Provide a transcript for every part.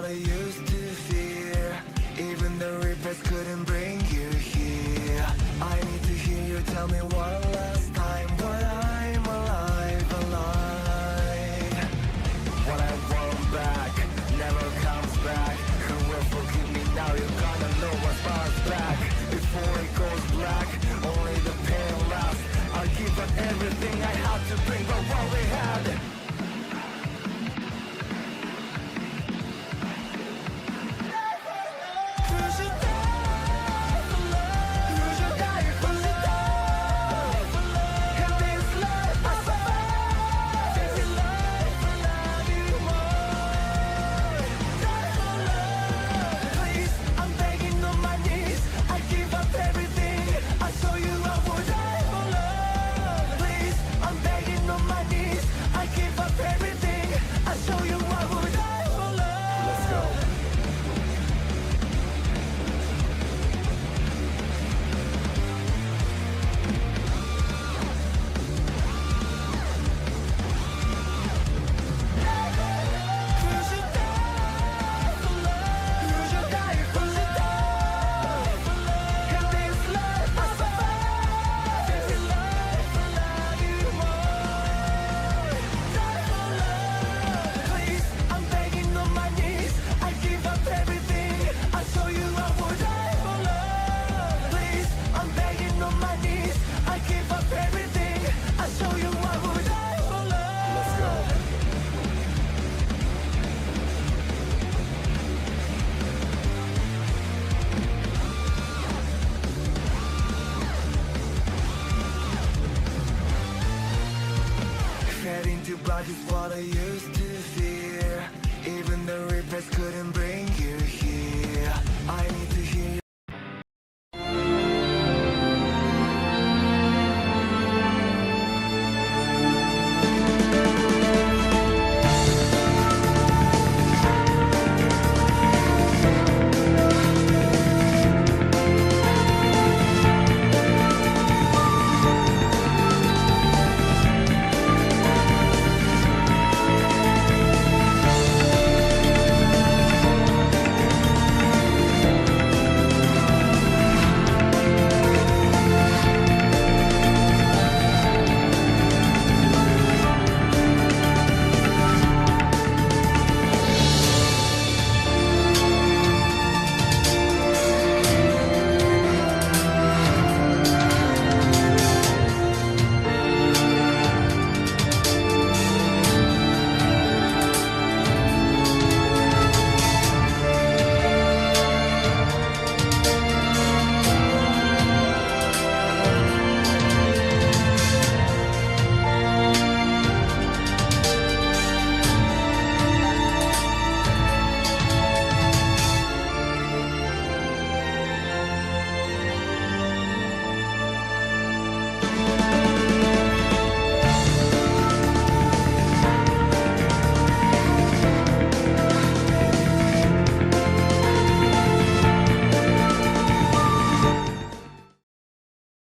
what I used to fear. Even the reapers couldn't bring you here. I need to hear you tell me one last time what I'm alive, alive. What I want back never comes back. Who will forgive me now? You're gonna know what's bounce back. Before it goes black, only the pain lasts. I'll give up everything I have to bring back what we had. Blood is what I used to fear. Even the reapers couldn't bring you here. I need to hear you.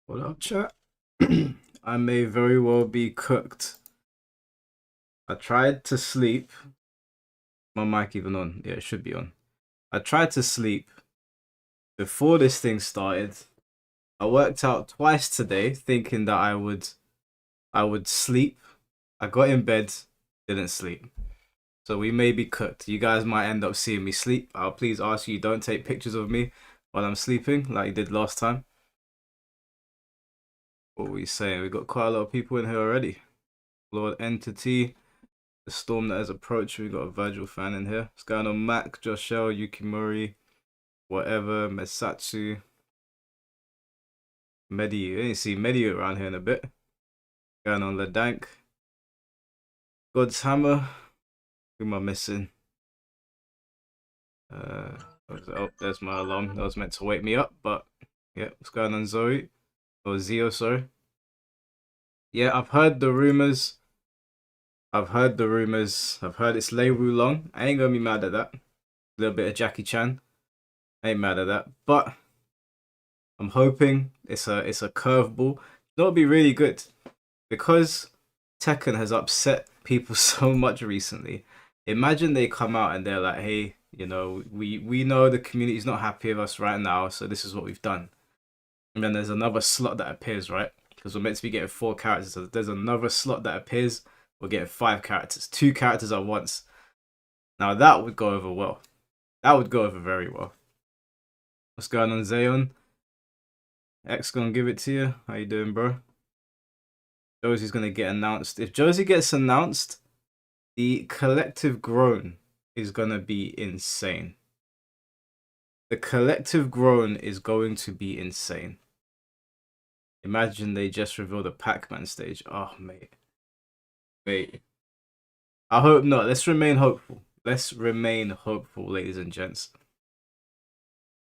What up, chat? I may very well be cooked. I tried to sleep. My mic even on? Yeah, it should be on. I tried to sleep before this thing started. I worked out twice today thinking that I would sleep. I got in bed, didn't sleep. So we may be cooked. You guys might end up seeing me sleep. I'll please ask you don't take pictures of me while I'm sleeping like you did last time. What were we saying? We got quite a lot of people in here already. Lord Entity, the storm that has approached. We got a Virtual fan in here. What's going on, Mac, Joshelle, Yukimori, whatever, Mesatsu, Medi. I didn't see Medi around here in a bit. What's going on, Ladank, God's Hammer. Who am I missing? Oh, there's my alarm. That was meant to wake me up, but yeah. What's going on, Zoe? Or Zio, sorry. Yeah, I've heard the rumors. I've heard it's Lei Wulong. I ain't gonna be mad at that. A little bit of Jackie Chan. I ain't mad at that. But I'm hoping it's a curveball. That'll be really good. Because Tekken has upset people so much recently. Imagine they come out and they're like, hey, You know, we know the community's not happy with us right now, so this is what we've done. And then there's another slot that appears, right? Because we're meant to be getting 4 characters. So there's another slot that appears. We're getting 5 characters, 2 characters at once. Now that would go over well. That would go over very well. What's going on, Zayon? X gonna give it to you. How you doing, bro? Josie's gonna get announced. If Josie gets announced, the collective groan is gonna be insane. The collective groan is going to be insane. Imagine they just revealed the Pac-Man stage. Oh, mate. Mate. I hope not. Let's remain hopeful. Let's remain hopeful, ladies and gents.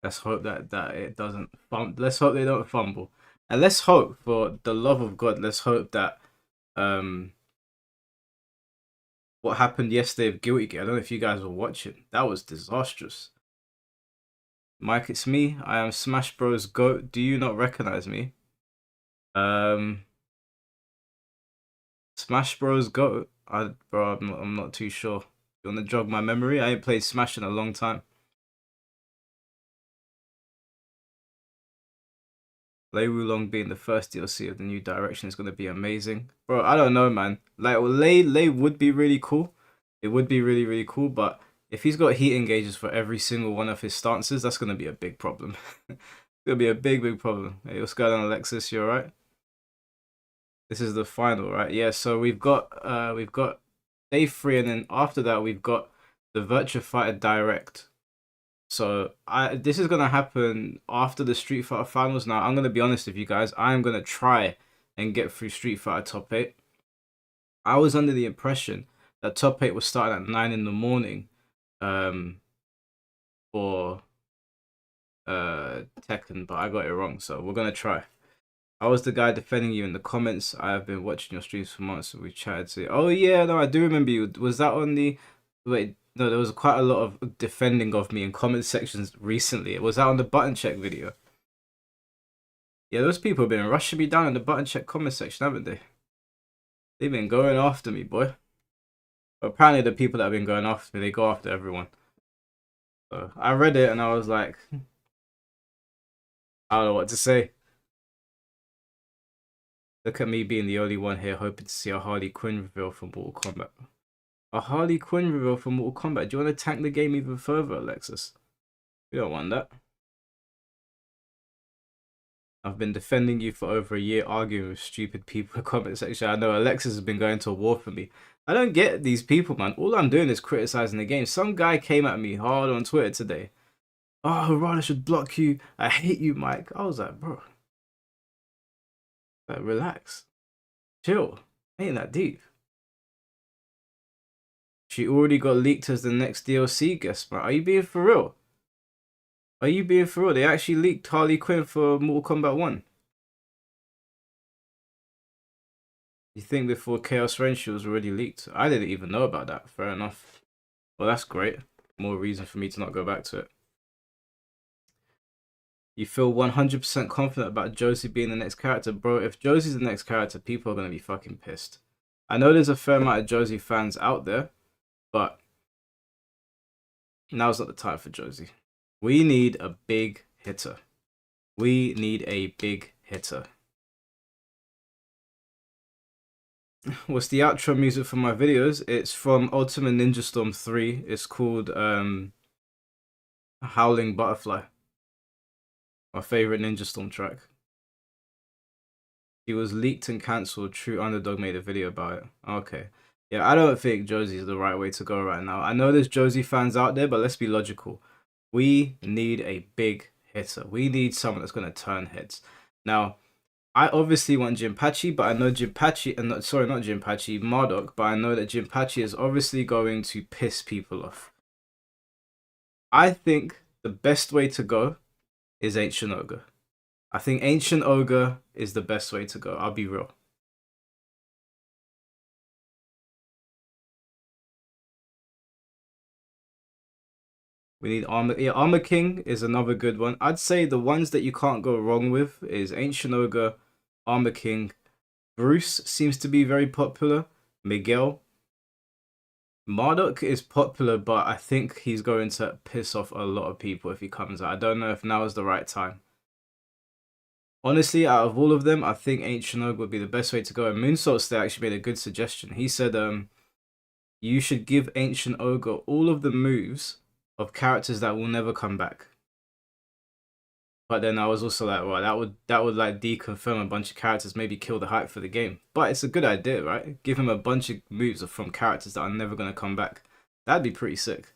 Let's hope that it doesn't fumble. Let's hope they don't fumble. And let's hope, for the love of God, let's hope that what happened yesterday of Guilty Gear, I don't know if you guys were watching. That was disastrous. Mike, it's me. I am Smash Bros. GOAT. Do you not recognize me? Smash Bros. GOAT. Bro, I'm not too sure. You wanna jog my memory? I ain't played Smash in a long time. Lei Wulong being the first DLC of the new direction is gonna be amazing, bro. I don't know, man. Like, Lei would be really cool. It would be really cool, but if he's got heat engages for every single one of his stances, that's gonna be a big problem. It's gonna be a big problem. Hey, what's going on, Alexis? You alright? This is the final, right? Yeah. So we've got day 3, and then after that we've got the Virtua Fighter Direct. So this is gonna happen after the Street Fighter finals. Now I'm gonna be honest with you guys. I'm gonna try and get through Street Fighter Top 8. I was under the impression that Top 8 was starting at 9 in the morning, for Tekken, but I got it wrong. So we're gonna try. I was the guy defending you in the comments. I have been watching your streams for months, so we chatted. So, oh yeah, no, I do remember you. Was that on the? Wait, no, there was quite a lot of defending of me in comment sections recently. Was that on the button check video? Yeah, those people have been rushing me down in the button check comment section, haven't they? They've been going after me, boy. But apparently the people that have been going after me, they go after everyone. So I read it and I was like, I don't know what to say. Look at me being the only one here hoping to see a Harley Quinn reveal from Mortal Kombat. A Harley Quinn reveal from Mortal Kombat. Do you want to tank the game even further, Alexis? We don't want that. I've been defending you for over a year, arguing with stupid people in the comment section. I know Alexis has been going to war for me. I don't get these people, man. All I'm doing is criticizing the game. Some guy came at me hard on Twitter today. Oh, Harada should block you. I hate you, Mike. I was like, bro. Like, relax. Chill. Ain't that deep. She already got leaked as the next DLC guest, man. Are you being for real? Are you being for real? They actually leaked Harley Quinn for Mortal Kombat 1. You think before Chaos Reign she was already leaked? I didn't even know about that. Fair enough. Well, that's great. More reason for me to not go back to it. You feel 100% confident about Josie being the next character? Bro, if Josie's the next character, people are going to be fucking pissed. I know there's a fair amount of Josie fans out there, but now's not the time for Josie. We need a big hitter. We need a big hitter. What's the outro music for my videos? It's from Ultimate Ninja Storm 3. It's called Howling Butterfly. My favorite Ninja Storm track. He was leaked and cancelled. True Underdog made a video about it. Okay. Yeah, I don't think Josie's the right way to go right now. I know there's Josie fans out there, but let's be logical. We need a big hitter. We need someone that's going to turn heads. Now, I obviously want Jinpachi, but I know Jinpachi, and not Jinpachi, Marduk, but I know that Jinpachi is obviously going to piss people off. I think the best way to go is Ancient Ogre. I think Ancient Ogre is the best way to go. I'll be real. We need Armor. Yeah, Armor King is another good one. I'd say the ones that you can't go wrong with is Ancient Ogre, Armor King. Bruce seems to be very popular. Miguel. Marduk is popular, but I think he's going to piss off a lot of people if he comes out. I don't know if now is the right time. Honestly, out of all of them, I think Ancient Ogre would be the best way to go. And Moonsault's actually made a good suggestion. He said, you should give Ancient Ogre all of the moves of characters that will never come back. But then I was also like, well, that would like deconfirm a bunch of characters, maybe kill the hype for the game. But it's a good idea, right? Give him a bunch of moves from characters that are never gonna come back. That'd be pretty sick.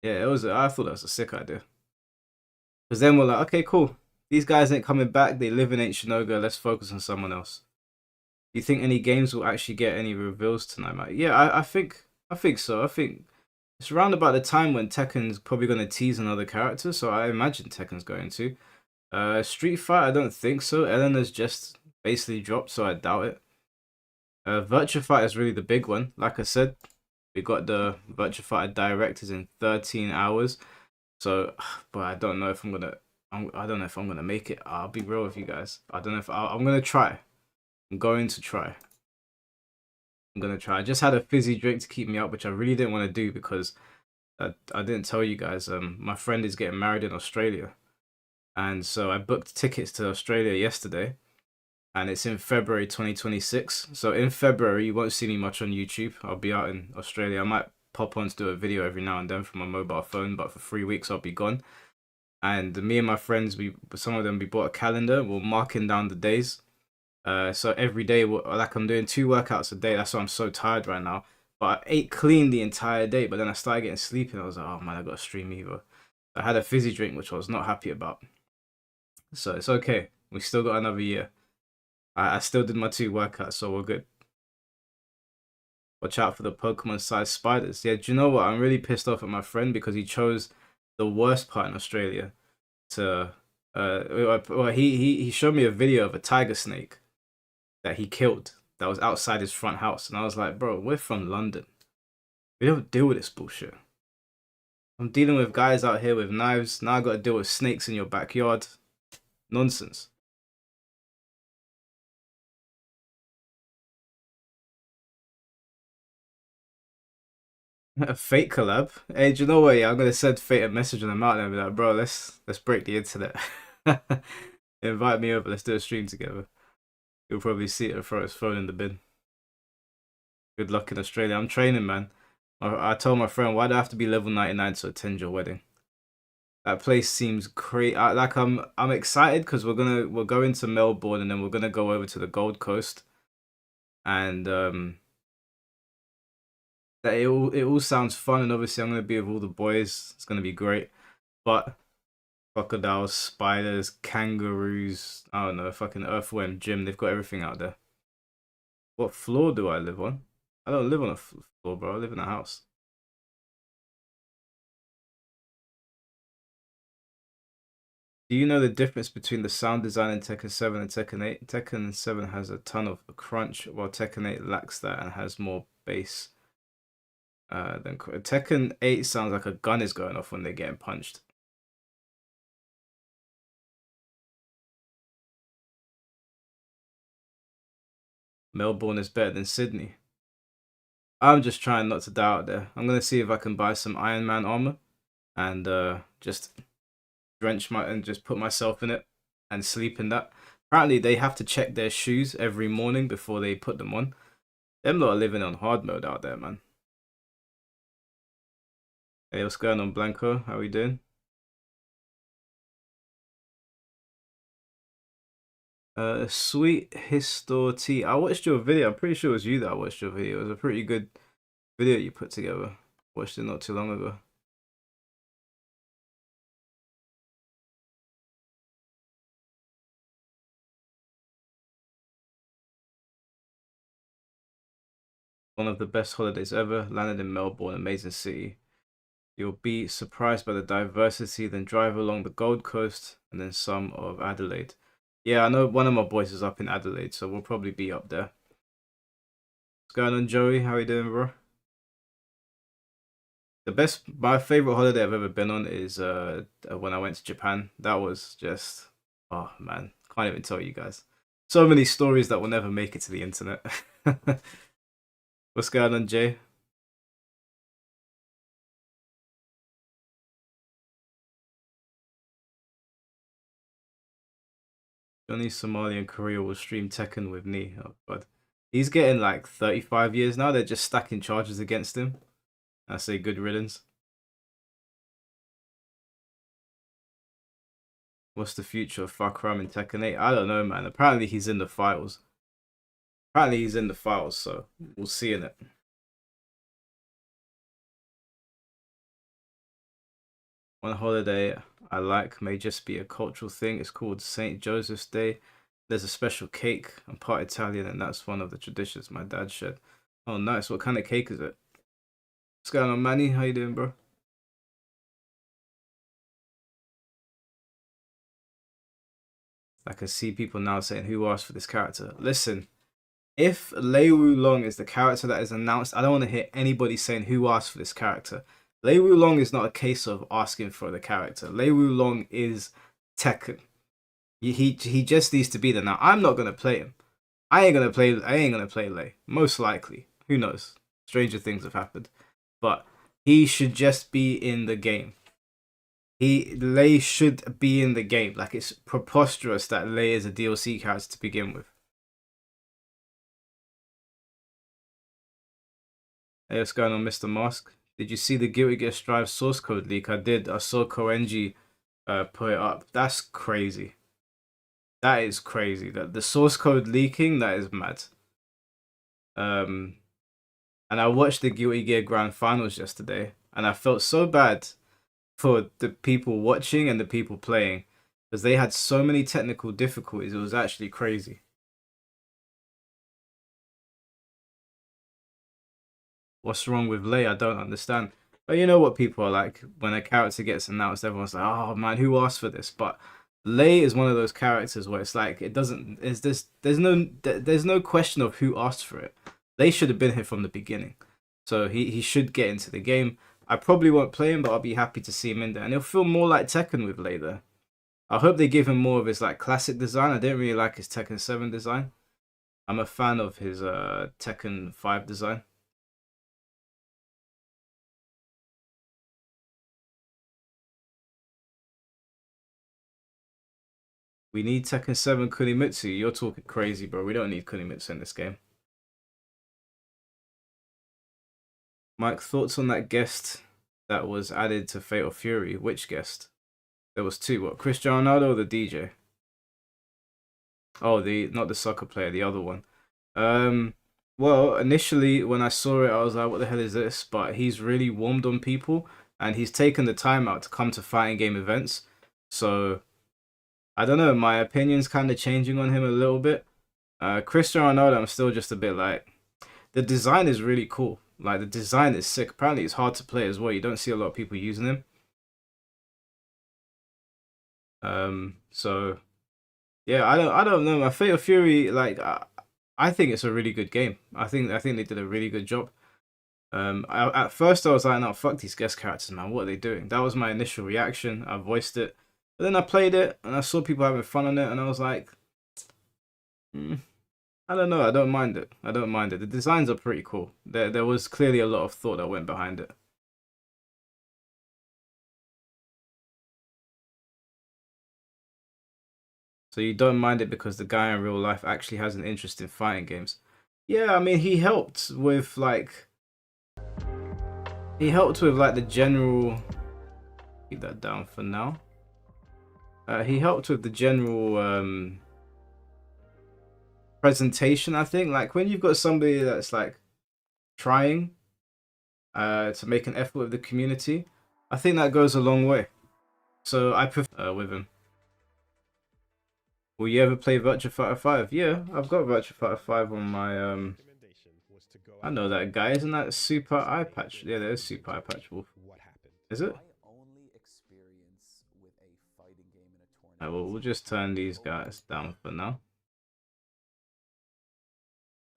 Yeah, it was. I thought that was a sick idea. Because then we're like, okay, cool. These guys ain't coming back. They live in Ancient Ogre. Let's focus on someone else. Do you think any games will actually get any reveals tonight, mate? Yeah, I think so. I think it's around about the time when Tekken's probably going to tease another character, so I imagine Tekken's going to. Street Fighter, I don't think so. Elena's just basically dropped, so I doubt it. Virtua Fighter is really the big one. Like I said, we got the Virtua Fighter Direct is in 13 hours. So, but I don't know if I'm gonna. I don't know if I'm gonna make it. I'll be real with you guys. I don't know if I'm gonna try. I'm going to try. I'm gonna try. I just had a fizzy drink to keep me up, which I really didn't want to do because I didn't tell you guys. My friend is getting married in Australia, and so I booked tickets to Australia yesterday, and it's in February 2026. So in February, you won't see me much on YouTube. I'll be out in Australia. I might pop on to do a video every now and then from my mobile phone, but for 3 weeks I'll be gone. And me and my friends, some of them, we bought a calendar. We're marking down the days. So every day, like I'm doing 2 workouts a day. That's why I'm so tired right now. But I ate clean the entire day. But then I started getting sleepy, and I was like, oh man, I got to stream EVO. I had a fizzy drink, which I was not happy about. So it's okay. We still got another year. I still did my 2 workouts, so we're good. Watch out for the Pokemon-sized spiders. Yeah, do you know what? I'm really pissed off at my friend because he chose the worst part in Australia to. Well, he showed me a video of a tiger snake that he killed that was outside his front house, and I was like, bro, we're from London. We don't deal with this bullshit. I'm dealing with guys out here with knives. Now I got to deal with snakes in your backyard. Nonsense. A Fate collab. Hey, do you know what? Yeah, I'm gonna send Fate a message on the mountain and be like, bro, let's break the internet. Invite me over. Let's do a stream together. You'll probably see it and throw his phone in the bin. Good luck in Australia. I'm training, man. I told my friend, why do I have to be level 99 to attend your wedding? That place seems crazy. Like I'm excited because we're going to Melbourne and then we're gonna go over to the Gold Coast, and that it all sounds fun, and obviously I'm gonna be with all the boys. It's gonna be great, but crocodiles, spiders, kangaroos. I don't know, fucking earthworm gym. They've got everything out there. What floor do I live on? I don't live on a floor, bro. I live in a house. Do you know the difference between the sound design in Tekken 7 and Tekken 8? Tekken 7 has a ton of crunch, while Tekken 8 lacks that and has more bass. Than Tekken 8 sounds like a gun is going off when they're getting punched. Melbourne is better than Sydney. I'm just trying not to die out there. I'm gonna see if I can buy some Iron Man armor and just just put myself in it and sleep in that. Apparently they have to check their shoes every morning before they put them on. Them lot are living on hard mode out there, man. Hey, what's going on, Blanco? How we doing? Sweet Histor T. I watched your video. I'm pretty sure it was you that watched your video. It was a pretty good video you put together. Watched it not too long ago. One of the best holidays ever. Landed in Melbourne, amazing city. You'll be surprised by the diversity, then drive along the Gold Coast and then some of Adelaide. Yeah, I know one of my boys is up in Adelaide, so we'll probably be up there. What's going on, Joey? How you doing, bro? My favorite holiday I've ever been on is when I went to Japan. That was just, oh man, can't even tell you guys. So many stories that will never make it to the internet. What's going on, Jay? Johnny Somali and Korea will stream Tekken with me. Oh god. He's getting like 35 years now. They're just stacking charges against him. I say good riddance. What's the future of Fakram in Tekken 8? I don't know, man. Apparently he's in the files. So we'll see in it. One holiday I like may just be a cultural thing. It's called St. Joseph's Day. There's a special cake. I'm part Italian, and that's one of the traditions my dad shared. Oh, nice. What kind of cake is it? What's going on, Manny? How you doing, bro? I can see people now saying, who asked for this character? Listen, if Lei Wulong is the character that is announced, I don't want to hear anybody saying, who asked for this character? Lei Wulong is not a case of asking for the character. Lei Wulong is Tekken. He just needs to be there. Now, I'm not going to play him. I ain't gonna play Lei. Most likely. Who knows? Stranger things have happened. But he should just be in the game. Lei should be in the game. Like, it's preposterous that Lei is a DLC character to begin with. Hey, what's going on, Mr. Mask? Did you see the Guilty Gear Strive source code leak? I did. I saw Koenji put it up. That's crazy. That is crazy. That the source code leaking, that is mad. And I watched the Guilty Gear Grand Finals yesterday, and I felt so bad for the people watching and the people playing, because they had so many technical difficulties. It was actually crazy. What's wrong with Lei? I don't understand. But you know what people are like. When a character gets announced, everyone's like, oh man, who asked for this? But Lei is one of those characters where it's like, it doesn't, there's no question of who asked for it. Lei should have been here from the beginning. So he should get into the game. I probably won't play him, but I'll be happy to see him in there. And he'll feel more like Tekken with Lei there. I hope they give him more of his like classic design. I didn't really like his Tekken 7 design. I'm a fan of his Tekken 5 design. We need Tekken 7 Kunimitsu. You're talking crazy, bro. We don't need Kunimitsu in this game. Mike, thoughts on that guest that was added to Fatal Fury? Which guest? There was two. What, Cristiano Ronaldo or the DJ? Oh, not the soccer player, the other one. Well, initially when I saw it, I was like, what the hell is this? But he's really warmed on people, and he's taken the time out to come to fighting game events. So I don't know, my opinion's kind of changing on him a little bit. Cristiano Ronaldo, I'm still just a bit like, the design is really cool. Like, the design is sick. Apparently, it's hard to play as well. You don't see a lot of people using him. So yeah, I don't know. My Fatal Fury, like, I think it's a really good game. I think they did a really good job. At first I was like, no, fuck these guest characters, man. What are they doing? That was my initial reaction. I voiced it, but then I played it and I saw people having fun on it, and I was like, I don't know. I don't mind it. I don't mind it. The designs are pretty cool. There was clearly a lot of thought that went behind it. So you don't mind it because the guy in real life actually has an interest in fighting games. Yeah, I mean, he helped with like the general. Keep that down for now. He helped with the general presentation, I think. Like, when you've got somebody that's like trying to make an effort with the community, I think that goes a long way. So I prefer with him. Will you ever play Virtua Fighter 5? Yeah, I've got Virtua Fighter 5 on my I know that guy. Isn't that Super Eye Patch? Yeah, there's Super Eye Patch Wolf. Is it? Well, we'll just turn these guys down for now.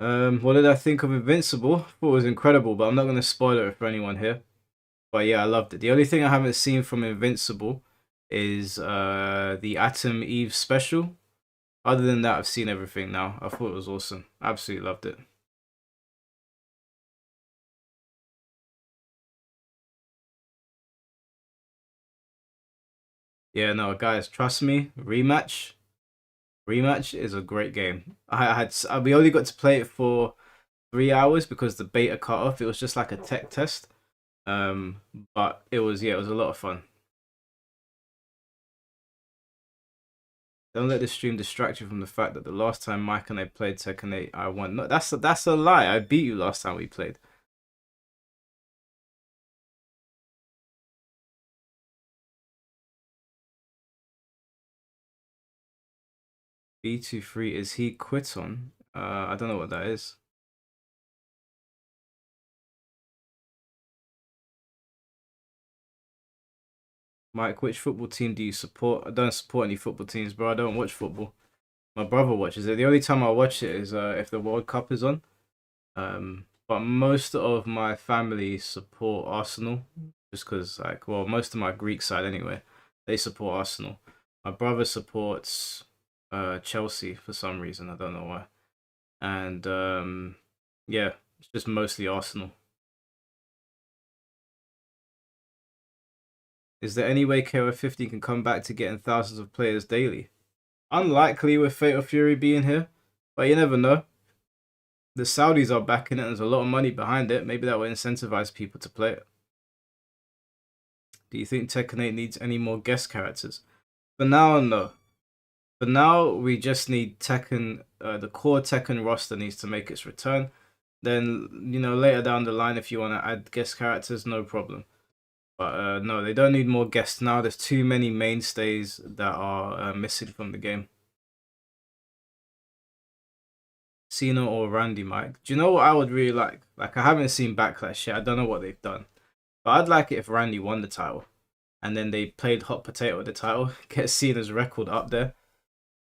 What did I think of Invincible? I thought it was incredible, but I'm not going to spoil it for anyone here. But yeah, I loved it. The only thing I haven't seen from Invincible is the Atom Eve special. Other than that, I've seen everything now. I thought it was awesome. Absolutely loved it. Yeah, no, guys, trust me, rematch is a great game. We only got to play it for 3 hours because the beta cut off. It was just like a tech test. Um, but it was, yeah, it was a lot of fun. Don't let this stream distract you from the fact that the last time Mike and I played Tekken 8, I won. No, that's a lie. I beat you last time we played. B23 is he quit on? I don't know what that is. Mike, which football team do you support? I don't support any football teams, bro. I don't watch football. My brother watches it. The only time I watch it is if the World Cup is on. But most of my family support Arsenal just because, like, well, most of my Greek side anyway, they support Arsenal. My brother supports Chelsea for some reason. I don't know why. And yeah, it's just mostly Arsenal. Is there any way KOF 15 can come back to getting thousands of players daily? Unlikely with Fatal Fury being here, but you never know. The Saudis are backing it. There's a lot of money behind it. Maybe that will incentivize people to play it. Do you think Tekken 8 needs any more guest characters? For now, no. For now, we just need Tekken. The core Tekken roster needs to make its return. Then, later down the line, if you want to add guest characters, no problem. But no, they don't need more guests now. There's too many mainstays that are missing from the game. Cena or Randy, Mike. Do you know what I would really like? Like, I haven't seen Backlash yet. I don't know what they've done. But I'd like it if Randy won the title. And then they played hot potato with the title. Get Cena's record up there.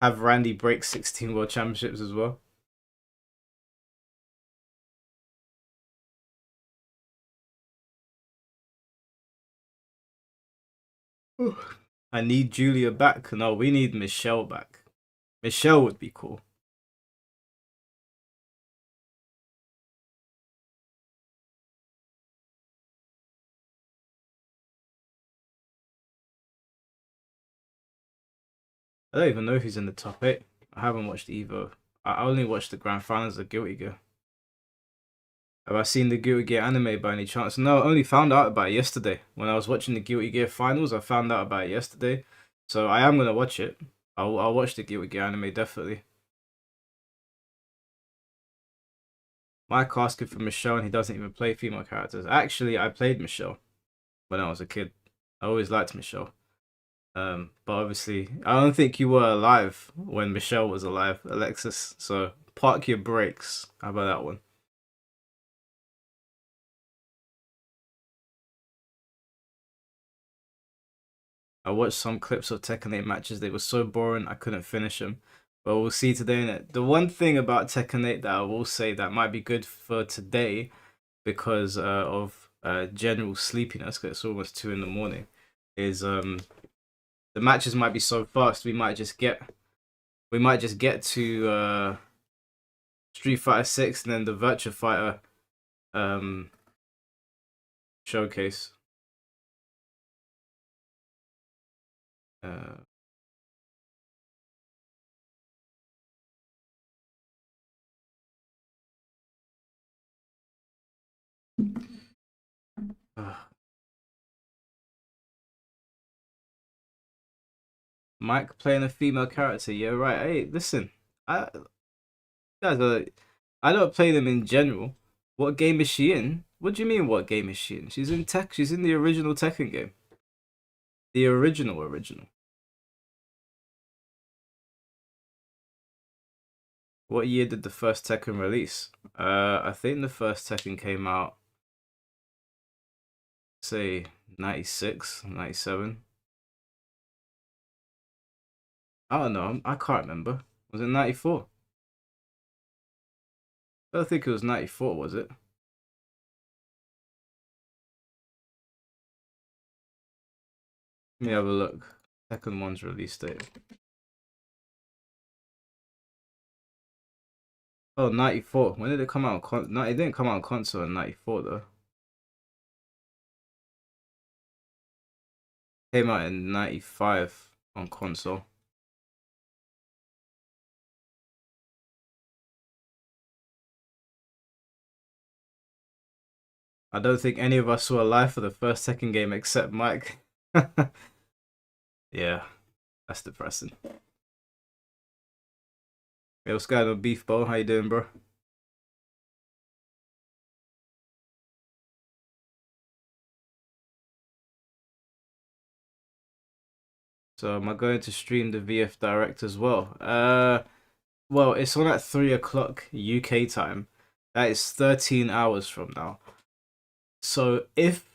Have Randy break 16 World Championships as well. I need Julia back. No, we need Michelle back. Michelle would be cool. I don't even know if he's in the top 8. I haven't watched EVO. I only watched the grand finals of Guilty Gear. Have I seen the Guilty Gear anime by any chance? No, I only found out about it yesterday. When I was watching the Guilty Gear finals, I found out about it yesterday. So I am going to watch it. I'll watch the Guilty Gear anime, definitely. Mike asking for Michelle and he doesn't even play female characters. Actually, I played Michelle when I was a kid. I always liked Michelle. But obviously, I don't think you were alive when Michelle was alive, Alexis. So park your brakes. How about that one? I watched some clips of Tekken 8 matches. They were so boring, I couldn't finish them. But we'll see today. Innit? The one thing about Tekken 8 that I will say that might be good for today because of general sleepiness, because it's almost 2 in the morning, is the matches might be so fast we might just get to Street Fighter 6 and then the Virtua Fighter showcase. Uh, Mike playing a female character. Yeah, right. Hey, listen, I guys, I don't play them in general. What game is she in? What do you mean? What game is she in? She's in Tech. She's in the original Tekken game. The original. What year did the first Tekken release? I think the first Tekken came out, say 96, 97. I don't know. I can't remember. Was it 94? I don't think it was 94, was it? Let me have a look. Tekken 1's release date. Oh, 94. When did it come out? No, it didn't come out on console in 94 though. Came out in 95 on console. I don't think any of us were alive for the first Tekken game except Mike. Yeah, that's depressing. Hey, what's going on, Beef Bow? How you doing, bro? So am I going to stream the VF Direct as well? Well, it's on at 3 o'clock UK time. That is 13 hours from now. So if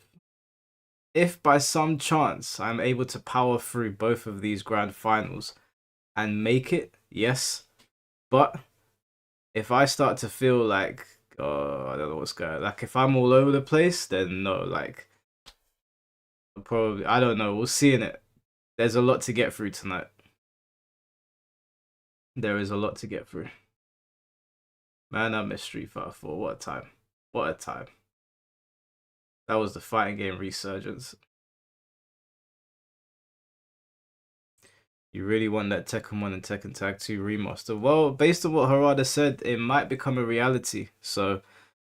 by some chance I'm able to power through both of these grand finals and make it, yes. But if I start to feel like, oh, I don't know what's going on. Like, if I'm all over the place, then no. Like, probably, I don't know. We'll see in it. There's a lot to get through tonight. There is a lot to get through. Man, I miss Street Fighter 4. What a time. What a time. That was the fighting game resurgence. You really want that Tekken 1 and Tekken Tag 2 remaster? Well, based on what Harada said, it might become a reality. So,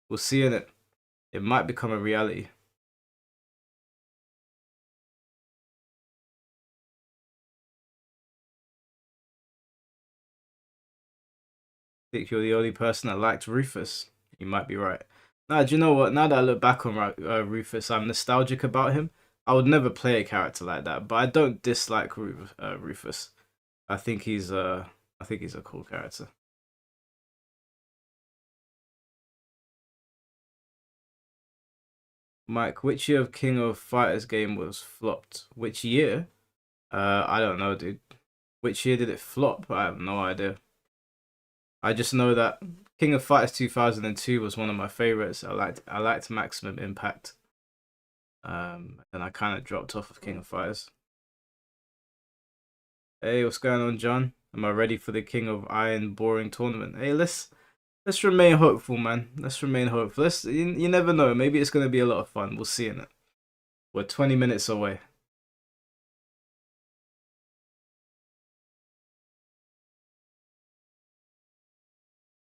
we'll see in it. It might become a reality. I think you're the only person that liked Rufus. You might be right. Now, do you know what? Now that I look back on Rufus, I'm nostalgic about him. I would never play a character like that, but I don't dislike Rufus. I think he's a cool character. Mike, which year of King of Fighters game was flopped? Which year? I don't know, dude. Which year did it flop? I have no idea. I just know that King of Fighters 2002 was one of my favorites. I liked Maximum Impact. And I kind of dropped off of King of Fighters. Hey, what's going on, John? Am I ready for the King of Iron boring tournament? Hey, let's remain hopeful, man. Let's remain hopeful. You never know. Maybe it's gonna be a lot of fun. We'll see in it. We're 20 minutes away.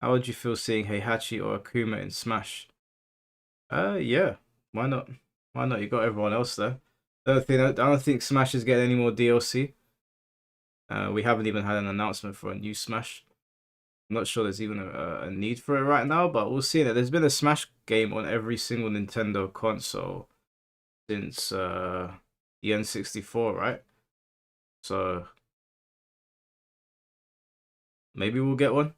How would you feel seeing Heihachi or Akuma in Smash? Yeah. Why not? Why not? You got everyone else there. I don't think Smash is getting any more DLC. We haven't even had an announcement for a new Smash. I'm not sure there's even a need for it right now, but we'll see. That there's been a Smash game on every single Nintendo console since the N64, right? So maybe we'll get one.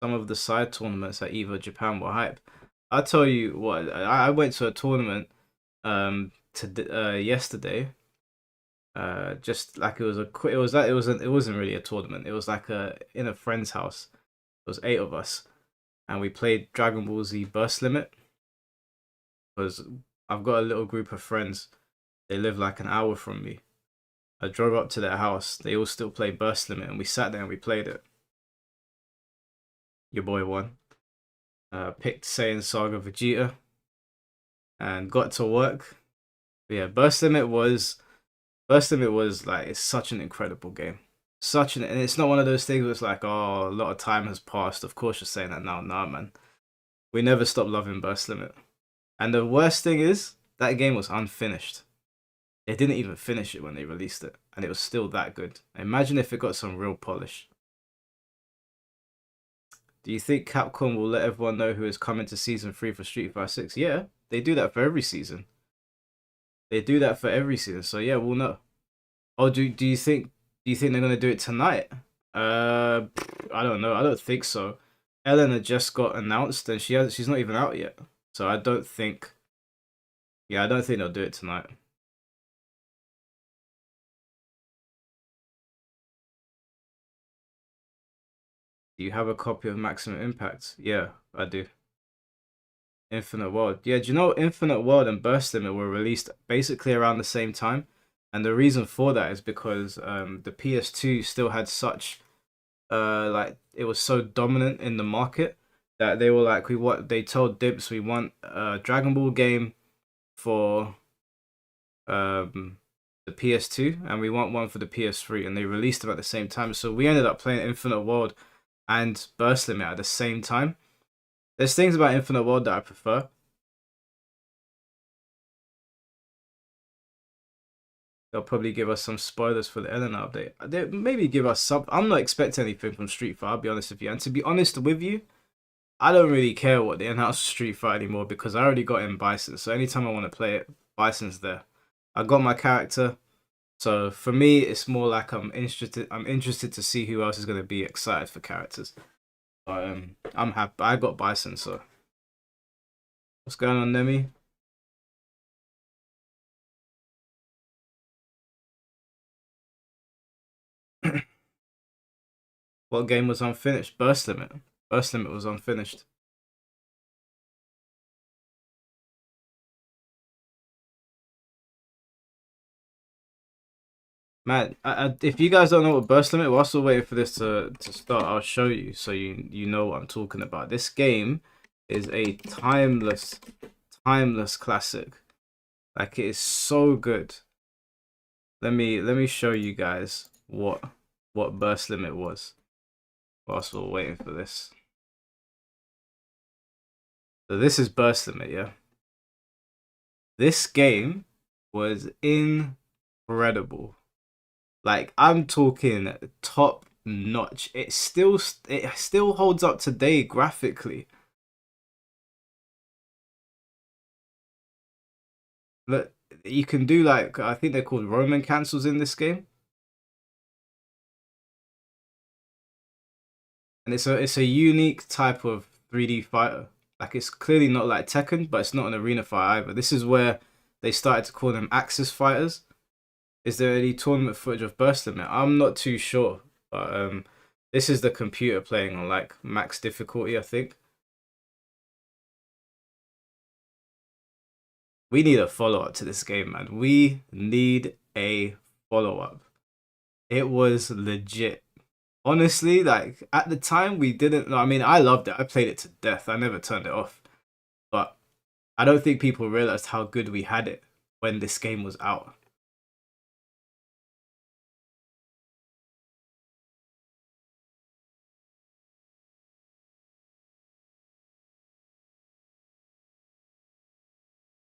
Some of the side tournaments at EVO Japan were hype. I'll tell you what, I went to a tournament yesterday. Just like it was it wasn't really a tournament. It was like in a friend's house. It was 8 of us, and we played Dragon Ball Z Burst Limit. Because I've got a little group of friends. They live like an hour from me. I drove up to their house. They all still play Burst Limit, and we sat there and we played it. Your boy won. Picked Saiyan Saga Vegeta, and got to work. But yeah, Burst Limit was like, it's such an incredible game. And it's not one of those things where it's like, oh, a lot of time has passed. Of course you're saying that now. Nah, man. We never stopped loving Burst Limit. And the worst thing is, that game was unfinished. They didn't even finish it when they released it, and it was still that good. Imagine if it got some real polish. Do you think Capcom will let everyone know who is coming to season 3 for Street Fighter 6? Yeah, they do that for every season. They do that for every season, so yeah, we'll know. Oh, do you think they're gonna do it tonight? I don't know. I don't think so. Elena just got announced, and she's not even out yet. So I don't think. Yeah, I don't think they'll do it tonight. Do you have a copy of Maximum Impact? Yeah, I do. Infinite World. Yeah, do you know Infinite World and Burst Limit were released basically around the same time? And the reason for that is because the PS2 still had such like it was so dominant in the market that they were like, they told Dips we want a Dragon Ball game for the PS2 and we want one for the PS3, and they released them at the same time. So we ended up playing Infinite World and Burst Limit at the same time. There's things about Infinite World that I prefer. They'll probably give us some spoilers for the Ellen update. They maybe give us some. I'm not expecting anything from Street Fighter, I'll be honest with you. And to be honest with you, I don't really care what they announce for Street Fighter anymore because I already got in Bison. So anytime I want to play it, Bison's there. I got my character. So for me, it's more like I'm interested. I'm interested to see who else is going to be excited for characters. But I'm happy. I got Bison. So what's going on, Nemi? What game was unfinished? Burst Limit. Burst Limit was unfinished. Man, if you guys don't know what Burst Limit, we're also waiting for this to start. I'll show you so you know what I'm talking about. This game is a timeless classic. Like, it is so good. Let me show you guys what Burst Limit was whilst we're waiting for this. So this is Burst Limit, yeah. This game was incredible. Like, I'm talking top notch. It still holds up today graphically. Look, you can do, like, I think they're called Roman cancels in this game. And it's a unique type of 3D fighter. Like, it's clearly not like Tekken, but it's not an arena fight either. This is where they started to call them Axis fighters. Is there any tournament footage of Burst Limit? I'm not too sure, but this is the computer playing on like max difficulty, I think. We need a follow-up to this game, man. We need a follow-up. It was legit. Honestly, like, at the time, we didn't. I mean, I loved it. I played it to death. I never turned it off. But I don't think people realized how good we had it when this game was out.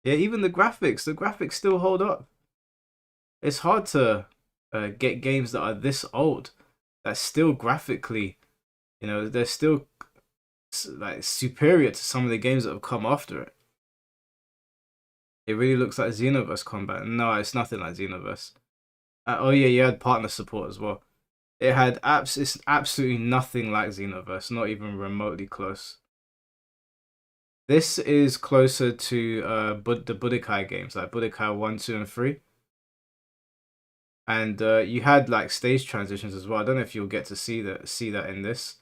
Yeah, even the graphics still hold up. It's hard to get games that are this old that still graphically, they're still like superior to some of the games that have come after it. It really looks like Xenoverse combat. No, it's nothing like Xenoverse. Oh yeah, you had partner support as well. It's absolutely nothing like Xenoverse, not even remotely close. This is closer to the Budokai games, like Budokai 1, 2, and 3. And you had like stage transitions as well. I don't know if you'll get to see that in this.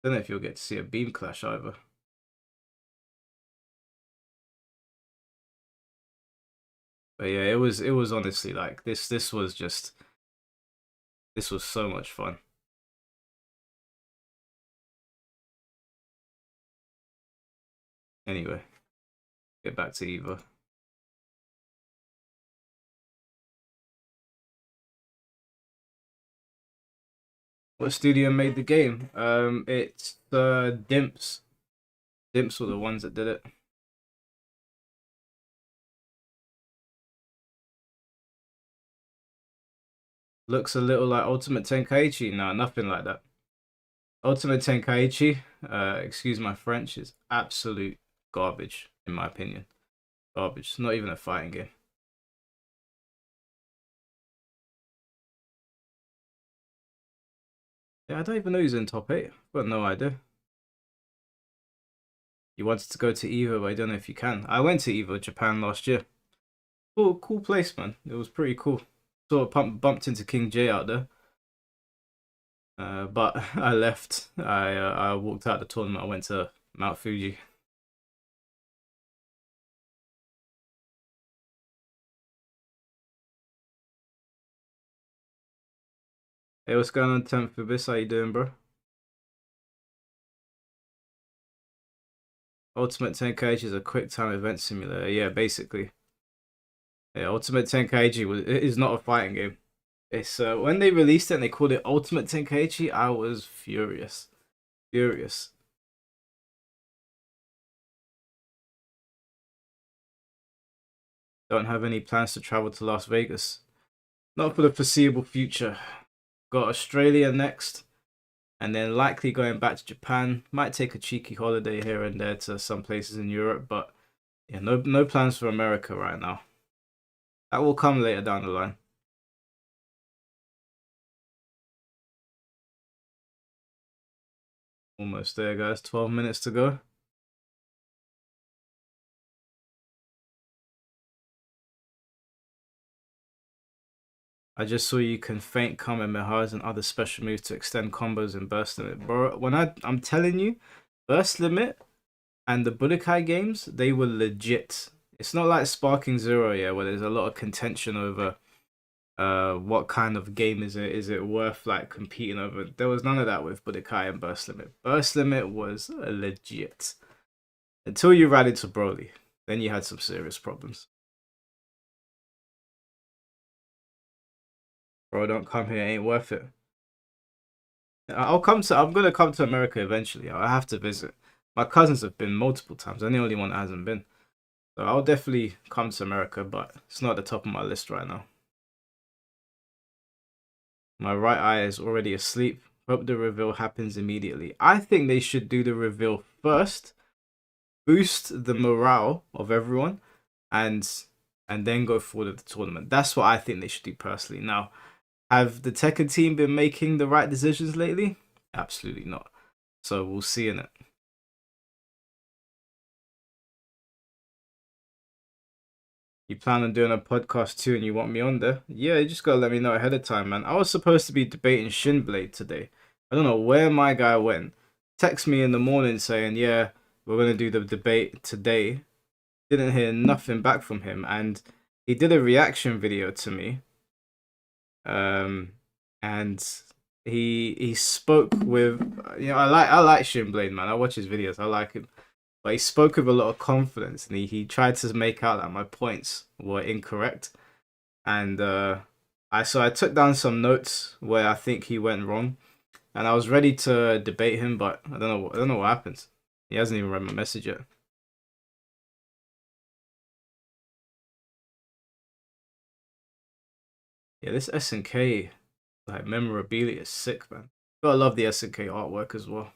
Don't know if you'll get to see a beam clash either. But yeah, it was honestly like this was so much fun. Anyway, get back to EVO. What studio made the game? It's Dimps. Dimps were the ones that did it. Looks a little like Ultimate Tenkaichi. No, nothing like that. Ultimate Tenkaichi, excuse my French, is absolute garbage, in my opinion. Garbage. It's not even a fighting game. Yeah, I don't even know who's in top 8. I've got no idea. You wanted to go to EVO, but I don't know if you can. I went to EVO Japan last year. Cool place, man. It was pretty cool. Sort of bumped into King J out there. But I left. I walked out the tournament. I went to Mount Fuji. Hey, what's going on, 10th Abyss? How you doing, bro? Ultimate Tenkaichi is a quick time event simulator. Yeah, basically. Yeah, Ultimate Tenkaichi is not a fighting game. It's when they released it and they called it Ultimate Tenkaichi, I was furious. Furious. Don't have any plans to travel to Las Vegas. Not for the foreseeable future. Got Australia next, and then likely going back to Japan. Might take a cheeky holiday here and there to some places in Europe, but yeah, no plans for America right now. That will come later down the line. Almost there, guys. 12 minutes to go. I just saw you can feint Kamehamehas and other special moves to extend combos and burst limit. Bro, I'm telling you, burst limit and the Budokai games, they were legit. It's not like Sparking Zero, yeah, where there's a lot of contention over what kind of game is it? Is it worth like competing over? There was none of that with Budokai and Burst Limit. Burst Limit was legit. Until you ran into Broly. Then you had some serious problems. Bro, don't come here, it ain't worth it. I'm gonna come to America eventually. I have to visit. My cousins have been multiple times. I'm the only one that hasn't been. So I'll definitely come to America, but it's not at the top of my list right now. My right eye is already asleep. Hope the reveal happens immediately. I think they should do the reveal first, boost the morale of everyone, and then go forward with the tournament. That's what I think they should do personally. Now, have the Tekken team been making the right decisions lately? Absolutely not. So we'll see in it. You plan on doing a podcast too and you want me on there? Yeah, you just gotta let me know ahead of time, man. I was supposed to be debating Shinblade today. I don't know where my guy went. Text me in the morning saying, yeah, we're gonna do the debate today. Didn't hear nothing back from him, and he did a reaction video to me. And he spoke with, I like Shinblade, man. I watch his videos. I like him. But he spoke with a lot of confidence, and he tried to make out that my points were incorrect. And I took down some notes where I think he went wrong, and I was ready to debate him, but I don't know what happened. He hasn't even read my message yet. Yeah, this SNK like memorabilia is sick, man. Gotta love the SNK artwork as well.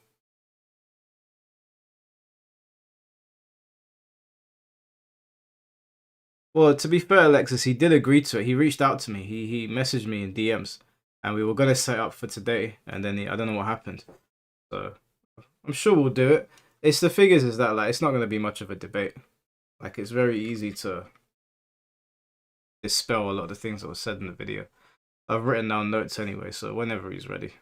Well, to be fair, Alexis, he did agree to it. He reached out to me. He messaged me in DMs, and we were gonna set up for today, and then I don't know what happened. So I'm sure we'll do it. It's the figures is that like it's not gonna be much of a debate. Like it's very easy to dispel a lot of the things that were said in the video. I've written down notes anyway, so whenever he's ready.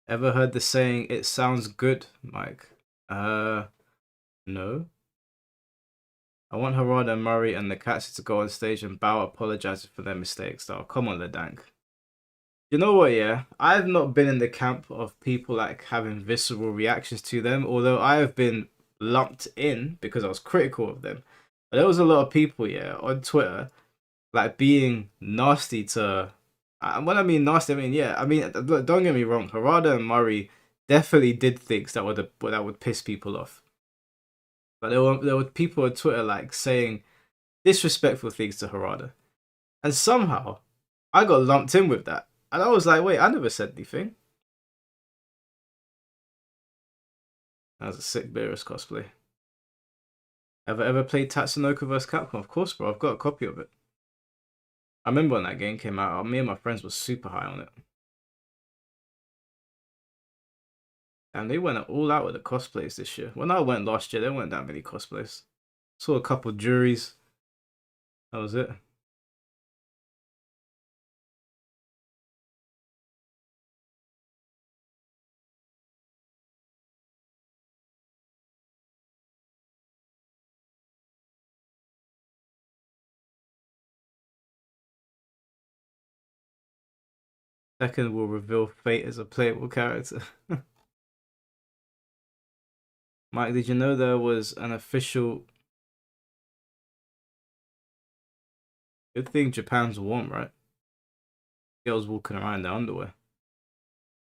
Ever heard the saying, it sounds good, Mike? No. I want Harada and Murray and the Katsu to go on stage and bow apologizing for their mistakes. Oh, come on, Ledank. You know what, yeah? I've not been in the camp of people like having visceral reactions to them, although I have been lumped in because I was critical of them. But there was a lot of people, yeah, on Twitter, like being nasty to. When I mean nasty, I mean, yeah, I mean, look, don't get me wrong, Harada and Murray definitely did things that would piss people off. But there were people on Twitter like saying disrespectful things to Harada, and somehow I got lumped in with that, and I was like, wait, I never said anything. That was a sick Beerus cosplay. Ever played Tatsunoko vs Capcom? Of course, bro. I've got a copy of it. I remember when that game came out. Me and my friends were super high on it. And they went all out with the cosplays this year. When I went last year, there weren't that many cosplays. Saw a couple juries. That was it. Tekken will reveal Fate as a playable character. Mike, did you know there was an official... Good thing Japan's warm, right? Girls walking around in their underwear.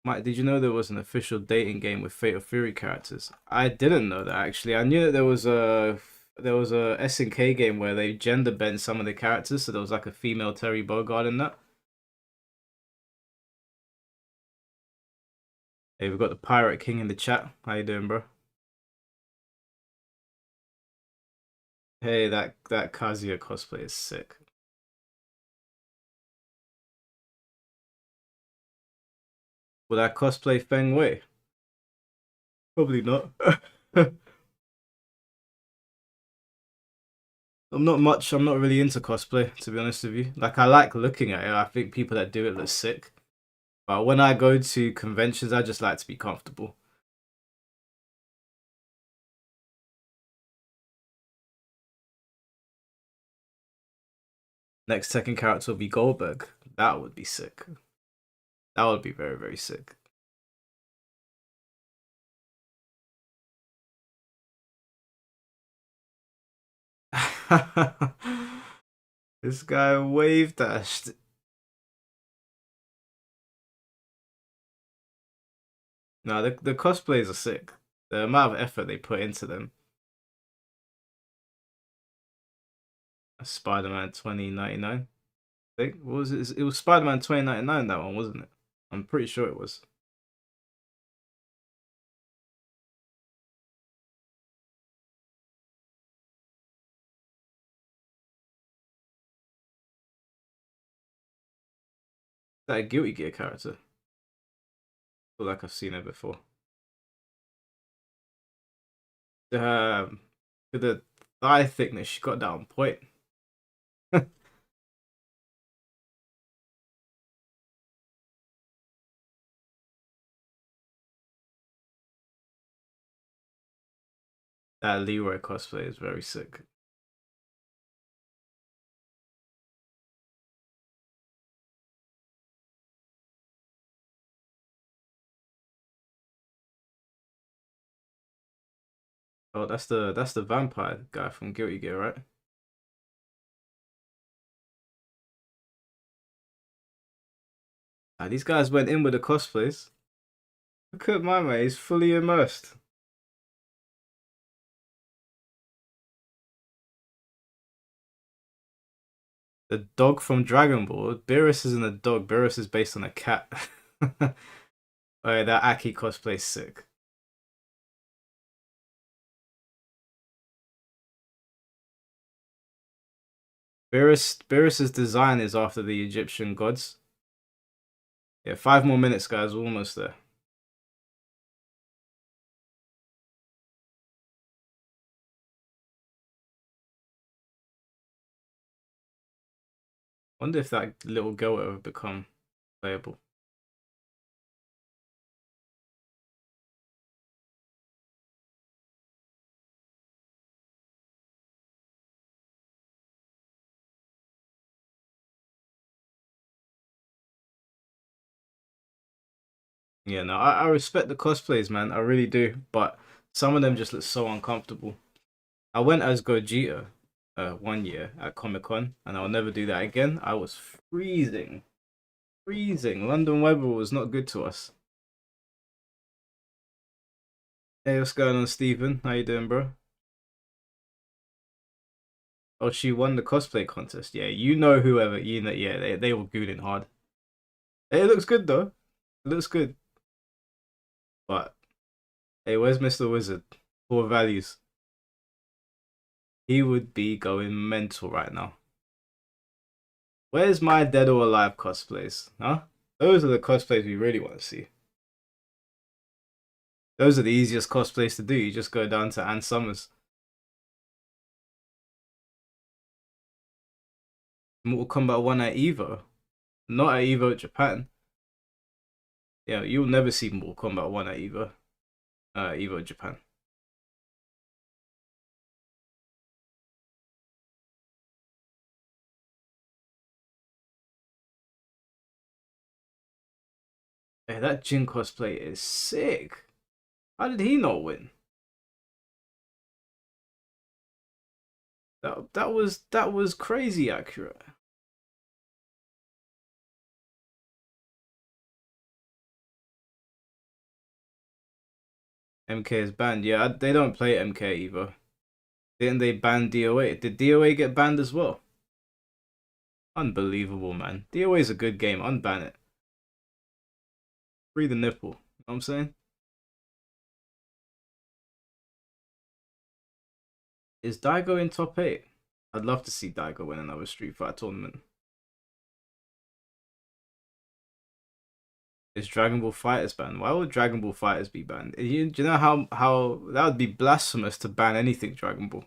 Mike, did you know there was an official dating game with Fatal Fury characters? I didn't know that actually. I knew that there was a SNK game where they gender bent some of the characters, so there was like a female Terry Bogard in that. Hey, we've got the Pirate King in the chat. How you doing, bro? Hey, that Kazuya cosplay is sick. Will that cosplay Feng Wei? Probably not. I'm not really into cosplay, to be honest with you. Like, I like looking at it. I think people that do it look sick. But when I go to conventions, I just like to be comfortable. Next second character will be Goldberg. That would be sick. That would be very, very sick. This guy wave dashed. No, the cosplays are sick. The amount of effort they put into them. Spider-Man 2099. I think what was it? It was Spider-Man 2099, that one, wasn't it? I'm pretty sure it was. That a Guilty Gear character. I feel like I've seen it before. With the thigh thickness, she got that on point. That Leroy cosplay is very sick. Oh, that's the vampire guy from Guilty Gear, right? Ah, these guys went in with the cosplays. Look at my mate, he's fully immersed. The dog from Dragon Ball. Beerus isn't a dog. Beerus is based on a cat. Oh, yeah, that Aki cosplay is sick. Beerus's design is after the Egyptian gods. Yeah, 5 more minutes, guys. We're almost there. Wonder if that little girl will ever become playable. Yeah, no, I respect the cosplays, man. I really do. But some of them just look so uncomfortable. I went as Gogeta 1 year at Comic Con, and I'll never do that again. I was freezing. Freezing. London weather was not good to us. Hey, what's going on, Stephen? How you doing, bro? Oh, she won the cosplay contest. Yeah, you know whoever, you know, yeah, they were gooning hard. Hey, it looks good though. It looks good. But hey, where's Mr. Wizard? Core values. He would be going mental right now. Where's my Dead or Alive cosplays? Huh? Those are the cosplays we really want to see. Those are the easiest cosplays to do. You just go down to Ann Summers. Mortal Kombat 1 at EVO. Not at EVO Japan. Yeah, you'll never see Mortal Kombat 1 at EVO. EVO Japan. Hey, that Jin cosplay is sick. How did he not win? That was crazy accurate. MK is banned. Yeah, they don't play MK either. Didn't they ban DOA? Did DOA get banned as well? Unbelievable, man. DOA is a good game. Unban it. Free the nipple. You know what I'm saying? Is Daigo in top 8? I'd love to see Daigo win another Street Fighter tournament. Is Dragon Ball Fighters banned? Why would Dragon Ball Fighters be banned? Do you know how that would be blasphemous to ban anything Dragon Ball?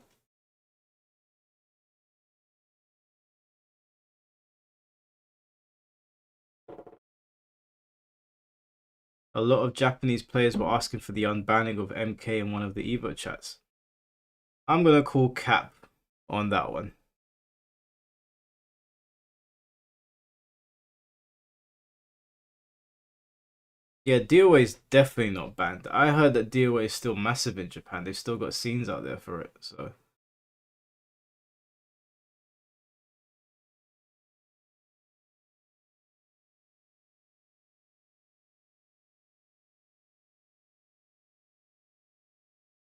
A lot of Japanese players were asking for the unbanning of MK in one of the EVO chats. I'm gonna call cap on that one. Yeah, DOA is definitely not banned. I heard that DOA is still massive in Japan. They've still got scenes out there for it, so.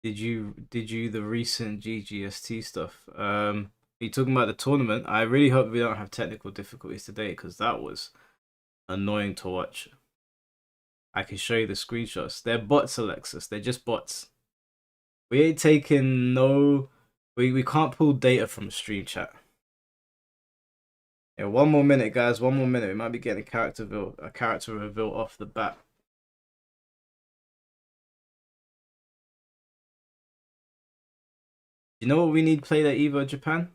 Did you the recent GGST stuff? Are you talking about the tournament? I really hope we don't have technical difficulties today because that was annoying to watch. I can show you the screenshots. They're bots, Alexis. They're just bots. We ain't taking no. We can't pull data from stream chat. Yeah, one more minute, guys. One more minute. We might be getting a character reveal off the bat. You know what we need play at EVO Japan?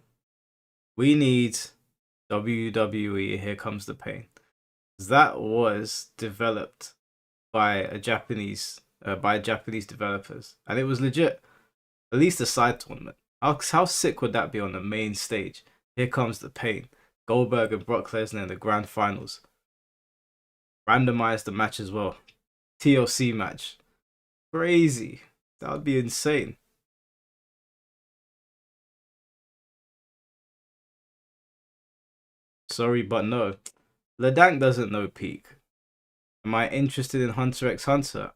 We need WWE Here Comes the Pain. That was developed by Japanese developers, and it was legit. At least a side tournament. How sick would that be on the main stage? Here Comes the Pain. Goldberg and Brock Lesnar in the grand finals. Randomize the match as well. TLC match. Crazy. That would be insane. Sorry, but no. Ledank doesn't know Peak. Am I interested in Hunter x Hunter?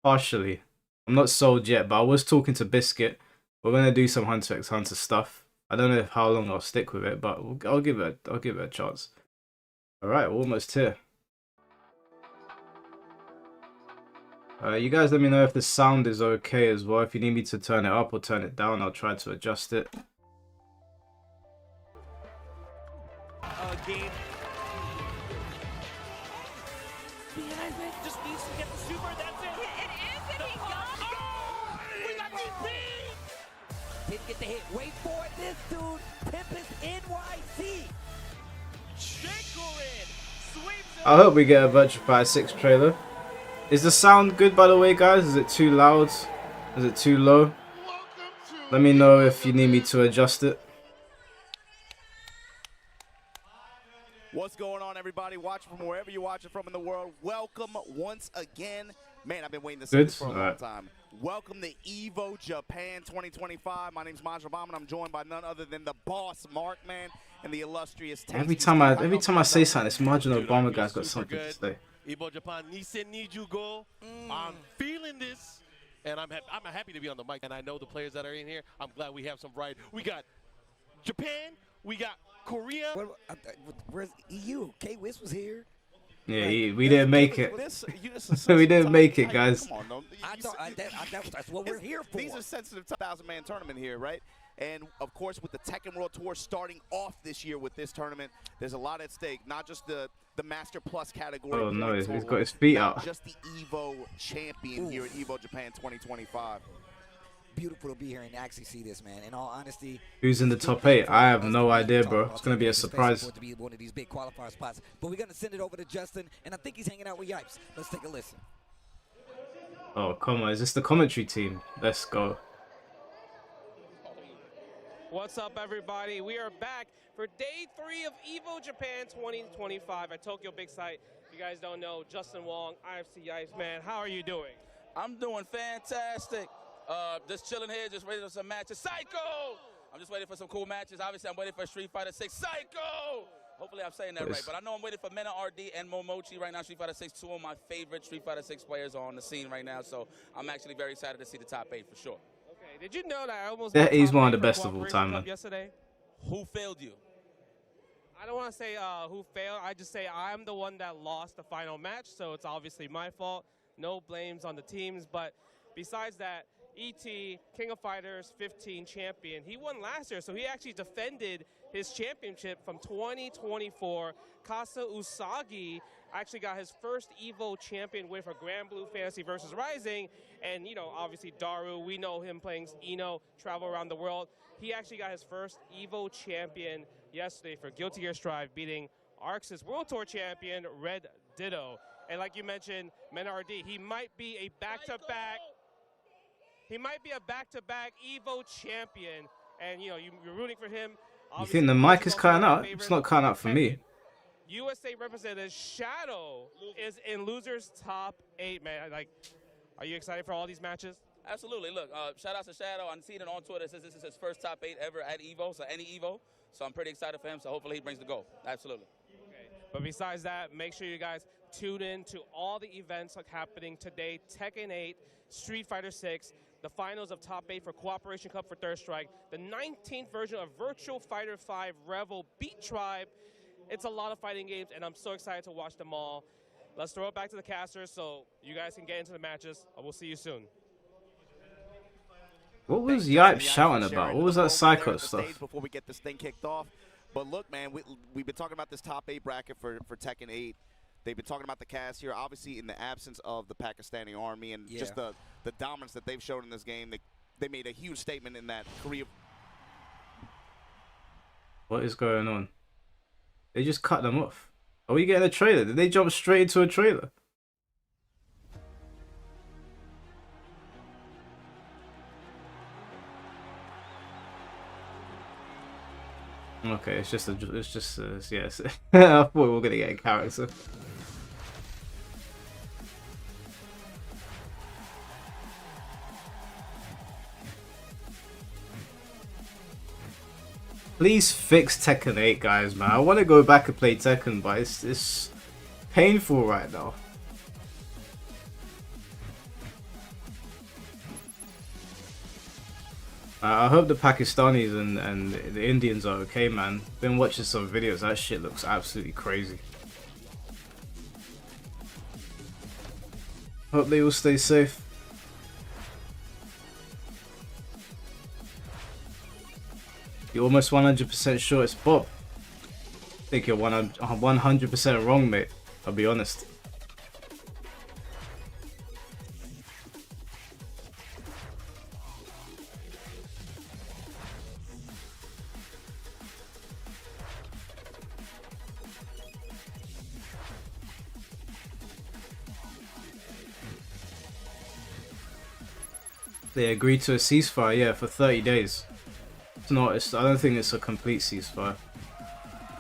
Partially. I'm not sold yet, but I was talking to Biscuit. We're gonna do some Hunter x Hunter stuff. I don't know how long I'll stick with it, but I'll give it a chance. All right, we're almost here. You guys let me know if the sound is okay as well. If you need me to turn it up or turn it down, I'll try to adjust it. Game. Just needs to get the super, that's it. It is, and he got it. Oh, we got DP. Didn't get the hit. Wait for it, this dude. Tempest NYC. I hope we get a Virtua Fighter 6 trailer. Is the sound good, by the way, guys? Is it too loud? Is it too low? Let me know if you need me to adjust it. What's going on, everybody? Watch from wherever you're watching from in the world. Welcome once again. Man, I've been waiting to see this for a long time. Welcome to EVO Japan 2025. My name's Maj Obama, and I'm joined by none other than the boss, Mark, man, and the illustrious Tasty. Every time I say something, this Maj Obama guy's got something to say. EVO Japan, Nisen need you go. I'm feeling this, and I'm happy to be on the mic. And I know the players that are in here. I'm glad we have some variety. We got Japan, we got Korea. Where's EU? K-Wiz was here. Yeah, we didn't make it. We didn't make it, guys. Come on, That's what we're here for. These are sensitive 1,000-man tournament here, right? And, of course, with the Tekken World Tour starting off this year with this tournament, there's a lot at stake. Not just the Master Plus category. Oh, no, he's got his feet out. Just the EVO champion here at EVO Japan 2025. Beautiful to be here and actually see this, man. In all honesty, who's in the top 8? I have no idea, bro. It's gonna be a surprise. To be one of these big qualifier spots, but we're gonna send it over to Justin, and I think he's hanging out with Yipes. Let's take a listen. Oh, come on. Is this the commentary team? Let's go. What's up, everybody? We are back for day 3 of EVO Japan 2025 at Tokyo Big Sight. you guys don't know, Justin Wong, IFC Iceman. How are you doing? I'm doing fantastic. Just chilling here, just waiting for some matches. Psycho! I'm just waiting for some cool matches. Obviously, I'm waiting for Street Fighter 6. Psycho! Hopefully, I'm saying that right. But I know I'm waiting for Mena RD and Momochi right now. Street Fighter 6, two of my favorite Street Fighter 6 players are on the scene right now. So I'm actually very excited to see the top 8 for sure. Okay, did you know that I almost Yeah, got he's top one of 8 the for best of all Cooperation time, Cup man. yesterday? Who failed you? I don't want to say who failed. I just say I'm the one that lost the final match, so it's obviously my fault. No blames on the teams, but besides that, ET, King of Fighters 15 champion, he won last year, so he actually defended his championship from 2024. Kasa Usagi actually got his first EVO champion win for Grand Blue Fantasy versus Rising, and you know, obviously Daru, we know him playing Ino, travel around the world. He actually got his first EVO champion yesterday for Guilty Gear Strive, beating Arx's World Tour champion, Red Ditto. And like you mentioned, Menardi, he might be a back-to-back EVO champion. And, you know, you're rooting for him. You think the mic is cutting out? It's not cutting out for me. USA representative Shadow is in losers top 8, man. Like, are you excited for all these matches? Absolutely. Look, shout out to Shadow. I'm seeing it on Twitter. It says this is his first top 8 ever at EVO, so any EVO. So I'm pretty excited for him, so hopefully he brings the goal. Absolutely. Okay. But besides that, make sure you guys tune in to all the events like happening today. Tekken 8, Street Fighter 6, the finals of Top 8 for Cooperation Cup for Third Strike, the 19th version of Virtual Fighter 5 Revel Beat Tribe. It's a lot of fighting games, and I'm so excited to watch them all. Let's throw it back to the casters so you guys can get into the matches. We'll see you soon. What was Yipe shouting about? What was that psycho stuff? Before we get this thing kicked off. But look, man, we've been talking about this top 8 bracket for Tekken 8. They've been talking about the cast here, obviously in the absence of the Pakistani army and just the dominance that they've shown in this game. They made a huge statement in that Korea. What is going on? They just cut them off. Are we getting a trailer? Did they jump straight into a trailer? Okay, it's just yes. I thought we were gonna get a character. Please fix Tekken 8, guys, man. I want to go back and play Tekken, but it's painful right now. I hope the Pakistanis and the Indians are okay, man. Been watching some videos. That shit looks absolutely crazy. Hope they all stay safe. You're almost 100% sure it's Bob. I think you're 100% wrong, mate. I'll be honest. They agreed to a ceasefire, yeah, for 30 days. It's not. I don't think it's a complete ceasefire.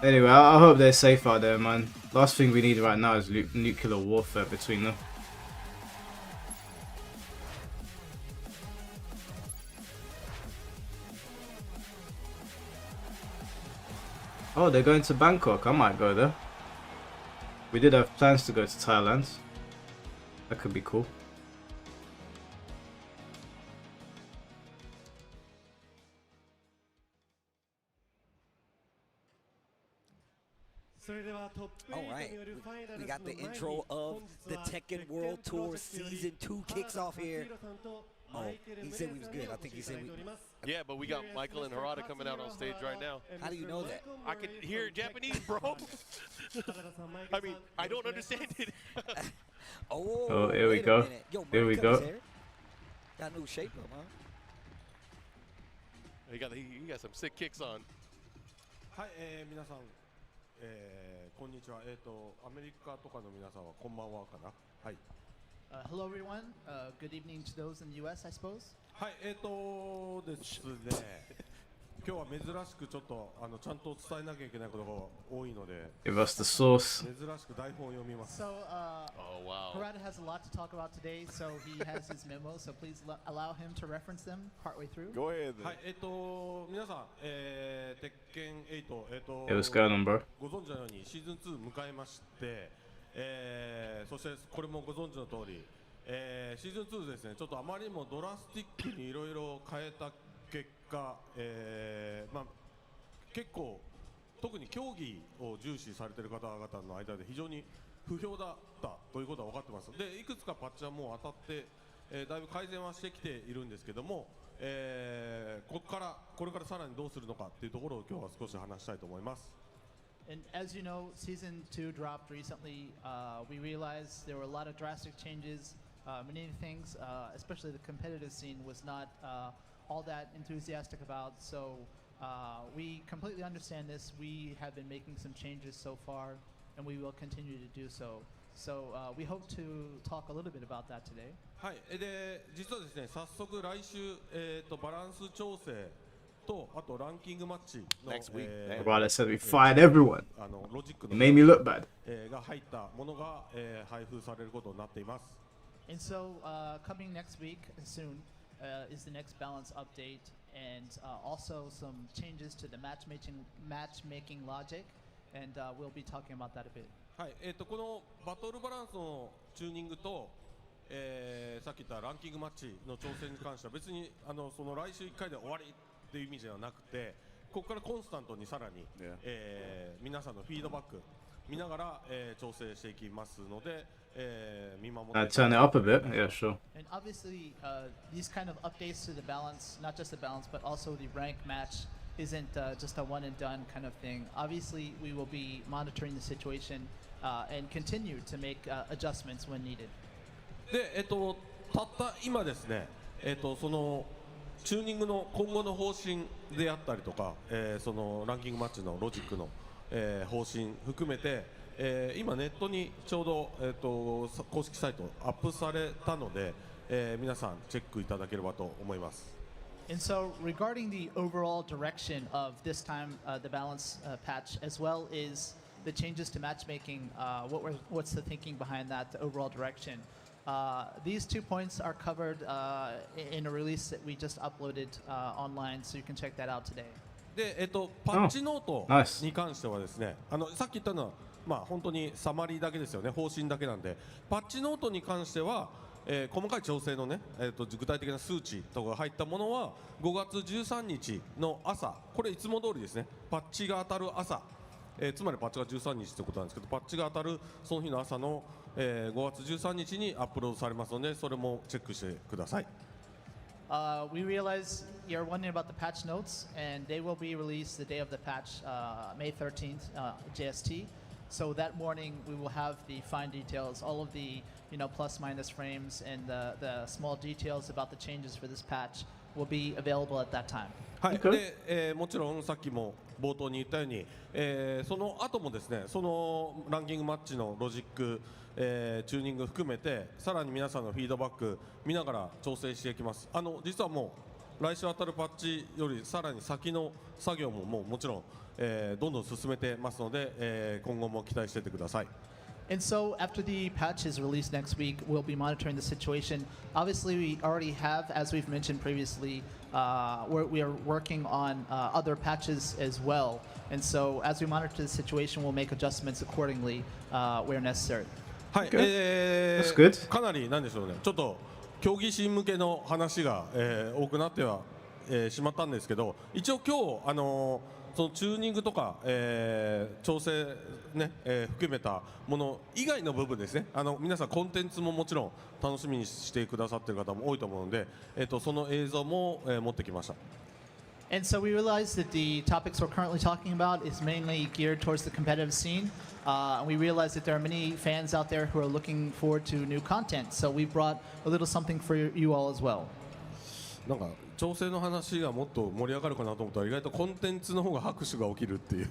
Anyway, I hope they're safe out there, man. Last thing we need right now is nuclear warfare between them. Oh, they're going to Bangkok. I might go there. We did have plans to go to Thailand. That could be cool. All right, we got the intro of the Tekken World Tour Season 2 kicks off here. Oh, he said we was good. I think he said we... Yeah, but we got Michael and Harada coming out on stage right now. How do you know that? I can hear Japanese, bro. I mean, I don't understand it. Oh, here we go. Yo, here we go. Got a new shape up, huh? He got some sick kicks on. Hi, 皆さん、こんにちは。アメリカとかの皆さんはこんばんはかな。はい。Hello everyone. Good evening to those in the US, I suppose. はい、ですね。今日は珍しくちょっとちゃんと伝えなきゃいけないことが多いので Give us the source. 珍しく台本を読みます。 So, Oh, wow. Harada has a lot to talk about today, so he has his memo. So please allow him to reference them partway through. Go ahead. はい、皆さん、鉄拳8、It was going on, bro. ご存知のようにシーズン2迎えまして、そしてこれもご存知の通り、シーズン2ですね、ちょっとあまりにもドラスティックにいろいろ変えた結果、結構特に競技を重視されている方々の間で非常に不評だったということは分かってます。で、いくつかパッチはもう当たって、だいぶ改善はしてきているんですけども、これからさらにどうするのかっていうところを今日は少し話したいと思います。And as you know, season 2 dropped recently. We realized there were a lot of drastic changes. Many things, especially the competitive scene, was not all that enthusiastic about. So we completely understand this. We have been making some changes so far, and we will continue to do so. So we hope to talk a little bit about that today. はい、で実はですね、早速来週、バランス調整とあとランキングマッチの、Harada said we fired everyone. ロジック It の made me look bad. が入ったものが、配布されることになっています。And so coming next week soon is the next balance update, and also some changes to the matchmaking logic, and we'll be talking about that a bit. はい、このバトルバランスのチューニングと、さっき言ったランキングマッチの調整に関しては別にその来週1回で終わりっていう意味ではなくて、ここからコンスタントにさらに、皆さんのフィードバック見ながら、調整していきますので、見守って。Turn it up a bit. Yeah, sure. And obviously, these kind of updates to the balance, not just the balance, but also the rank match, isn't just a one and done kind of thing. Obviously, we will be monitoring the situation and continue to make adjustments when needed. で、たった今ですね、そのチューニングの今後の方針であったりとか、そのランキングマッチのロジックの、方針含めて、今ネットにちょうど、公式サイトアップされたので、皆さんチェックいただければと思います。And so, regarding the overall direction of this time, the balance patch, as well as the changes to matchmaking, what's the thinking behind that, the overall direction? These 2 points are covered in a release that we just uploaded online, so you can check that out today. で、パッチノートに関してはですね、さっき言ったのは、本当にサマリーだけですよね、方針だけなんで、パッチノートに関しては、細かい調整のね、具体的な数値とかが入ったものは5月13日の朝、これいつも通りですね、パッチが当たる朝、つまりパッチが13日ということなんですけど、パッチが当たるその日の朝の、5月13日にアップロードされますので、それもチェックしてください。We realize you're wondering about the patch notes, and they will be released the day of the patch, May 13th, JST. So that morning we will have the fine details, all of the plus minus frames and the small details about the changes for this patch will be available at that time. はい、で、もちろんさっきも冒頭に言ったように、その後もですね、そのランキングマッチのロジック、チューニング含めてさらに皆さんのフィードバック見ながら調整していきます。実はもう来週当たるパッチよりさらに先の作業ももちろん、どんどん進めてますので、今後も期待していてください。And so after the patch is released next week, we'll be monitoring the situation. Obviously, we already have, as we've mentioned previously, we are working on other patches as well. And so as we monitor the situation, we'll make adjustments accordingly where necessary. はい、That's good. かなりなんでしょうね、ちょっと競技心向けの話が、多くなっては、しまったんですけど、一応今日そのチューニングとか、調整ね、含めたもの以外の部分ですね、皆さんコンテンツももちろん楽しみにしてくださっている方も多いと思うので、その映像も、持ってきました。And so we realized that the topics we're currently talking about is mainly geared towards the competitive scene. And we realized that there are many fans out there who are looking forward to new content. So we brought a little something for you all as well. なんか調整の話がもっと盛り上がるかなと思ったら意外とコンテンツの方が拍手が起きるっていう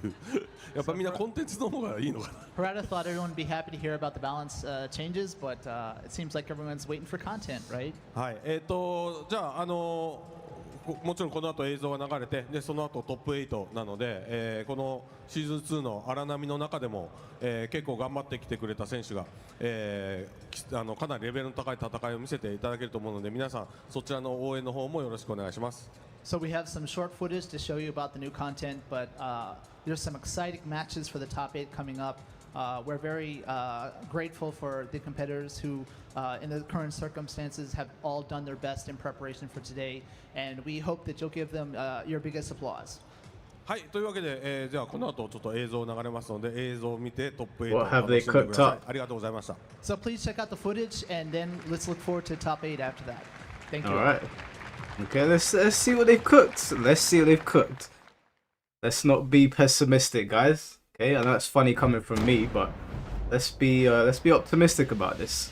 やっぱみんなコンテンツの方がいいのかな。Harada thought everyone would be happy to hear about the balance changes, but it seems like everyone's waiting for content, right? はい、じゃあもちろんこの後映像が流れて、でその後トップ8なので、このシーズン2の荒波の中でも、結構頑張ってきてくれた選手が、かなりレベルの高い戦いを見せていただけると思うので、皆さんそちらの応援の方もよろしくお願いします。So we have some short footage to show you about the new content, but there's some exciting matches for the top 8 coming up. We're very grateful for the competitors who, in the current circumstances, have all done their best in preparation for today, and we hope that you'll give them your biggest applause. はい、というわけで、じゃあこの後ちょっと映像流れますので、映像を見てトップ8 What を have 楽 they しんでく cooked ださい。 up? ありがとうございました。So please check out the footage, and then let's look forward to top 8 after that. Thank you. All right. Okay, let's see what they've cooked. Let's see what they've cooked. Let's not be pessimistic, guys. Okay, I know it's funny coming from me, but let's be optimistic about this.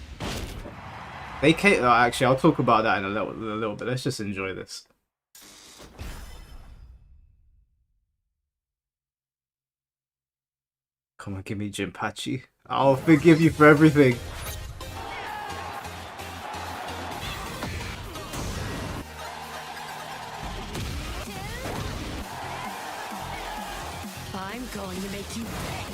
They came. Actually, I'll talk about that in a little bit. Let's just enjoy this. Come on, give me Jinpachi. I'll forgive you for everything. I'm going to make you pay.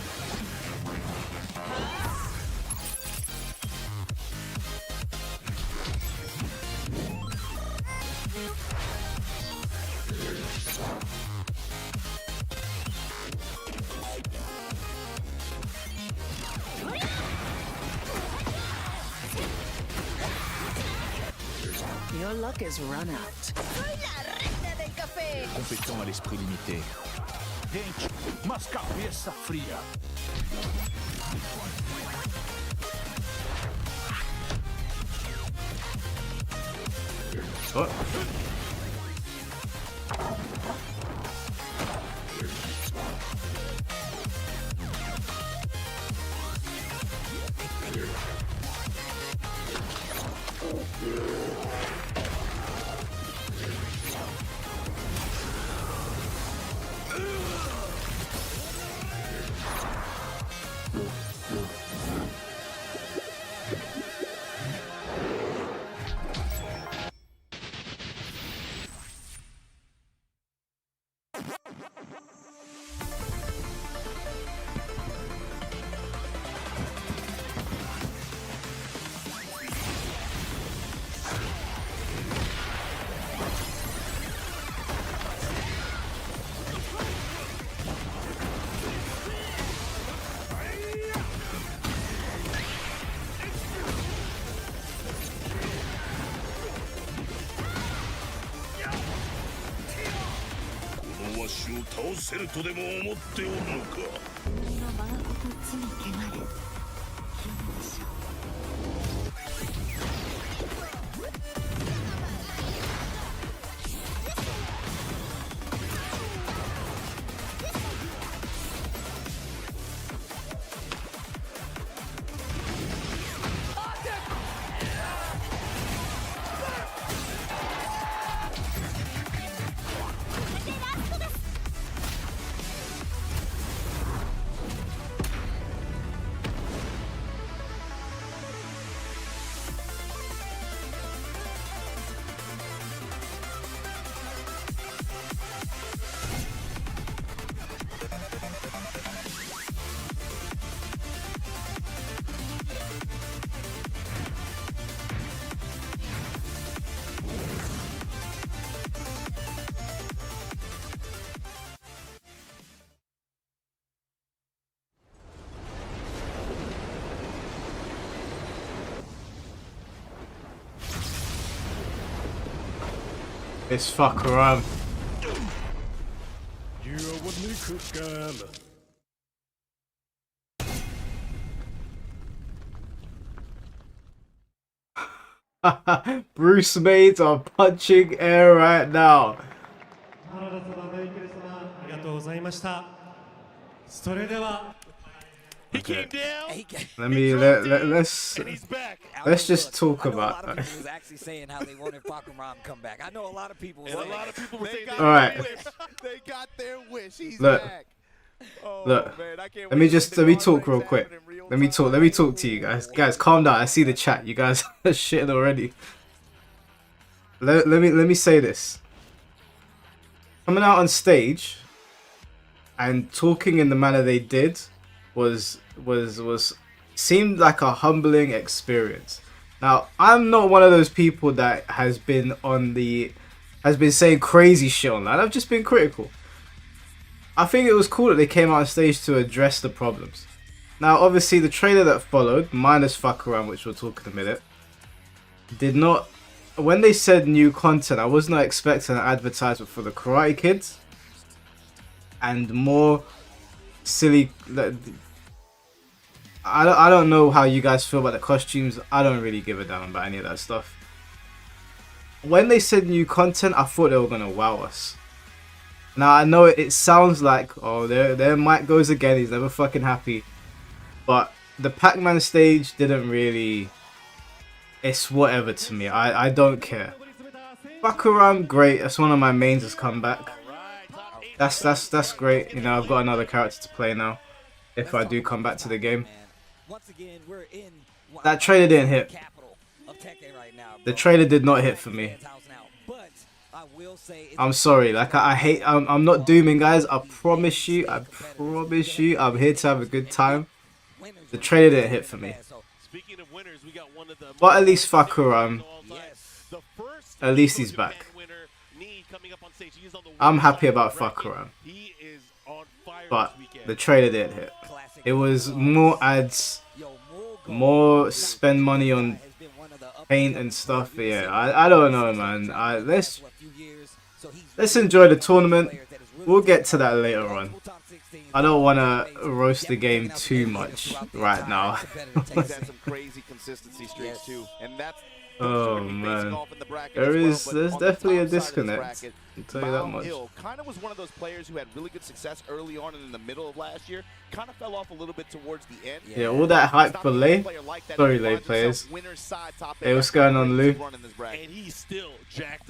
Your luck has run out. Soy la reina del café. Compétent à l'esprit limité. Gente, mas cabeça fria. What? This fucker around. Bruce maids are punching air right now. He came down. Let's just talk about that. Was actually saying how they wanted Pokemon to come back. I know a lot of people. A lot of people were saying all right. They got their wish. He's look, back. Oh, look. Man, I can't let me talk real quick. Let me talk to you guys. Guys, calm down. I see the chat. You guys are shitting already. Let me say this. coming out on stage and talking in the manner they did was seemed like a humbling experience. Now, I'm not one of those people that has been saying crazy shit online. I've just been critical. I think it was cool that they came out on stage to address the problems. Now, obviously, the trailer that followed, minus fuck around, which we'll talk in a minute, did not. When they said new content, I was not expecting an advertisement for the Karate Kids and more silly. I don't know how you guys feel about the costumes. I don't really give a damn about any of that stuff. When they said new content, I thought they were gonna wow us. Now I know it sounds like, oh, there Mike goes again. He's never fucking happy. But the Pac-Man stage didn't really. It's whatever to me. I don't care. Bakaram, great. That's one of my mains has come back. That's great. You know, I've got another character to play now. If I do come back to the game. That trailer didn't hit. The trailer did not hit for me. I'm sorry. Like I hate. I'm not dooming, guys. I promise you. I'm here to have a good time. The trailer didn't hit for me. But at least Fakuram. At least he's back. I'm happy about Fakuram. But the trailer didn't hit. It was more ads, more spend money on paint and stuff. But yeah, I don't know, man. Let's enjoy the tournament. We'll get to that later on. I don't want to roast the game too much right now. Oh man, there's definitely a disconnect. I'll tell you that much. Kind of was one of those players who had really good success early on and in the middle of last year. Kind of fell off a little bit towards the end. Yeah, all that hype for Lay. Sorry, Lay players. Hey, what's going on, Lou? Well,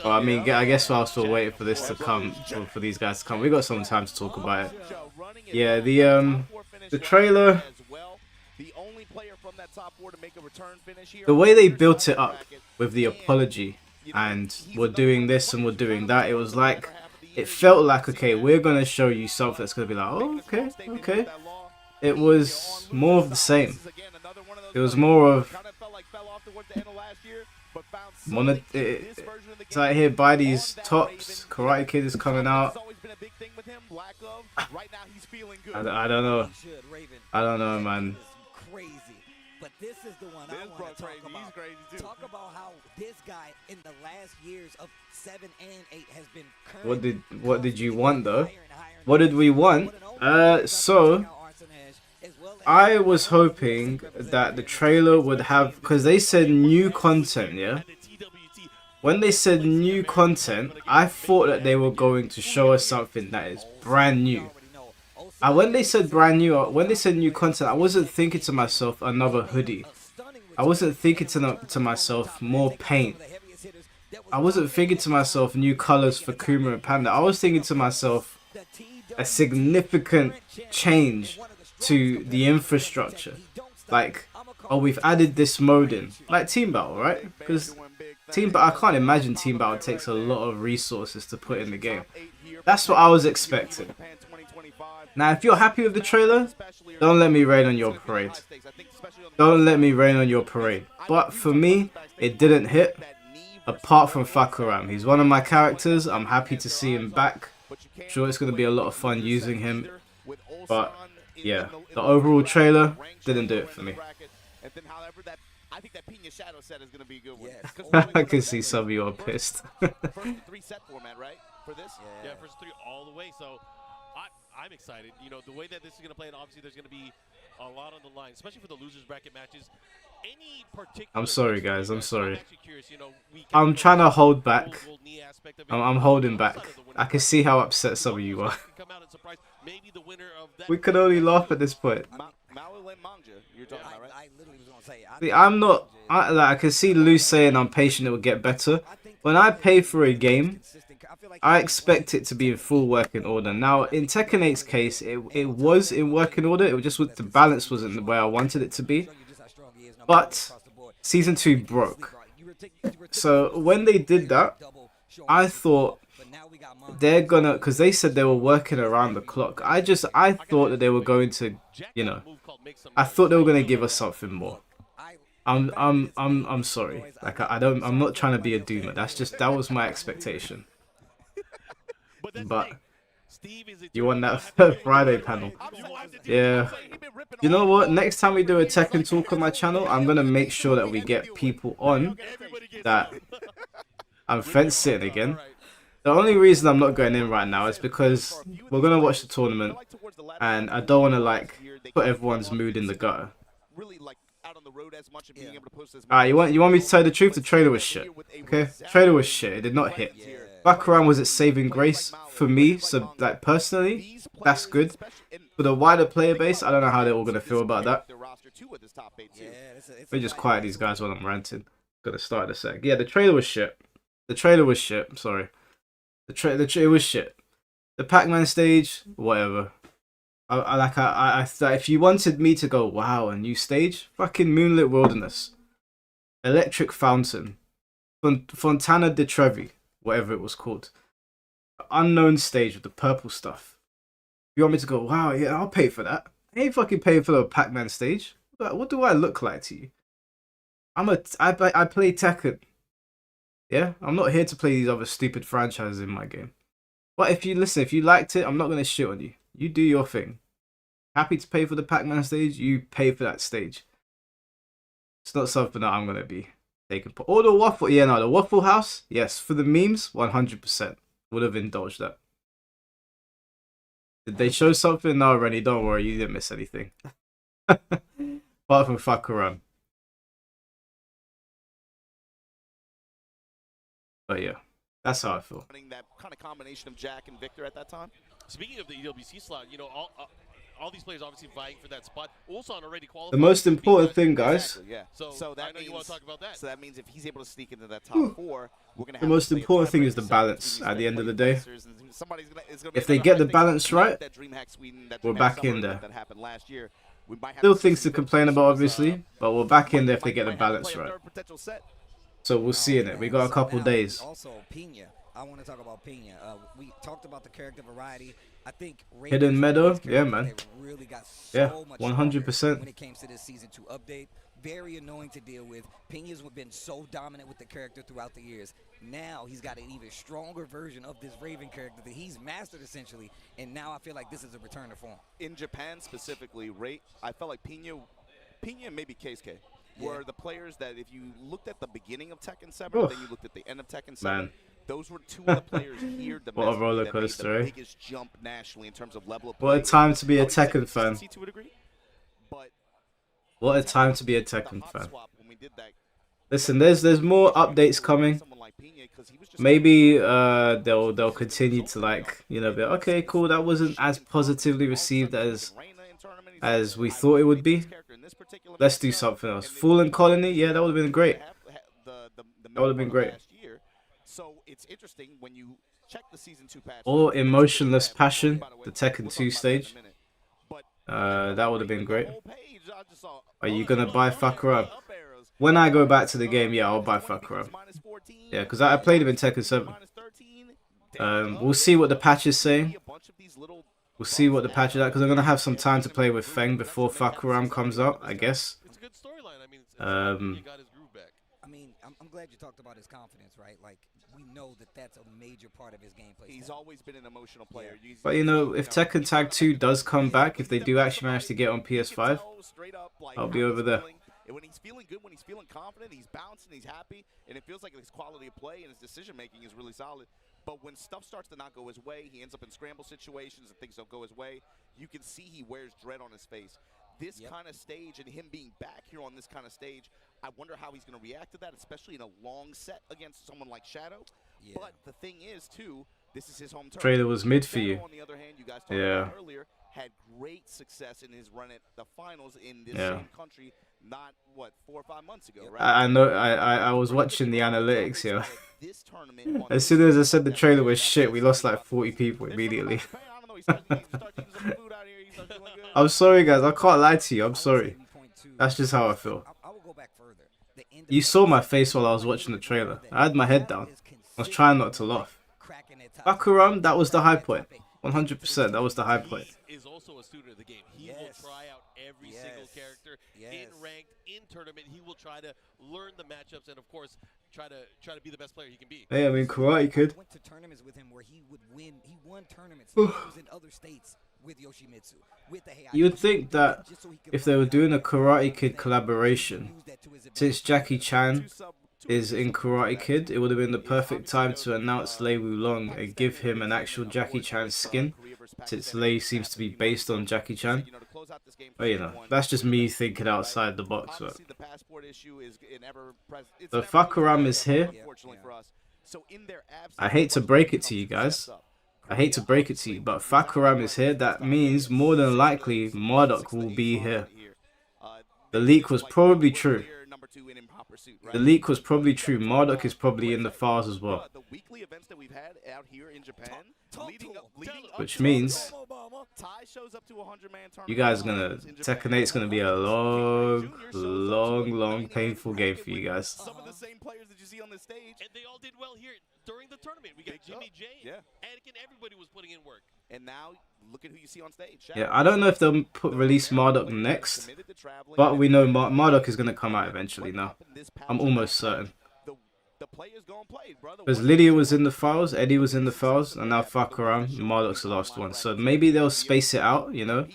I mean, I guess I'll still wait for this to come, for these guys to come. We got some time to talk about it. Yeah, the trailer. The way they built it up with the apology and we're doing this and we're doing that, it was like, it felt like, okay, we're gonna show you something that's gonna be like, oh, okay. It was more of the same. It was more of it's like, here, buy these tops. Karate Kid is coming out. I don't know. I don't know, man. But this is the one I want to talk about. Talk about how this guy in the last years of 7 and 8 has been. What did you want though? What did we want? So I was hoping that the trailer would have, because they said new content, yeah. When they said new content, I thought that they were going to show us something that is brand new. And when they said brand new, when they said new content, I wasn't thinking to myself another hoodie. I wasn't thinking to myself more paint. I wasn't thinking to myself new colors for Kuma and Panda. I was thinking to myself a significant change to the infrastructure. Like, oh, we've added this mode in. Like Team Battle, right? Because I can't imagine Team Battle takes a lot of resources to put in the game. That's what I was expecting. Now, if you're happy with the trailer, don't let me rain on your parade. Don't let me rain on your parade. But for me, it didn't hit. Apart from Fakuram, he's one of my characters. I'm happy to see him back. Sure, it's going to be a lot of fun using him. But yeah, the overall trailer didn't do it for me. I can see some of you are pissed. First 3 set format, right? For this? Yeah, first 3 all the way. So I'm excited. You know, the way that this is going to play, and obviously there's going to be a lot on the line, especially for the losers bracket matches. Any particular I'm sorry, guys. I'm sorry. I'm trying to hold back. I'm holding back. I can see how upset some of you are. We could only laugh at this point. See, I'm not. I can see Lou saying I'm patient, it will get better. When I pay for a game, I expect it to be in full working order. Now, in Tekken 8's case, it was in working order. It was just with the balance wasn't the way I wanted it to be. But Season 2 broke. So when they did that, I thought, they're gonna, because they said they were working around the clock. I thought that they were going to, you know, I thought they were gonna give us something more. I'm sorry. Like I'm not trying to be a doomer. That was my expectation. But you want that Friday panel? Yeah. You know what? Next time we do a Tekken talk on my channel, I'm gonna make sure that we get people on that. I'm fence sitting again. The only reason I'm not going in right now is because we're gonna watch the tournament, and I don't want to like put everyone's mood in the gutter. Alright, you want me to tell you the truth? The trailer was shit. Okay, the trailer was shit. It did not hit. Bakaran was its saving grace for me. So like personally, that's good. For the wider player base, I don't know how they're all gonna feel about that. Let me just quiet these guys while I'm ranting. Gonna start in a sec. Yeah, the trailer was shit. The trailer was shit. I'm sorry. It was shit. The Pac-Man stage, whatever. If you wanted me to go, wow, a new stage, fucking Moonlit Wilderness, Electric Fountain, Fontana di Trevi, whatever it was called, unknown stage with the purple stuff. You want me to go, wow, yeah, I'll pay for that. I ain't fucking paying for the Pac-Man stage. What do I look like to you? I play Tekken. Yeah, I'm not here to play these other stupid franchises in my game. But if you liked it, I'm not gonna shit on you. You do your thing. Happy to pay for the Pac-Man stage, you pay for that stage. It's not something that I'm gonna be taking. Or the Waffle, yeah, no, the Waffle House, yes, for the memes, 100%. Would have indulged that. Did they show something? No, Rennie, don't worry, you didn't miss anything. Apart from Fakaran. But yeah, that's how I feel. That kind of combination of Jack and Victor at that time. Speaking of the EWC slot, you know, all these players obviously vying for that spot. Ulsan already qualified. The most important thing, guys. Exactly, yeah. So that means, you want to talk about that. So that means if he's able to sneak into that top four, we're gonna have the most important thing is the balance at the end of the day. If they get the balance right, we're back in there. Still things to complain about, obviously, but we're back in there if they get the balance right. So we'll see in it. We got a couple days. Also, Pena. I want to talk about Pena. We talked about the character variety. I think Hidden Meadow, yeah, man. Really got yeah, so much 100%. When it came to this season 2 update, very annoying to deal with. Pena's been so dominant with the character throughout the years. Now he's got an even stronger version of this Raven character that he's mastered essentially, and now I feel like this is a return to form. In Japan specifically, I felt like Pena and maybe Keisuke were the players that if you looked at the beginning of Tekken 7, then you looked at the end of Tekken 7. Man. Those were two of the players here what a roller coaster, that made the biggest jump nationally in terms of level of play. What a time to be a Tekken fan. What a time to be a Tekken fan. Listen, there's more updates coming. Maybe they'll continue to like, you know, be okay, cool, that wasn't as positively received as we thought it would be. Let's do something else. Fallen Colony, yeah, that would have been great. That would have been great. So it's interesting when you check the season 2 patch. Or Emotionless Passion, the Tekken 2 stage. That would have been great. Are you gonna buy Fakaran? When I go back to the game, yeah, I'll buy Fakaran. Yeah, because I played him in Tekken 7. We'll see what the patch is saying. We'll see what the patch is at, because I'm gonna have some time to play with Feng before Fakaran comes out, I guess. It's a good storyline. I mean, he got his groove back. I mean, I'm glad you talked about his confidence, right? Like, we know that that's a major part of his gameplay. He's always been an emotional player. Yeah. But you know, if Tekken Tag 2 does come back, if they do actually manage to get on PS5, I'll be over there. When he's feeling good, when he's feeling confident, he's bouncing, he's happy, and it feels like his quality of play and his decision-making is really solid. But when stuff starts to not go his way, he ends up in scramble situations and things don't go his way, you can see he wears dread on his face. This kind of stage and him being back here on this kind of stage, I wonder how he's going to react to that, especially in a long set against someone like Shadow. Yeah. But the thing is, too, this is his home turf. Trailer was mid for you. On the other hand, you guys talked about earlier, had great success in his run at the finals in this same country, not, what, 4 or 5 months ago, right? I know, I was watching the analytics, yo. As soon as I said the trailer was shit, we lost like 40 people immediately. I'm sorry, guys. I can't lie to you. I'm sorry. That's just how I feel. You saw my face while I was watching the trailer. I had my head down. I was trying not to laugh. Bakaram, that was the high point. 100%, that was the high point. He is also a student of the game. He will try out every single character in ranked, in tournament. He will try to learn the matchups and, of course, try to be the best player he can be. Hey, I mean, Karate Kid. I went to tournaments with him where he would win. He won tournaments in other states with Yoshimitsu, with the You would think that if they were doing a Karate Kid collaboration, since Jackie Chan is in Karate Kid, it would have been the perfect time to announce Lei Wulong and give him an actual Jackie Chan skin, since Lei seems to be based on Jackie Chan. But you know, that's just me thinking outside the box. But the Fakaram is here. I hate to break it to you guys. I hate to break it to you, but Fakaram is here. That means more than likely Marduk will be here. The leak was probably true. The leak was probably true. Marduk is probably in the files as well. Which means you guys are gonna Tekken 8's gonna be a long, painful game for you guys. Some of the same players that you see on the stage, and they all did well here during the tournament. We got Jimmy J, Anakin, everybody was putting in work. And now look at who you see on stage. Yeah, I don't know if they'll release Marduk next, but we know Marduk is gonna come out eventually now. I'm almost certain. Because Lydia was in the files, Eddie was in the files, and now Fakaram, Marduk's the last one. So maybe they'll space it out, you know?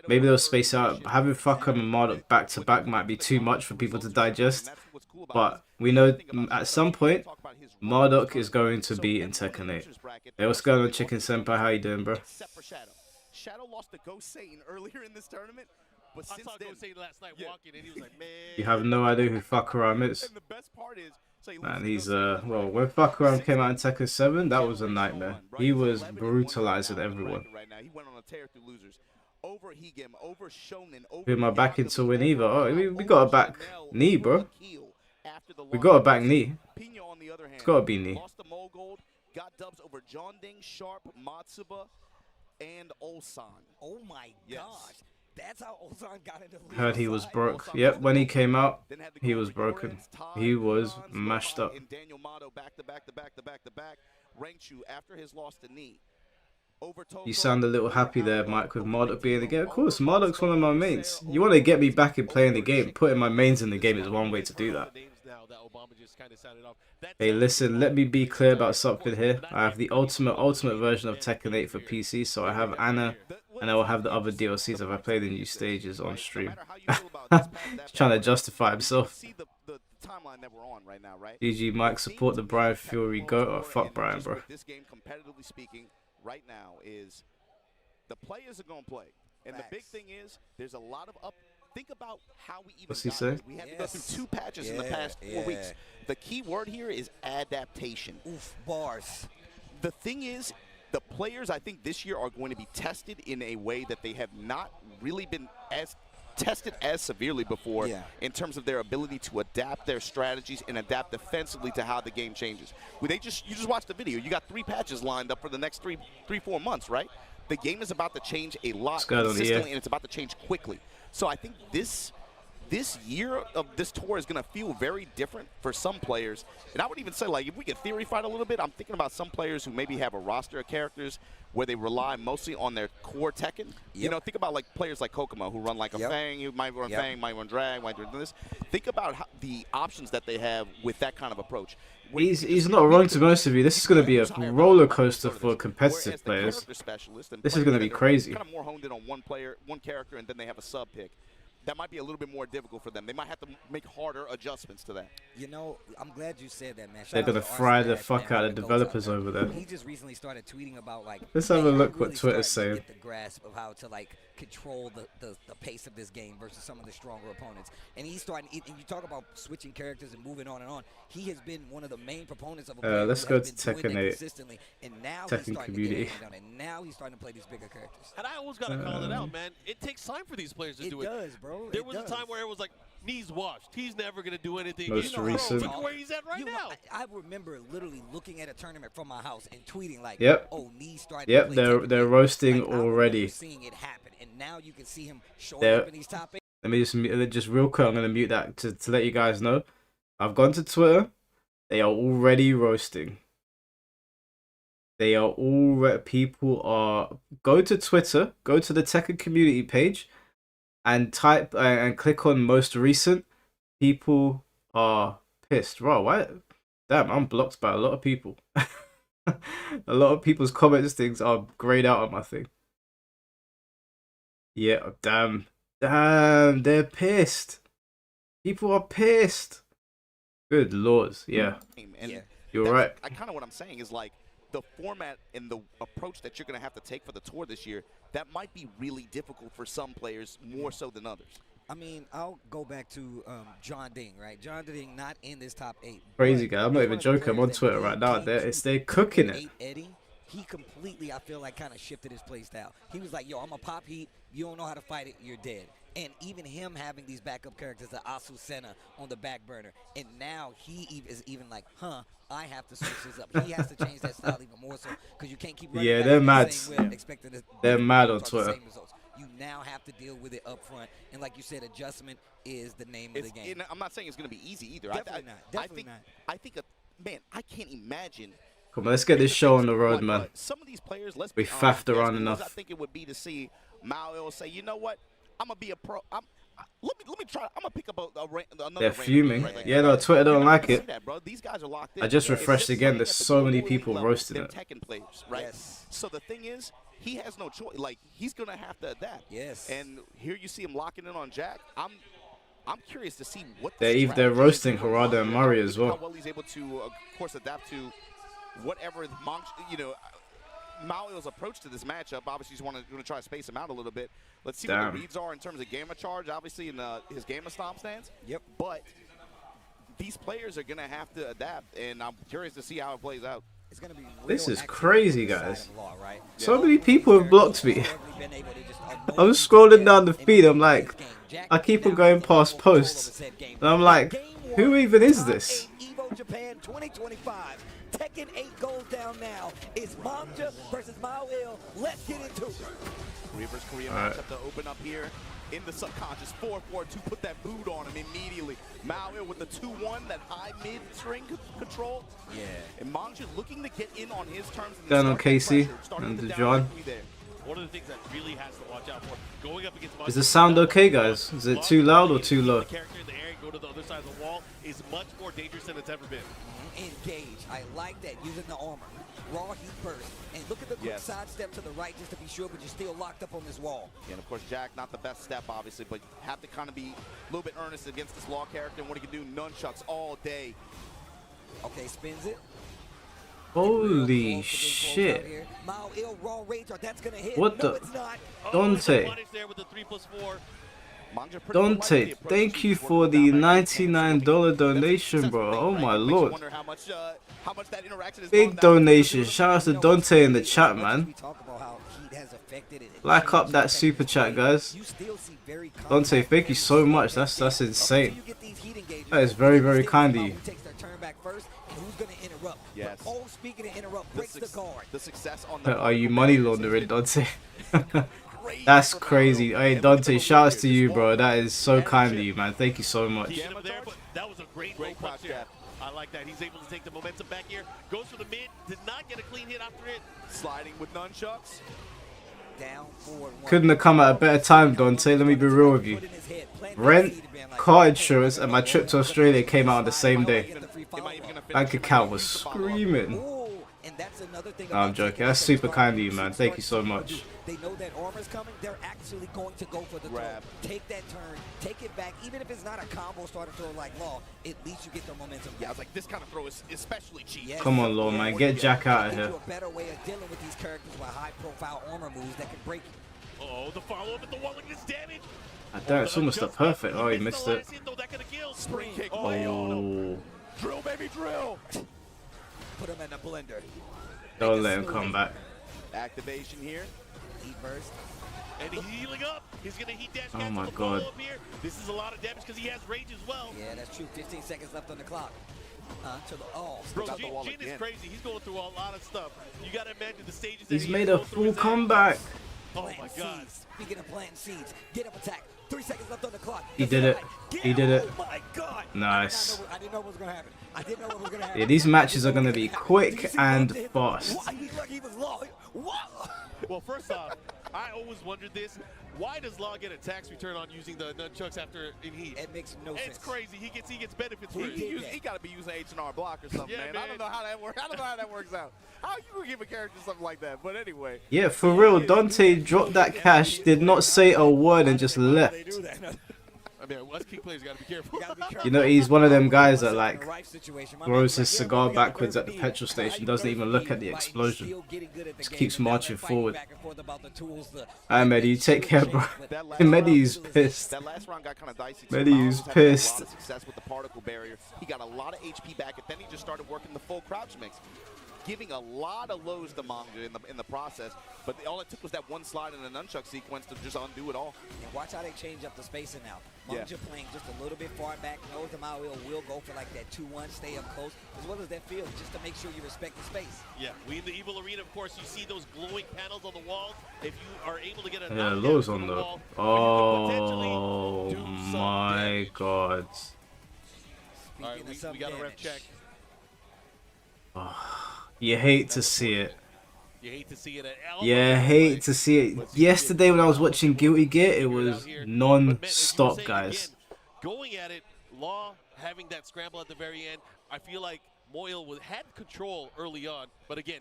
Maybe they'll space out. Having Fakaram and Marduk back to back might be too much for people to digest. But we know at some point, Marduk is going to be in Tekken 8. Hey, what's going on, Chicken Senpai? How you doing, bro? Shadow lost to Ghost Satan earlier in this tournament. But I saw Ghost Satan last night walking, and he was like, man. You have no idea who Fakaram is. And the best part is, Man, he's well, when Fakaram came out in Tekken 7, that was a nightmare. He was brutalizing everyone. He went on a tear through losers. Over Higem, over Shonen, Who am I back into win EVO? Oh, we got a back knee, bro. We got a back knee. It's gotta be knee. Lost to Mogold, got dubs over John Ding, Sharp, Matsuba, and Ulsan. Oh my gosh. That's how Ulsan got into the Heard he was broke. Yep, when he came out, he was broken. He was mashed up. Daniel Mato back to back. Rangchu after his loss to knee. You sound a little happy there, Mike, with Marduk being in the game. Of course, Marduk's one of my mains. You want to get me back in playing the game, putting my mains in the game is one way to do that. Hey, listen, let me be clear about something here. I have the ultimate version of Tekken 8 for PC, so I have Anna, and I will have the other DLCs if I play the new stages on stream. He's trying to justify himself. GG Mike, support the Brian Fury GOAT. Oh, fuck Brian, bro. This game, competitively speaking, right now is the players are going to play. And the big thing is there's a lot of think about how we even What's he say? We had to go through 2 patches in the past 4 weeks. The key word here is adaptation. Oof, bars. The thing is, the players I think this year are going to be tested in a way that they have not really been tested as severely before in terms of their ability to adapt their strategies and adapt defensively to how the game changes. You just watched the video. You got 3 patches lined up for the next 3-4 months, right? The game is about to change a lot consistently, and it's about to change quickly. So I think this year of this tour is going to feel very different for some players. And I would even say, like, if we could theory fight a little bit, I'm thinking about some players who maybe have a roster of characters where they rely mostly on their core Tekken. You know, think about like players like Kokomo who run like a Fang, who might run Fang, might run Drag, might run this. Think about the options that they have with that kind of approach. He's not wrong, to be honest with you. This is going to be a roller coaster for competitive players. This is going to be crazy. Kind of more honed in on one player, one character, and then they have a sub pick. That might be a little bit more difficult for them. They might have to make harder adjustments to that. You know, I'm glad you said that, man. They're going to fry the fuck out of developers over there. He just recently started tweeting about, like, let's have a look what Twitter's saying. Get the grasp of how to, like, control the pace of this game versus some of the stronger opponents. And he's starting, and you talk about switching characters and moving on and on. He has been one of the main proponents of a let's go to Tekken 8. Consistently, and now Tekken he's starting community. to get it, and now he's starting to play these bigger characters. And I always got to call it out, man. It takes time for these players to do it. It does, bro. There was a time where it was like, knees washed. He's never going to do anything. Most recent. Look where he's at right now. I remember literally looking at a tournament from my house and tweeting like, oh, knees starting to play they're roasting already. Seeing it happen, and now you can see him showing up in these top 8. Let me just real quick, I'm going to mute that to let you guys know. I've gone to Twitter. They are already roasting. They are all people are go to Twitter, go to the Tekken community page, and type and click on most recent. People are pissed. Bro, why? Damn, I'm blocked by a lot of people. A lot of people's comments things are grayed out on my thing. Yeah, damn, they're pissed. People are pissed. Good lord, yeah. And you're right. I kind of what I'm saying is like the format and the approach that you're going to have to take for the tour this year, that might be really difficult for some players more so than others. I mean, I'll go back to John Ding, right? John Ding not in this top 8. Crazy guy. I'm not even joking. I'm on Twitter right now. They're cooking it. Eddie, he completely, I feel like, kind of shifted his play style. He was like, yo, I'm a pop heat. You don't know how to fight it, you're dead. And even him having these backup characters, the Asu Senna on the back burner, and now he is even like, I have to switch this up. He has to change that style even more so because you can't keep running back they're mad. the same way, expecting They're mad on the Twitter. same results. You now have to deal with it up front, and like you said, adjustment is the name of the game. I'm not saying it's going to be easy either. Definitely not. Definitely not. I think, man, I can't imagine. Come on, let's get this show on the road, man. Some of these players, we faffed around enough. I think it would be to see Mao say, you know what, I'm gonna be a pro. Let me try. I'm gonna pick up another. They're fuming. Yeah, no, Twitter don't like it. These guys are locked in. I just refreshed again. There's so many people roasting it. Tekken players, right? Yes. So the thing is, he has no choice. Like he's gonna have to adapt. Yes. And here you see him locking in on Jack. I'm curious to see what they're roasting Harada and Murray as well. How well he's able to, of course, adapt to whatever Mao's approach to this matchup. Obviously, he's going to try to space him out a little bit. Let's see what the reads are in terms of Gamma Charge, obviously, in his Gamma Stomp stance. Yep. But these players are going to have to adapt, and I'm curious to see how it plays out. It's going to be this is crazy, guys. Law, right? So many people have blocked me. I'm scrolling down the feed. I'm like, I keep on going past posts, and I'm like, who even is this? EVO Japan 2025. Tekken 8 goes down now. It's Manja versus Mao-Il. Let's get into it. Korea versus Korea matchup to open up here in the subconscious. 4-4-2, put that boot on him immediately. Mao-Il with the 2-1, that high mid-string control. Yeah. And Manja looking to get in on his terms. Down on Casey and the John. One of the things that really has to watch out for going up against Is the sound okay, guys? Is it too loud or too low? The character in the air and go to the other side of the wall is much more dangerous than it's ever been. Engage. I like that, using the armor. Raw heat burst. And look at the quick side step to the right just to be sure, but you're still locked up on this wall. Yeah, and of course, Jack, not the best step, obviously, but have to kind of be a little bit earnest against this Law character and what he can do. Nunchucks all day. Okay, spins it. Holy shit. Mao-Il, raw rage, that's gonna hit. What no, the? it's not. Dante. There with the 3+4. Dante, thank you for the $99 donation, bro. Oh my lord. Big donation. Shout out to Dante in the chat, man. Like up that super chat, guys. Dante, thank you so much. That's insane. That is very, very kind of you. Yes. Speaking of interrupt, breaks the guard. The success on the Are you money laundering, Dante? That's crazy. Hey, Dante, shouts to you, bro. That is so kind of you, man. Thank you so much. That was a great punch there. I like that. He's able to take the momentum back here. Goes for the mid. Did not get a clean hit after it. Sliding with nunchucks. Down forward. Couldn't have come at a better time, Dante. Let me be real with you. Rent, car insurance, and my trip to Australia came out on the same day. Bank account was screaming. No, I'm joking. That's super kind of you, man. Thank you so much. They know that armor's coming. They're actually going to go for the grab. Take that turn. Take it back. Even if it's not a combo starter throw like Law, at least you get the momentum. Yeah, I was like, this kind of throw is especially cheap. Yes. Come on, Law, man. Get Jack out of here. A better way of dealing with these characters with high-profile armor moves that can break you. Oh, the follow-up at the wall like this damage. Damn, it's almost a perfect. Oh, he missed it. Spring kick. Oh. Drill, baby, drill. Put him in the blender. Don't let him come back. Activation here. Heat burst. And he's healing up. He's going to heat dash. Oh my god. Here. This is a lot of damage because he has rage as well. Yeah, that's true. 15 seconds left on the clock. Bro, Jin is crazy. He's going through a lot of stuff. You got to imagine the stages. He's made a full comeback. Oh my god. Speaking of planting seeds, get up attack. 3 seconds left on the clock. He did it. He did it. Oh my God. Nice. I didn't know what was going to happen. I didn't know what was going to happen. Yeah, these matches are going to be quick and fast. He was low. Well, first off, I always wondered this. Why does Law get a tax return on using the nunchucks after in heat? It makes no sense. It's crazy. He gets benefits for it. He got to be using H&R block or something, man. I don't know how that works. I don't know how that works out. How you gonna give a character something like that? But anyway. Yeah, for real, Dante dropped that cash, did not say a word, and just left. I mean, us key players gotta be careful. You know, he's one of them guys that like throws his cigar backwards at the petrol station, doesn't even look at the explosion, just keeps marching forward. Alright, Medi, you take care, bro. Medi's pissed. That last round got kind of dicey. Medi's pissed. A lot of success with the particle barrier. He got a lot of HP back, and then he just started working the full crouch mix, giving a lot of lows to Manga in the process, but all it took was that one slide in the nunchuck sequence to just undo it all. And watch how they change up the spacing now. Manga playing just a little bit far back, knows the Maui will go for like that 2-1, stay up close, as well as that field, just to make sure you respect the space. Yeah, we in the EVO arena, of course, you see those glowing panels on the walls. If you are able to get a lows on the wall, oh my God. All right, we got a ref check. You hate to see it. You hate to see it. Yeah, hate to see it. Yesterday when I was watching Guilty Gear, it was non-stop, guys. Going at it, Law having that scramble at the very end, I feel like Moyle had control early on, but again,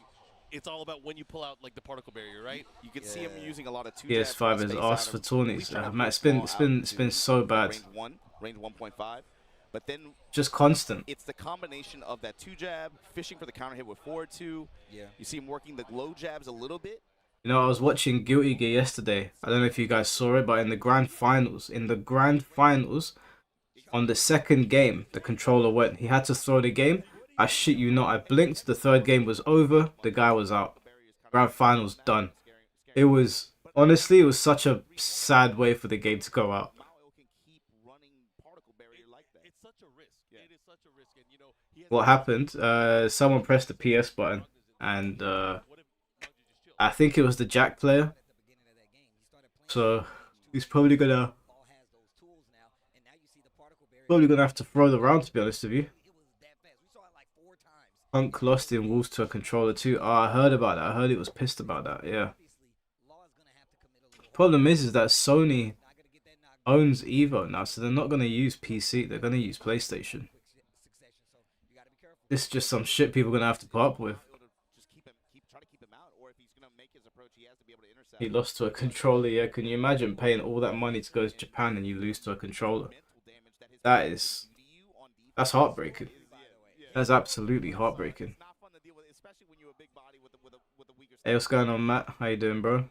it's all about when you pull out like the particle barrier, right? You can see him using a lot of 2 PS5 has asked for tourneys. Man, it's been so bad. Range 1.5. But then just constant. It's the combination of that 2-jab, fishing for the counter hit with forward 2. Yeah. You see him working the low jabs a little bit. You know, I was watching Guilty Gear yesterday. I don't know if you guys saw it, but in the grand finals, on the second game, the controller went. He had to throw the game. I shit you not. I blinked. The third game was over. The guy was out. Grand finals done. It was, honestly, it was such a sad way for the game to go out. What happened? Someone pressed the PS button, and I think it was the Jack player. So he's probably gonna have to throw the round, to be honest with you. Punk lost in Wolves to a controller too. Oh, I heard about that. I heard he was pissed about that. Yeah. Problem is that Sony owns EVO now, so they're not gonna use PC. They're gonna use PlayStation. This is just some shit people are going to have to put up with. He lost to a controller, yeah. Can you imagine paying all that money to go to Japan and you lose to a controller? That's heartbreaking. That's absolutely heartbreaking. Hey, what's going on, Matt? How you doing, bro?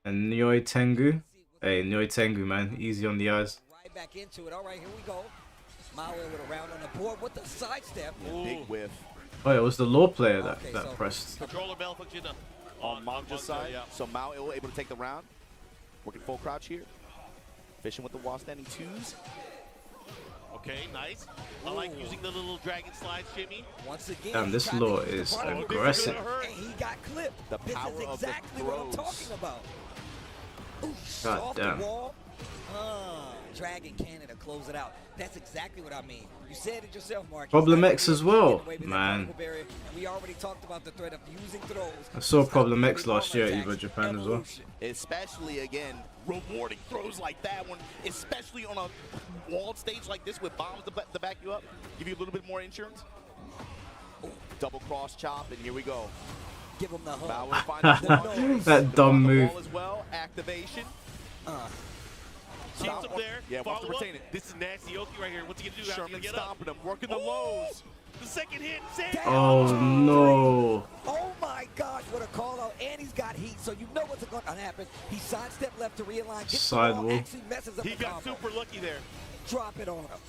And Nyoi Tengu. Hey, Nyoi Tengu, man. Easy on the eyes. Right back into it. All right, here we go. Maui with a round on the board with the sidestep. Big whiff. Oh, it was the law player that pressed. Controller malfunction on Manga's side. Yeah. So Mao able to take the round. Working full crouch here. Fishing with the wall standing 2s. Okay, nice. I like using the little dragon slide shimmy. Once again, damn, this law is aggressive. And he got clipped. The power this is exactly what I'm talking about. Ooh, God damn. Dragon Canada close it out. That's exactly what I mean. You said it yourself, Mark. Problem X as well, man. We already talked about the threat of using throws. I saw Problem X last year at EVO Japan as well. Especially again, rewarding throws like that one, especially on a walled stage like this with bombs to back you up, give you a little bit more insurance. Ooh, double cross chop, and here we go. Give him the hug. That dumb move. As well. Activation. Keeps him there. Yeah, wants to retain it. This is nasty Oki right here. What's he gonna do? Sherman stomping him, working the lows. The second hit. Oh no! Oh my gosh, what a call out! And he's got heat, so you know what's going to happen. He sidestepped left to realign. Sidewall. Actually messes up he got super lucky there. Drop it on him.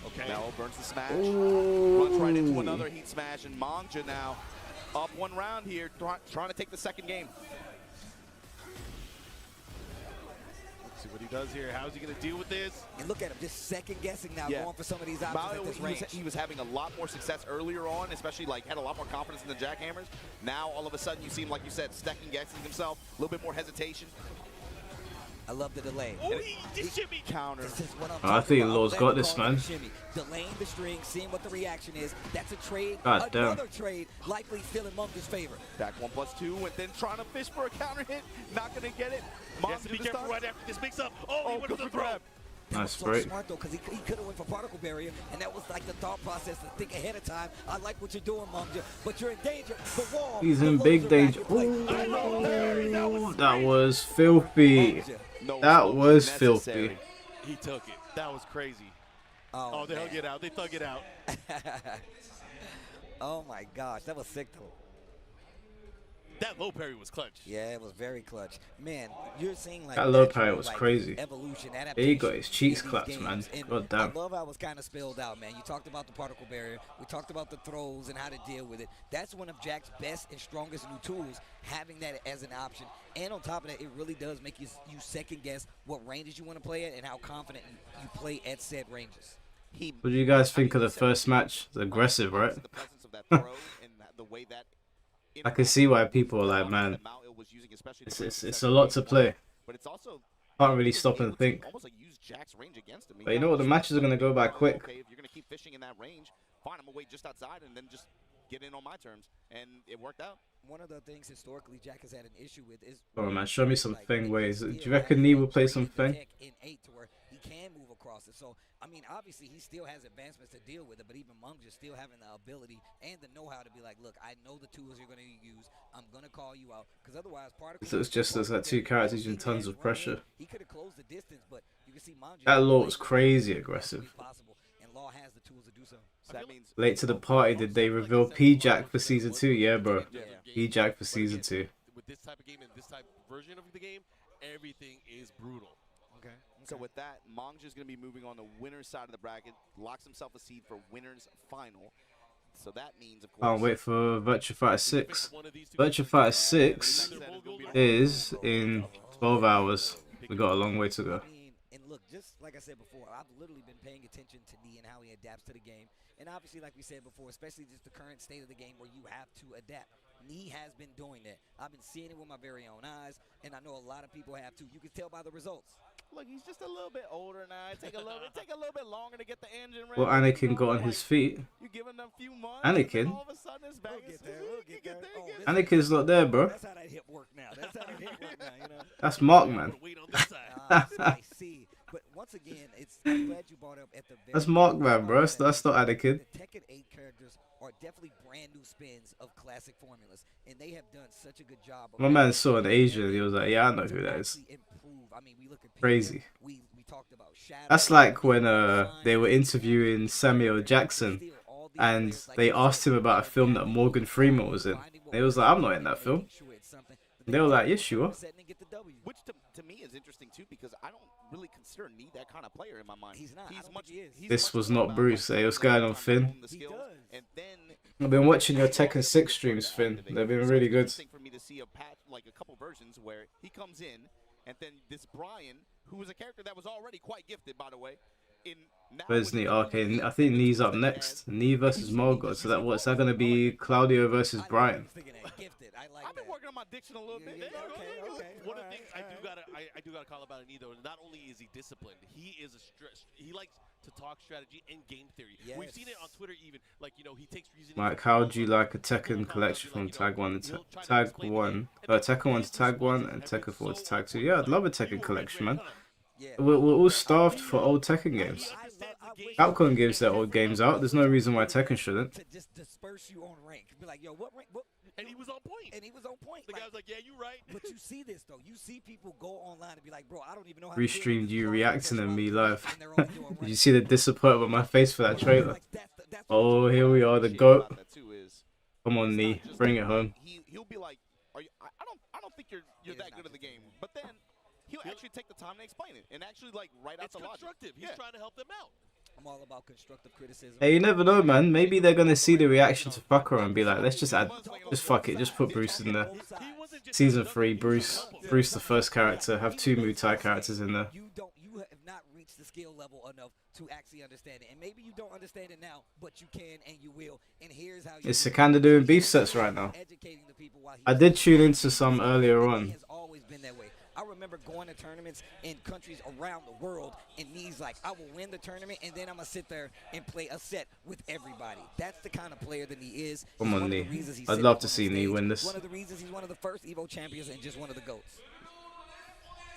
Okay. Now burns the smash. Runs right into another heat smash, and Manga now up 1 round here, trying to take the second game. See what he does here. How's he going to deal with this? And look at him, just second guessing now, going for some of these options at this range. He was having a lot more success earlier on, especially like had a lot more confidence in the jackhammers. Now all of a sudden you see him, like you said, second guessing himself, a little bit more hesitation. I love the delay. Oh, he just shimmy counter. I think Law's got this, man. Delaying the string, seeing what the reaction is. That's a trade. God damn. Another trade, likely still in Munger's favor. Back 1+2, and then trying to fish for a counter hit. Not gonna get it. Yes, be careful right after this mix up. Oh, he went for the grab. Nice So break. smart though, because he could have went for particle barrier, and that was like the thought process to think ahead of time. I like what you're doing, Munger, but you're in danger. The wall. He's in big danger. Ooh, that was filthy. That was filthy. He took it. That was crazy. Oh, they hug it out. They thug it out. Oh my gosh, that was sick though. That low parry was clutch. Yeah, it was very clutch. Man, you're seeing like That low parry was like, crazy. Evolution, He got his cheeks in these clapped, games. man. And God damn. I love how it was kind of spelled out, man. You talked about the particle barrier. We talked about the throws and how to deal with it. That's one of Jack's best and strongest new tools, having that as an option. And on top of that, it really does make you second guess what ranges you want to play at and how confident you play at said ranges. What do you guys think of the first match? It's aggressive, right? I can see why people are like, man, it's a lot to play. Can't really stop and think. But you know what? The matches are going to go by quick. If you're going to keep fishing in that range, fine, I'm going to wait just outside and then just get in on my terms. And it worked out. One of the things historically Jack has had an issue with is... Oh man, show me some Feng ways. Do you reckon Nee will play some Feng? In 8 to where he can move across it. So, I mean, obviously he still has advancements to deal with it, but even Munger still having the ability and the know-how to be like, look, I know the tools you're going to use. I'm going to call you out. Because otherwise, So it's just there's like two characters using tons of pressure. He could have closed the distance, but you can see Munger... That Law was crazy aggressive. And Law has the tools to do so. So that means Late to the party, did they reveal P-Jack for Season 2? Yeah, bro. P-Jack for Season 2. With this type of game and this type of version of the game, everything is brutal. Okay. So with that, Mong's going to be moving on the winner's side of the bracket, locks himself a seed for winner's final. So that means, of course... Can't wait for Virtua Fighter 6. Virtua Fighter 6 is in 12 hours. We got a long way to go. And look, just like I said before, I've literally been paying attention to Nee and how he adapts to the game. And obviously, like we said before, especially just the current state of the game where you have to adapt. Nee has been doing that. I've been seeing it with my very own eyes, and I know a lot of people have too. You can tell by the results. Look, he's just a little bit older now. It take a little bit longer to get the engine ready. Well, Anakin got on his feet. You give him a few months. Anakin? All of a sudden it's back. We'll get there. Anakin's not there, bro. That's how that hip work now. That's how that hip work now, you know? That's Mark, man. I see. But once again, I'm glad you brought up at the very... That's Mark, man, bro. That's not Anakin. The Tekken 8 characters are definitely brand new spins of classic formulas, and they have done such a good job. My man saw an Asian. He was like, yeah, I know who that is. Crazy. We talked about Shadow. That's like when they were interviewing Samuel Jackson and they asked him about a film that Morgan Freeman was in. And he was like, I'm not in that film. And they were like, yes, you are. Which to me is interesting too, because I don't really consider Nee that kind of player in my mind. He's not. This was not Bruce. Hey, what's going on, Finn? I've been watching your Tekken 6 streams, Finn. They've been really good. For me to see a couple versions where he comes in, and then this Brian, who was a character that was already quite gifted, by the way. Where's Nee? Okay, I think Nee's up next. Nee versus Morgoth. So what's that gonna be? Claudio versus Brian. I've been working on my diction a little bit. One of the things I do gotta call about Nee though. Not only is he disciplined, he is he likes to talk strategy and game theory. We've seen it on Twitter even. Like, you know, he takes reasoning. Mike, how do you like a Tekken collection from Tag 1 to Tag 1? Tekken 1 to Tag 1 and Tekken 4 to Tag 2. Yeah, I'd love a Tekken collection, man. We're all starved for old Tekken games. Capcom gives their old games out. There's no reason why Tekken shouldn't. To just disperse you on rank. Be like, yo, what rank? And he was on point. The guy was like, yeah, you're right. But you see this, though. You see people go online and be like, bro, I don't even know how Restreamed you reacting to me live. Did you see the disappointment on my face for that trailer? Oh, here we are, the GOAT. Come on, Nee. Bring it home. He'll be like, I don't think you're that good at the game. But then he'll actually take the time to explain it and actually like write out the logic. It's constructive. He's trying to help them out. I'm all about constructive criticism. Hey, you never know, man. Maybe they're gonna see the reaction to Fucker and be like, let's just fuck it, just put Bruce in there. Season 3, Bruce the first character. Have 2 Muay Thai characters in there. You have not reached the skill level enough to actually understand it, and maybe you don't understand it now, but you can and you will. And here's how. Is Sikanda doing beef sets right now? I did tune into some earlier on. I remember going to tournaments in countries around the world, and Knee's like, I will win the tournament, and then I'm going to sit there and play a set with everybody. That's the kind of player that he is. Come on, Knee. I'd love to see Knee win this. One of the reasons he's one of the first EVO champions and just one of the GOATs.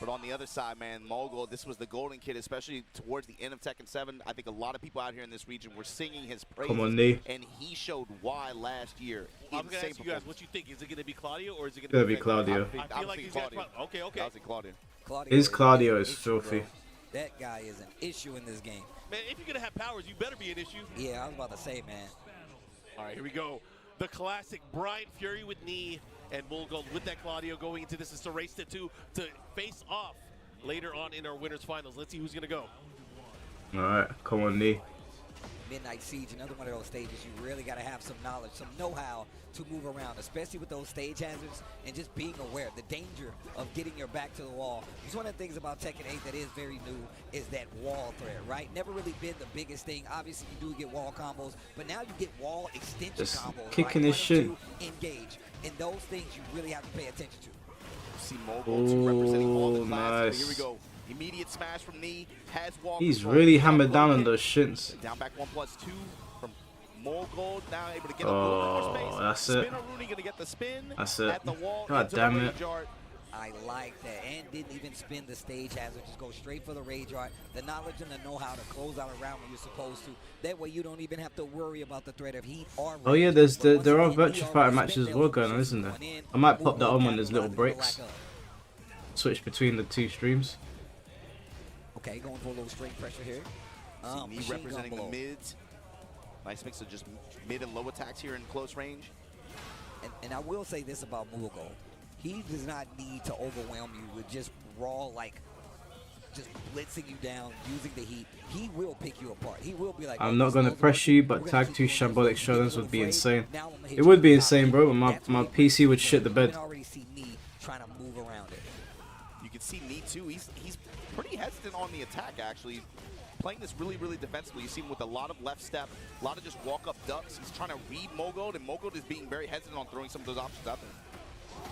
But on the other side, man, Mogul, this was the golden kid, especially towards the end of Tekken 7. I think a lot of people out here in this region were singing his praises. Come on, Knee. And he showed why last year. I'm going to ask you guys, what you think? Is it going to be Claudio or is it Gonna going to be Claudio. I feel like these guys okay. I was Claudio. His Claudio is filthy. Bro. That guy is an issue in this game. Man, if you're going to have powers, you better be an issue. Yeah, I was about to say, man. All right, here we go. The classic Brian Fury with Knee and Mulgold with that Claudio going into this. It's a race to two to face off later on in our winners finals. Let's see who's gonna go. All right, come on, Knee. Midnight Siege, another one of those stages you really got to have some knowledge, some know-how to move around, especially with those stage hazards and just being aware of the danger of getting your back to the wall. It's one of the things about Tekken 8 that is very new is that wall threat, right? Never really been the biggest thing. Obviously, you do get wall combos, but now you get wall extension Just combos. kicking right? his shit. Engage. And those things you really have to pay attention to. See Mogul representing all the classes. Nice. Here we go. Immediate smash from Knee. Has wall He's control. really hammered down on those shins. Down back 1+2 from Mogul. Now able to get a little bit more space. That's it. Spinner Rooney gonna get the spin. That's it. At the wall. God damn it. I like that, and didn't even spin the stage hazard. Just go straight for the rage art. The knowledge and the know-how to close out around when you're supposed to. That way you don't even have to worry about the threat of heat or rage. Oh yeah, there are Virtua Fighter matches as well going on, isn't there? I might pop that on when there's little breaks. Switch between the two streams. Okay, going for a little straight pressure here. Knee representing the mids. Nice mix of just mid and low attacks here in close range. And I will say this about Mulgold. He does not need to overwhelm you with just raw, like, just blitzing you down, using the heat. He will pick you apart. He will be like, I'm not going to press you, but tag 2 Shambolic Showdowns would be insane. It would be insane, bro, but my PC would shit the bed. You can already see Knee trying to move around it. You can see Knee too. He's pretty hesitant on the attack, actually. Playing this really, really defensively. You see him with a lot of left step, a lot of just walk-up ducks. He's trying to read Mogul, and Mogul is being very hesitant on throwing some of those options out there.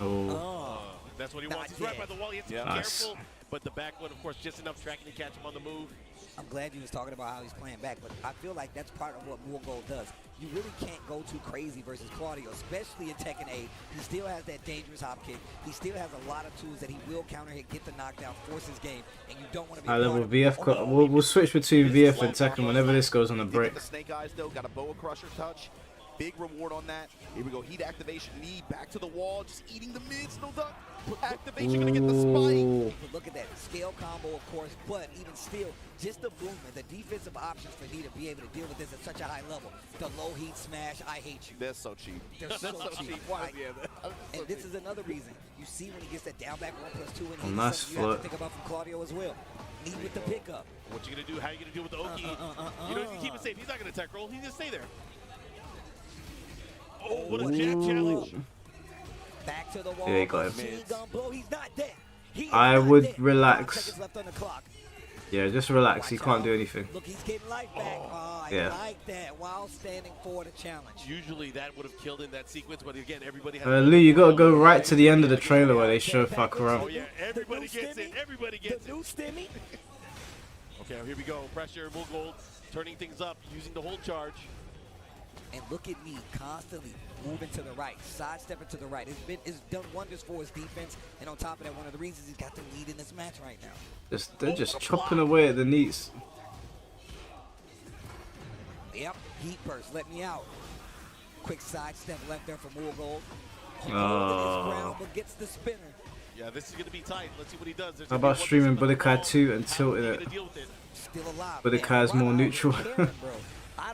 Oh. That's what he wants. He's right by the wall. He has to be careful. But the back one, of course, just enough tracking to catch him on the move. I'm glad you was talking about how he's playing back, but I feel like that's part of what Mulgold does. You really can't go too crazy versus Claudio, especially in Tekken 8. He still has that dangerous hop kick. He still has a lot of tools that he will counter hit, get the knockdown, force his game, and you don't want to be. High level VF. We'll switch between VF and Tekken whenever this goes on a break. The snake eyes though, got a boa crusher touch. Big reward on that. Here we go. Heat activation. Knee back to the wall. Just eating the mids. No duck. Activation. Gonna get the spike. But look at that scale combo, of course. But even still, just the movement, the defensive options for Knee to be able to deal with this at such a high level. The low heat smash. I hate you. They're so cheap. They're so cheap. Why? And this is another reason. You see when he gets that down back 1+2 and heat. Nice You have to think about from Claudio as well. Knee with the pickup. What you gonna do? How you gonna deal with the Oki? You know, you keep it safe. He's not gonna attack roll. He's gonna stay there. Oh, what a jab challenge. Back to the wall. Yeah, he got him. He's not dead. I would relax. Yeah, just relax. He can't do anything. Look, he's getting life back. Oh, I like that while standing for the challenge. Usually that would have killed in that sequence, but again, everybody has. Lou, you gotta go right to the end of the trailer where they show fuck around. Oh yeah, everybody gets it. Everybody gets it. New stimmy. Okay, here we go. Pressure, Mulgold, turning things up, using the whole charge. And look at me constantly moving to the right, sidestepping to the right. It's done wonders for his defense. And on top of that, one of the reasons he's got the lead in this match right now. They're just chopping away at the knees. Yep, heat burst, let me out. Quick sidestep left there for Mulgold. But gets the spinner. Yeah, this is going to be tight. Let's see what he does. How about streaming Budokai 2 and tilting it? Still alive. Budokai's more neutral.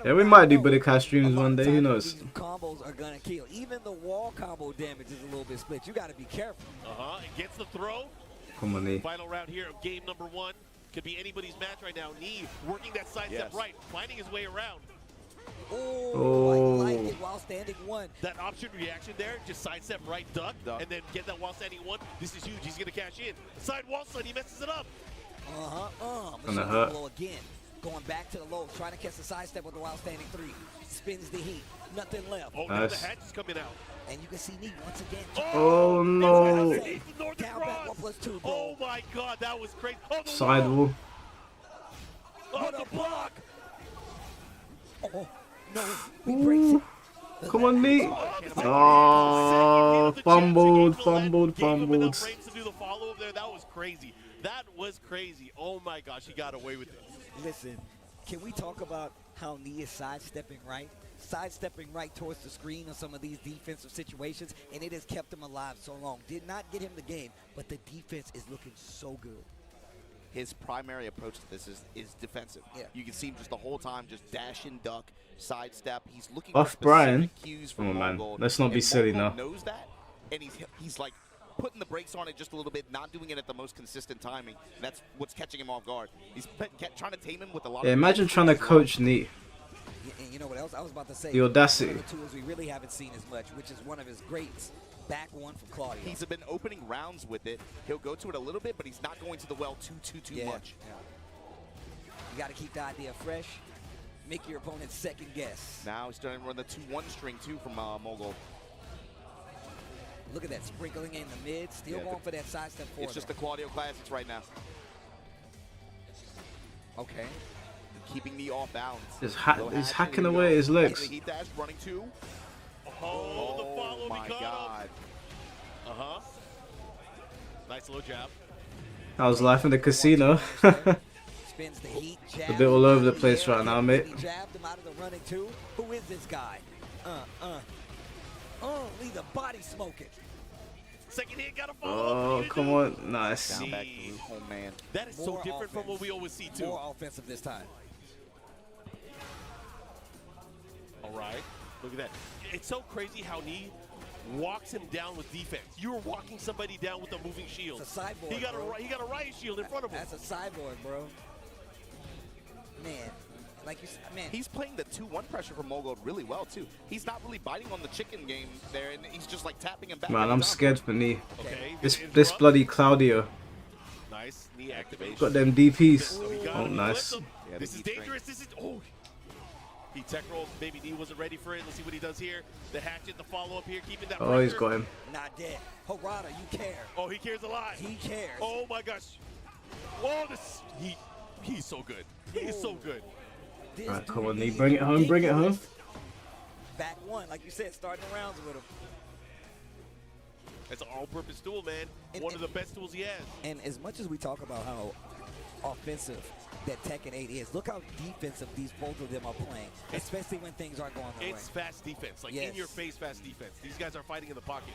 Yeah, we might do Budokai streams one day, who knows? Combos are gonna kill. Even the wall combo damage is a little bit split. You gotta be careful. It gets the throw. Come on, Knee. Final round here of game number 1. Could be anybody's match right now. Knee working that side step right, finding his way around. Oh, I like it while standing one. That option reaction there, just sidestep right, duck, and then get that while standing one. This is huge. He's gonna cash in. Side wall slide, he messes it up. Gonna hurt. Again. Going back to the low, trying to catch the sidestep with the while standing 3. Spins the heat. Nothing left. Oh, now the hatch is coming out. And you can see Neat once again. Oh no! Down back 1+2, bro. Oh my God, that was crazy. Oh, the Sidewall. What a block! Oh no, he breaks it. Come on, Neat. Oh, fumbled. frames to do the follow up there. That was crazy. That was crazy. Oh my gosh, he got away with it. Listen, can we talk about how Neat is sidestepping right? Sidestepping right towards the screen on some of these defensive situations, and it has kept him alive so long. Did not get him the game, but the defense is looking so good. His primary approach to this is defensive. Yeah. You can see him just the whole time, just dash and duck, sidestep. He's looking Off for Brian. specific cues from Come on, man. Mongold. Let's not be And silly Mongold now. knows that, and he's like putting the brakes on it just a little bit, not doing it at the most consistent timing. That's what's catching him off guard. He's trying to tame him with a lot Yeah, of... imagine trying to coach Neat. And you know what else I was about to say? The audacity. One of the tools we really haven't seen as much, which is one of his greats. Back one from Claudio. He's been opening rounds with it. He'll go to it a little bit, but he's not going to the well too much. Yeah. You got to keep the idea fresh. Make your opponent second guess. Now he's starting to run the 2-1 string too from Mogul. Look at that, sprinkling in the mid, still going for that sidestep forward. It's just the Claudio Classics right now. Okay. Keeping the off balance. He's hacking away his legs. Heat dash running two. Oh, the follow my God. Uh-huh. Nice little jab. I was live in the casino. Spins the heat, A bit all over the place right now, mate. He jabbed him out of the running two. Who is this guy? Leave the body smoking. Second hit, got a follow. Oh, come on. Nice. Down back through. Oh, man. That is so different from what we always see, too. More offensive this time. All right. Look at that. It's so crazy how he walks him down with defense. You're walking somebody down with a moving shield. It's a sideboard, he got a riot shield in front of him. That's a sideboard, bro. Man, like you said, man. He's playing the 2-1 pressure from Mogul really well, too. He's not really biting on the chicken game there, and he's just, like, tapping him back. Man, I'm scared for Knee. Okay. This bloody Claudio. Nice. Knee activation. Got them DPs. Oh, nice. Yeah, this is dangerous. This is... Oh. He tech rolled. Maybe Knee wasn't ready for it. Let's see what he does here. The hatchet, the follow-up here, keeping that pressure. Oh, he's got him. Not dead. Harada, you care. Oh, he cares a lot. He cares. Oh, my gosh. Oh, he's so good. He is so good. Alright, come on, Knee. Bring it home. Bring it home. Back one, like you said, starting rounds with him. It's an all-purpose tool, man. One of the best tools he has. And as much as we talk about how offensive that Tekken 8 is, look how defensive both of them are playing, especially when things aren't going their way. It's fast defense, like in-your-face fast defense. These guys are fighting in the pocket.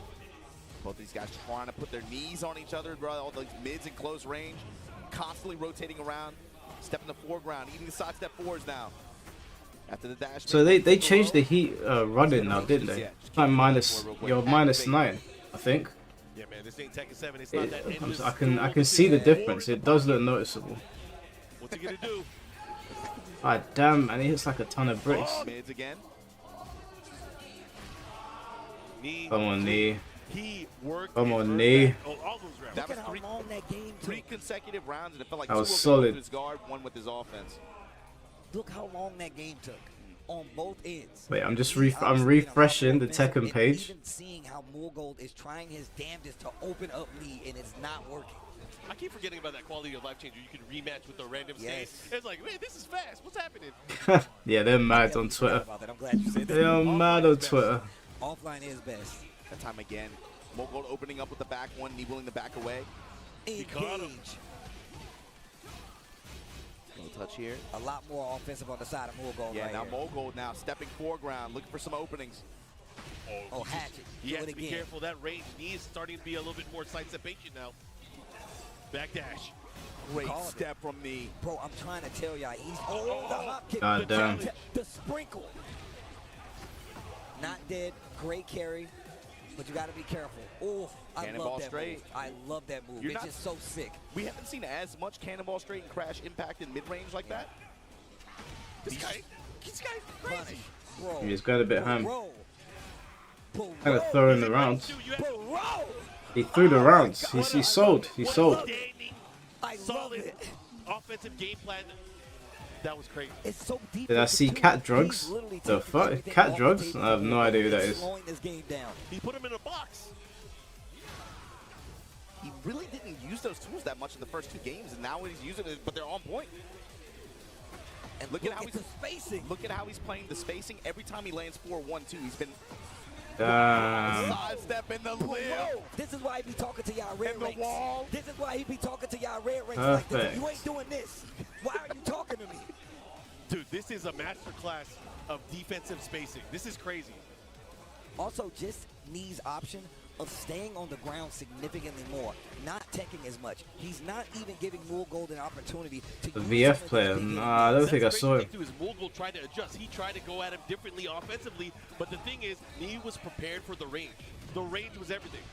Both these guys trying to put their knees on each other, bro. All those mids in close range, constantly rotating around, step in the foreground, eating the side step fours now. After the dash. So they changed the heat running now, didn't they? You're -9, I think. Yeah, man, this ain't Tekken 7. It's not that endless. I can see the difference. It does look noticeable. What's he gonna do? Ah, damn, and he hits like a ton of bricks. Mids again. Come on, Knee. He worked. Come on, Knee. Oh, all those rounds. That was Look at how long that game took. 3 consecutive rounds, and it felt like That was 2 of them solid. with his guard, 1 with his offense. Look how long that game took on both ends. Wait, I'm just I'm refreshing the Tekken page. Even seeing how Morgold is trying his damnedest to open up Lee, and it's not working. I keep forgetting about that quality of life changer. You can rematch with the random state. It's like, man, this is fast. What's happening? Yeah, they're mad on Twitter. I'm glad you said that. They are mad on Twitter. Offline is best. That time again. Mogul opening up with the back one, Knee willing to back away. Engage. No touch here. A lot more offensive on the side of Morgold. Yeah, right now here. Mogul now stepping foreground, looking for some openings. Oh, hatchet. He Do has it to be again. careful. That range Knee is starting to be a little bit more sidestep-patient now. Back dash. Great step from Knee. Bro, I'm trying to tell y'all, he's the hop kick. God damn. The sprinkle. Not dead. Great carry. But you got to be careful. Oh, I Cannonball love that straight. move. I love that move. You're It's not- just so sick. We haven't seen as much cannonball straight and crash impact in mid-range like that. This guy's crazy. Bro. He's got a bit ham. Bro. Kind of throwing the rounds. He threw the rounds. He sold. He sold. I love Solid it. offensive game plan. That was crazy. It's so deep. Did I see cat drugs? The fuck? Cat drugs? I have no idea who that is. He put him in a box. He really didn't use those tools that much in the first 2 games, and now he's using it, but they're on point. And look at how he's spacing. Look at how he's playing the spacing. Every time he lands 4-1-2, he's been sidestep in the lip. This is why he be talking to y'all red ranks. Wall. This is why he be talking to y'all red ranks like this. You ain't doing this. Why are you talking to me? Dude, this is a masterclass of defensive spacing. This is crazy. Also, just Knee's option of staying on the ground significantly more, not teching as much. He's not even giving Moolgold an opportunity to the VF player. Nah, I don't think I saw him. Moolgold tried to adjust. He tried to go at him differently offensively, but the thing is, Knee was prepared for the range. The range was everything.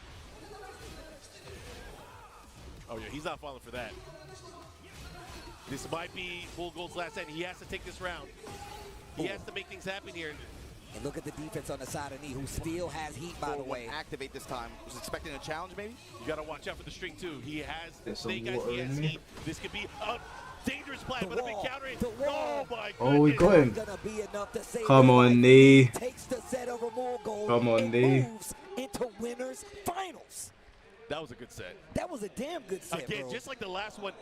Oh yeah, he's not falling for that. This might be Moolgold's last end. He has to take this round. He has to make things happen here. And look at the defense on the side of Knee, who still has heat, by the way. Activate this time. Was expecting a challenge, maybe? You got to watch out for the string, too. He has Snake Eyes, he has heat. This could be a dangerous plan, but a big counter. Oh, my goodness. Oh, we got him. Come on, Knee. Come on, Knee. Moves into winners finals. That was a good set. That was a damn good set, Again, bro. just like the last one,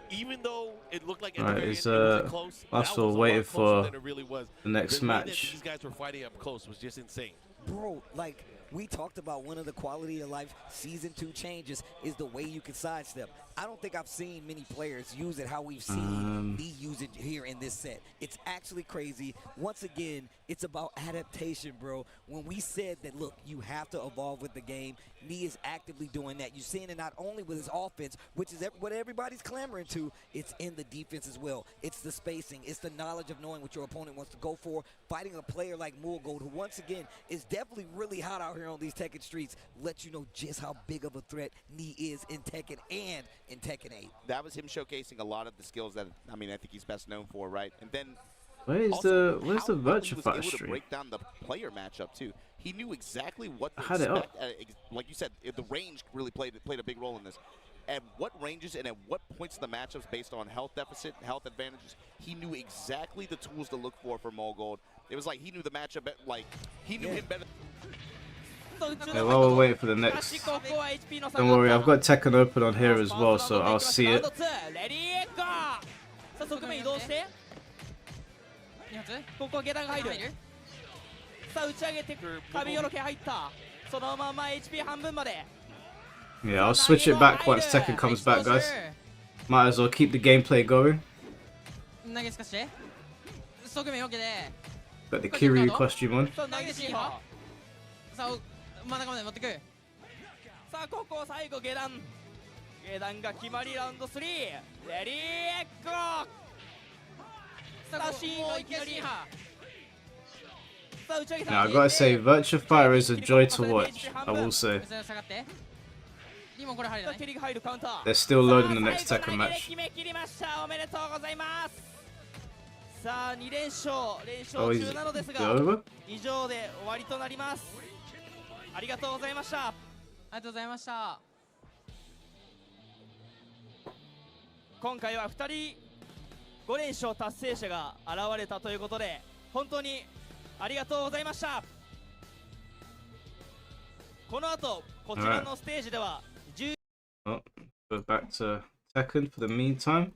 even though it looked like Alright, it's also waiting for the next match. These guys were fighting up close was just insane. Bro, like, we talked about one of the quality of life Season 2 changes is the way you can sidestep. I don't think I've seen many players use it how we've seen me use it here in this set. It's actually crazy. Once again, it's about adaptation, bro. When we said that, look, you have to evolve with the game, Knee is actively doing that. You're seeing it not only with his offense, which is what everybody's clamoring to, it's in the defense as well. It's the spacing. It's the knowledge of knowing what your opponent wants to go for. Fighting a player like Moolgold, who once again is definitely really hot out here on these Tekken streets, lets you know just how big of a threat Knee is in Tekken and in Tekken 8. That was him showcasing a lot of the skills that, I mean, I think he's best known for, right? And then where's the Virtua Fighter able to stream? break down the player matchup too. He knew exactly what to expect. Like you said, the range really played a big role in this. At what ranges and at what points of the matchups based on health deficit, health advantages, he knew exactly the tools to look for Moolgold. It was like he knew the matchup, like he knew him better. Yeah, while we're waiting for the next, don't worry, I've got Tekken open on here as well, so I'll see it. ここ下段が入るさあ打ち上げて壁よろけ入ったそのまま HP 半分まで Yeah, I'll switch it back once Tekken comes back, guys. Might as well keep the gameplay going. 投げすかして側面よけで Got the Kiryu costume on. さあ投げしさあ真ん中まで持ってくさあここ最後下段が決まりラウンド3レディーゴー Now I gotta say, Virtua Fighter is a joy to watch. I will say. They're still loading the next Tekken match. Oh, is it over? 以上で終わりとなります。ありがとうございました。ありがとうございました。今回は2人5連勝達成者が現れたということで本当にありがとうございました。この後こちらのステージでは10 go back to Tekken for the meantime.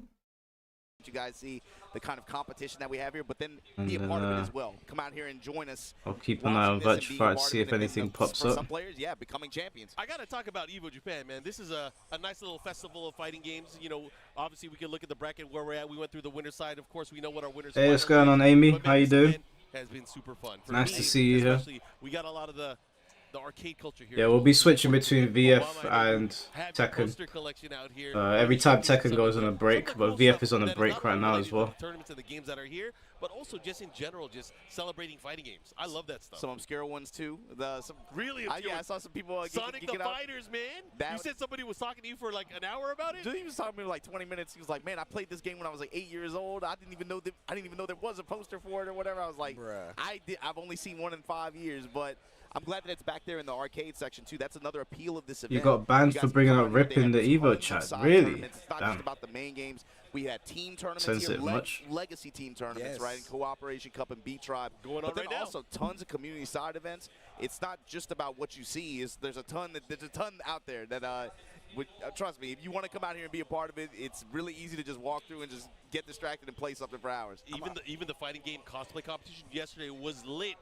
You guys see the kind of competition that we have here, but then be a part of it as well. Come out here and join us. I'll keep an eye on Virtua Fighter to see if anything pops up. Some players, yeah, becoming champions. I gotta talk about EVO Japan, man. This is a nice little festival of fighting games. You know, obviously we can look at the bracket where we're at. We went through the winner's side. Of course, we know what our winners. Hey, what's going on, Amy? How you doing? Has been super fun. Nice to see you here. We got a lot of the arcade culture here. Yeah, we'll be switching between VF and Tekken. Every time Tekken goes on a break, but VF is on a break right now as well. Tournaments and the games that are here, but also just in general, just celebrating fighting games. I love that stuff. Some obscure ones too. Some really obscure. Yeah, I saw some people. Sonic the Fighters, man. You said somebody was talking to you for like an hour about it. He was talking to me like 20 minutes. He was like, "Man, I played this game when I was like 8 years old. I didn't even know there was a poster for it or whatever." I was like, "Bruh. I've only seen one in 5 years, but." I'm glad that it's back there in the arcade section too. That's another appeal of this event. You got banned for bringing up Rip in the EVO chat. Really? It's not Damn. just about the main games. We had team tournaments Sensitive here, much? legacy team tournaments, right? And Cooperation Cup and B Tribe. Going on but then right now. also tons of community side events. It's not just about what you see. There's a ton out there that trust me, if you want to come out here and be a part of it, it's really easy to just walk through and just get distracted and play something for hours. Even the fighting game cosplay competition yesterday was lit.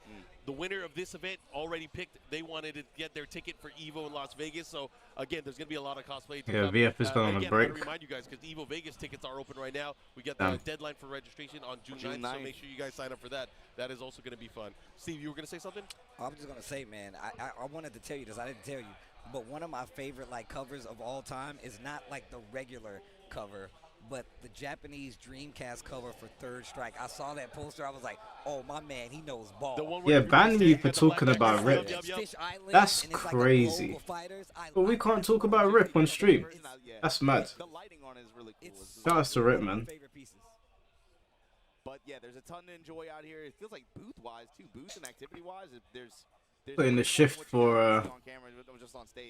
The winner of this event already picked. They wanted to get their ticket for EVO in Las Vegas. So again, there's going to be a lot of cosplay. To come. VF is going on a again, break. I remind you guys because EVO Vegas tickets are open right now. We got the deadline for registration on June 9th, so make sure you guys sign up for that. That is also going to be fun. Steve, you were going to say something? I'm just going to say, man, I wanted to tell you this. I didn't tell you. But one of my favorite covers of all time is not the regular cover, but the Japanese Dreamcast cover for Third Strike. I saw that poster. I was like, oh, my man, he knows ball. Yeah, banning you for talking about Rip. That's crazy. But we can't talk about Rip on stream. That's mad. The lighting on it is really cool. Shout out to Rip, man. But yeah, there's a ton to enjoy out here. It feels like booth-wise too, booth and activity-wise. There's Putting the shift for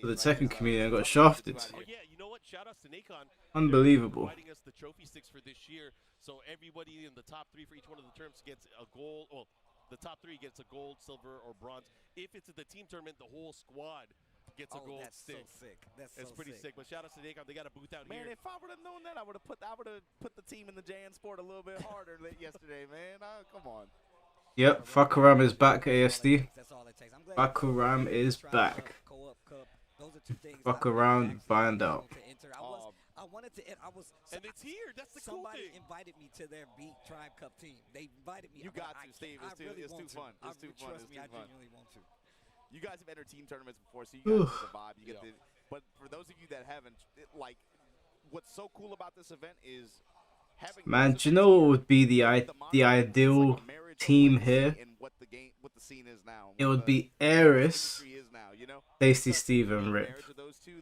the Tekken community and got shafted. Oh yeah, you know what? Shout outs to Nacon. Unbelievable. Providing us the trophy sticks for this year, so everybody in the top 3 for each one of the terms gets a gold. Well, the top 3 gets a gold, silver, or bronze. If it's at the team tournament, the whole squad gets a gold stick. So sick. It's pretty sick. But shout outs to Nacon. They got a booth out here. Man, if I would have known that, I would have put the team in the JN Sport a little bit harder yesterday, man. Come on. Yep, Fakuram is back, ASD. Fakuram is back. Fuck around, find out. I wanted to. And it's here. That's the cool thing. Somebody invited me to their Beat Tribe Cup team. They invited me. You got to, Steve. It's too fun. It's too fun. Trust me, I genuinely want to. You guys have entered team tournaments before, so you guys get the vibe. You get the. But for those of you that haven't, what's so cool about this event is having. Man, do you know what would be the ideal team here? It would be Aris, Tasty Steve, and Rip.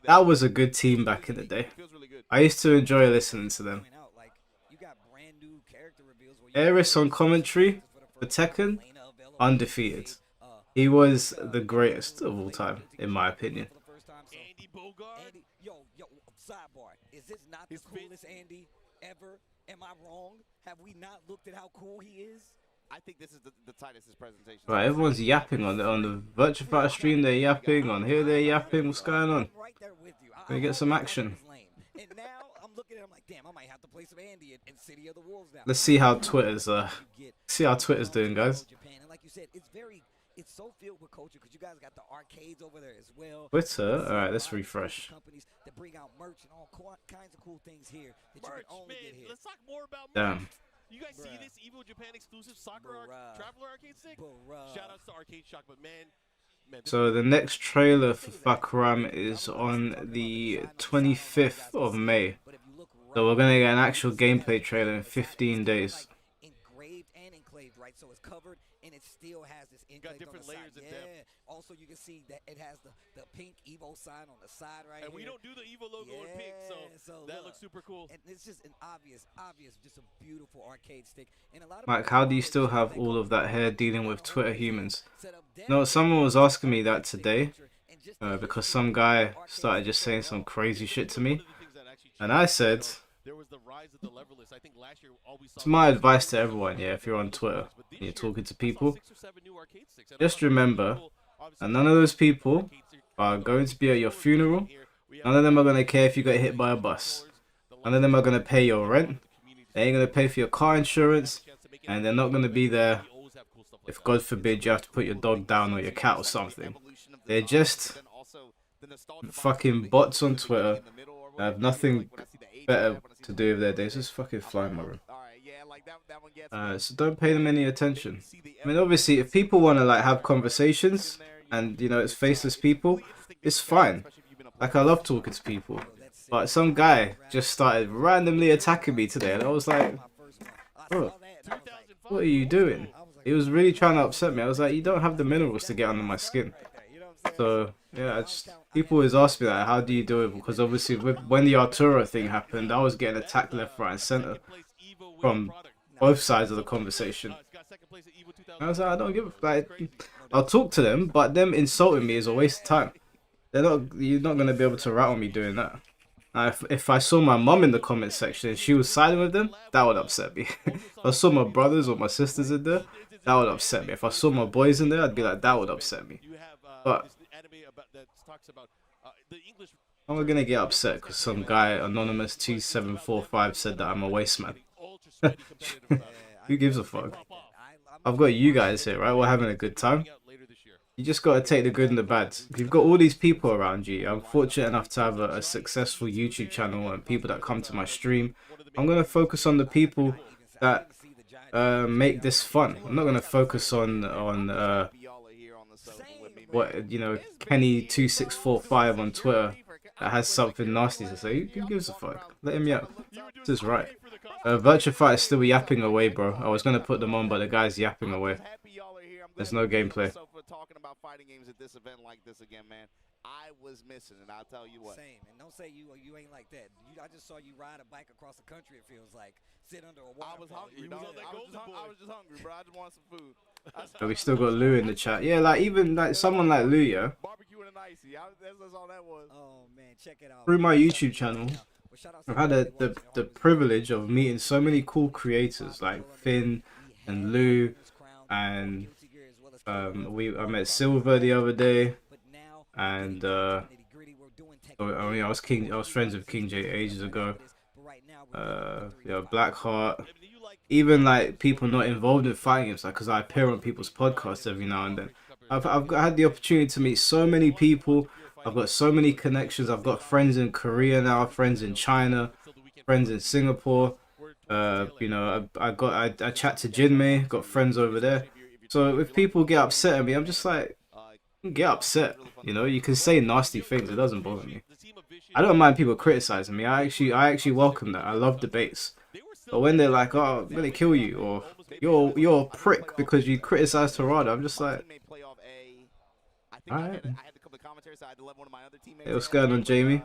That was a good team back in the day. I used to enjoy listening to them. Aris on commentary for Tekken, undefeated. He was the greatest of all time, in my opinion. Andy Bogart. Yo, sidebar. Is this not the coolest Andy ever? Am I wrong? Have we not looked at how cool he is? I think this is the tightest presentation. Right, everyone's yapping on the Virtua Fighter stream. They're yapping on here. They're yapping. What's going on? Can we get some action? And now I'm looking at him like, damn, I might have to play some Andy in City of the Wolves now. Let's see how Twitter's doing, guys. And like you said, it's so filled with culture because you guys got the arcades over there as well. Twitter. All right, let's refresh. Companies that bring out merch and all kinds of cool things here that you can only get here. Let's talk more about merch. Damn. You guys see this EVO Japan exclusive soccer traveler arcade stick? Shout outs to Arcade Shock, but man. So the next trailer for Fakuram is on the 25th of May. So we're gonna get an actual gameplay trailer in 15 days. Engraved and enclaved, right? So it's covered and it still has this got different layers of depth. Also, you can see that it has the pink EVO sign on the side right here. And we don't do the EVO logo in pink, so that looks super cool. And it's just an obvious, just a beautiful arcade stick. And a lot of Mike, how do you still have all of that hair dealing with Twitter humans? No, someone was asking me that today because some guy started just saying some crazy shit to me. And I said, it's my advice to everyone, yeah, if you're on Twitter and you're talking to people, just remember, and none of those people are going to be at your funeral. None of them are going to care if you get hit by a bus. None of them are going to pay your rent. They ain't going to pay for your car insurance. And they're not going to be there if, God forbid, you have to put your dog down or your cat or something. They're just fucking bots on Twitter. They have nothing better to do with their days. Just fucking fly in my room. So don't pay them any attention. I mean, obviously, if people want to have conversations and, you know, it's faceless people, it's fine. I love talking to people. But some guy just started randomly attacking me today, and I was like, bro, what are you doing? He was really trying to upset me. I was like, you don't have the minerals to get under my skin. So, yeah, people always ask me that, how do you do it? Because obviously, when the Arturo thing happened, I was getting attacked left, right, and center from both sides of the conversation. I was like, I don't give like. I'll talk to them, but them insulting me is a waste of time. You're not gonna be able to rattle me doing that. If I saw my mum in the comment section and she was siding with them, that would upset me. If I saw my brothers or my sisters in there, that would upset me. If I saw my boys in there, I'd be like, that would upset me. But I'm not gonna get upset because some guy, Anonymous 2745, said that I'm a waste man. Who gives a fuck? I've got you guys here, right? We're having a good time. You just gotta take the good and the bad. You've got all these people around you. I'm fortunate enough to have a successful YouTube channel and people that come to my stream. I'm gonna focus on the people that make this fun. I'm not gonna focus on what, you know, Kenny2645 on Twitter that has something nasty to say. Who gives a fuck? Let him yap. This is right. Virtua Fighter is still yapping away, bro. I was gonna put them on, but the guy's yapping away. There's no gameplay. Talking about fighting games at this event like this again, man. I was missing, and I'll tell you what. Same, and don't say you ain't like that. I just saw you ride a bike across the country. It feels like sit under a water. I was hungry. I was just hungry, bro. I just want some food. We still got Lou in the chat. Yeah, like even like someone like Lou, yeah. Barbecue and an icy. That's all that was. Oh man, check it out. Through my YouTube channel, I've had the privilege of meeting so many cool creators like Finn and Lou, and I met Silver the other day, and I mean I was friends with King J ages ago. Yeah, Blackheart. Even like people not involved in fighting games, like because I appear on people's podcasts every now and then. I've had the opportunity to meet so many people. I've got so many connections. I've got friends in Korea now, friends in China, friends in Singapore. You know, I chat to Jinmei, got friends over there. So if people get upset at me, I'm just like, get upset. You know, you can say nasty things. It doesn't bother me. I don't mind people criticizing me. I actually welcome that. I love debates. But when they're like, "Oh, I'm gonna kill you," or "You're a prick because you criticized Harada," I'm just like, alright. Hey, what's going on, Jamie?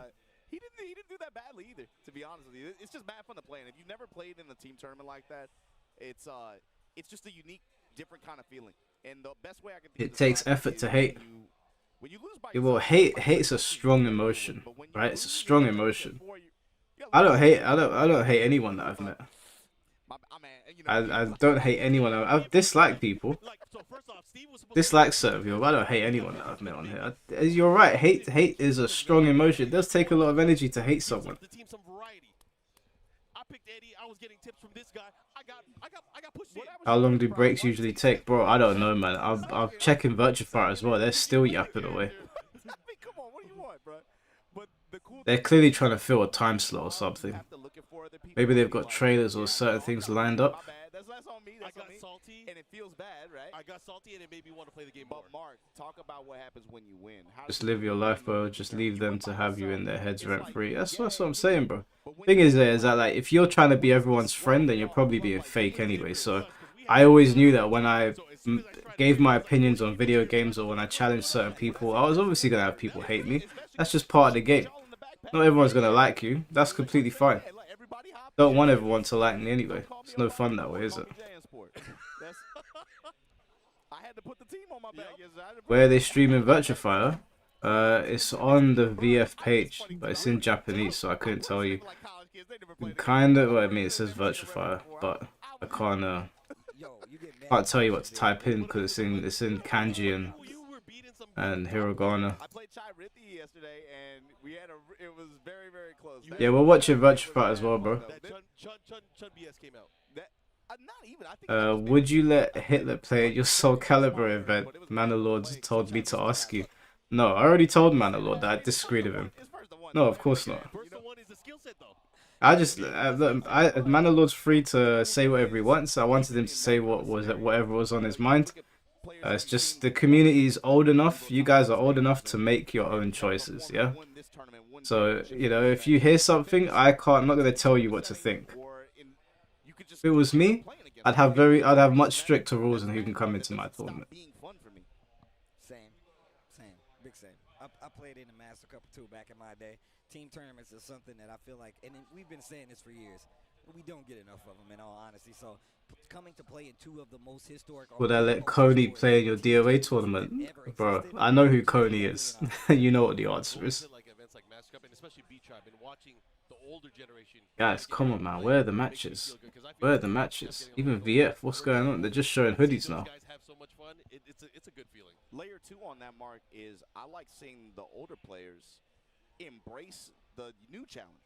He didn't do that badly either, to be honest with you. It's just bad fun to play, and if you've never played in a team tournament like that, it's just a unique, different kind of feeling. And the best way I can It takes effort to hate. Well, hate's a strong emotion, right? It's a strong emotion. I don't hate anyone that I've met. I don't hate anyone. I've disliked people. Dislike certain people, but I don't hate anyone that I've met on here. You're right. Hate is a strong emotion. It does take a lot of energy to hate someone. How long do breaks usually take, bro? I don't know, man. I'm checking Virtua Fighter as well. They're still yapping away. They're clearly trying to fill a time slot or something. Maybe they've got trailers or certain things lined up. I got salty, and it feels bad, right? I got salty, and it made me want to play the game more. But Mark, talk about what happens when you win. Just live your life, bro. Just leave them to have you in their heads rent free. That's what I'm saying, bro. Thing is that like if you're trying to be everyone's friend, then you're probably being fake anyway. So I always knew that when I gave my opinions on video games or when I challenged certain people, I was obviously gonna have people hate me. That's just part of the game. Not everyone's gonna like you. That's completely fine. Don't want everyone to like me anyway. It's no fun that way, is it? Where are they streaming Virtua Fighter? It's on the VF page, but it's in Japanese, so I couldn't tell you. Kind of, well, I mean, it says Virtua Fighter, but I can't tell you what to type in because it's in kanji and hiragana. I played Chai Rithi yesterday, and it was very, very close. Yeah, we're watching Virtua Fighter as well, bro. Would you let Hitler play at your Soul Calibur event? Manalord told me to ask you. No, I already told Manalord that I disagreed with him. No, of course not. Manalord's free to say whatever he wants. I wanted him to say whatever was on his mind. It's just the community is old enough. You guys are old enough to make your own choices, yeah? So, you know, if you hear something, I'm not going to tell you what to think. If it was me, I'd have much stricter rules on who can come into my tournament. Same, big same. I played in the Master Cup too back in my day. Team tournaments is something that I feel like, and we've been saying this for years, but we don't get enough of them in all honesty. So coming to play in two of the most historic. Would I let Coney play in your DOA tournament? Bro, I know who Coney is. You know what the answer is. Guys, come on, man. Where are the matches? Where are the matches? Even VF, what's going on? They're just showing hoodies now. It's a good feeling. Layer 2 on that, Mark, is I like seeing the older players embrace the new challengers.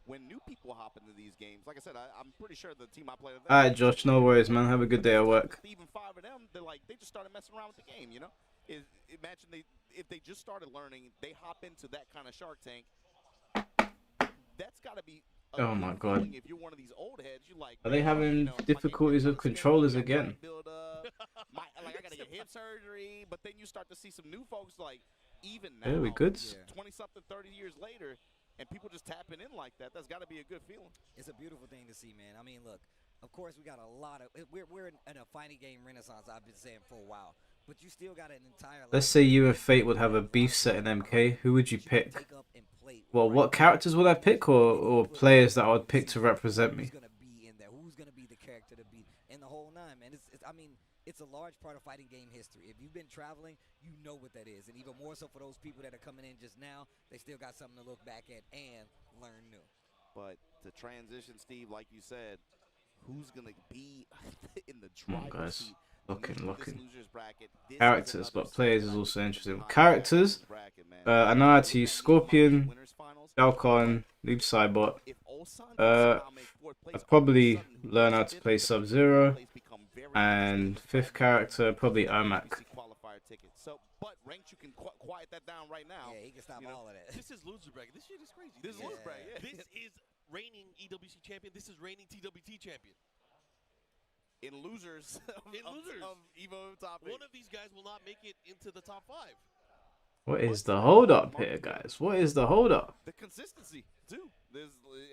When new people hop into these games, like I said, I'm pretty sure the team I play with. Alright, Josh, no worries, man. Have a good day at work. Even 5 of them, they just started messing around with the game, you know? Imagine if they just started learning, they hop into that kind of Shark Tank. That's got to be. Oh my god. If you're one of these old heads, you like. Are they having difficulties with controllers again? Like I gotta get hip surgery, but then you start to see some new folks like even now. Yeah, we good. 20-something, 30 years later, and people just tapping in like that. That's got to be a good feeling. It's a beautiful thing to see, man. I mean, look, of course we got a lot of. We're in a fighting game renaissance. I've been saying for a while, but you still got an entire. Let's say you and Fate would have a beef set in MK. Who would you pick? Well, what characters would I pick, or players that I would pick to represent me? Who's gonna be in there? Who's gonna be the character to beat? And the whole nine, man. I mean, it's a large part of fighting game history. If you've been traveling, you know what that is, and even more so for those people that are coming in just now, they still got something to look back at and learn new. But to transition, Steve, like you said, who's gonna be in the driver's seat? Looking. Characters, but players is also interesting. Characters, I know how to use Scorpion, Falcon, Noob Cybot. I'd probably learn how to play Sub-Zero. And fifth character, probably Ermac. So, but Ranked, you can quiet that down right now. Yeah, he can stop all of that. This is loser bracket. This shit is crazy. This is loser bracket. Yeah. This is reigning EWC champion. This is reigning TWT champion. In losers, of EVO top 8. One of these guys will not make it into the top 5. What is the hold up here, guys? What is the hold up? The consistency, too.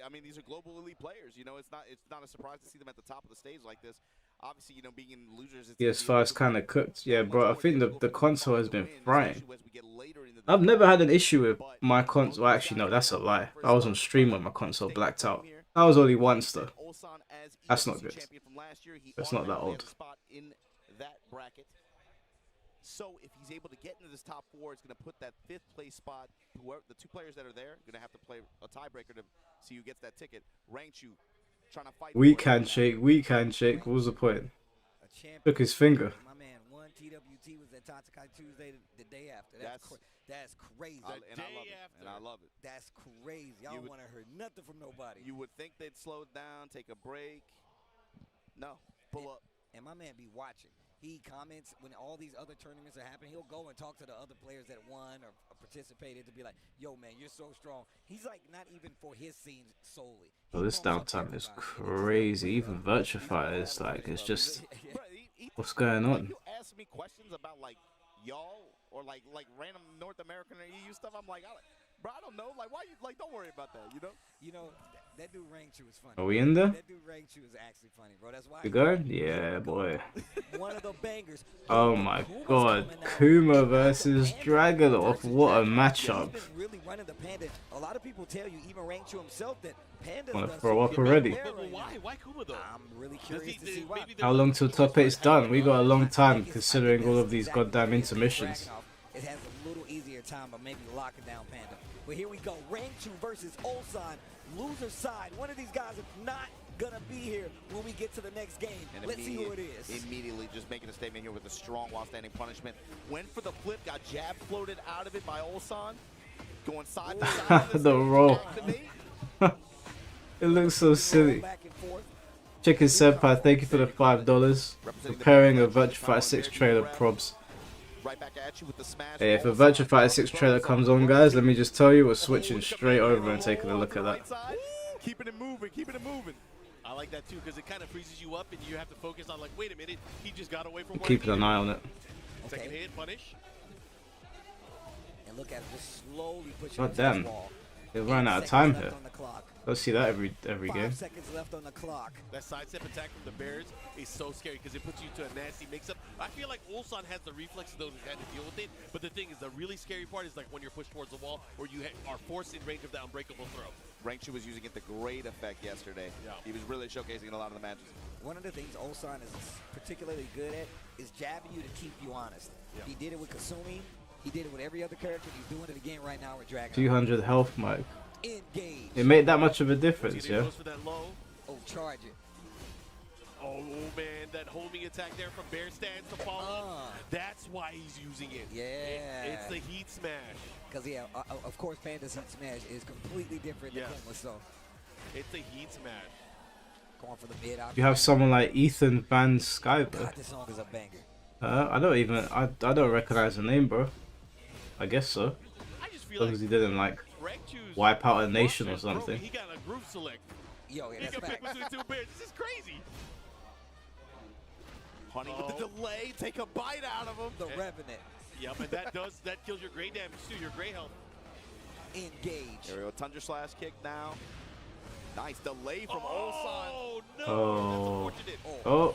I mean, these are global elite players. You know, it's not a surprise to see them at the top of the stage like this. Obviously, you know, being in losers. PS5's kind of cooked. Yeah, bro. I think the console has been frying. I've never had an issue with my console. Well, actually, no, that's a lie. I was on stream when my console blacked out. That was only once though. That's not good. It's not that old. So if he's able to get into this top 4, it's going to put that 5th place spot. Whoever the 2 players that are there are going to have to play a tiebreaker to see who gets that ticket. Ranked you, trying to fight. Weak handshake. What was the point? Took his finger. My man won TWT was at Tatsukai Tuesday the day after. That's crazy. And I love it. That's crazy. Y'all don't want to hear nothing from nobody. You would think they'd slow it down, take a break. No, pull up. And my man be watching. He comments when all these other tournaments are happening. He'll go and talk to the other players that won or participated to be like, yo, man, you're so strong. He's like not even for his scene solely. Oh, this downtime is crazy. Even Virtua Fighter is like, it's just, what's going on? You ask me questions about like y'all or like random North American or EU stuff. I'm like, bro, I don't know. Like, why you like? Don't worry about that. You know, that dude Ranked is funny. Are we in there? That dude Ranked is actually funny, bro. That's why. You good? Yeah, boy. One of the bangers. Oh my god, Kuma versus Dragunov. What a matchup. He's been really running the Panda. A lot of people tell you, even Ranked himself, that Panda. Want to throw up already? Why Kuma though? I'm really curious to see why. How long till top 8's done? We got a long time considering all of these goddamn intermissions. It has a little easier time, but maybe locking down Panda. But here we go, Ranked versus Ulsan. Loser side. One of these guys is not gonna be here when we get to the next game. And let's see who it is. Immediately just making a statement here with a strong while standing punishment. Went for the flip, got jab floated out of it by Ulsan. Going side to side. The roll. It looks so silly. Chicken Senpai, thank you for the $5. Preparing a Virtua Fighter 6 trailer, probs. Right back at you with the smash. Hey, if a Virtua Fighter 6 trailer comes on, guys, let me just tell you, we're switching straight over and taking a look at that. Keeping it moving, keeping it moving. I like that too, because it kind of freezes you up and you have to focus on like, wait a minute, he just got away from Keeping an eye on it. Second hit, punish. And look at it, just slowly pushing. God damn, they ran out of time here. Let's see that every game. 5 seconds left on the clock. That sidestep attack from the Bears is so scary because it puts you to a nasty mix-up. I feel like Ulsan has the reflexes though to kind of deal with it, but the thing is, the really scary part is like when you're pushed towards the wall or you are forced in range of that unbreakable throw. Ranked was using it to great effect yesterday. Yeah. He was really showcasing in a lot of the matches. One of the things Ulsan is particularly good at is jabbing you to keep you honest. Yeah. He did it with Kasumi. He did it with every other character. He's doing it again right now with Dragon. 200 health, Mike. Engage. It made that much of a difference, yeah? Oh, charge it. Oh, man, that homing attack there from bear stance to follow. That's why he's using it. Yeah. It's the heat smash. Because, yeah, of course, Panda's heat smash is completely different than Kuma, so. It's the heat smash. Going for the mid option. You have someone like Ethan Van Skyver. God, this song is a banger. I don't recognize the name, bro. I guess so. As long as he didn't like wipe out a nation or something. He got a group select. Yo, yeah, he can pick between two bears. This is crazy. Honey with the delay, take a bite out of him. The Revenant. Yep, and that kills your gray damage too, your gray health. Engage. There we go, Tundra Slash kick now. Nice delay from Ulsan. Oh no! Oh. That's unfortunate. Oh.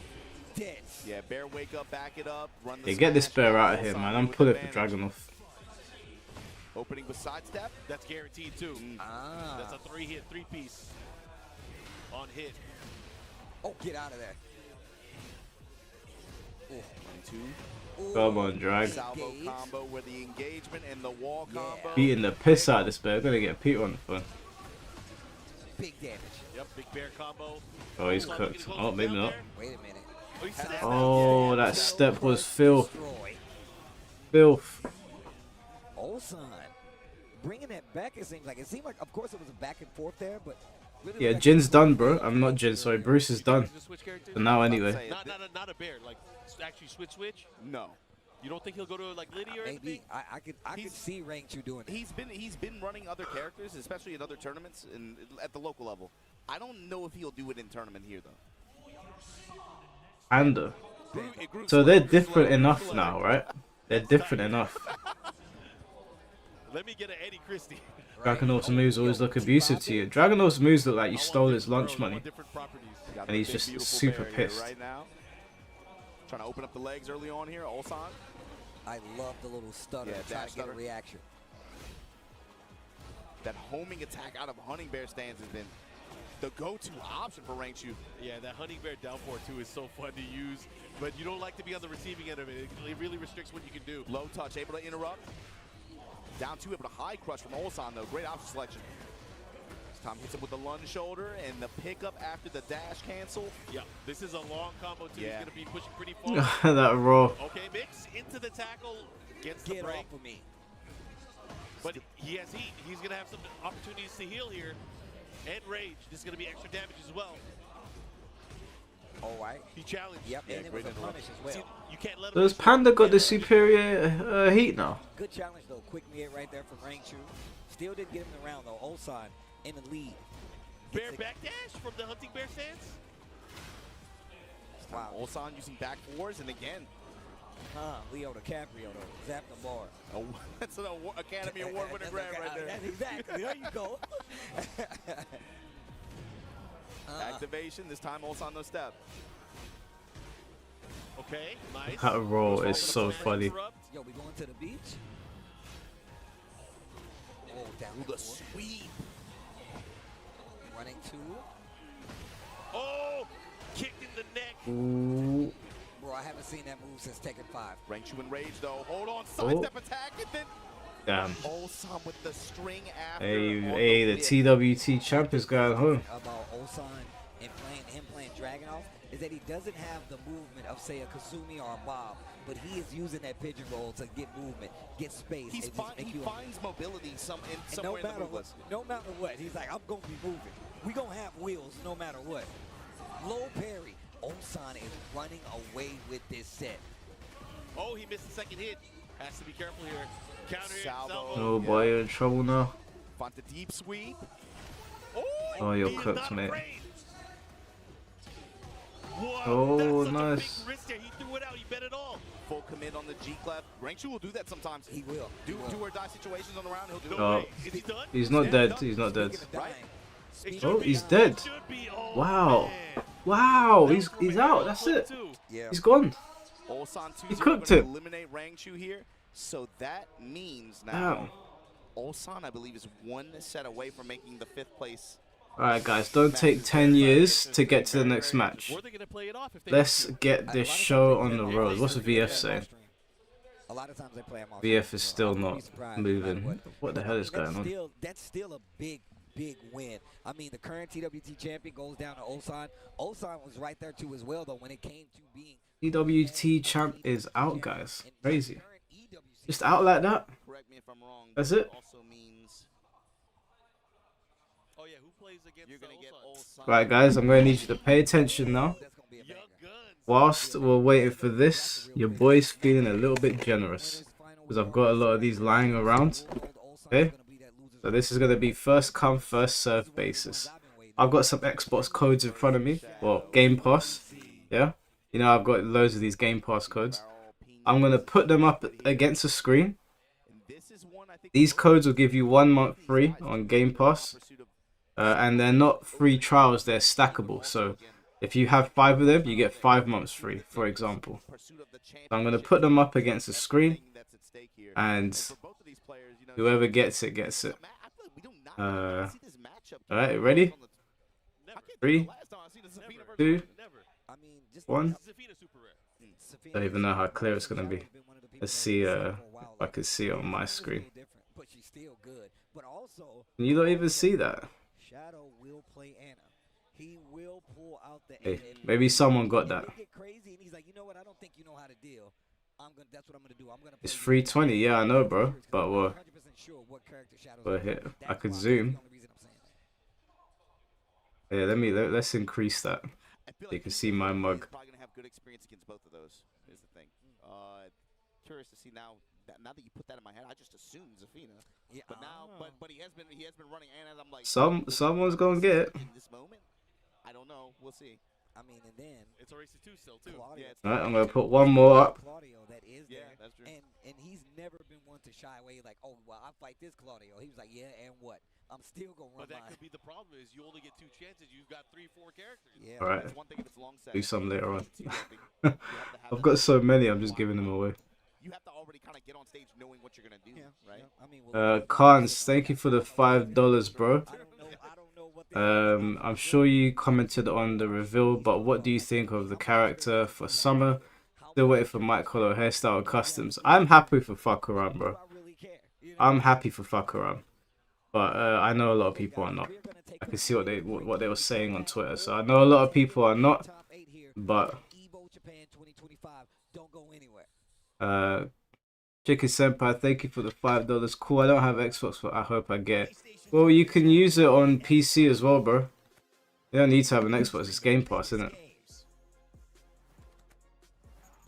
Dead. Yeah, bear wake up, back it up, run the Yeah, get this smash. bear out of here, Ulsan man. I'm with pulling advantage. for Dragunov. Opening with sidestep. That's guaranteed too. That's a 3-hit, 3-piece on hit. Oh, get out of there. Come on, Drag. Salvo combo with the engagement and the wall combo. Beating the piss out of this bear. Gonna get Peter on the phone. Big damage. Yep, big bear combo. Oh, he's cooked. Oh, maybe not. Wait a minute. Oh, that step was filth. Filth. Ulsan. Bringing that back, it seems like. It seemed like, of course, it was a back and forth there, but. Really Yeah, Jin's done, bro. I'm not Jin, sorry. Bruce is done. For now, anyway. Not a bear, like actually switch. No. You don't think he'll go to like Liddy or anything? Maybe. I could see Rangchu doing it. He's been running other characters, especially in other tournaments and at the local level. I don't know if he'll do it in tournament here though. Panda. So they're different enough now, right? They're different enough. Let me get an Eddie Christie. Dragunov's moves always look abusive to you. Dragunov's moves look like you stole his lunch money. And he's just super pissed. Right now. Trying to open up the legs early on here, Ulsan. I love the little stutter. Yeah, Trying dash to get a stutter. reaction. That homing attack out of Hunting Bear stance has been the go-to option for Rangchu. Yeah, that Hunting Bear downpour too is so fun to use, but you don't like to be on the receiving end of it. It really restricts what you can do. Low touch, able to interrupt. Down two, able to high crush from Ulsan though. Great option selection. Tom hits him with the lunge shoulder and the pickup after the dash cancel. Yeah, this is a long combo too. Yeah. He's gonna be pushing pretty far. That raw. Okay, mix into the tackle, gets the Get break. off of me. But he has heat. He's gonna have some opportunities to heal here. And rage. This is gonna be extra damage as well. All right. He challenged. Yep, and it was a punish as well. See, you can't let So him has Panda got the superior heat now? Good challenge though. Quick mid right there from Rangchu. Still didn't get him the round though. Ulsan in the lead. Bear backdash from the Hunting Bear stance. Wow. Ulsan using back fours and again. Leo DiCaprio though. Zap the bar. Oh, that's an Academy Award winning grab right there. That's exactly. There you go. Activation, this time Ulsan no step. Okay, nice. That roll is so funny. Yo, we going to the beach? Oh, down the sweep. Running two. Oh, kicked in the neck. Ooh. Bro, I haven't seen that move since Tekken 5. Rangchu in rage though. Hold on, sidestep attack and then Damn. Ulsan with the string after. Hey, the TWT champ is going home. About Ulsan and him playing Dragunov is that he doesn't have the movement of say a Kasumi or a Bob, but he is using that pigeon roll to get movement, get space. He finds mobility somewhere no in the matter move what, list. no matter what, he's like, I'm gonna be moving. We gonna have wheels no matter what. Low parry. Ulsan is running away with this set. Oh, he missed the second hit. Has to be careful here. Counter hit, salvo. Oh boy, you're in trouble now. Find the deep sweep. Oh, you're He is cooked, not mate. afraid. Whoa, Oh, that's such nice. a big wrist there. He threw it out. He bet it all. Full commit on the G clef. Rangchu will do that sometimes. He will. Do or die situations on the round. He'll do it. Oh, Is he done? he's not dead. He's not dead. Right? Oh, he's dead. Wow. Wow, he's out. That's it. Yeah. He's gone. Ulsan 2-0 He cooked gonna him. eliminate Rangchu here. So that means now Damn. Ulsan, I believe, is one set away from making the 5th place Alright guys, don't take 10 years to get to the next match. Let's get this show on the road. What's the VF saying? A lot of times they play him off. VF is still not moving. What the hell is going on? That's still a big win. I mean, the current TWT champion goes down to Osan. Osan was right there too as well, though, when it came to being... TWT champ is out, guys. Crazy. Just out like that? That's it? Right, guys, I'm going to need you to pay attention now. Whilst we're waiting for this, your boy's feeling a little bit generous, because I've got a lot of these lying around. Okay? So this is going to be first come, first serve basis. I've got some Xbox codes in front of me. Well, Game Pass. Yeah? You know, I've got loads of these Game Pass codes. I'm going to put them up against the screen. These codes will give you 1 month free on Game Pass. And they're not free trials, they're stackable. So if you have 5 of them, you get 5 months free, for example. So I'm going to put them up against the screen. And whoever gets it, gets it. Alright, ready? 3, 2, 1. Don't even know how clear it's going to be. Let's see if I can see it on my screen. Can you not even see that? Hey, maybe someone got that. It's 320, yeah, I know, bro. But we're here. I could zoom. Yeah, let's increase that. You can see my mug. Curious to see now that you put that in my head, I just assumed Zafina. Yeah, but now, but he has been running, and I'm like, someone's gonna get it. In this moment, I don't know. We'll see. I mean, and then it's a race to 2 still too. Alright, I'm gonna put one more up. Claudio, that is there. That's true. And he's never been one to shy away. Like, oh, well, I fight this Claudio. He was like, yeah, and what? I'm still gonna run. But that could be the problem is you only get 2 chances. You've got 3, 4 characters. Yeah. Alright, do some later on. I've got so many, I'm just giving them away. You have to already kind of get on stage knowing what you're gonna do, right? I mean, Khans, thank you for the $5, bro. I'm sure you commented on the reveal, but what do you think of the character for summer? Still waiting for Mike Hollow hairstyle customs. I'm happy for Fakaram, bro. I'm happy for Fakaram, but I know a lot of people are not. I can see what they were saying on Twitter, so I know a lot of people are not, but. Chicken Senpai, thank you for the $5. Cool, I don't have Xbox, but I hope I get it. Well, you can use it on PC as well, bro. You don't need to have an Xbox, it's Game Pass, isn't it?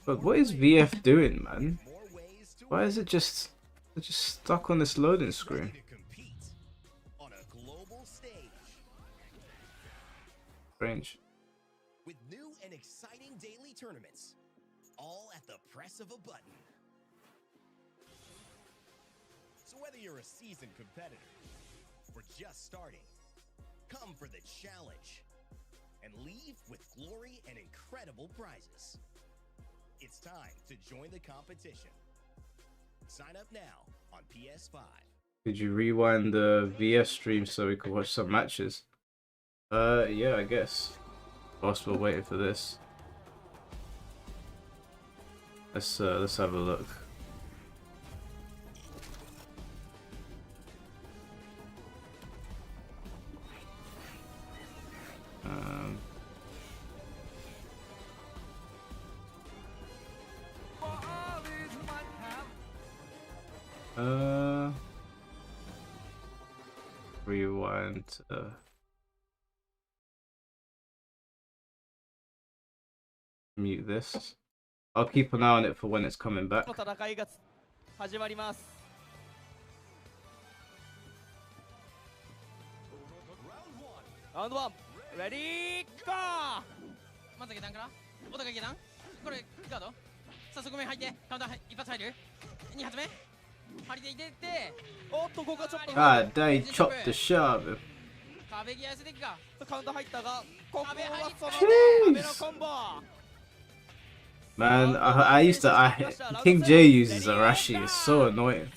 But what is VF doing, man? Why is it just stuck on this loading screen? Strange. With new and exciting daily tournaments, all at the press of a button. So whether you're a seasoned competitor or just starting, come for the challenge and leave with glory and incredible prizes. It's time to join the competition. Sign up now on PS5. Did you rewind the VS stream so we could watch some matches? Yeah, I guess. Whilst we're waiting for this. Let's have a look. Rewind. Mute this. I'll keep an eye on it for when it's coming back. Round 1 Ready go まず下段からお互い下段これガード早速面入ってカウンター一発入る2発目張りでいてっておっとここがちょっと Ah, they chopped the shove. 壁際寄せていくかカウンター入ったがここはその壁のコンボ Man, I used to. King J uses Arashi. It's so annoying.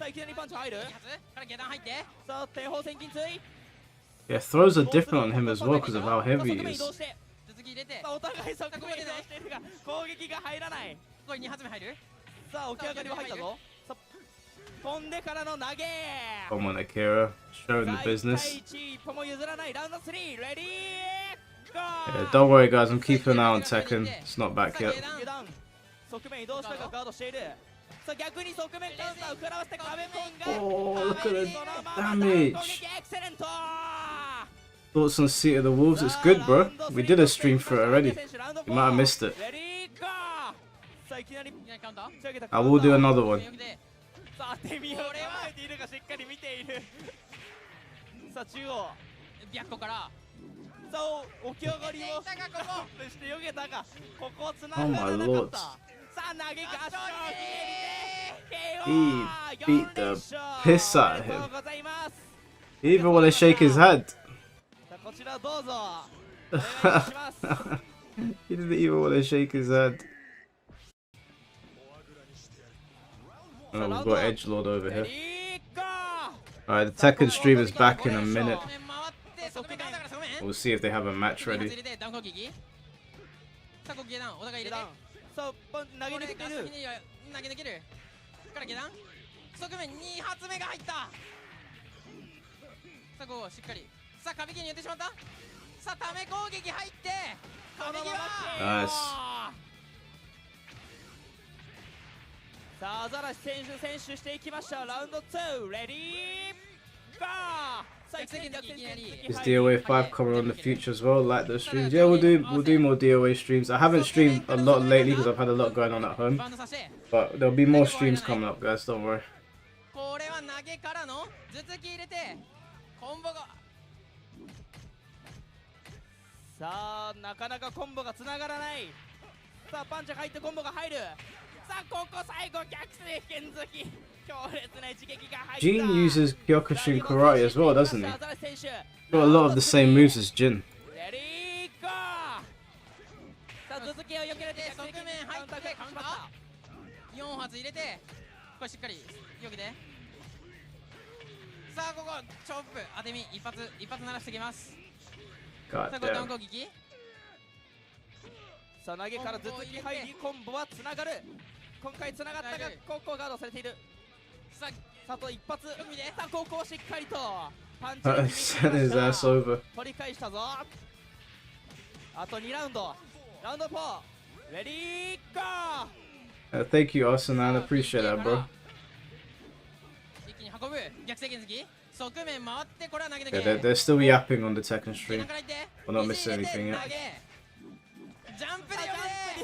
Yeah, throws are different on him as well because of how heavy he is. お互い側面移動しているが攻撃が入らない。これ2発目入る。さあ起き上がりは入ったぞ。飛んでからの投げ。Come on, Akira, showing the business. 一歩も譲らないラウンド3。レディー。Yeah, don't worry, guys. I'm keeping an eye on Tekken. It's not back yet. 側面移動したがガードしている。さあ逆に側面カウンターを食らわせて壁面が。Oh, look at the damage. Thoughts on the Seat of the Wolves? It's good, bro. We did a stream for it already. You might have missed it. I will do another one. さあ手見を構えているがしっかり見ている。さあ中央白虎からさあ起き上がりをして避けたがここをつながらなかった。さあ投げがHe beat the piss out of him. He even want to shake his head. こちらどうぞ。He didn't even want to shake his head. Oh, we've got Edgelord over here. Alright, the Tekken stream is back in a minute. We'll see if they have a match ready. さあ壁際に寄ってしまった。さあため攻撃入って壁際。ナイス。さあアザラシ選手していきました。ラウンド2レディーゴー。Is DOA 5 coming on in the future as well? Like those streams? Yeah, we'll do more DOA streams. I haven't streamed a lot lately because I've had a lot going on at home. But there'll be more streams coming up, guys. Don't worry. これは投げからの頭突き入れてコンボが。さあなかなかコンボがつながらない。さあパンチ入ってコンボが入る。さあここ最後逆性剣突き強烈な一撃が入った。 Jin uses Kyokushin Karate as well, doesn't he? Got a lot of the same moves as Jin. レディーゴー。さあ頭突きを避けられて側面入ってカウンター4発入れてこれしっかり避けて。さあここチョップ当て身一発鳴らしてきます。God さあこれダウン damn. 攻撃。さあ投げから頭突き入りコンボはつながる。今回つながったがここガードされている。さあ佐藤一発。さあここをしっかりとパンチで決め Sent きり his ました ass over. 取り返したぞ。あと2ラウンド。ラウンド4レディーゴー。Thank you, Austin. I appreciate that, bro. 一気に運ぶ逆性剣突き。側面回ってこれは投げ抜 Yeah, け。 they're still yapping on the Tekken stream. We're not missing anything yet. ジャンプで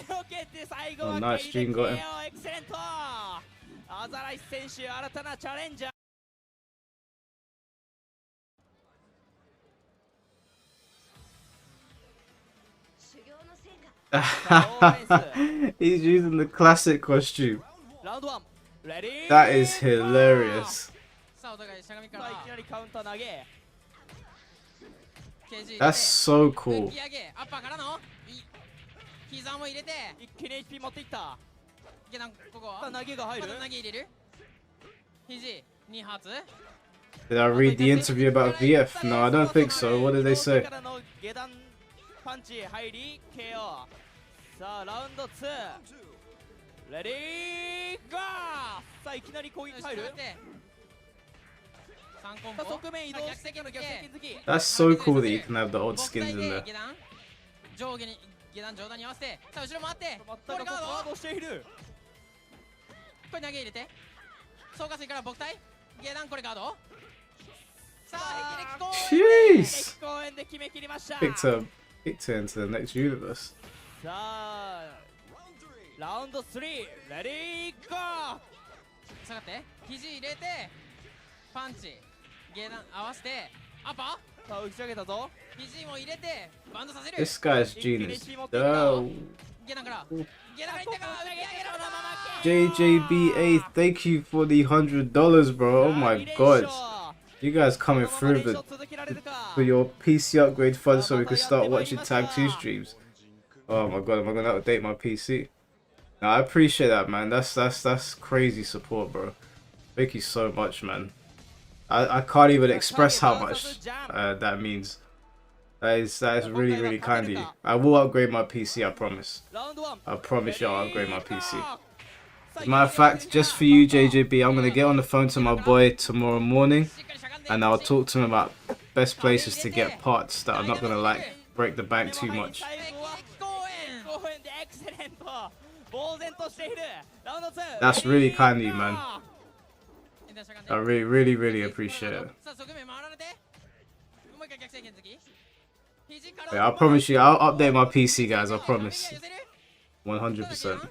避けて最後は Oh, nice, Jin got him. エクセレント。アザラシ選手新たなチャレンジャー。He's using the classic costume. ラウンド1レディー。 That is hilarious. さあお互いしゃがみからいきなりカウンター投げ。 That's so cool. 浮き上げアッパーからの膝も入れて一気に HP 持っていった。下段ここは投げが入る。また投げ入れる。肘2発。 Did I read the interview about VF? No, I don't think so. What did they say? 下段パンチ入り KO。 さあラウンド2レディーゴー。さあいきなり攻撃入る。側面移動して逆性剣突き。 That's so cool that you can have the odd skins in there. 上下に下段上段に合わせてさあ後ろ回ってこれガードしている。これ投げ入れて総括水から僕体下段これガード。さあJeez! 公園で決め切りました。 Picked her into the next universe. さあラウンド3レディーゴー。下がって肘入れてパンチ下段合わせてアッパー。さあ打ち上げたぞ。肘も入れてバンドさせる。 This guy's genius. Oh. 下段から下段いったか。 JJBA, thank you for the $100, bro. Oh my god. You guys coming through for your PC upgrade fund so we can start watching Tag 2 streams. Oh my god, am I gonna update my PC? Nah, I appreciate that, man. That's crazy support, bro. Thank you so much, man. I can't even express how much that means. That is really, really kind of you. I will upgrade my PC, I promise. I promise you I'll upgrade my PC. As a matter of fact, just for you, JJB, I'm going to get on the phone to my boy tomorrow morning. And I'll talk to him about best places to get parts that are not going to like break the bank too much. That's really kind of you, man. I really, really appreciate it. Yeah, I promise you, I'll update my PC, guys. I promise. 100%.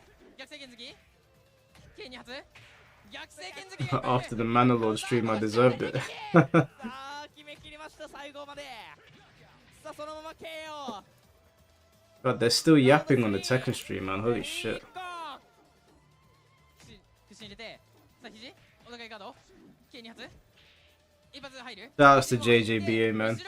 After the Manalord stream, I deserved it. God, they're still yapping on the Tekken stream, man. Holy shit. Shout out to JJBA, man.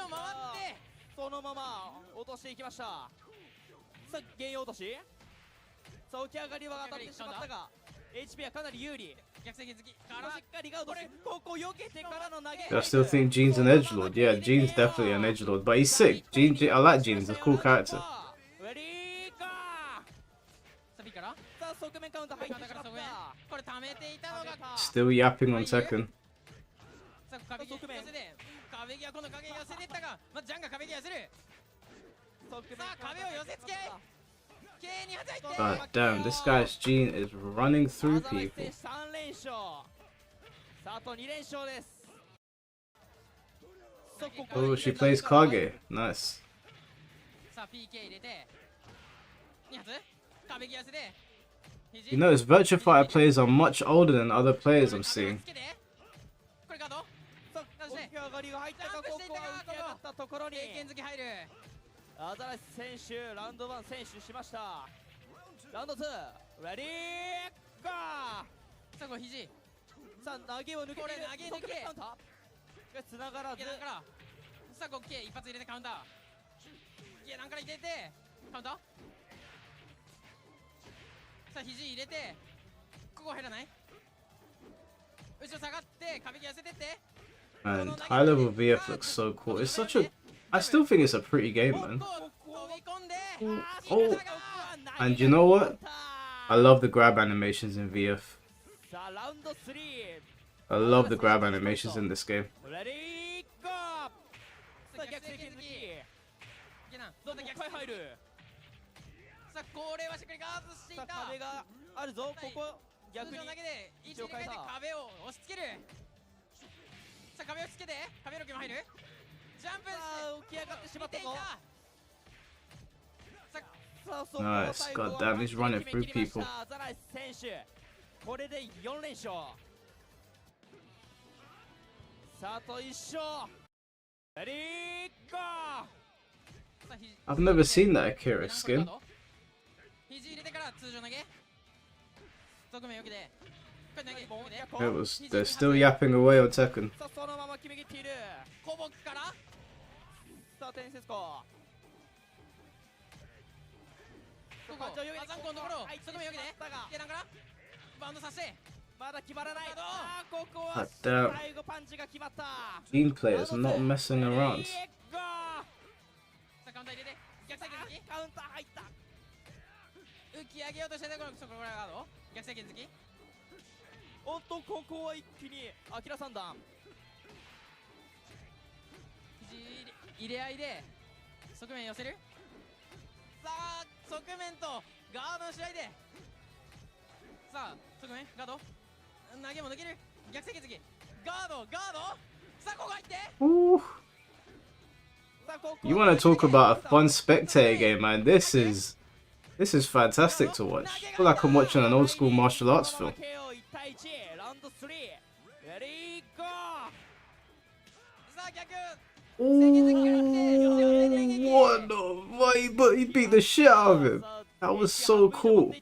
I still think Jean's an edgelord. Yeah, Jean's definitely an edgelord, but he's sick. Jean, I like Jean. He's a cool character. Still yapping on Tekken. God damn, this guy's Jean is running through people. Oh, she plays Kage. Nice. You notice Virtua Fighter players are much older than other players I'm seeing. Man, high level VF looks so cool. It's such a... I still think it's a pretty game, man. Oh, and you know what? I love the grab animations in VF. I love the grab animations in this game. Nice, god damn, he's running through people. I've never seen that Akira skin. They're still yapping away on Tekken. God damn. Team players not messing around. Ooh. You want to talk about a fun spectator game, man? This is fantastic to watch. I feel like I'm watching an old school martial arts film. Ooh, what the? But he beat the shit out of him. That was so cool.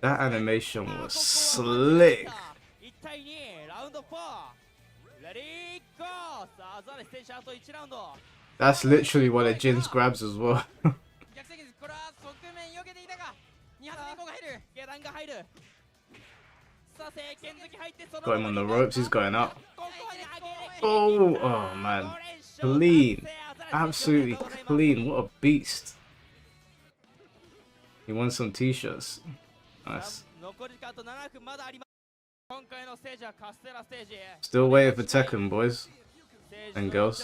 That animation was slick. That's literally one of Jin's grabs as well. Got him on the ropes, he's going up. Oh, oh man. Clean. Absolutely clean. What a beast. He won some t-shirts. Nice. Still waiting for Tekken, boys and girls.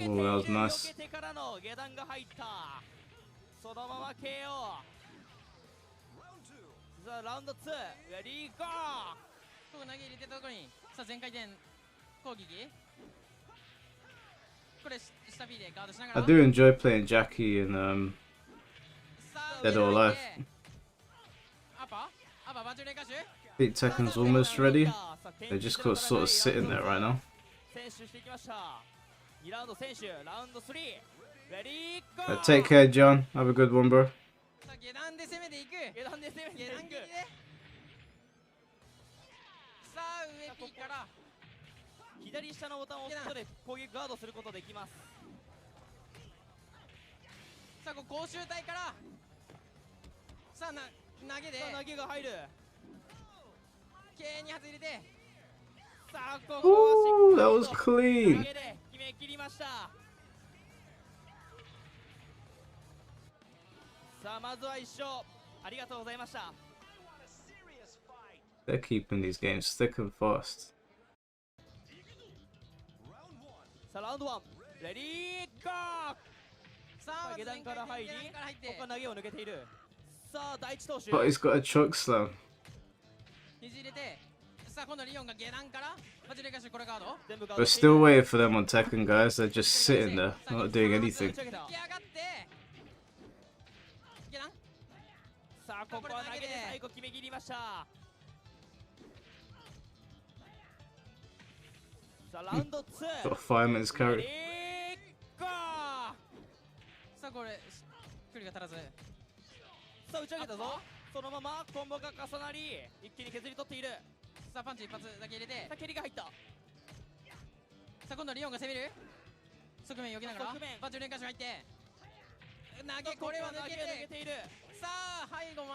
Oh, that was nice. I do enjoy playing Jackie in Dead or Alive. I think Tekken's almost ready. They just got sort of sitting there right now. Take care, John. Have a good one, bro. Ooh, that was clean. They're keeping these games thick and fast. But he's got a choke slam. We're still waiting for them on Tekken, guys. They're just sitting there, not doing anything. Got a fireman's carry.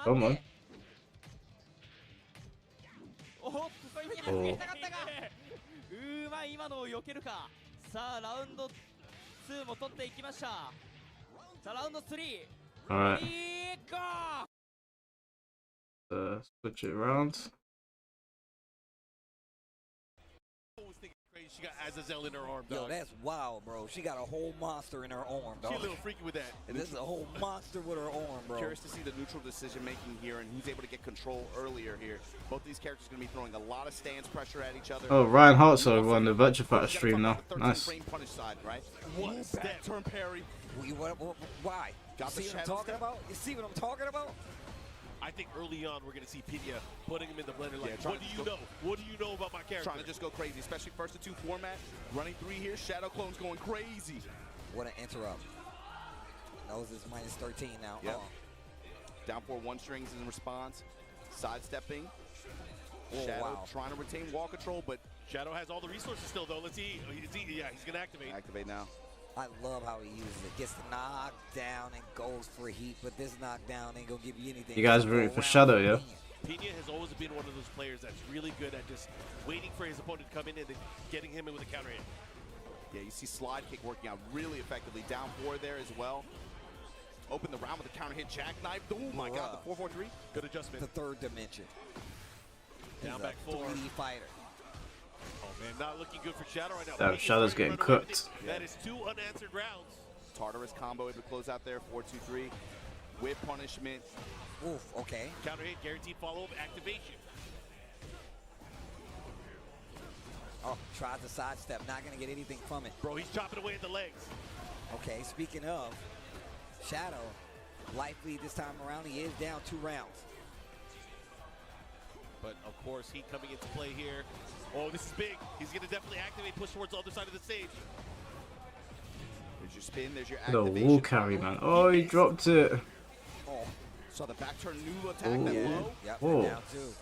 Come on. Oh. Alright. Switch it around. She got Azazel in her arm, dog. Yo, that's wild, bro. She got a whole monster in her arm, dog. She's a little freaky with that. And this is a whole monster with her arm, bro. Curious to see the neutral decision making here and who's able to get control earlier here. Both these characters are going to be throwing a lot of stance pressure at each other. Oh, Ryan Hart's over on the Virtua Fighter stream now. Nice. Punish side, right? One step. Turn parry. Why? Got you see what I'm talking about? You see what I'm talking about? I think early on we're going to see Pena putting him in the blender like, yeah, what do you know? What do you know about my character? Trying to just go crazy, especially first to two format. Running three here, Shadow Clone's going crazy. What an interrupt. Nose is minus 13 now. Yep. Down 4-1 strings in response. Sidestepping. Oh, Shadow wow. trying to retain wall control, but Shadow has all the resources still, though. Let's see. Yeah, he's going to activate. Activate now. I love how he uses it. Gets knocked down and goes for heat, but this knockdown ain't gonna give you anything. You guys rooting for Shadow, yeah? Pena has always been one of those players that's really good at just waiting for his opponent to come in and then getting him in with a counter hit. Yeah, you see slide kick working out really effectively. Down 4 there as well. Open the round with a counter hit jackknife. Oh my god, the 4-4-3. Good adjustment. The third dimension. Down He's back a 4. 3D fighter. Oh man, not looking good for Shadow right now. Damn, Shadow's getting cooked. That is 2 unanswered rounds. Tartarus combo able to close out there, 4-2-3. With punishment. Oof, okay. Counter hit, guaranteed follow-up, activation. Oh, tries to sidestep, not gonna get anything from it. Bro, he's chopping away at the legs. Okay, speaking of, Shadow, life lead this time around, he is down 2 rounds. But but of course he coming into play here. Oh, this is big. He's going to definitely activate, push towards the other side of the stage. There's your spin, there's your The activation. wall carry, man. Oh, he dropped it. Oh, saw the back turn new attack that low. Whoa.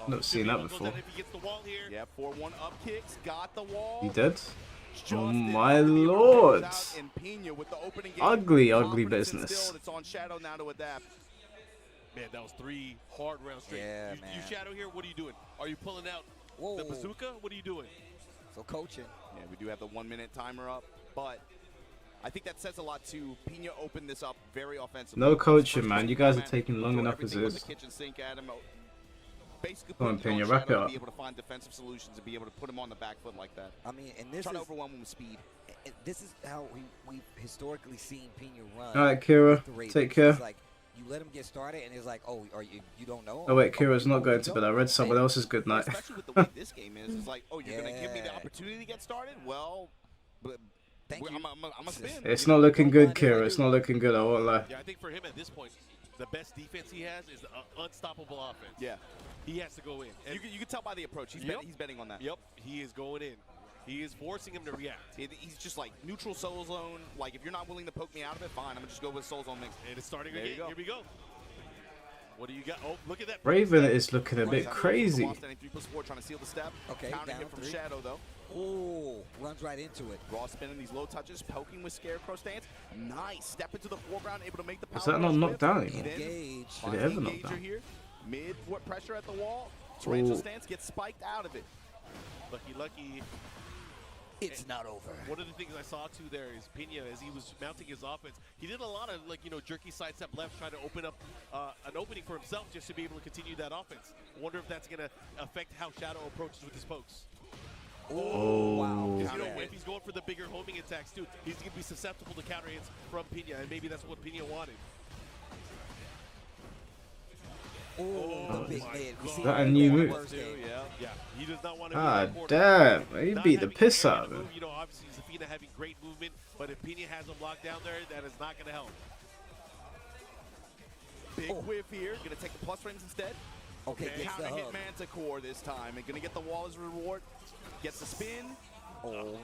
Not seen that before. If he gets the wall here. Yeah, 4-1 up kicks, got the wall. He dead? Oh my lord. Ugly, ugly business. It's on Shadow now to adapt. Man, that was 3 hard rounds straight. Yeah, you Shadow here, what are you doing? Are you pulling out the bazooka? What are you doing? So coaching. Yeah, we do have the 1-minute timer up, but I think that says a lot too. Pina opened this up very offensively. No coaching, man. You guys are taking long enough as is. Basically, Come on, Pena, wrap it up. Be able to find defensive solutions and be able to put him on the back foot like that. I mean, and this trying is to overwhelm him with speed. This is how we've historically seen Pena run. All right, Kira, take care. It's like you let him get started, and it's like, oh, are you don't know? Oh wait, Kira's not going to bed. I read someone else's good night. Especially with the way this game is, it's like, oh, you're gonna give me the opportunity to get started? Well, I'm a spin. It's not looking good, Kira. It's not looking good. I won't lie. Yeah, I think for him at this point, the best defense he has is unstoppable offense. Yeah. He has to go in. And you can tell by the approach. He's betting on that. Yep, he is going in. He is forcing him to react. He's just like neutral soul zone. Like, if you're not willing to poke me out of it, fine. I'm going to just go with soul zone mix. And it's starting again. Here we go. What do you got? Oh, look at that. Raven is looking a bit crazy. 3+4 trying to seal the step. Okay, counter hit from Shadow, though. Oh, runs right into it. Raw spinning these low touches, poking with Scarecrow stance. Nice. Step into the foreground, able to make the power. Is that not knocked down anymore? Engage. Did it ever knock down? Here. Mid pressure at the wall. Torrential stance gets spiked out of it. Lucky. It's not over. One of the things I saw too there is Pena, as he was mounting his offense, he did a lot of jerky sidestep left, trying to open up an opening for himself just to be able to continue that offense. Wonder if that's going to affect how Shadow approaches with his pokes. Oh, wow. Because if he's going for the bigger homing attacks too, he's going to be susceptible to counter hits from Pena, and maybe that's what Pena wanted. Oh, the big mid. Is that a new move? Yeah. He does not want to. Ah, damn. He beat the piss out of him. Obviously, Zafina having great movement, but if Pena has him locked down there, that is not going to help. Big whiff here. Going to take the plus frames instead. Okay, counter hit Manticore this time. And going to get the wall as a reward. Gets the spin. Oh,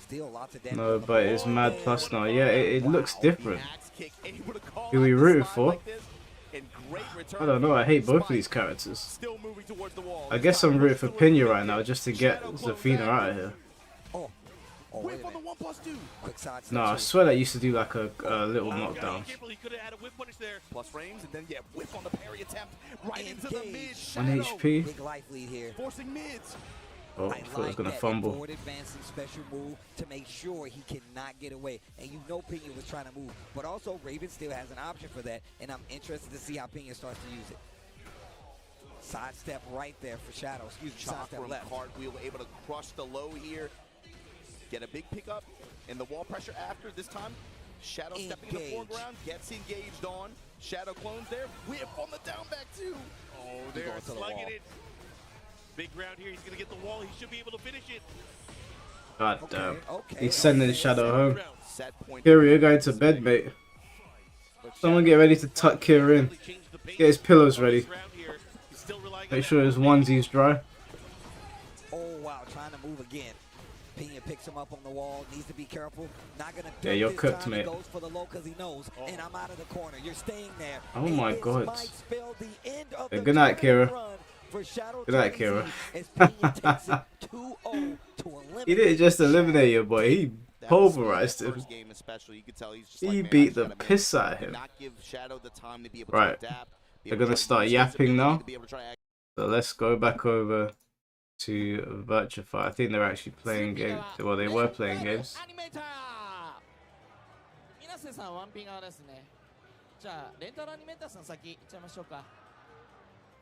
still lots of damage. No, but it's mad plus now. Yeah, it looks different. Who we rooted for? I don't know, I hate both of these characters. I guess I'm rooting for Pena right now just to get Zafina out of here. Whip on the 1+2. Quick side. No, I swear that used to do like a little knockdown. Plus frames, and then whip on the parry attempt right into the mid. 1 HP. Big life lead here. Forcing mids. Oh, I thought I was gonna fumble. Forward advancing special move to make sure he cannot get away. And you know Pena was trying to move. But also Raven still has an option for that. And I'm interested to see how Pena starts to use it. Sidestep right there for Shadow. Excuse me, sidestep left. Cartwheel able to crush the low here. Get a big pickup in the wall pressure after this time. Shadow stepping in the foreground, gets engaged on. Shadow clones there. Whip on the down back too. Oh, they're slugging it. Big round here. He's going to get the wall. He should be able to finish it. God damn. He's sending Shadow home. Kira, you're going to bed, mate. Someone get ready to tuck Kira in. Get his pillows ready. Make sure his onesies dry. Oh, wow. Trying to move again. Pena picks him up on the wall. Needs to be careful. Not gonna. Yeah, you're cooked, mate. He goes for the low because he knows. And I'm out of the corner. You're staying there. Oh my God. Yeah, good night, Kira. Good night, Kira. He didn't just eliminate you, boy. He pulverized him. He beat the piss out of him. Right. They're gonna start yapping now. So let's go back over to Virtua. I think they're actually playing games. Well, they were playing games.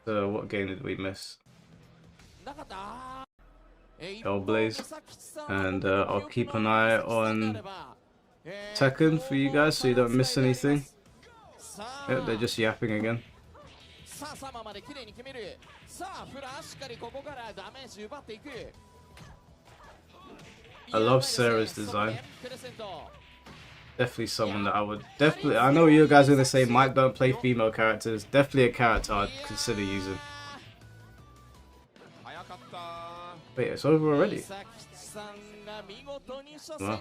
So what game did we miss? Hellblaze. And I'll keep an eye on Tekken for you guys so you don't miss anything. Yep, they're just yapping again. I love Sarah's design. Definitely someone that I would I know you guys are gonna say Mike don't play female characters. Definitely a character I'd consider using. Wait, it's over already. Wow.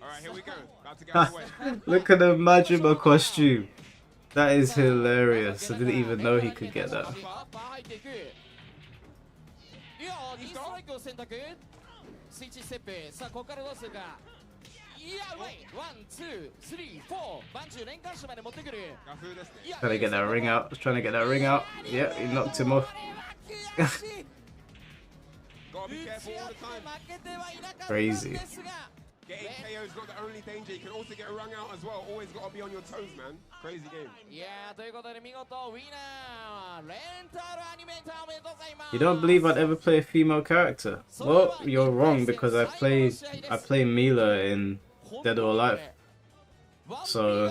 Alright, here we go. About to get underway. Look at the Majima costume. That is hilarious. I didn't even know he could get that. Trying to get that ring out. Trying to get that ring out. Yeah, he knocked him off. Gotta be careful all the time. Crazy. Getting KO is not the only danger. You can also get wrung out as well. Always gotta be on your toes, man. Crazy game. You don't believe I'd ever play a female character? Well, you're wrong because I play Mila in Dead or Alive. So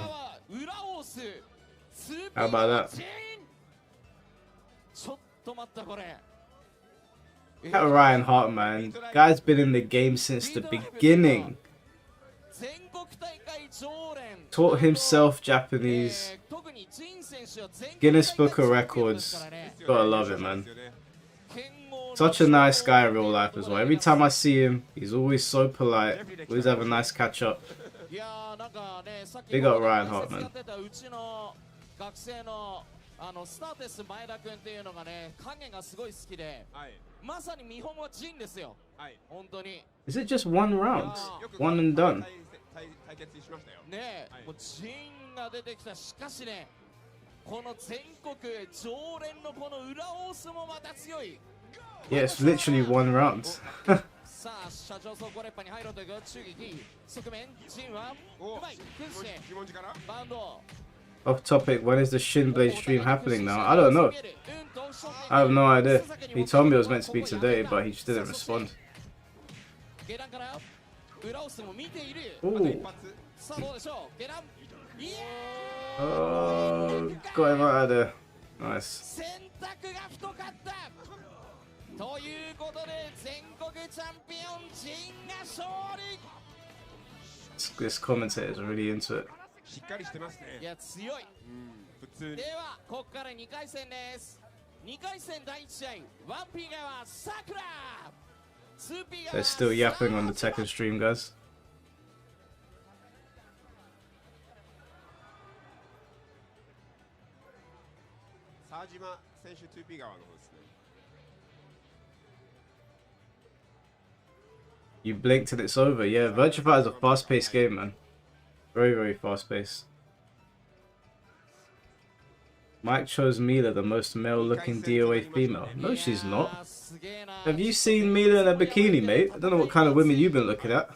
how about that? That Ryan Hart, man. Guy's been in the game since the beginning. Taught himself Japanese. Guinness Book of Records. Gotta love it, man. Such a nice guy in real life as well. Every time I see him, he's always so polite. Always have a nice catch up. Big up Ryan Hart, man. Is it just one round? One and done? Yeah, it's literally one round. Off topic, when is the Shinblade stream happening now? I don't know. I have no idea. He told me it was meant to be today, but he just didn't respond. Ooh. Oh, got him out of there. Nice. This commentator is really into it. They're still yapping on the Tekken stream, guys. You blinked and it's over. Yeah, Virtua Fighter is a fast-paced game, man. Very, very fast-paced. Mike chose Mila, the most male-looking DOA female. No, she's not. Have you seen Mila in a bikini, mate? I don't know what kind of women you've been looking at.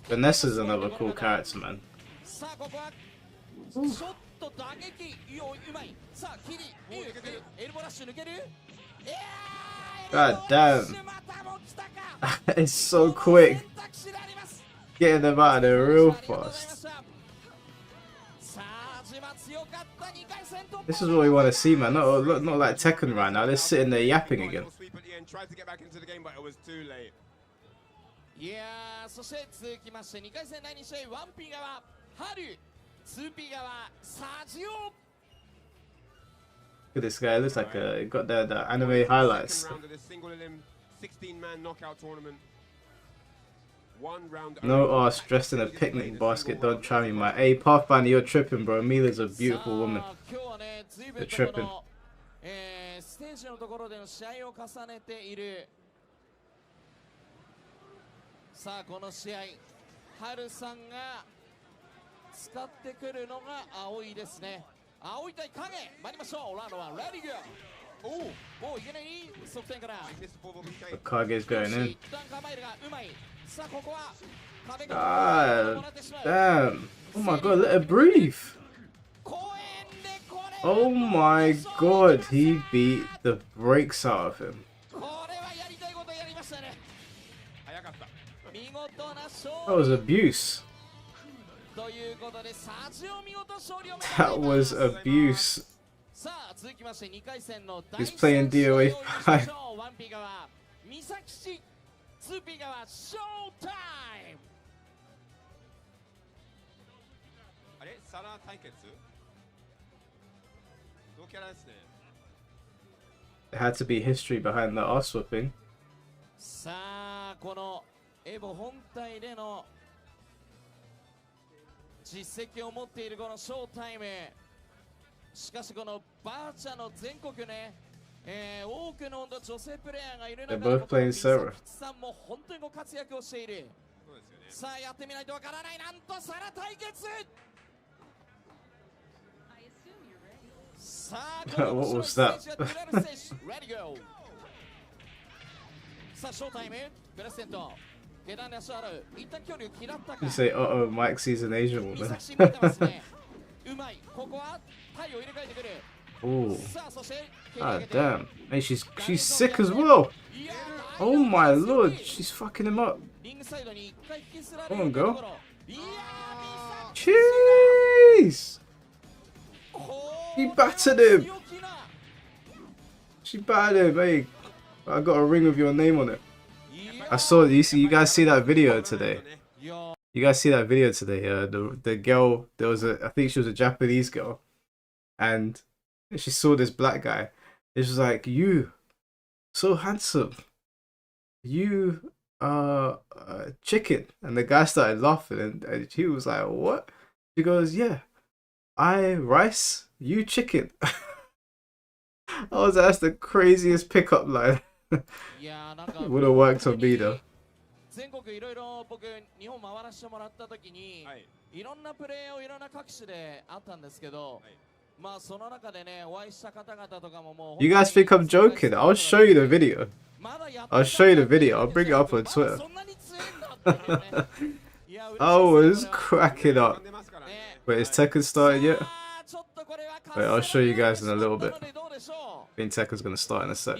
Vanessa's another cool character, man. God damn. It's so quick. Getting them out of there real fast. This is what we want to see, man. Not like Tekken right now. They're sitting there yapping again. Tried to get back into the game, but it was too late. Look at this guy. Looks like he got the anime highlights. No ass dressed in a picnic basket. Don't try me, mate. Hey, Pathfinder, you're tripping, bro. Mila's a beautiful woman. You're tripping. Kage's going in. God damn. Oh my god, let her breathe. Oh my god, he beat the brakes out of him. That was abuse. That was abuse. He's playing DOA 5. There had to be history behind the ass whooping. さあこのエボ本体での実績を持っているこのショータイム、しかしこのバーチャの全国ね、多くの女性プレイヤーがいる中でこの美咲さんも本当にご活躍をしている。さあやってみないとわからない、なんとサラ対決。さあこの面白いステージやデュラルステージ、レディゴー。さあショータイムプレゼント。You say, uh-oh, Mike sees an Asian woman. Oh, god damn. Hey, she's sick as well. Oh my lord, she's fucking him up. Come on, girl. Jeez. He battered him. She battered him. Hey, I got a ring with your name on it. I saw you guys see that video today. You guys see that video today? The girl, I think she was a Japanese girl, and she saw this black guy. It was like, you, so handsome, you chicken, and the guy started laughing, and she was like, what? She goes, yeah, I rice, you chicken. I was like, that's the craziest pickup line. It would have worked on me though. 全国いろいろ僕日本回らせてもらった時に、いろんなプレーをいろんな各地であったんですけど、まあその中でねお会いした方々とかももう You guys think I'm joking? I'll show you the video. I'll show you the video. I'll bring it up on Twitter. I was cracking up. Wait, is Tekken started yet? Wait, I'll show you guys in a little bit. I think Tekken's gonna start in a sec.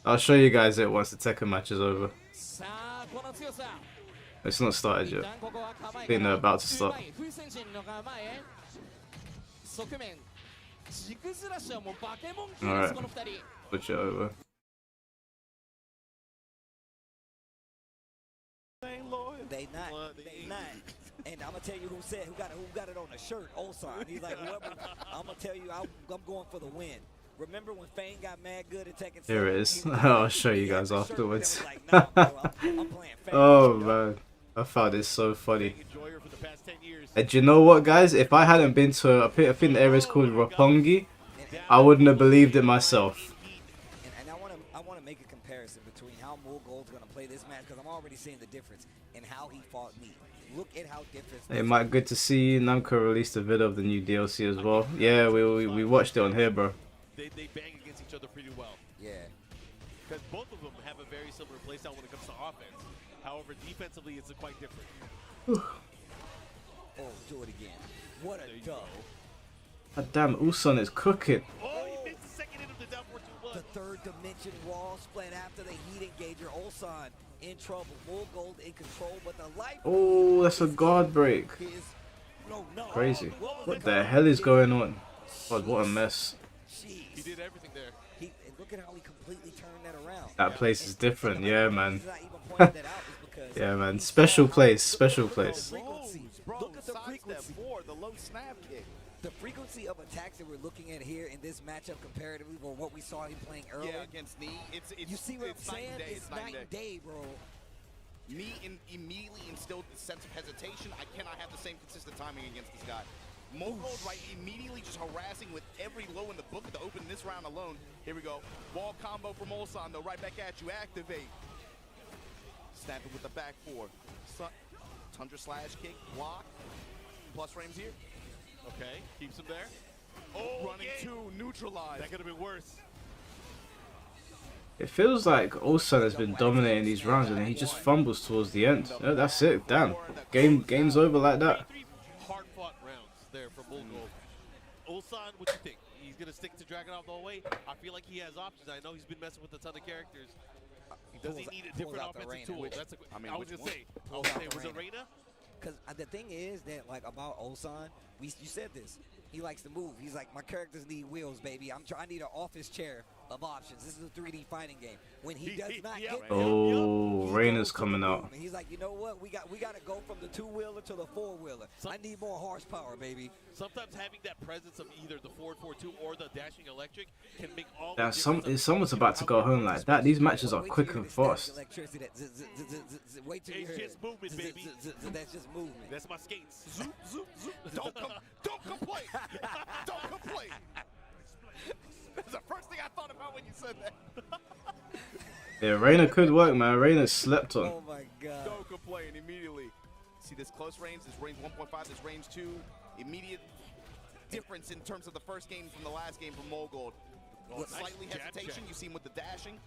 I'll show you guys it once the Tekken match is over. It's not started yet. I think they're about to start. Alright, switch it over. They not. And I'm gonna tell you who got it on the shirt. Osan. He's like, whoever. I'm gonna tell you, I'm going for the win. Remember when Fane got mad good at Tekken? Here it is. I'll show you guys afterwards. Oh man, I found it so funny. And do you know what, guys? If I hadn't been to, I think the area is called Roppongi, I wouldn't have believed it myself. And I want to make a comparison between how Gold's gonna play this match, because I'm already seeing the difference in how he fought me. Look at how different. Hey Mike, good to see you. Namco released a video of the new DLC as well. Yeah, we watched it on here, bro. They bang against each other pretty well. Yeah. Because both of them have a very similar playstyle when it comes to offense. However, defensively, it's quite different. Oh, do it again. What a dub. God damn, Ulsan is cooking. Oh, he missed the second hit of the down 4-2-1. The third dimension wall split after the heat engager. Ulsan in trouble. Gold in control, but the life. Oh, that's a guard break. Crazy. What the hell is going on? God, what a mess. He did everything there. Look at how he completely turned that around. That place is different, yeah, man. Yeah, man. Special place, special place. Look at the frequency. The low snap kick. The frequency of attacks that we're looking at here in this matchup comparatively, or what we saw him playing earlier. Yeah, against Knee. You see what I'm saying? It's night and day, bro. Me immediately instilled a sense of hesitation. I cannot have the same consistent timing against this guy. Mogold, right, immediately just harassing with every low in the book to open this round alone. Here we go. Wall combo from Ulsan, though, right back at you. Activate. Snap it with the back four. Tundra slash kick, block. Plus frames here. Okay, keeps him there. Oh, running two, neutralized. That could have been worse. It feels like Ulsan has been dominating these rounds and then he just fumbles towards the end. Oh, that's it, damn. Game's over like that. Hard-fought rounds there from Mogold. Ulsan, what you think? He's going to stick to Dragunov the whole way? I feel like he has options. I know he's been messing with a ton of characters. Does he need a different offensive tool? That's I was gonna say. Was it Reina? Because the thing is that, like, about Ulsan, you said this. He likes to move. He's like, my characters need wheels, baby. I need an office chair of options. This is a 3D fighting game. When he does not get oh, Reina's coming out. He's like, you know what? We got to go from the 2-wheeler to the 4-wheeler. I need more horsepower, baby. Sometimes having that presence of either the forward 4-2 or the dashing electric can make all. Yeah, if someone's about to go home like that, these matches are quick and fast. Wait till it's just movement, baby. That's just movement. That's my skates. Zoop, zoop, zoop. Don't complain. Don't complain. That's the first thing I thought about when you said that. Yeah, Reina could work, man. Reina slept on. Oh my God. Don't complain immediately. See this close range, this range 1.5, this range 2. Immediate difference in terms of the first game from the last game from Mogold. Slightly hesitation. You see him with the dashing.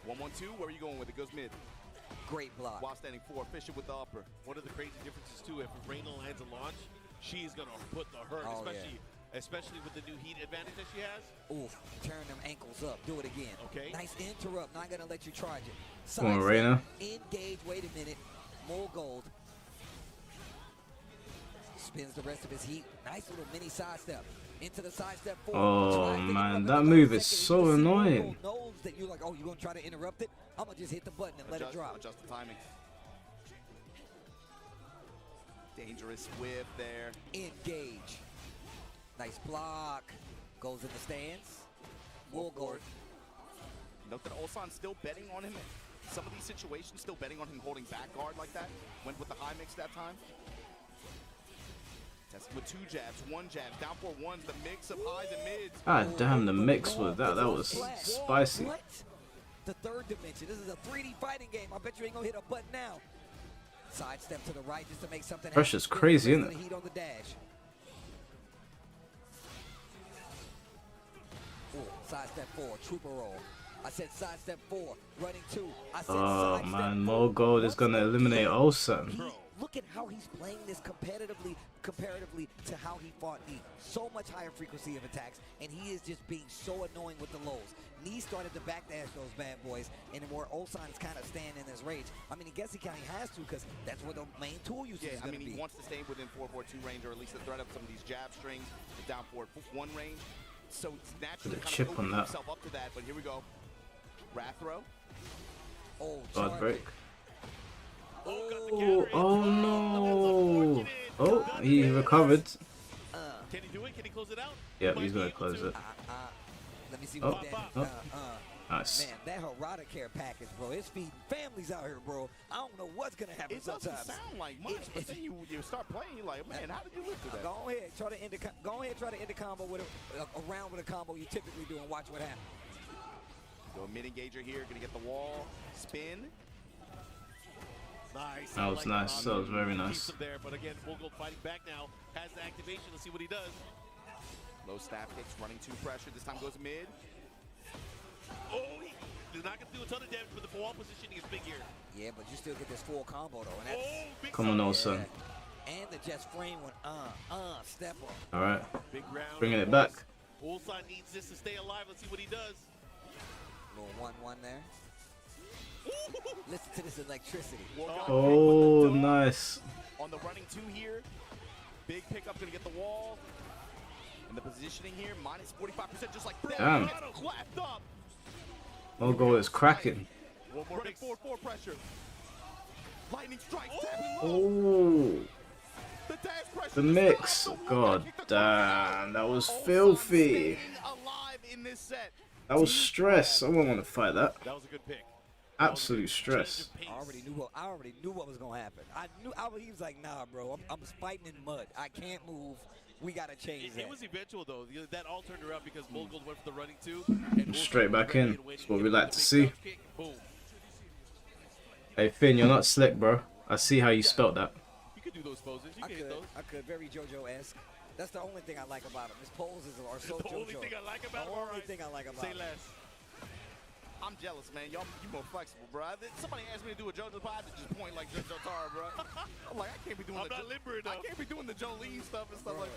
1-1-2. Where are you going with it? Goes mid. Great block. While standing 4, Fisher with the upper. One of the crazy differences too, if Reina lands a launch, she's gonna put the hurt, especially with the new heat advantage that she has. Ooh, turn them ankles up. Do it again. Okay. Nice interrupt. Not gonna let you charge it. Come on, Reina. Engage. Wait a minute. More gold. Spins the rest of his heat. Nice little mini sidestep. Into the sidestep forward. Oh man, that move is so annoying. Knows that you're like, oh, you're gonna try to interrupt it? I'm gonna just hit the button and let it drop. Adjust the timing. Dangerous whip there. Engage. Nice block. Goes in the stance. More gold. Note that Ulsan's still betting on him. Some of these situations, still betting on him holding back guard like that. Went with the high mix that time. Testing with 2 jabs, 1 jab, down 4 ones, the mix of highs and mids. Ah, damn, the mix with that was spicy. What? The third dimension. This is a 3D fighting game. I bet you ain't gonna hit a button now. Sidestep to the right just to make something happen. Pressure's crazy, isn't it? Heat on the dash. Ooh, sidestep 4, trooper roll. I said sidestep 4, running 2. I said oh man, Mogold is gonna eliminate Ulsan. Look at how he's playing this comparatively to how he fought Knee. So much higher frequency of attacks, and he is just being so annoying with the lows. Knee started to backdash those bad boys, and where Ulsan is kind of staying in his rage. I mean, I guess he kind of has to, because that's where the main tool usage is going to be. He wants to stay within 4-4-2 range, or at least the threat of some of these jab strings, the down forward 1 range. So it's naturally kind of opening himself up to that, but here we go. Wrath throw. Oh, God break. Oh no! Oh, he recovered. Can he do it? Can he close it out? Yeah, he's gonna close it. Let me see what Nice. Man, that Harada care package, bro. It's feeding families out here, bro. I don't know what's gonna happen sometimes. It doesn't sound like much, but then you start playing, you're like, man, how did you live through that? Go ahead, try to end a combo with a round with a combo you typically do, and watch what happens. Go mid engager here, gonna get the wall, spin. Nice. That was nice. That was very nice. There, but again, Mogold fighting back now. Has the activation. Let's see what he does. Low stab kicks, running 2 pressure. This time goes mid. Oh, he's not gonna do a ton of damage, but the wall positioning is big here. Yeah, but you still get this full combo though, and that's come on, Ulsan. And the just frame one, step up. All right. Big round. Bringing it back. Ulsan needs this to stay alive. Let's see what he does. Little 1-1 there. Listen to this electricity. Oh, nice. On the running 2 here. Big pickup, gonna get the wall. And the positioning here, minus 45%, just like that. Damn. Mogold is cracking. One more running 4-4 pressure. Lightning strikes. Oh. The mix. God damn, that was filthy. That was stress. I wouldn't want to fight that. That was a good pick. Absolute stress. I already knew what was gonna happen. He was like, nah, bro, I'm fighting in mud. I can't move. We gotta change that. It was eventual though. That all turned around because Mogold went for the running 2. And straight back in. That's what we like to see. Hey Finn, you're not slick, bro. I see how you spelt that. You could do those poses. You could hit those. I could. Very JoJo-esque. That's the only thing I like about him. His poses are so JoJo. The only thing I like about him. The only thing I like about him. Say less. I'm jealous, man. Y'all, you more flexible, bro. Somebody asked me to do a JoJo pod to just point like JoJo Tara, bro. I'm like, I can't be doing I'm not limber enough. I can't be doing the Jolene stuff and stuff like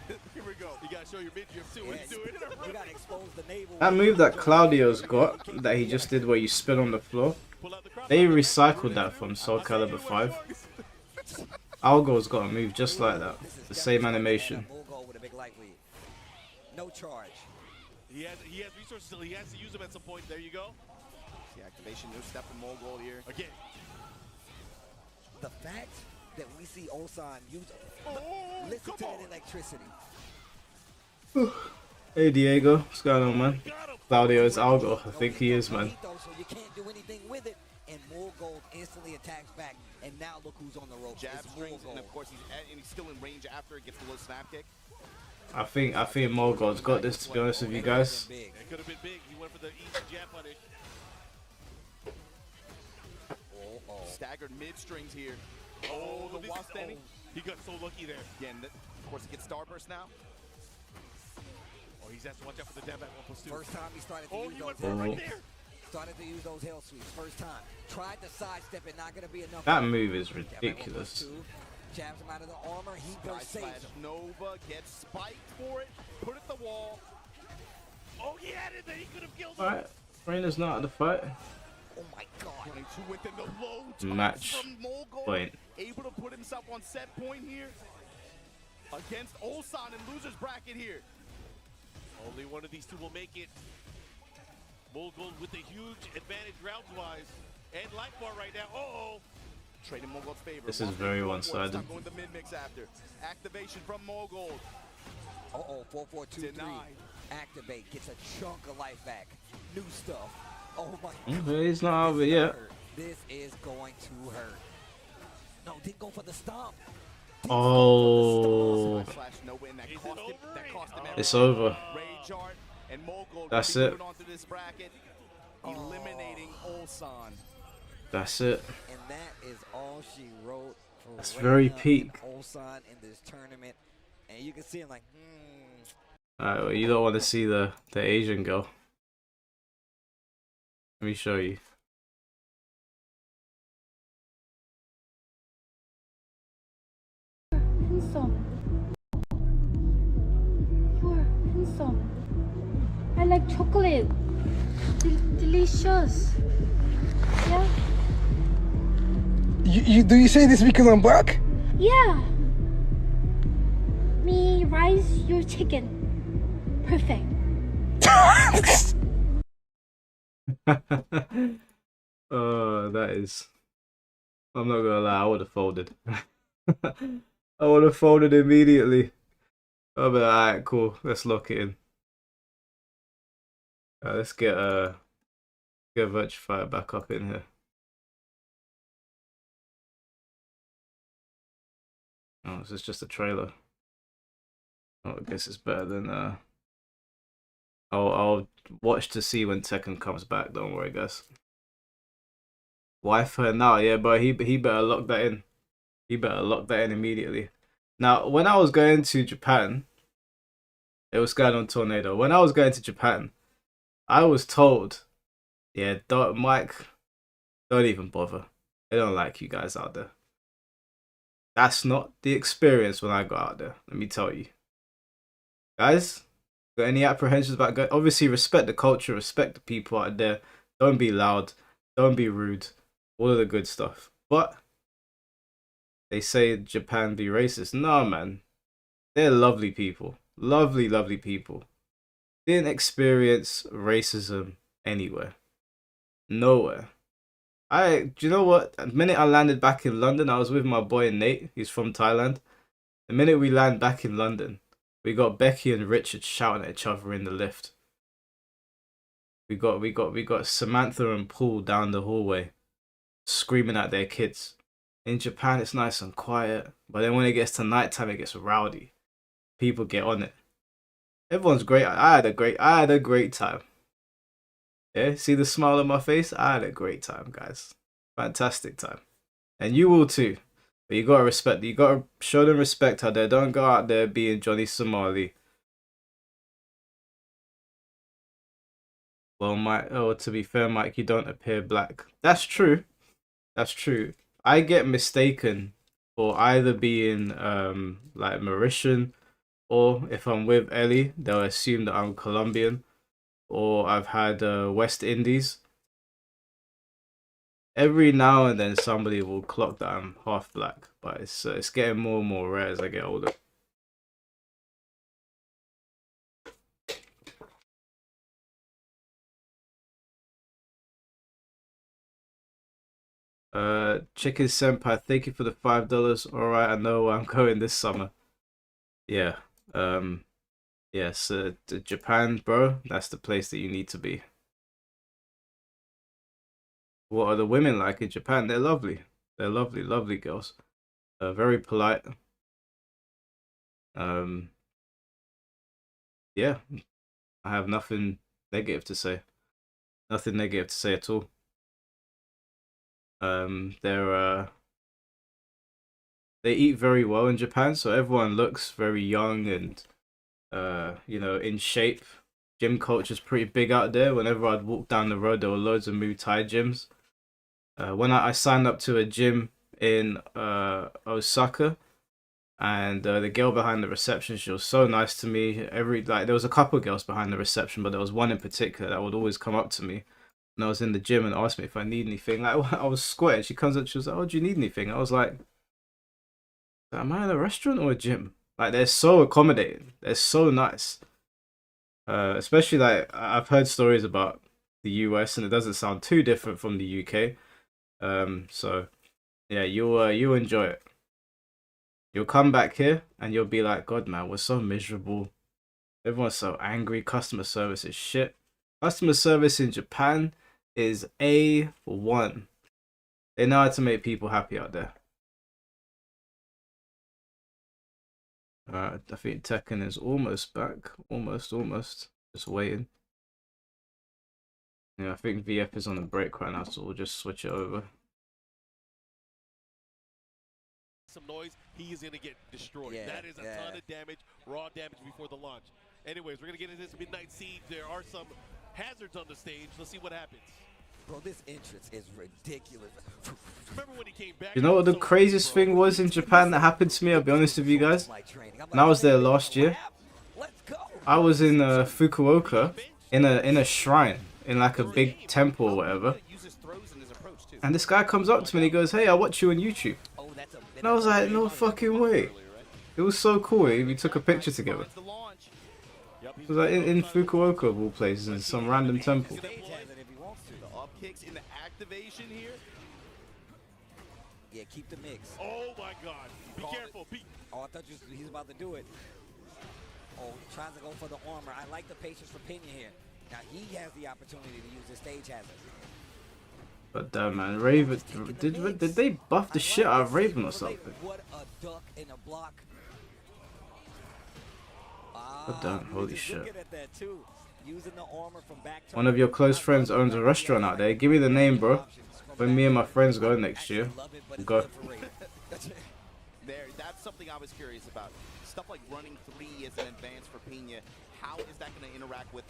that. Here we go. You gotta show your midriff too when you do it. You gotta expose the navel. That move that Claudio's got, that he just did where you spin on the floor, they recycled that from Soul Calibur 5. Algo's got a move just like that. The same animation. No charge. He has resources, so he has to use them at some point. There you go. The activation, new step from Mogul here. Again. The fact that we see Ulsan use listen to that electricity. Hey Diego, what's going on, man? Claudio is Algo. I think he is, man. So you can't do anything with it, and Morgold instantly attacks back. And now look who's on the rope. Jab strings, and of course he's still in range after it gets the little snap kick. I think Morgold's got this, to be honest with you guys. It could have been big. He went for the easy jab punish. Staggered mid strings here. Oh, the wall standing. He got so lucky there. Again, of course, he gets Starburst now. Oh, he's has to watch out for the damn back 1+2. First time he started to use he those went for it right there. Started to use those hell sweeps. First time. Tried to sidestep it, not gonna be enough. That move is ridiculous. Jabs him out of the armor, he burst saves him. Nova gets spiked for it, put it the wall. Oh, he had it there, he could have killed him. Alright, Reina's not out of the fight. Oh my god. 22 within the low Match from Mogul. point. Able to put himself on set point here against Ulsan in loser's bracket here. Only one of these two will make it. Mogul with a huge advantage rounds-wise. And life bar right now. Uh-oh. Trading Mogul's favor. This is very one-sided. Going the mid-mix after. Activation from Mogul. Uh-oh, 4-4-2-3. Activate, gets a chunk of life back. New stuff. Oh my god. He's not over yet. This is going to hurt. No, didn't go for the stomp. Oh. It's over. That's it. Eliminating Ulsan. That's it. And that is all she wrote for That's very peak. Ulsan in this tournament. And you can see him like, Alright, well, you don't want to see the Asian girl. Let me show you. Handsome. You're handsome. I like chocolate. Delicious. Yeah. Do you say this because I'm black? Yeah. Me rice your chicken. Perfect. Oh, that is. I'm not gonna lie, I would have folded. I would have folded immediately. I'll be like, alright, cool, let's lock it in. Let's get Virtua Fighter back up in here. Oh, this is just a trailer. Oh, I guess it's better than I'll watch to see when Tekken comes back, don't worry guys. Wi-Fi now, yeah, but he better lock that in. He better lock that in immediately. Now, when I was going to Japan, it was going on Tornado. When I was going to Japan, I was told, yeah, Mike, don't even bother. They don't like you guys out there. That's not the experience when I got out there, let me tell you. Guys, got any apprehensions about going? Obviously, respect the culture, respect the people out there. Don't be loud, don't be rude, all of the good stuff. But they say Japan be racist. No, man. They're lovely people. Lovely, lovely people. Didn't experience racism anywhere. Nowhere. Do you know what? The minute I landed back in London, I was with my boy Nate. He's from Thailand. The minute we land back in London, we got Becky and Richard shouting at each other in the lift. We got Samantha and Paul down the hallway, screaming at their kids. In Japan, it's nice and quiet, but then when it gets to nighttime, it gets rowdy. People get on it. Everyone's great. I had a great time. Yeah, see the smile on my face? I had a great time, guys. Fantastic time. And you will too. But you gotta respect, you gotta show them respect out there. Don't go out there being Johnny Somali. Well, Mike, oh, to be fair, Mike, you don't appear black. That's true. That's true. I get mistaken for either being like Mauritian, or if I'm with Ellie, they'll assume that I'm Colombian, or I've had West Indies. Every now and then somebody will clock that I'm half black, but it's getting more and more rare as I get older. Chicken Senpai, thank you for the $5. Alright, I know where I'm going this summer. Yeah. Yes, Japan, bro, that's the place that you need to be. What are the women like in Japan? They're lovely. They're lovely, lovely girls. Very polite. Yeah, I have nothing negative to say. Nothing negative to say at all. They eat very well in Japan, so everyone looks very young and you know, in shape. Gym culture's pretty big out there. Whenever I'd walk down the road, there were loads of Muay Thai gyms. When I signed up to a gym in Osaka, and the girl behind the reception, she was so nice to me. There was a couple of girls behind the reception, but there was one in particular that would always come up to me when I was in the gym and ask me if I need anything. Like, I was square. She comes up, she was like, "Oh, do you need anything?" I was like, "Am I in a restaurant or a gym?" Like, they're so accommodating. They're so nice. Especially, like, I've heard stories about the US, and it doesn't sound too different from the UK. So yeah, you'll enjoy it. You'll come back here and you'll be like, "God, man, we're so miserable. Everyone's so angry. Customer service is shit." Customer service in Japan is A1. They know how to make people happy out there. Alright, I think Tekken is almost back. Almost. Just waiting. Yeah, I think VF is on a break right now, so we'll just switch it over. Some noise, he is going to get destroyed. Yeah, that is a ton of damage, raw damage before the launch. Anyways, we're going to get into this Midnight Siege. There are some hazards on the stage. Let's see what happens. Bro, this entrance is ridiculous. Remember when he came back? You know what the craziest thing was in Japan that happened to me? I'll be honest with you guys. When I was there last year, I was in Fukuoka in a shrine, in like a big temple or whatever. And this guy comes up to me and he goes, "Hey, I watch you on YouTube." And I was like, "No fucking way." It was so cool. We took a picture together. It was like in Fukuoka of all places, in some random temple. In the activation here. Yeah, keep the mix. Oh my God! Be careful. Oh, I thought he's about to do it. Oh, he tries to go for the armor. I like the patience for Pena here. Now he has the opportunity to use the stage hazard. But damn, man, Raven, did they buff the shit out of Raven or something? What a duck and a block. But damn, holy shit. Using the armor from back. One of your close friends owns a restaurant out there. Give me the name, bro. When me and my friends go next year, we'll go. That's something I was curious about. Stuff like running 3 as an advance for Pena. How is that going to interact with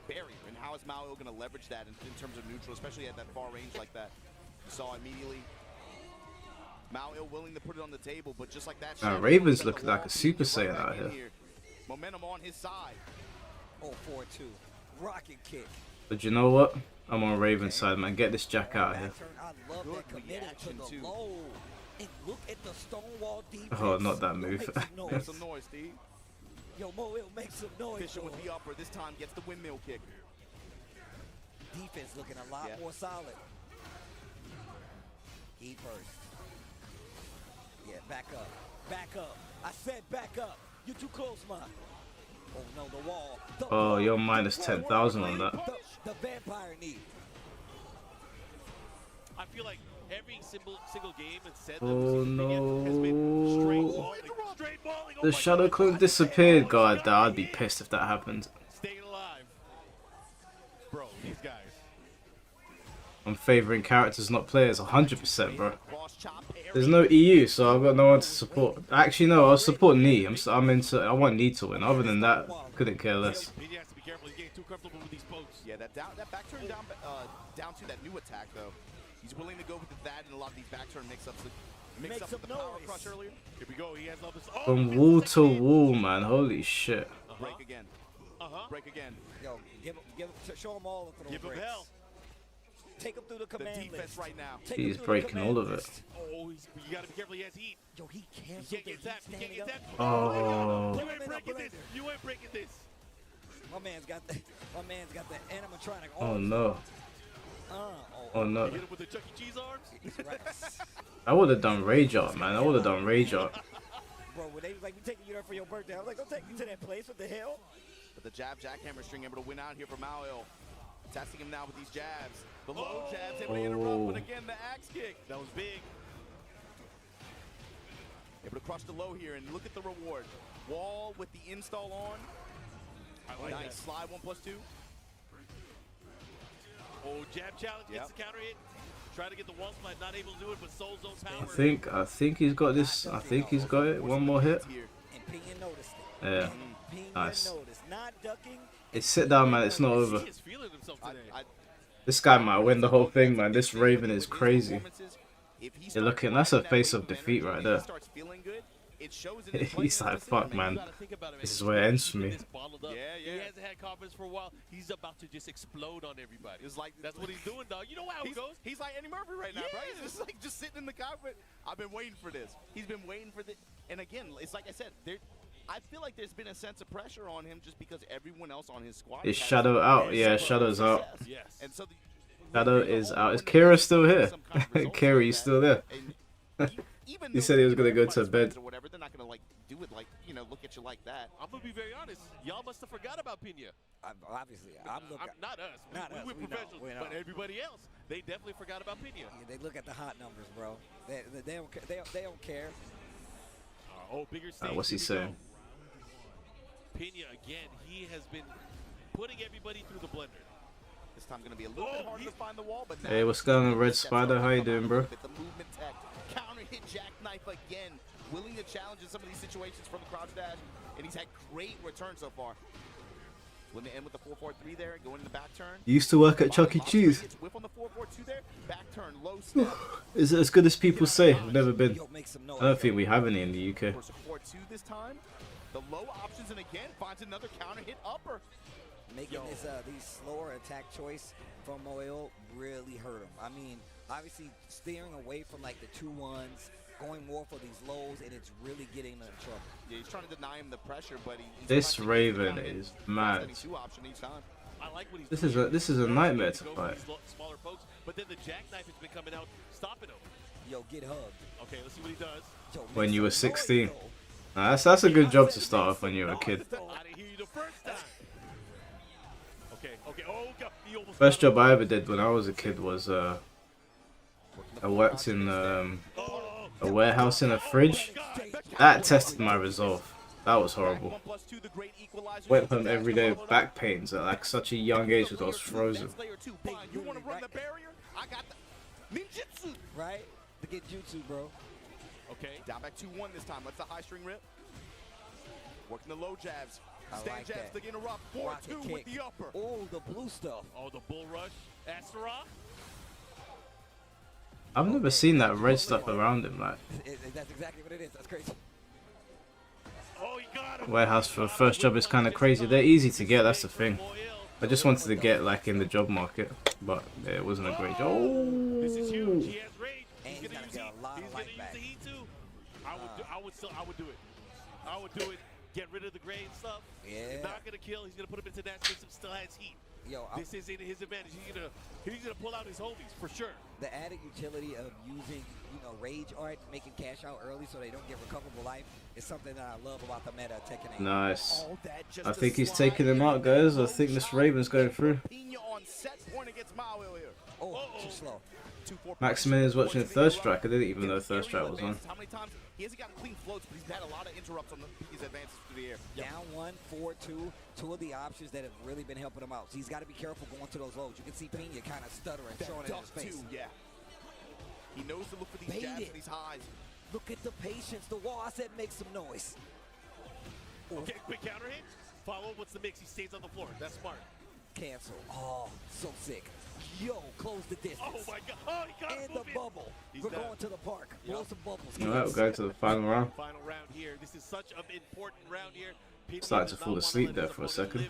barrier, and how is Mao going to leverage that in terms of neutral, especially at that far range like that? You saw immediately Mao willing to put it on the table, but just like that. Raven's looking like a Super Saiyan out here. Momentum on his side. Oh, 4-2. Rocket kick. But you know what? I'm on Raven's side, man. Get this Jack out of here. I love that committed to the low. And look at the Stonewall defense. Oh, not that move. Make some noise, Steve. Yo, Mo will make some noise. Fisher with the upper. This time gets the windmill kick. Defense looking a lot more solid. He first. Yeah, back up. Back up. I said back up. You're too close, man. Oh no, the wall. Oh, you're minus 10,000 on that. The vampire knee. I feel like every single game and set Oh no. has been straight balling. The Shadow Clone disappeared. God, I'd be pissed if that happened. Staying alive. Bro, these guys. I'm favoring characters, not players, 100%, bro. There's no EU, so I've got no one to support. Actually, no, I'll support Knee. I want Knee to win. Other than that, couldn't care less. He has to be careful. He's getting too comfortable with these pokes. Yeah, that back turn down to that new attack though. He's willing to go with that in a lot of these back turn mix-ups. Mix up with the power crush earlier. Here we go. He has all this. Oh, From wall to wall, man. Holy shit. Break again. Break again. Yo, show them all the Give him hell. Take him through the command defense list. right now. He's breaking all of it. Oh, you gotta be careful. He has heat. Yo, he can't get that. He can't get that. Oh. You ain't breaking this. You ain't breaking this. My man's got the animatronic. Oh no. Oh no. You hit him with the Chuck E. Cheese arms. I would have done rage art, man. I would have done rage art. Bro, when they was like, we taking you there for your birthday, I was like, don't take me to that place. What the hell? But the jab jackhammer string able to win out here for Maoil. Testing him now with these jabs. The low jabs able to interrupt, but again the axe kick. That was big. Able to crush the low here, and look at the reward. Wall with the install on. I like nice that. slide 1+2. Oh, jab challenge gets the counter hit. Try to get the wall slide, not able to do it, but Soul Zone power. I think he's got this. I think he's got it. One more hit. Yeah. Nice. It's sit down, man. It's not over. This guy might win the whole thing, man. This Raven is crazy. You're looking. That's a face of defeat right there. He's like, fuck, man. This is where it ends for me. He hasn't had confidence for a while. He's about to just explode on everybody. It's like that's what he's doing, dog. You know how it goes. He's like Eddie Murphy right now, bro. He's just like sitting in the cockpit. I've been waiting for this. He's been waiting for this. And again, it's like I said, I feel like there's been a sense of pressure on him just because everyone else on his squad. Is Shadow out? Yeah, Shadow's out. Yes. And so Shadow is out. Is Kira still here? Kiri's still there. He said he was gonna go to bed. Or whatever, they're not gonna like do it like, you know, look at you like that. I'm gonna be very honest. Y'all must have forgot about Pena. Obviously, I'm looking. Not us. We're professionals, but everybody else, they definitely forgot about Pena. Yeah, they look at the hot numbers, bro. They don't care. Bigger stage. What's he saying? Pena again. He has been putting everybody through the blender. This time gonna be a little bit harder to find the wall, but Hey, what's going on, Red Spider? How you doing, bro? The movement tech, counter hit jackknife again, willing to challenge in some of these situations from the crouch dash, and he's had great returns so far. When they end with the 4-4-3 there, going in the back turn. Used to work at Chuck E. Cheese. Whip on the 4-4-2 there, back turn, low step. Is it as good as people say? I've never been. I don't think we have any in the UK. 4-4-2 this time. The low options, and again finds another counter hit upper. Making these slower attack choice from Moil really hurt him. I mean, obviously steering away from like the 2-1s, going more for these lows, and it's really getting him in trouble. Yeah, he's trying to deny him the pressure, but This Raven is mad. I like what he's This is a nightmare to fight. Smaller folks, but then the jackknife has been coming out, stopping him. Yo, get hugged. Okay, let's see what he does. Yo, When you were 16. Nah, that's a good job to start off when you were a kid. I didn't hear you the first time. Okay. Oh God, he almost. First job I ever did when I was a kid was I worked in a warehouse in a fridge. That tested my resolve. That was horrible. Went home every day with back pains at like such a young age because I was frozen. You want to run the barrier? I got the ninjutsu. Right? To get jutsu, bro. Okay, down back 2-1 this time. Let's the high string rip. Working the low jabs. Stand jabs to interrupt. 4-2 with the upper. Oh, the blue stuff. Oh, the bull rush. Astera. I've never seen that red stuff around him. Like that's exactly what it is. That's crazy. Oh, he got him. warehouse for a first job is kind of crazy. They're easy to get. That's the thing. I just wanted to get like in the job market, but it wasn't a great job. Oh. This is huge. He has rage. He's gonna use heat. He's gonna use the heat too. I would do it. I would do it. Get rid of the gray and stuff. Yeah. He's not gonna kill. He's gonna put him into that system. Still has heat. Yo, this is in his advantage. He's gonna pull out his homies for sure. The added utility of using, rage art, making cash out early so they don't get recoverable life is something that I love about the meta of Tekken 8. Nice. I think he's taking him out, guys. I think this Raven's going through. Oh, too slow. Maximin is watching Third Strike. I didn't even know Third Strike was on. How many times he hasn't gotten clean floats, but he's had a lot of interrupts on his advances through the air. Down 1, 4-2, two of the options that have really been helping him out. So he's got to be careful going to those lows. You can see Pena kind of stuttering, showing it in his face. Yeah. He knows to look for these jabs and these highs. Look at the patience. The wall, I said, make some noise. Okay, quick counter hit. Follow what's the mix. He stays on the floor. That's smart. cancel. Oh, so sick. Yo, close the distance. Oh my god. Oh, he got and the bubble. We're going to the park. Blow some bubbles. Alright, we're going to the final round. Final round here. This is such an important round here. Started to fall asleep there for a second.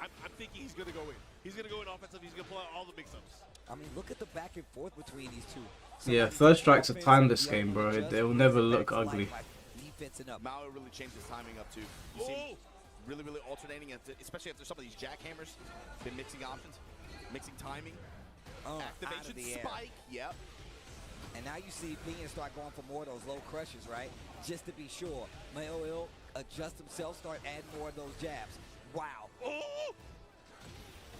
I'm thinking he's going to go in. He's going to go in offensive. He's going to pull out all the mix-ups. I mean, look at the back and forth between these two. Yeah, third strikes are timed this game, bro. They will never look ugly. Mao really changed his timing up too. You see really alternating, especially after some of these jackhammers. Been mixing options, mixing timing, activation, spike. Yep. And now you see Pena start going for more of those low crushes, right? Just to be sure. Mao will adjust himself, start adding more of those jabs. Wow.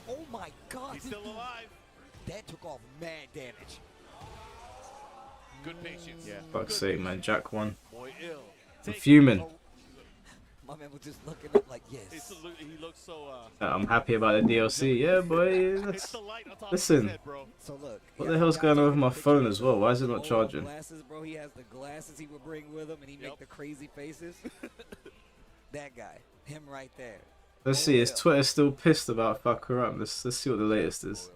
Oh my God. He's still alive. That took off mad damage. Good patience. Yeah. Fuck's sake, man. Jack won. Boy, ill. I'm fuming. My man was just looking up like, yes. He looks so. I'm happy about the DLC. Yeah, boy. Listen. So look, What the hell's going on with my phone as well? Why is it not charging? Glasses, bro. He has the glasses he would bring with him, and he make the crazy faces. That guy, him right there. Let's see. Is Twitter still pissed about Fakuram? Let's see what the latest is.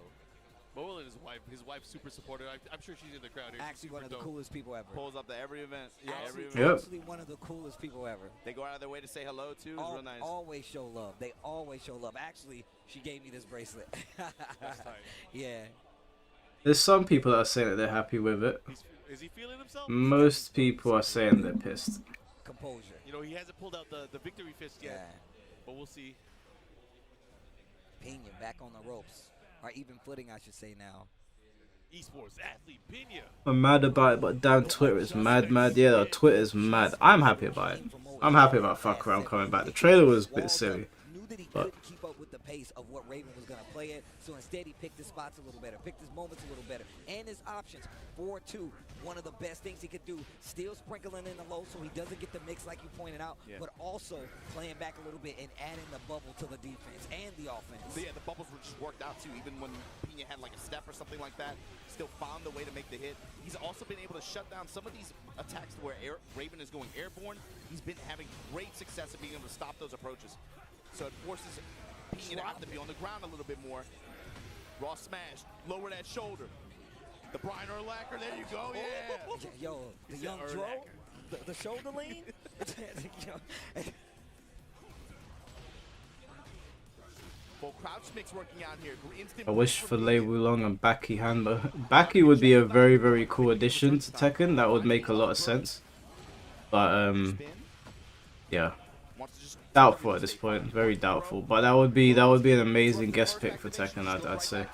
Moel and his wife's super supportive. I'm sure she's in the crowd here. Actually, one of the coolest people ever. Pulls up to every event. Yeah, every event. Yep. Actually, one of the coolest people ever. They go out of their way to say hello too. It's real nice. Always show love. They always show love. Actually, she gave me this bracelet. That's tight. Yeah. There's some people that are saying that they're happy with it. Is he feeling himself? Most people are saying they're pissed. Composure. You know, he hasn't pulled out the victory fist yet. Yeah. But we'll see. Pena back on the ropes. Or even footing, I should say now. Esports athlete Pena. I'm mad about it, but damn, Twitter is mad. Yeah, Twitter's mad. I'm happy about it. I'm happy about Fakuram coming back. The trailer was a bit silly. That he But couldn't keep up with the pace of what Raven was going to play at, so instead he picked his spots a little better, picked his moments a little better, and his options. 4-2, one of the best things he could do, still sprinkling in the low so he doesn't get the mix like you pointed out, but also playing back a little bit and adding the bubble to the defense and the offense. So yeah, the bubbles were just worked out too, even when Pena had like a step or something like that, still found the way to make the hit. He's also been able to shut down some of these attacks where Raven is going airborne. He's been having great success at being able to stop those approaches. So it forces Pena to have to be on the ground a little bit more. Raw smash, lower that shoulder. The Brian Urlacher, there you go, yeah. Yo, the young Dro, the shoulder lean. Well, crouch mix working out here. I wish for Lei Wulong and Baki handler. Baki would be a very cool addition to Tekken. That would make a lot of sense. But yeah, doubtful at this point. Very doubtful. But that would be an amazing guest pick for Tekken. I'd say.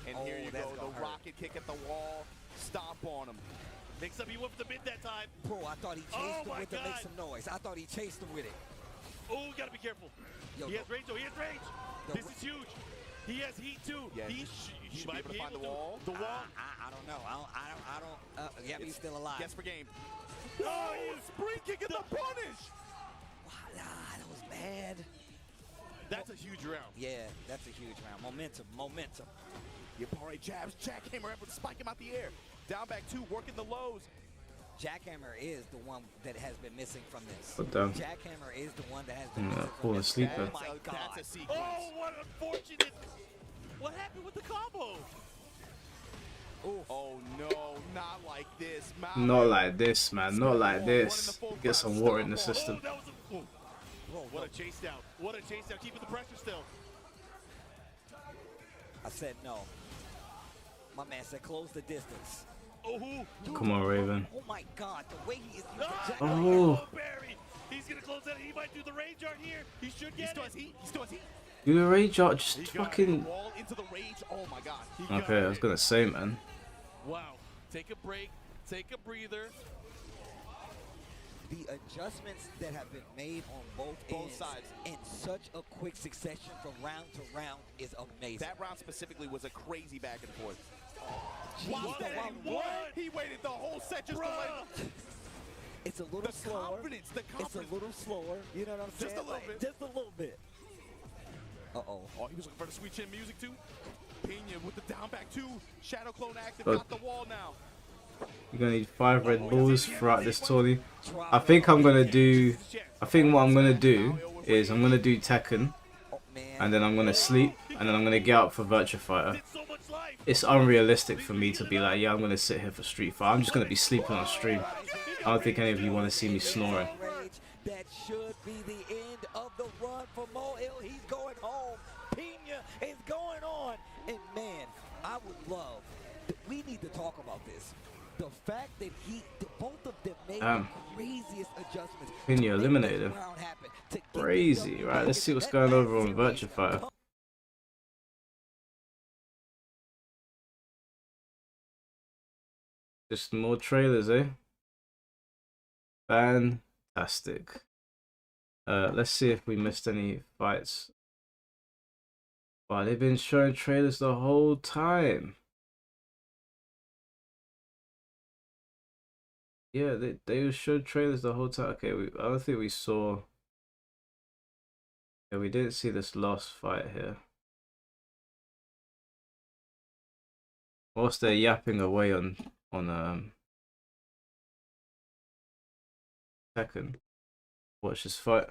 And here you go, the rocket kick at the wall. Stomp on him. Mix up, he went for the mid that time. Bro, I thought he chased him with it, make some noise. I thought he chased him with it. Oh, gotta be careful. Yo, he has range though, he has range. This is huge. He has heat too. Yeah, he should might be able to find the wall. The wall. I don't know. I don't. Yeah, he's still alive. Guess for game. Oh, spring kick at the punish. Wow, that was bad. That's a huge round. Yeah, that's a huge round. Momentum. Yapari jabs, jackhammer able to spike him out the air. Down back two, working the lows. Jackhammer is the one that has been missing from this. Put down. Jackhammer is the one that has been missing from falling this. asleep. Oh my God. That's a sequence. Oh, what unfortunate. What happened with the combo? Oh no, not like this. Not like this, man. Not like this. Get some water in the system. That was what a chase down. What a chase down. Keeping the pressure still. I said no. My man said close the distance. Oh, come on, Raven. Oh my God, the way he is using Oh. Barry. He's gonna close that. He might do the rage art here. He should get it. He still has heat. Do the rage art, just fucking. Wall into the rage. Oh my God. Okay, I was gonna say, man. Wow. Take a break. Take a breather. The adjustments that have been made on both sides in such a quick succession from round to round is amazing. That round specifically was a crazy back and forth. Wow, he waited the whole set just to let. It's a little slower. It's a little slower. You know what I'm saying? Just a little bit. Just a little bit. Uh-oh. Oh, he was looking for the sweet chin music too. Pena with the down back two. Shadow clone active. But got the wall now. you're gonna need 5 Red Bulls throughout this tourney. I think what I'm gonna do is I'm gonna do Tekken. and then I'm gonna sleep, and then I'm gonna get up for Virtua Fighter. It's unrealistic for me to be like, yeah, I'm gonna sit here for Street Fighter. I'm just gonna be sleeping on stream. I don't think any of you want to see me snoring. That should be the end of the run for Mo Hill. He's going home. Pena is going on. And man, I would love, we need to talk about this. The fact that both of them made the craziest adjustments. Pena eliminated. Crazy, right? Let's see what's going over on Virtua Fighter. Just more trailers, eh? Fantastic. Let's see if we missed any fights. Wow, they've been showing trailers the whole time. Yeah, they showed trailers the whole time. Okay, I don't think we saw. Yeah, we didn't see this last fight here. Whilst they're yapping away on Tekken, watch this fight.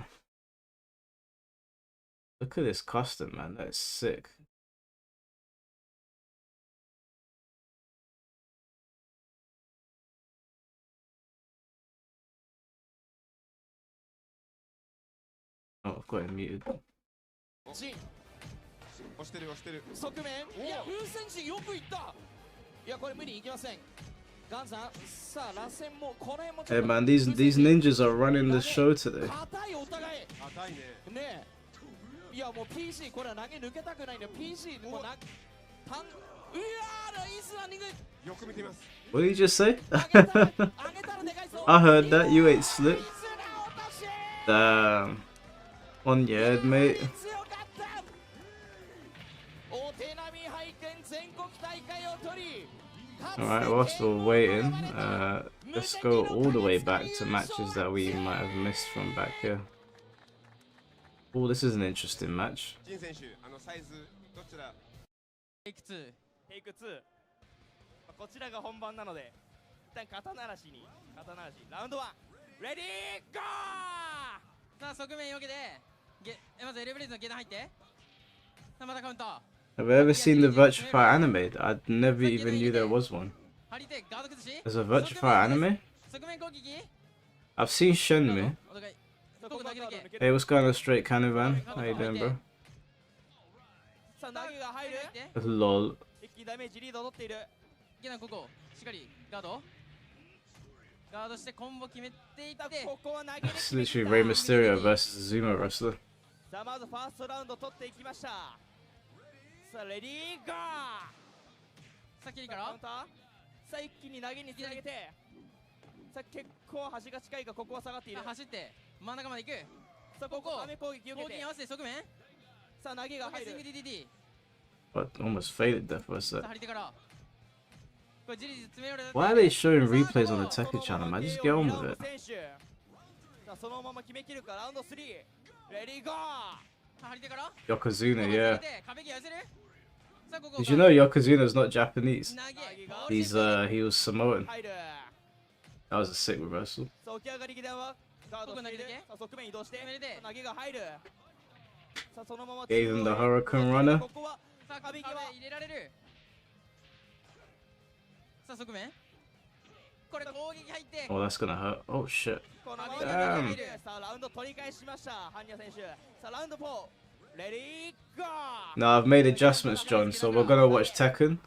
Look at this custom, man. That's sick. Oh, I've got it muted. 側面いや風船陣よくいったいやこれ無理いきませんガンさんさあ螺旋もこの辺も Hey man, these ninjas are running the show today. 硬いお互い硬いねねえいやもう PC これは投げ抜けたくないんだよ PC もううわーライスランニングよく見てみます What did you just say? I heard that. You ate slip. Damn. On your head, mate. Alright, whilst we're waiting, let's go all the way back to matches that we might have missed from back here. Oh, this is an interesting match. Take 2こちらが本番なので一旦刀嵐ラウンド1レディーゴーさあ側面避けてまずエレブレイズの下段入ってさあまたカウンター Have I ever seen the Virtua Fighter anime? I never even knew there was one. There's a Virtua Fighter anime? I've seen Shenmue. Hey, what's going on, Straight Canavan? How you doing, bro? Lol. It's literally Rey Mysterio versus a Zuma wrestler. さあまずファーストラウンド取っていきましたさあレディーゴーさっきからカウンターさあ一気に投げにつなげてさあ結構端が近いがここは下がっている走って真ん中まで行くさあここ雨攻撃受けて合わせて側面さあ投げが入る But almost faded there for a sec. Why are they showing replays on the Tekken channel, man? Just get on with it. さあそのまま決めきるかラウンド3レディーゴー Yokozuna, yeah. Did you know Yokozuna's not Japanese? He was Samoan. That was a sick reversal. Gave him the Hurricane Runner. Oh, that's gonna hurt. Oh shit. Damn. Now I've made adjustments, John, so we're gonna watch Tekken.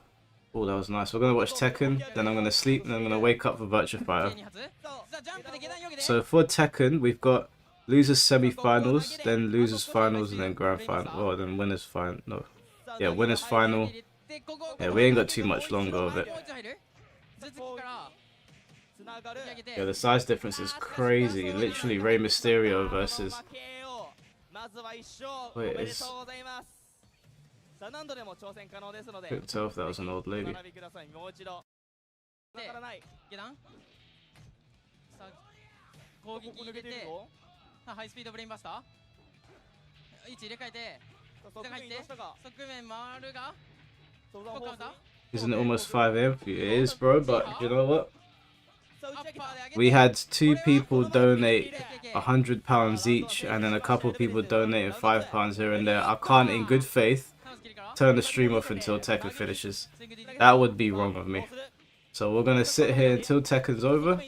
Oh, that was nice. We're gonna watch Tekken, then I'm gonna sleep, and then I'm gonna wake up for Virtua Fighter. So for Tekken, we've got losers semi-finals, then losers finals, and then grand final. Oh, then winners final. No, yeah, winners final. Yeah, we ain't got too much longer of it. Yeah, the size difference is crazy. Literally Rey Mysterio versus. Wait, it's. Couldn't tell if that was an old lady. Isn't it almost 5 AM for you? It is, bro, but you know what? we had 2 people donate £100 each, and then a couple people donated £5 here and there. I can't, in good faith, turn the stream off until Tekken finishes. That would be wrong of me. So we're gonna sit here until Tekken's over.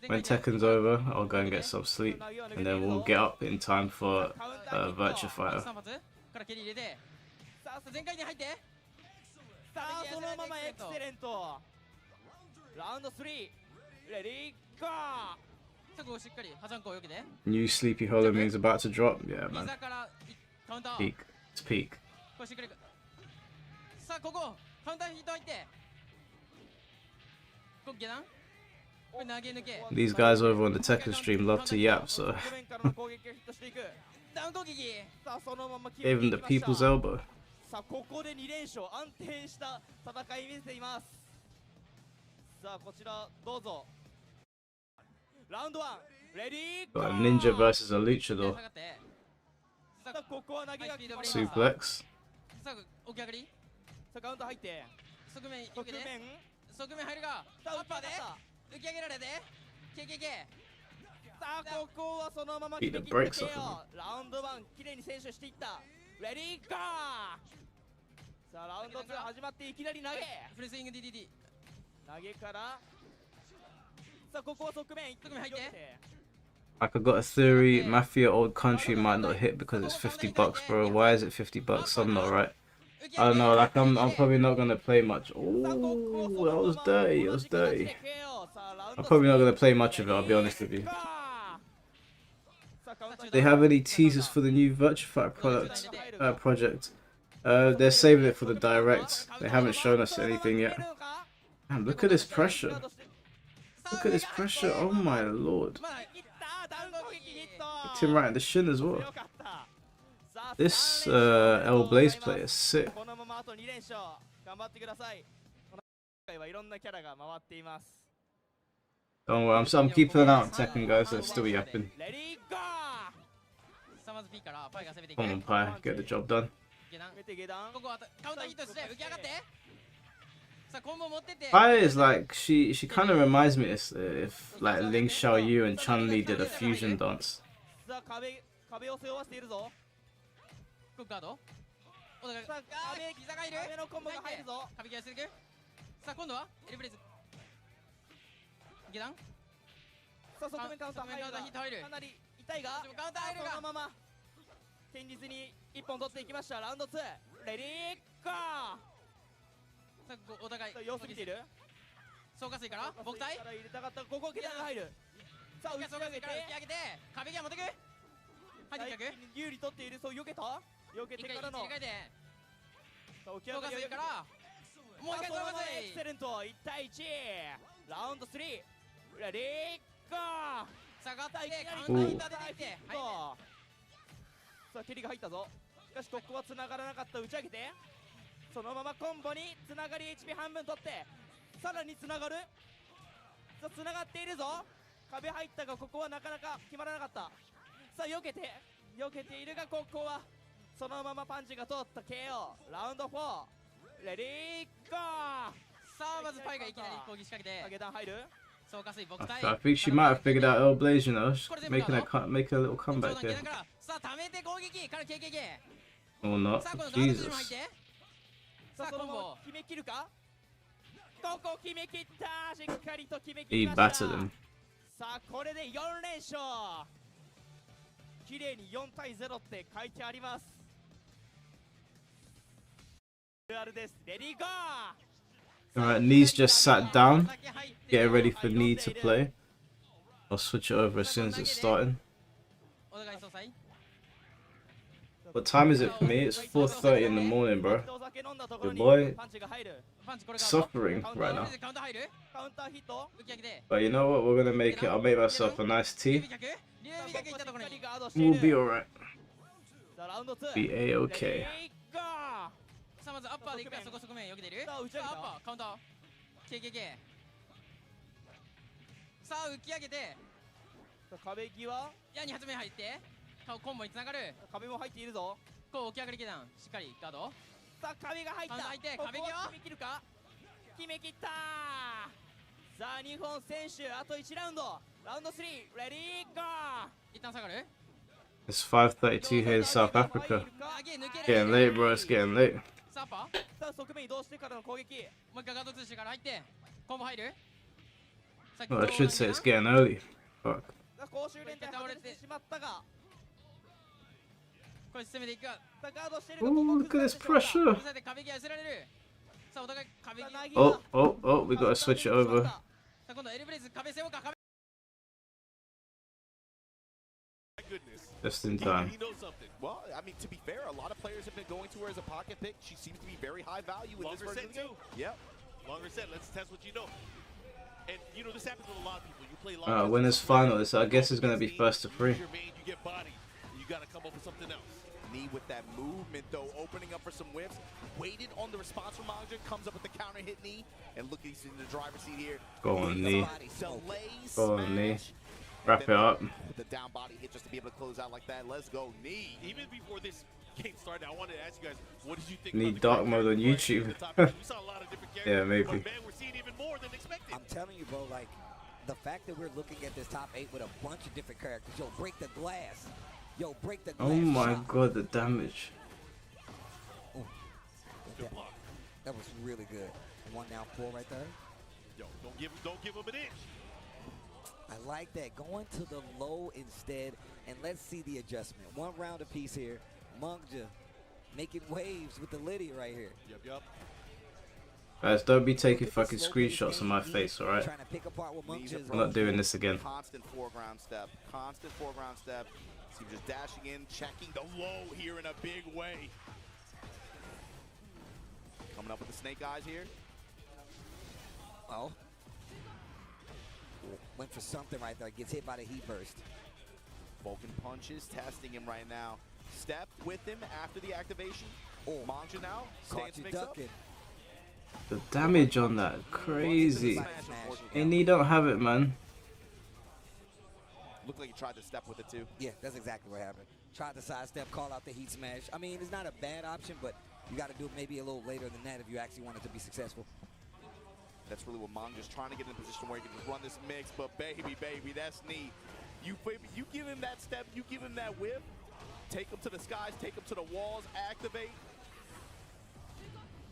When Tekken's over, I'll go and get some sleep, and then we'll get up in time for Virtua Fighter. さあそのままエクセレントラウンド3レディーゴー New Sleepy Hollow means about to drop. Yeah, man. Peak. It's peak. These guys over on the Tekken stream love to yap, so gave him the people's elbow. さあここで2連勝安定した戦い見せています。さあこちらどうぞ。ラウンド1レディー Got a ninja versus a luchador. さあここは投げが決まります。 Suplex. さあカウンター入って側面入るがアッパーで浮き上げられて KKK さあここはそのまま決めきって KO ラウンド1きれいに選手していったレディーゴーさあラウンド2始まっていきなり投げフルスイング DDD 投げからさあここは側面入って Like I got a theory, Mafia Old Country might not hit because it's $50, bro. Why is it $50? I'm not right. I don't know, like I'm probably not gonna play much. Oh, that was dirty. It was dirty. I'm probably not gonna play much of it, I'll be honest with you. They have any teasers for the new Virtua Fighter project? They're saving it for the direct. They haven't shown us anything yet. Man, look at this pressure. Look at this pressure. Oh my lord. Hit him right in the shin as well. This L Blaze player is sick. Don't worry, I'm keeping an eye on Tekken, guys. They're still yapping. Come on, Pi, get the job done. Pi is like, she kind of reminds me if like Ling Xiaoyu and Chun-Li did a fusion dance. Ooh. さあ蹴りが入ったぞ。しかしここは繋がらなかった。打ち上げてそのままコンボに繋がり HP 半分取ってさらに繋がる。さあ繋がっているぞ。壁入ったがここはなかなか決まらなかった。さあ避けているがここはそのままパンチが通った KO ラウンド4レディーゴー。さあまずパイがいきなり攻撃仕掛けて下げ段入る。 I think she might have figured out L Blaze, you know, making a little comeback here. Or not. Jesus. He battered him. さあこれで4連勝。綺麗に4対0って書いてあります。レディーゴー。 Alright, Knee's just sat down, getting ready for Knee to play. I'll switch it over as soon as it's starting. What time is it for me? It's 4:30 in the morning, bro. Your boy suffering right now. But you know what? We're gonna make it. I'll make myself a nice tea. We'll be alright. Be A-OK. さあまずアッパーでいくからそこ側面よけてる。さあアッパーカウンター KKK さあ浮き上げて壁際矢に発明入ってコンボにつながる。壁も入っているぞ。こう起き上がり下段しっかりガード。さあ壁が入った。入って壁際決めきるか。決めきった。さあ日本選手あと1ラウンドラウンド3 ready go 一旦下がる It's 5:32 here in South Africa. Getting late, bro. It's getting late. サーパーさあ側面移動してからの攻撃もう一回ガード通してから入ってコンボ入る Well, I should say it's getting early. Fuck. 公衆連帯外れてしまったがこれ攻めていくガードしてる Ooh, look at this pressure. 壁際寄せられるさあお互い壁際 Oh, we gotta switch it over. さあ今度エルブレイズ壁背負うか壁 Just in time. He knows something. Well, I mean, to be fair, a lot of players have been going to her as a pocket pick. She seems to be very high value in this Longer version set of the game. too. Yep. Longer set. Let's test what you know. And you know this happens with a lot of people. You play long. Winners final. So I guess it's gonna be first to 3. Your main, you get body. You gotta come up with something else. Knee with that movement, though, opening up for some whips. Waited on the response from Manja. Comes up with the counter hit knee. And look, he's in the driver's seat here. Go on, knee. Delays, Go on, knee. smash. Wrap it up. The down body hit just to be able to close out like that. Let's go, knee. Even before this game started, I wanted to ask you guys, what did you think? Need dark mode on YouTube. We saw a lot of different characters. Yeah, maybe. But man, we're seeing even more than expected. I'm telling you, bro, like, the fact that we're looking at this top 8 with a bunch of different characters. Yo, break the glass. Yo, break the glass. Oh my shot. god, the damage. That was really good. 1 down 4 right there. Yo, don't give him an inch. I like that. Going to the low instead, and let's see the adjustment. 1 round apiece here. Mungja making waves with the Liddy right here. Yep. Guys, don't be taking fucking screenshots of my face, alright? Trying to pick apart what Mungja is. I'm not doing this again. Constant foreground step. Constant foreground step. See, just dashing in, checking the low here in a big way. Coming up with the snake eyes here. Oh. Went for something right there. Gets hit by the heat burst. Vulcan punches, testing him right now. Step with him after the activation. Manja now. Stance mix up. The damage on that, crazy. And he don't have it, man. Looked like he tried to step with it too. Yeah, that's exactly what happened. Tried to sidestep, call out the heat smash. I mean, it's not a bad option, but you got to do it maybe a little later than that if you actually want it to be successful. That's really what Manja's trying to get in a position where he can just run this mix, but baby, that's neat. You give him that step, you give him that whip, take him to the skies, take him to the walls, activate.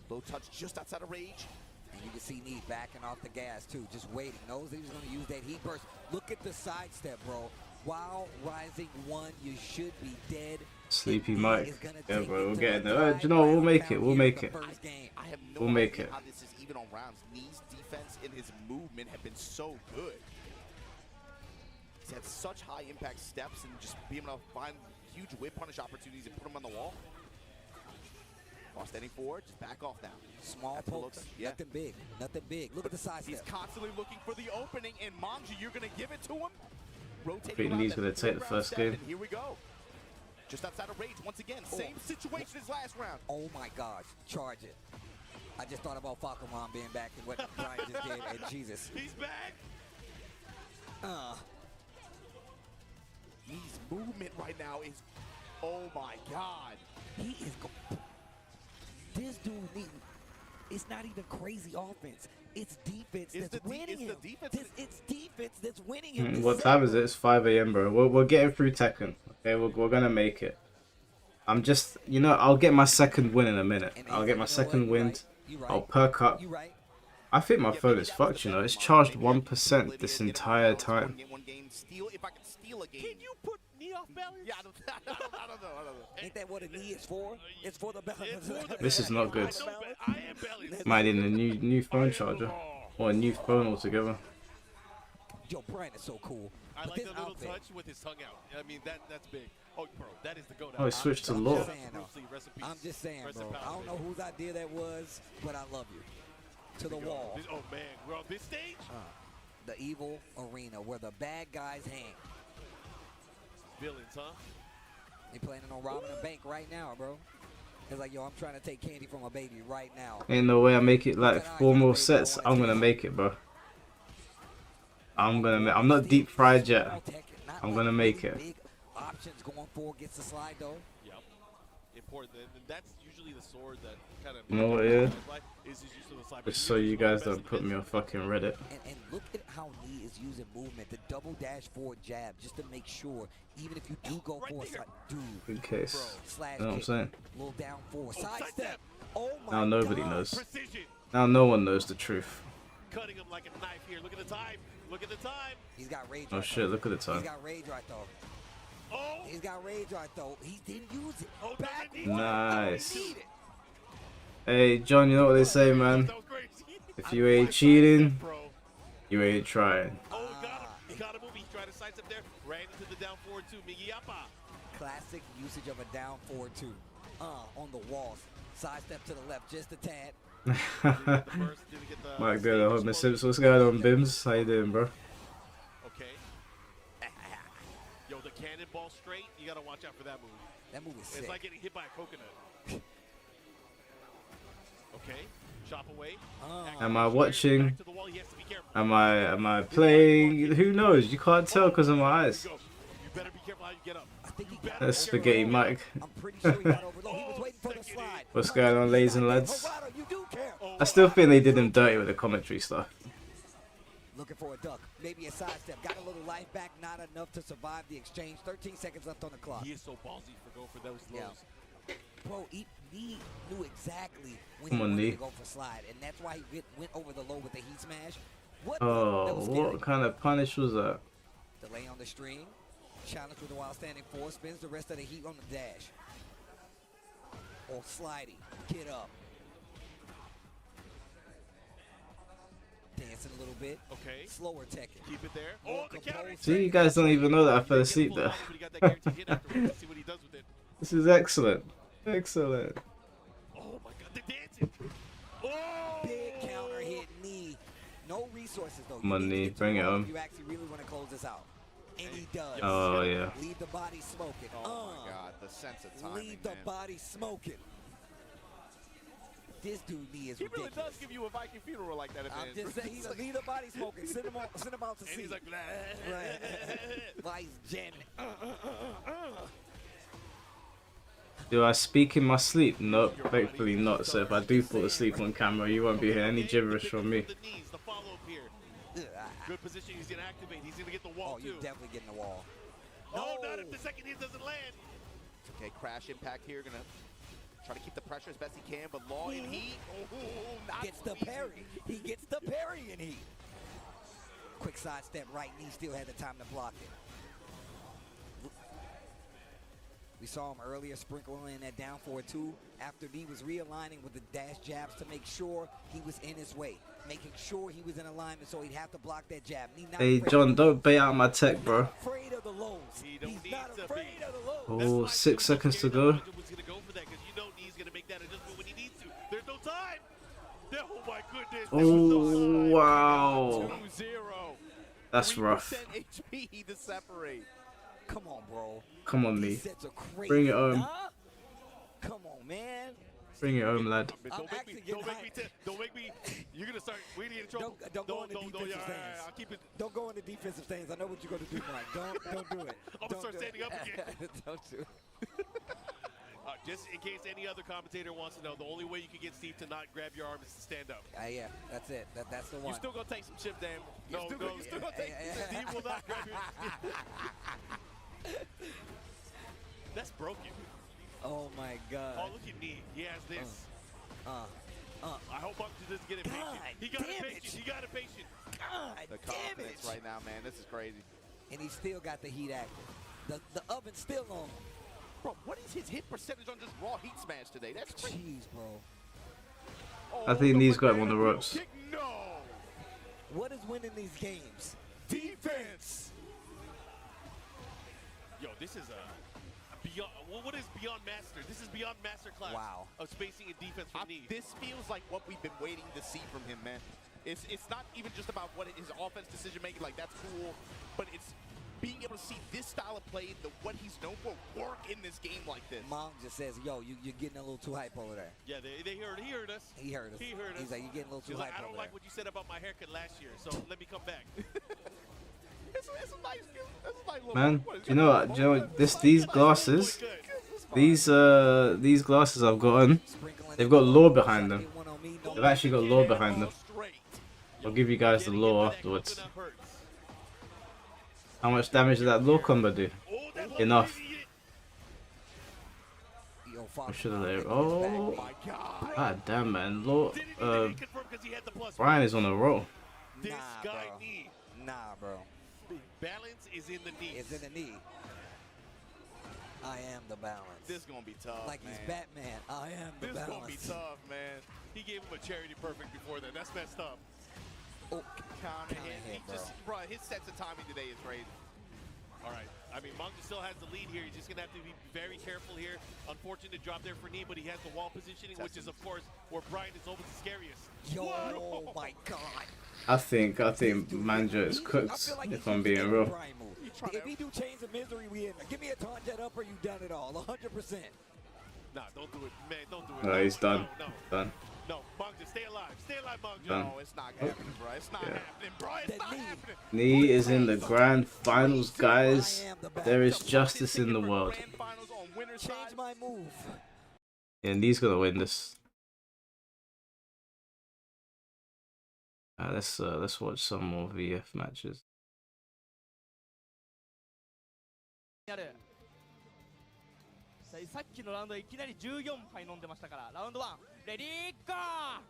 Low touch just outside of rage. And you can see Need backing off the gas too, just waiting. Knows that he's going to use that heat burst. Look at the sidestep, bro. While rising 1, you should be dead. Sleepy Mike. Yeah, bro, we're getting there. Do you know what? We'll make it. We'll make it. I have no We'll make idea it. how this is even on rounds. Knee's defense and his movement have been so good. He's had such high impact steps and just being able to find huge whip punish opportunities and put him on the wall. While standing forward, just back off now. Small pokes, nothing big, nothing big. Look at the sidestep. He's constantly looking for the opening, and Manja, you're going to give it to him. I think Lee's gonna take the first game. Here we go. Just outside of rage, once again, same situation as last round. Oh my gosh, charge it. I just thought about Falcon being back and what Brian just did, and Jesus. He's back. His movement right now is, oh my God. He is, this dude it's not even crazy offense. It's defense that's winning him. It's defense that's winning him. What time is it? It's 5 AM, bro. We're getting through Tekken. Okay, we're gonna make it. I'm just, you know, I'll get my second win in a minute. I'll get my second win. I'll perk up. I think my phone is fucked, you know. It's charged 1% this entire time. Can you put knee off balance? Yeah, I don't know. Ain't that what a knee is for? It's for the balance. This is not good. Might need a new phone charger. Or a new phone altogether. Yo, Brian is so cool. I like the little touch with his tongue out. I mean, that's big. Oh, bro, that is the go-down. Oh, he switched to law. I'm just saying, bro. I don't know whose idea that was, but I love you. To the wall. Oh, man, we're on this stage? The EVO arena where the bad guys hang. Villains, huh? They planning on robbing a bank right now, bro. It's like, yo, I'm trying to take candy from a baby right now. Ain't no way I make it like 4 more sets. I'm gonna make it, bro. I'm not deep fried yet. I'm gonna make it. Big options going forward, gets the slide though. Yep. important, and that's usually the sword that kind of. You know what, yeah? Is his use of the slide. Just so you guys don't put me on fucking Reddit. And look at how Lee is using movement, the double dash forward jab, just to make sure, even if you do go for a side, dude. In case. Slash You know what I'm saying? Little down forward, side step. Oh my Now nobody God. knows. Precision. Now no one knows the truth. Cutting him like a knife here. Look at the time. Look at the time. He's got rage. Oh shit, look at the time. He's got rage right though. Oh. He's got rage right though. He didn't use it. Oh, Back. Nice. Hey John, you know what they say, man? If you ain't cheating, you ain't trying. Oh, got him. He got a move. He tried to sidestep there. Ran into the down forward two. Migiyapa. Classic usage of a down forward two. On the walls. Sidestep to the left, just a tad. Mike good, I hope my Sims. What's going on, Bims? How you doing, bro? Okay. Yo, the cannonball straight. You gotta watch out for that move. That move is sick. It's like getting hit by a coconut. Okay. Chop away. Am I watching? Am I playing? Who knows? You can't tell because of my eyes. You better be careful how you get up. That's Spaghetti Mike. What's going on, ladies and lads? I still think they did him dirty with the commentary stuff. Looking for a duck, maybe a sidestep. Got a little life back, not enough to survive the exchange. 13 seconds left on the clock. He is so ballsy for going for those lows. Bro, he knew exactly when Come he on, wanted Lee. to go for slide, and that's why he went over the low with the heat smash. Oh, what kind of punish was that? Delay on the string. Challenge with a while standing four. Spins the rest of the heat on the dash. Or sliding. Get up. Dancing a little bit. Okay. Slower Tekken. Keep it there. Oh, the counter. See, you guys don't even know that I fell asleep there. This is excellent. Excellent. Oh my God, the dancing. Oh! Big counter hit knee. No resources though. Come on, knee, bring it home. You actually really want to close this out. And he does. Oh, yeah. Leave the body smoking. Oh my God, the sense of timing. Leave the body smoking. This dude knee is He really ridiculous. does give you a Viking funeral like that. I'm just saying, he's leave the body smoking. Send him out to sea. And he's like, blah. While he's jamming. Do I speak in my sleep? Nope, thankfully not. So if I do fall asleep on camera, you won't be hearing any gibberish from me. The knees, the follow-up here. Good position. He's gonna activate. He's gonna get the wall Oh, you're too. definitely getting the wall. Oh, not if the second hit doesn't land. Okay, crash impact here. Gonna try to keep the pressure as best he can, but Law in heat. Oh, not Gets the parry. He gets the parry in heat. Quick sidestep right knee. Still had the time to block it. We saw him earlier sprinkling in that down forward two after he was realigning with the dash jabs to make sure he was in his way, making sure he was in alignment so he'd have to block that jab. Hey John, don't bait out my tech, bro. Afraid of the lows. He's not afraid of the Oh, lows. 6 seconds to go. Was gonna go for that because you know he's gonna make that adjustment when he needs to. There's no time. Oh my goodness. Oh, wow. 2-0. That's rough. 3% HP to separate. Come on, bro. Come on, Lee. These sets are crazy. Bring it home. Huh? Come on, man. Bring it home, lad. Don't make me. You're gonna start. We get in trouble. Don't go into defensive yeah, stance. I'll keep it. Don't go into defensive stance. I know what you're gonna do, Mike. Don't do it. I'm gonna start standing up again. Don't do it. Just in case any other commentator wants to know, the only way you can get Steve to not grab your arm is to stand up. Yeah, that's it. That's the one. You're still gonna take some chips, Dan. No, You're still gonna take Steve will not grab your. That's broken. Oh my God. Oh, look at me. He has this. I hope Buck doesn't get impatient. He got impatient. He got impatient. God the confidence right now, man. This is crazy. And he still got the heat active. The oven's still on. Bro, what is his hit percentage on just raw heat smash today? That's crazy. Jeez, bro. Oh, I think he's got him on the ropes. No. What is winning these games? Defense. Yo, this is beyond. What is beyond master? This is beyond master class. Wow. Of spacing and defense for me. This feels like what we've been waiting to see from him, man. It's not even just about what his offense decision making, like that's cool, but it's being able to see this style of play, what he's known for, work in this game like this. Mom just says, yo, you're getting a little too hype over there. Yeah, he heard us. He heard us. He heard us. He's like, you're getting a little too hype I over don't like there. what you said about my haircut last year, so let me come back. It's a nice little Man, you know what? These glasses, These glasses I've got on, they've got lore behind them. They've actually got lore behind them. I'll give you guys the lore afterwards. How much damage did that lore combo do? Enough. I should have let it. Oh, god damn, man. Lore, Brian is on a roll. Nah, bro. Balance is in the knee. It's in the knee. I am the balance. This is gonna be tough. Like he's Batman. I am the balance. This is gonna be tough, man. He gave him a charity perfect before that. That's messed up. Oh, counter hit, bro. His sense of timing today is crazy. All right. I mean, Manga still has the lead here. He's just going to have to be very careful here. Unfortunate drop there for knee, but he has the wall positioning, which is, of course, where Brian is always the scariest. Yo, oh my God. I think Manja is cooked, if I'm being real. If he do Chains of Misery, we in. Give me a taunt jet up or you done it all, 100%. Nah, don't do it, man. Don't do it. No, he's done. No. Done. No, Manga, stay alive. Stay alive, Manga. Done. No, it's not happening, bro. It's not happening, bro. It's not happening. Nee is in the grand finals, guys. There is justice in the world. Change my move. Yeah, Nee's gonna win this. Let's watch some more VF matches. さっきのラウンドいきなり14杯飲んでましたから、ラウンド1レディーゴー。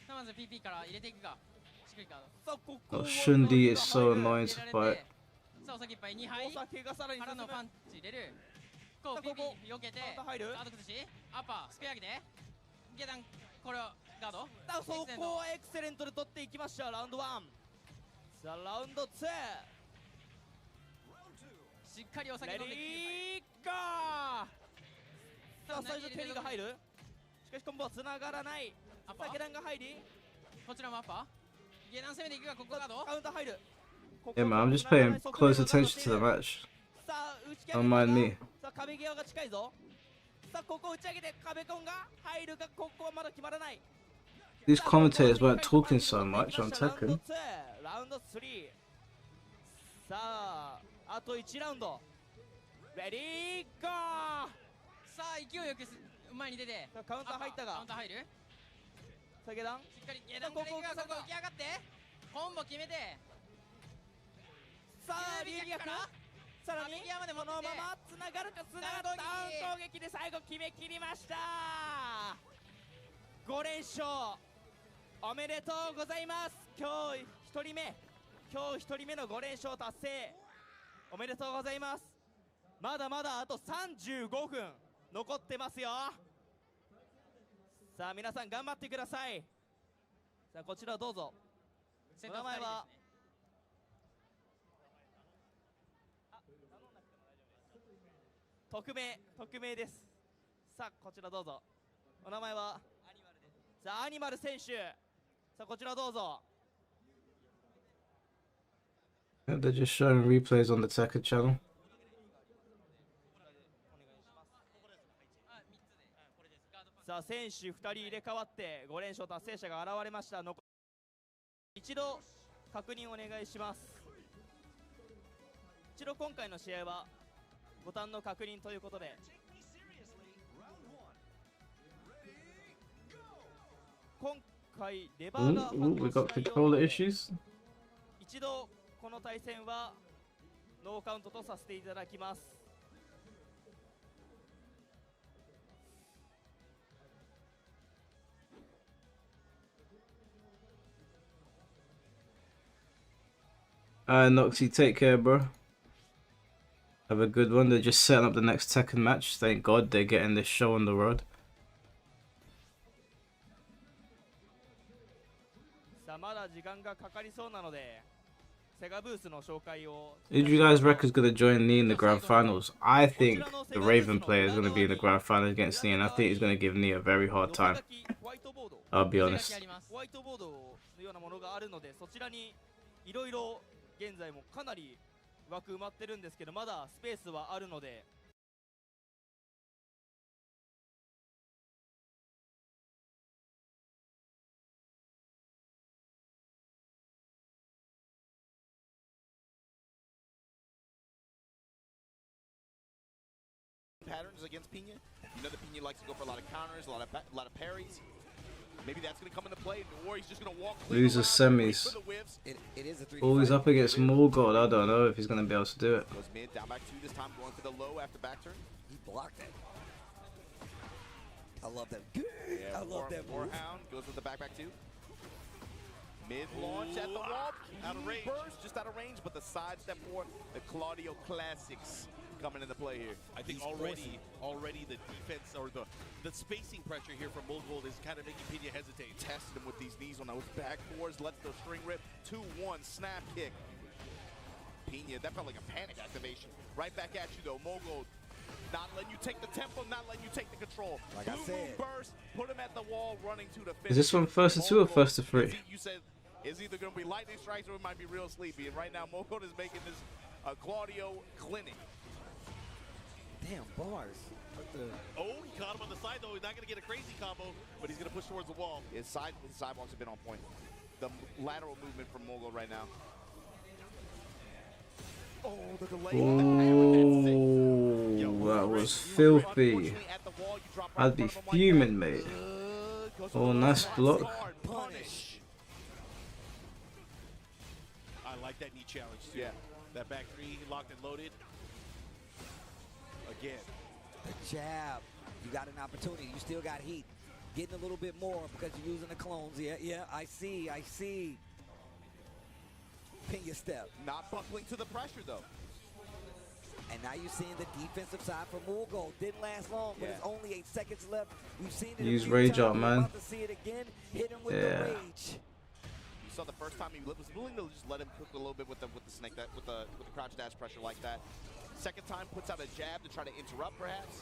まず PP から入れていくか。しっかりか。さあここ。Shundi is so annoying to fight. さあお酒いっぱい2杯。お酒がさらにからのパンチ入れる。こう PP 避けて。入る。ガード崩し。アッパーすくい上げて。下段これをガード。そこはエクセレントで取っていきましたラウンド1。さあラウンド2。しっかりお酒飲んで。レディーゴー。さあ最初蹴りが入る。しかしコンボはつながらない。さあ下段が入り。こちらもアッパー。下段攻めていくがここガード。カウンター入る。 Yeah, man, I'm just paying close attention to the match. Don't mind me. さあ壁際が近いぞ。さあここ打ち上げて壁コンが入るがここはまだ決まらない。 These commentators weren't talking so much on Tekken. ラウンド3。さああと1ラウンド。レディーゴー。さあ勢いよく前に出て。カウンター入ったが。カウンター入る。さあ下段。しっかり下段からここ浮き上がって。コンボ決めて。さあ流儀からさらにこのままつながるかつながった攻撃で最後決めきりました。5連勝おめでとうございます。今日1人目の5連勝達成おめでとうございます。まだまだあと35分残ってますよ。さあ皆さん頑張ってください。さあこちらどうぞ。お名前は匿名です。さあこちらどうぞ。お名前はさあアニマル選手。さあこちらどうぞ。 They're just showing replays on the Tekken channel. さあ選手2人入れ替わって5連勝達成者が現れました。一度確認お願いします。一度今回の試合はボタンの確認ということで。今回レバーが反応しないようで一度この対戦はノーカウントとさせていただきます。Noxy, take care, bro. Have a good one. They're just setting up the next Tekken match. Thank God they're getting this show on the road. Who do you guys reckon is going to join Nee in the grand finals? I think the Raven player is going to be in the grand finals against Nee, and I think he's going to give Nee a very hard time. I'll be honest. 現在もかなり枠埋まってるんですけど、まだスペースはあるので。patterns against Pina. You know that Pina likes to go for a lot of counters, a lot of parries. Maybe that's going to come into play, or he's just going to walk. Loser semis. It is a 3-5. Oh, he's up against Morgoth. I don't know if he's going to be able to do it. Goes mid, down back 2, this time going for the low after back turn. He blocked that. I love that. I love that. Warhound goes with the back 2. Mid launch at the wall. Out of range. Burst, just out of range, but the side step for the Claudio classics coming into play here. I think already the defense or the spacing pressure here from Morgoth is kind of making Pina hesitate. Tested him with these knees on those back fours, lets the string rip. 2-1 snap kick. Pina, that felt like a panic activation. Right back at you though, Morgoth. Not letting you take the tempo, not letting you take the control. Like I said, burst, put him at the wall, running to the finish. Is this one first to 2 or first to 3? You said it's either going to be lightning strikes or it might be real sleepy. And right now, Morgoth is making this Claudio clinic. Damn bars. Oh, he caught him on the side though. He's not going to get a crazy combo, but he's going to push towards the wall. His sidewalks have been on point. The lateral movement from Morgoth right now. Oh, the delay on the that was filthy. I'd be fuming, mate. Oh, nice block. Punish. I like that knee challenge too. Yeah. That back 3 locked and loaded. Again. The jab. You got an opportunity. You still got heat. Getting a little bit more because you're using the clones. Yeah, I see. Pina step. Not buckling to the pressure though. And now you're seeing the defensive side for Morgoth. Didn't last long, but it's only 8 seconds left. We've seen it. Use rage out, man. About to see it again. Hit him with the rage. You saw the first time he was willing to just let him cook a little bit with the snake with the crouch dash pressure like that. Second time puts out a jab to try to interrupt perhaps.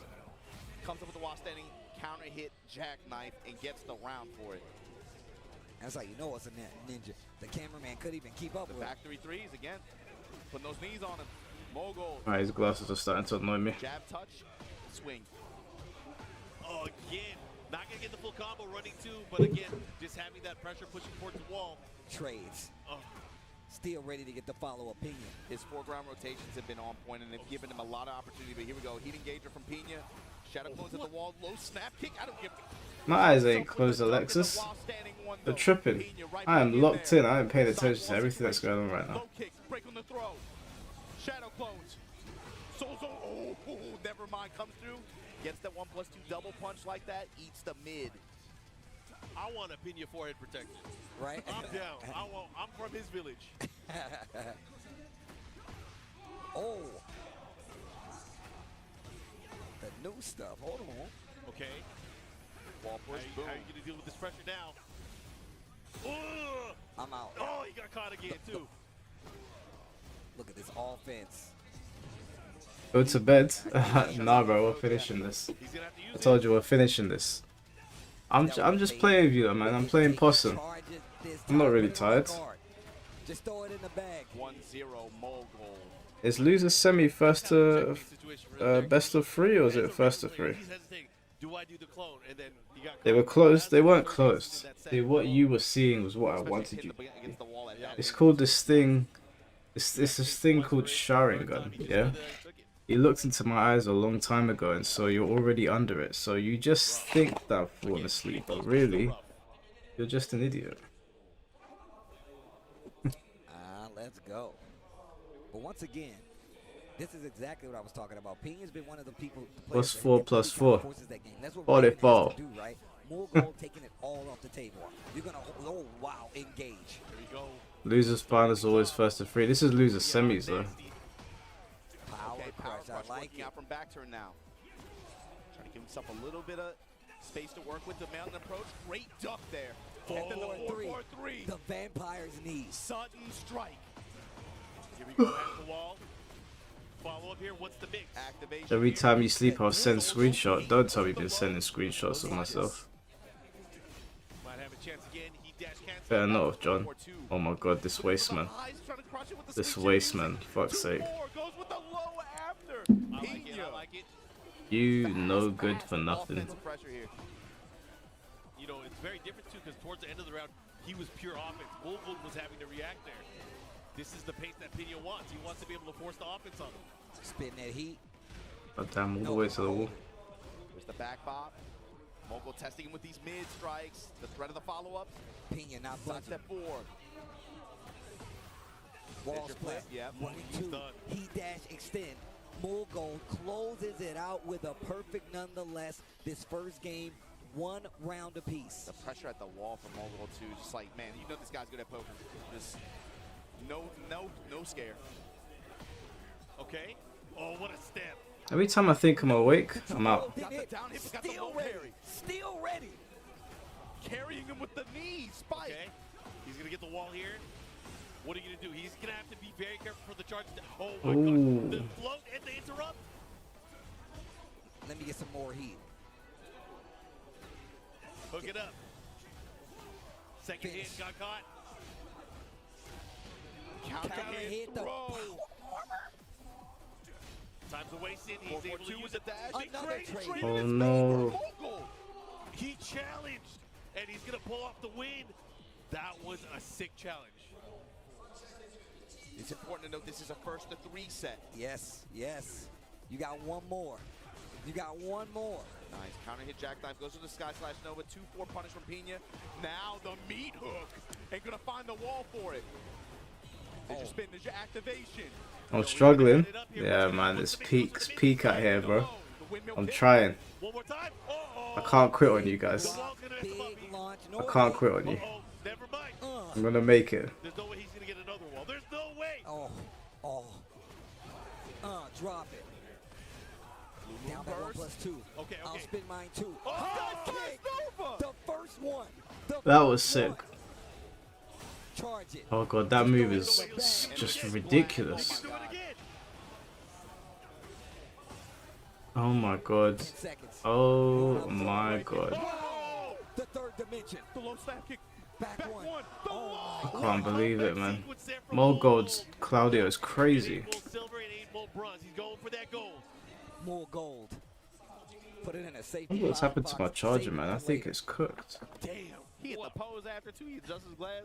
Comes up with the wall standing counter hit jackknife and gets the round for it. That's how you know it's a ninja. The cameraman couldn't even keep up with back 3 threes again. Putting those knees on him. Morgoth. Alright, his glasses are starting to annoy me. Jab touch, swing. Oh, again, not gonna get the full combo running too, but again, just having that pressure pushing towards the wall. Trades. Still ready to get the follow-up Pina. His foreground rotations have been on point and they've given him a lot of opportunity, but here we go. Heat engager from Pina. Shadow close at the wall, low snap kick. I don't give My eyes ain't closed, Alexis. They're tripping. I am locked in. I am paying attention to everything that's going on right now. Low kicks, break on the throw. Shadow close. Oh, never mind. Comes through. Gets that 1+2 double punch like that. Eats the mid. I want a Pina forehead protector. Right? I'm down. I'm from his village. Oh. The new stuff. Hold on. Okay. Wall push. How are you going to deal with this pressure now? I'm out. Oh, he got caught again, too. Look at this offense. Go to bed. Nah, bro, we're finishing this. I told you we're finishing this. I'm just playing with you, man. I'm playing possum. I'm not really tired. Just throw it in the bag. 1-0 Morgoth. Is loser semi first to best of 3 or is it first to 3? Do I do the clone? And then he got They were closed. They weren't closed. What you were seeing was what I wanted you to see. It's called this thing. It's this thing called Sharingan. Yeah. You looked into my eyes a long time ago, and so you're already under it. So you just think that I've fallen asleep, but really, you're just an idiot. Let's go. But once again, this is exactly what I was talking about. Pina's been one of the people. +4 +4. Volleyball. Right? Morgoth taking it all off the table. You're gonna engage. There we go. Loser's final is always first to 3. This is loser semis though. Power crush. I like working out from back turn now. Trying to give himself a little bit of space to work with the mountain approach. Great duck there. And then the 4-4-3. The vampire's knee. Sudden strike. Here we go at the wall. Follow up here. What's the mix? Activation. Every time you sleep, I'll send screenshot. Don't tell me you've been sending screenshots of myself. Might have a chance again. He dash cancel. Fair enough, John. Oh my god, this waste man. This waste man. Fuck's sake. Goes with the low after. I like it. You no good for nothing. You know, it's very different too because towards the end of the round, he was pure offense. Morgoth was having to react there. This is the pace that Pina wants. He wants to be able to force the offense on him. Spitting that heat. God damn, all the way to the wall. There's the back bop. Mogul testing him with these mid strikes. The threat of the follow-up. Pena not Side step forward. Wall split. Yep. 1 and 2. He dash extend. Mogul closes it out with a perfect nonetheless. This first game, 1 round apiece. The pressure at the wall from Mogul too. Just like, man, you know this guy's good at poker. Just no scare. Okay. Oh, what a step. Every time I think I'm awake, I'm out. Got the down hip, got the low carry. Still ready. Carrying him with the knee, spike. Okay. He's gonna get the wall here. What are you gonna do? He's gonna have to be very careful for the charge. Oh my god. The float and the interrupt. Let me get some more heat. Hook it up. Second hit got caught. Counter hit, throw. Time's wasted. He's able to use a dash. Another trade. Oh no. He challenged, and he's gonna pull off the win. That was a sick challenge. It's important to note this is a 1-to-3 set. Yes, yes. You got one more. You got one more. Nice. Counter hit jackknife goes to the Sky Slash Nova. 2-4 punish from Pena. Now the meat hook. Ain't gonna find the wall for it. There's your spin, there's your activation. I'm struggling. Yeah, man, it's peak out here, bro. I'm trying. I can't quit on you guys. I can't quit on you. I'm gonna make it. There's no way he's gonna get another wall. There's no way. Drop it. Down by 1+2. Okay. I'll spin mine too. Kick. The first one. That was sick. Charge it. Oh god, that move is just ridiculous. Oh my god. Oh my god. The third dimension. The low slap kick. Back one. I can't believe it, man. Mogul's Claudio is crazy. More gold. Put it in a safe. What's happened to my charger, man? I think it's cooked. Damn. He hit the pose after too. He's just as glad.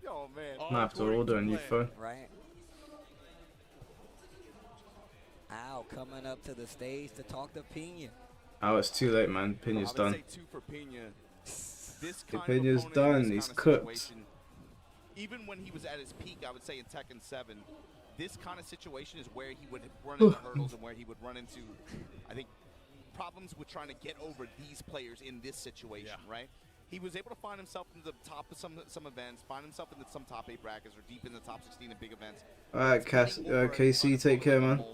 Oh man. I have to order a new phone. Right. Al coming up to the stage to talk to Pena. Oh, it's too late, man. Pena's done. I would say 2 for Pena. This kind Pena's of done. He's cooked. Even when he was at his peak, I would say in Tekken 7, this kind of situation is where he would run into hurdles and where he would run into, I think, problems with trying to get over these players in this situation, right? He was able to find himself in the top of some events, find himself in some top 8 brackets or deep in the top 16 in big events. Alright, KC, take care, man.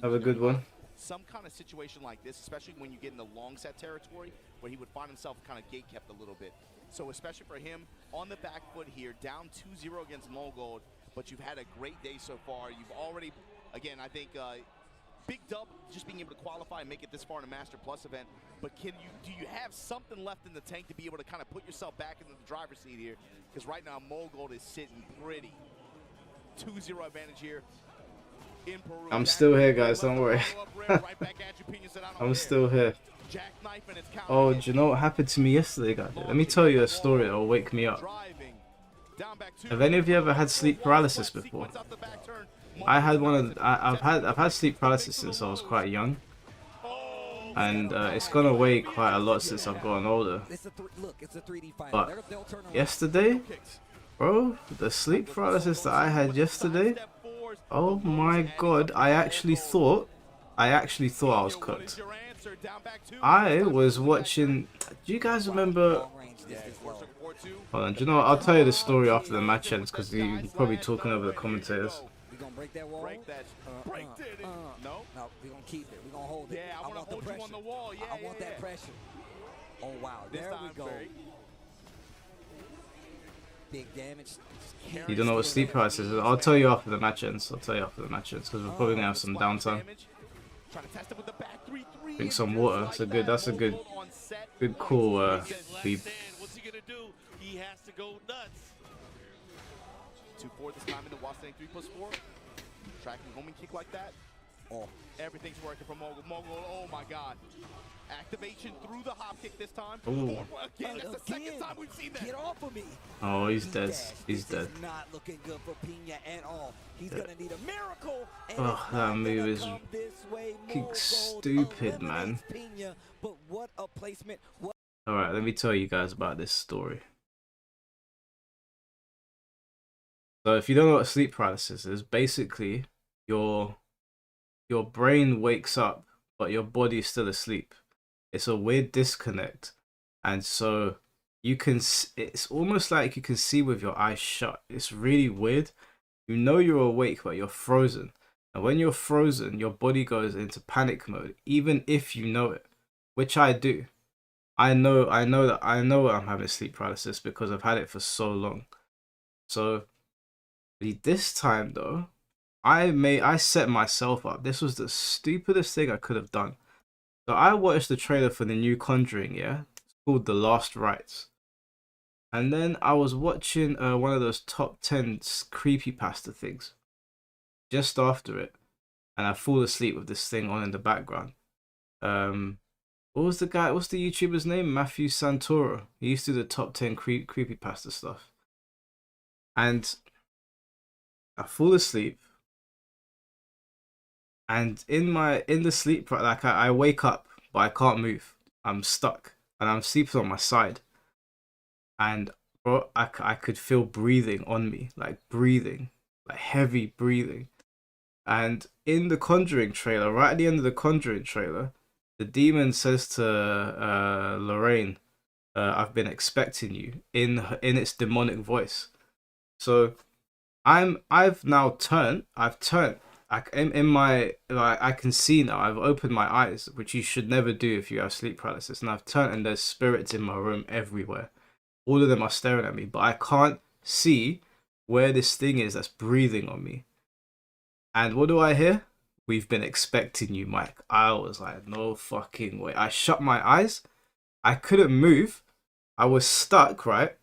Have a good one. Some kind of situation like this, especially when you get in the long set territory, where he would find himself kind of gate-kept a little bit. So especially for him, on the back foot here, down 2-0 against Mogul, but you've had a great day so far. You've already, again, I think, big dub, just being able to qualify and make it this far in a Master Plus event. But do you have something left in the tank to be able to kind of put yourself back into the driver's seat here? Because right now, Mogul is sitting pretty. 2-0 advantage here. I'm still here, guys, don't worry. I'm still here. Oh, do you know what happened to me yesterday, guys? Let me tell you a story that will wake me up. Have any of you ever had sleep paralysis before? I had one of I've had sleep paralysis since I was quite young, and it's gone away quite a lot since I've gotten older. But yesterday, bro, the sleep paralysis that I had yesterday, oh my god, I actually thought I was cooked. I was watching. Do you guys remember? Hold on, do you know what? I'll tell you the story after the match ends because you're probably talking over the commentators. We gonna break that wall. Break that. No, we gonna keep it. We gonna hold it. Yeah, I want to hold you on the wall. Yeah, I want that pressure. Oh wow, there we go. Big damage. You don't know what sleep paralysis is? I'll tell you after the match ends. I'll tell you after the match ends because we're probably gonna have some downtime. Drink some water. That's a good cool feed. What's he gonna do? He has to go nuts. 2-4 this time in the Wasang 3+4. Tracking homing kick like that. Oh, everything's working for Mogul. Oh my god. Activation through the hop kick this time. Ooh. Again, that's the second time we've seen that. Get off of me. Oh, he's dead. He's dead. This is not looking good for Pena at all. He's gonna need a miracle. Oh, that move is fucking stupid, man. Alright, let me tell you guys about this story. So if you don't know what sleep paralysis is, basically your brain wakes up, but your body is still asleep. It's a weird disconnect. And so you can, it's almost like you can see with your eyes shut. It's really weird. You know you're awake, but you're frozen. And when you're frozen, your body goes into panic mode, even if you know it, which I do. I know I'm having sleep paralysis because I've had it for so long. So this time though, I set myself up. This was the stupidest thing I could have done. So I watched the trailer for the new Conjuring, yeah? It's called The Last Rites. And then I was watching one of those top 10 creepypasta things just after it. And I fall asleep with this thing on in the background. What was the guy, what's the YouTuber's name? Matthew Santoro. He used to do the top 10 creepypasta stuff. And I fall asleep. And in the sleep, like I wake up, but I can't move. I'm stuck. And I'm sleeping on my side. And bro, I could feel breathing on me, like heavy breathing. And in the Conjuring trailer, right at the end of the Conjuring trailer, the demon says to Lorraine, "I've been expecting you," in its demonic voice. So I've turned. I can see now. I've opened my eyes, which you should never do if you have sleep paralysis. And I've turned, and there's spirits in my room everywhere. All of them are staring at me, but I can't see where this thing is that's breathing on me. And what do I hear? "We've been expecting you, Mike." I was like, no fucking way. I shut my eyes. I couldn't move. I was stuck, right?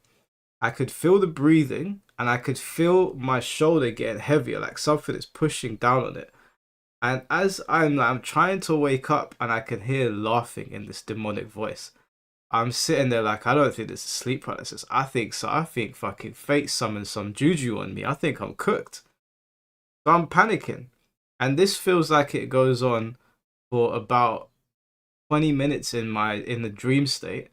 I could feel the breathing, and I could feel my shoulder getting heavier, like something is pushing down on it. And as I'm trying to wake up, and I can hear laughing in this demonic voice. I'm sitting there like, I don't think this is sleep paralysis. I think so. I think fucking fate summoned some juju on me. I think I'm cooked. So I'm panicking. And this feels like it goes on for about 20 minutes in the dream state.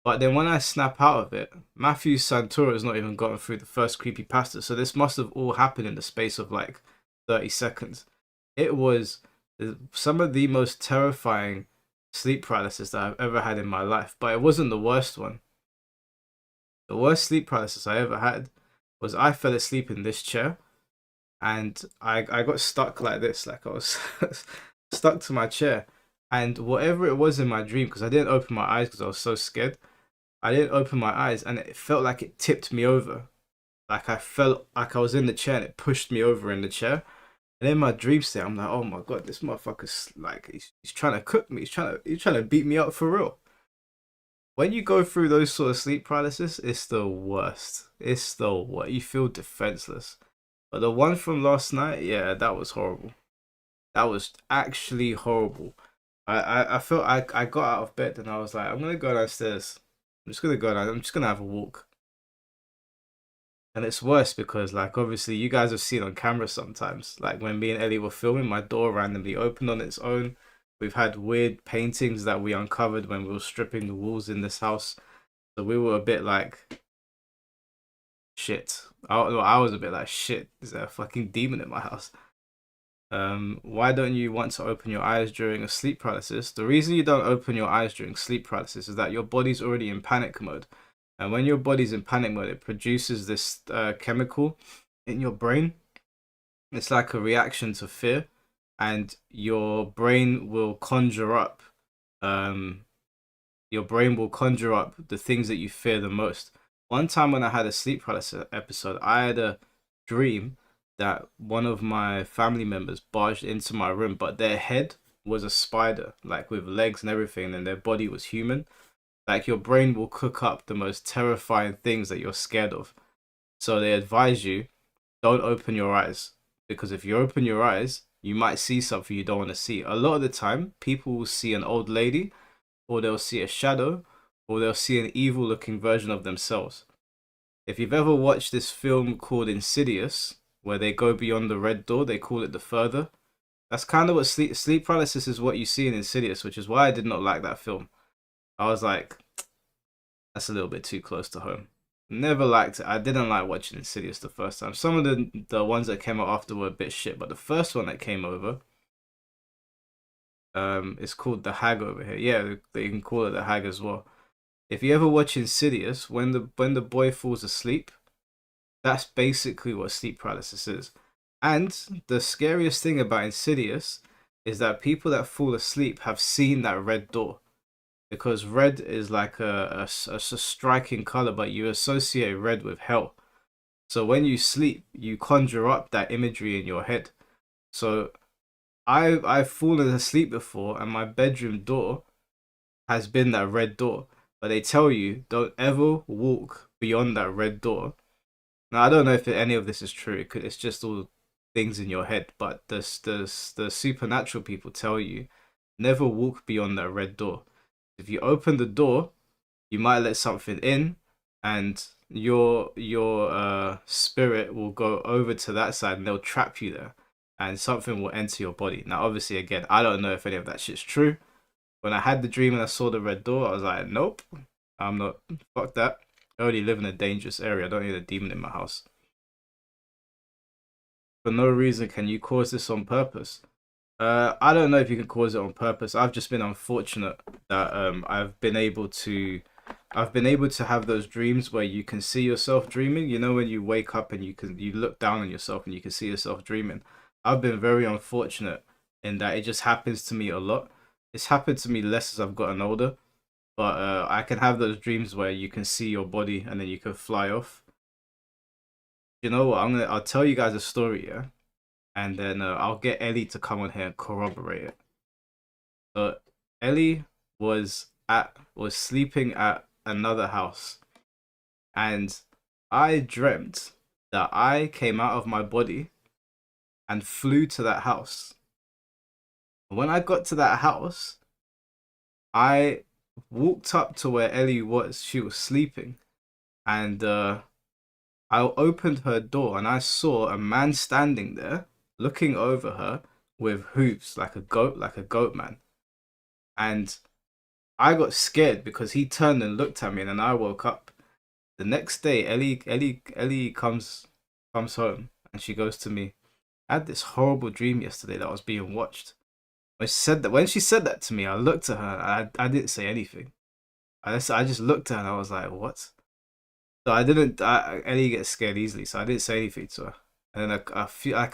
But then when I snap out of it, Matthew Santoro has not even gotten through the first creepypasta. So this must have all happened in the space of like 30 seconds. It was some of the most terrifying sleep paralysis that I've ever had in my life. But it wasn't the worst one. The worst sleep paralysis I ever had was I fell asleep in this chair. And I got stuck like this. Like I was stuck to my chair. And whatever it was in my dream, because I didn't open my eyes because I was so scared. I didn't open my eyes, and it felt like it tipped me over. Like I felt like I was in the chair and it pushed me over in the chair. And in my dream state, I'm like, oh my god, this motherfucker's like, he's trying to cook me. He's trying to beat me up for real. When you go through those sort of sleep paralysis, it's the worst. It's the worst. You feel defenseless. But the one from last night, yeah, that was horrible. That was actually horrible. I felt I got out of bed and I was like, I'm gonna go downstairs. I'm just gonna have a walk. And it's worse because, like, obviously you guys have seen on camera sometimes, like when me and Ellie were filming, my door randomly opened on its own. We've had weird paintings that we uncovered when we were stripping the walls in this house. So we were a bit like, shit. I was a bit like, shit, is there a fucking demon in my house? Why don't you want to open your eyes during a sleep paralysis? The reason you don't open your eyes during sleep paralysis is that your body's already in panic mode. And when your body's in panic mode, it produces this chemical in your brain. It's like a reaction to fear. And your brain will conjure up the things that you fear the most. One time when I had a sleep paralysis episode, I had a dream that one of my family members barged into my room, but their head was a spider, like with legs and everything, and their body was human. Like, your brain will cook up the most terrifying things that you're scared of. So they advise you, don't open your eyes, because if you open your eyes, you might see something you don't want to see. A lot of the time, people will see an old lady, or they'll see a shadow, or they'll see an evil looking version of themselves. If you've ever watched this film called Insidious, where they go beyond the red door, they call it The Further. That's kind of what sleep paralysis is, what you see in Insidious, which is why I did not like that film. I was like, that's a little bit too close to home. Never liked it. I didn't like watching Insidious the first time. Some of the ones that came out after were a bit shit, but the first one that came over, it's called The Hag over here. Yeah, they can call it The Hag as well. If you ever watch Insidious, when the boy falls asleep, that's basically what sleep paralysis is. And the scariest thing about Insidious is that people that fall asleep have seen that red door. Because red is like a striking color, but you associate red with hell. So when you sleep, you conjure up that imagery in your head. So I've fallen asleep before, and my bedroom door has been that red door. But they tell you, don't ever walk beyond that red door. Now, I don't know if any of this is true. It's just all things in your head. But the supernatural people tell you, never walk beyond that red door. If you open the door, you might let something in, and your spirit will go over to that side, and they'll trap you there, and something will enter your body. Now, obviously, again, I don't know if any of that shit's true. When I had the dream and I saw the red door, I was like, nope, I'm not. Fuck that. I already live in a dangerous area. I don't need a demon in my house. For no reason can you cause this on purpose. I don't know if you can cause it on purpose. I've just been unfortunate that I've been able to have those dreams where you can see yourself dreaming. You know, when you wake up and you look down on yourself and you can see yourself dreaming. I've been very unfortunate in that it just happens to me a lot. It's happened to me less as I've gotten older, but I can have those dreams where you can see your body and then you can fly off. You know what? I'll tell you guys a story, yeah? And then I'll get Ellie to come on here and corroborate it. But Ellie was sleeping at another house, and I dreamt that I came out of my body and flew to that house. When I got to that house, I walked up to where Ellie was. She was sleeping, and I opened her door, and I saw a man standing there, looking over her with hooves like a goat man. And I got scared because he turned and looked at me, and then I woke up. The next day, Ellie comes home, and she goes to me, I had this horrible dream yesterday that I was being watched. When she said that to me, I looked at her, and I didn't say anything. I just looked at her, and I was like, what? So Ellie gets scared easily, so I didn't say anything to her. And then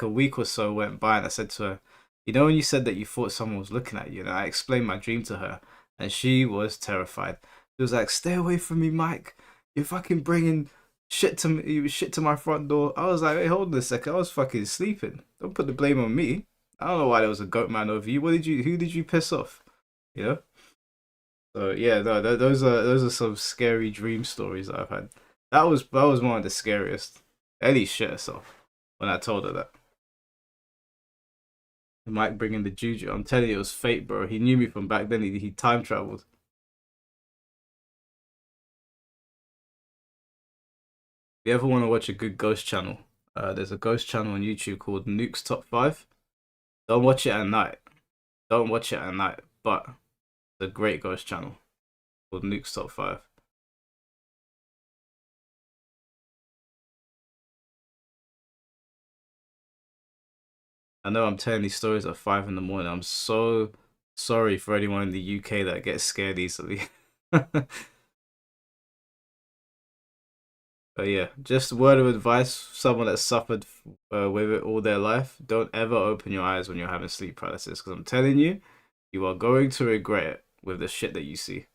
a week or so went by, and I said to her, you know when you said that you thought someone was looking at you? And I explained my dream to her, and she was terrified. She was like, stay away from me, Mike. You're fucking bringing shit to my front door. I was like, hey, hold on a second. I was fucking sleeping. Don't put the blame on me. I don't know why there was a goat man over you. Who did you piss off? You know? So yeah, no, those are some scary dream stories that I've had. That was one of the scariest. Ellie shit herself when I told her that. Mike bringing the juju. I'm telling you, it was fate, bro. He knew me from back then. He time traveled. If you ever want to watch a good ghost channel, there's a ghost channel on YouTube called Nuke's Top 5. Don't watch it at night. Don't watch it at night. But it's a great ghost channel called Nuke's Top 5. I know I'm telling these stories at 5 in the morning. I'm so sorry for anyone in the UK that gets scared easily. But yeah, just a word of advice, someone that suffered with it all their life, don't ever open your eyes when you're having sleep paralysis, because I'm telling you, you are going to regret it with the shit that you see.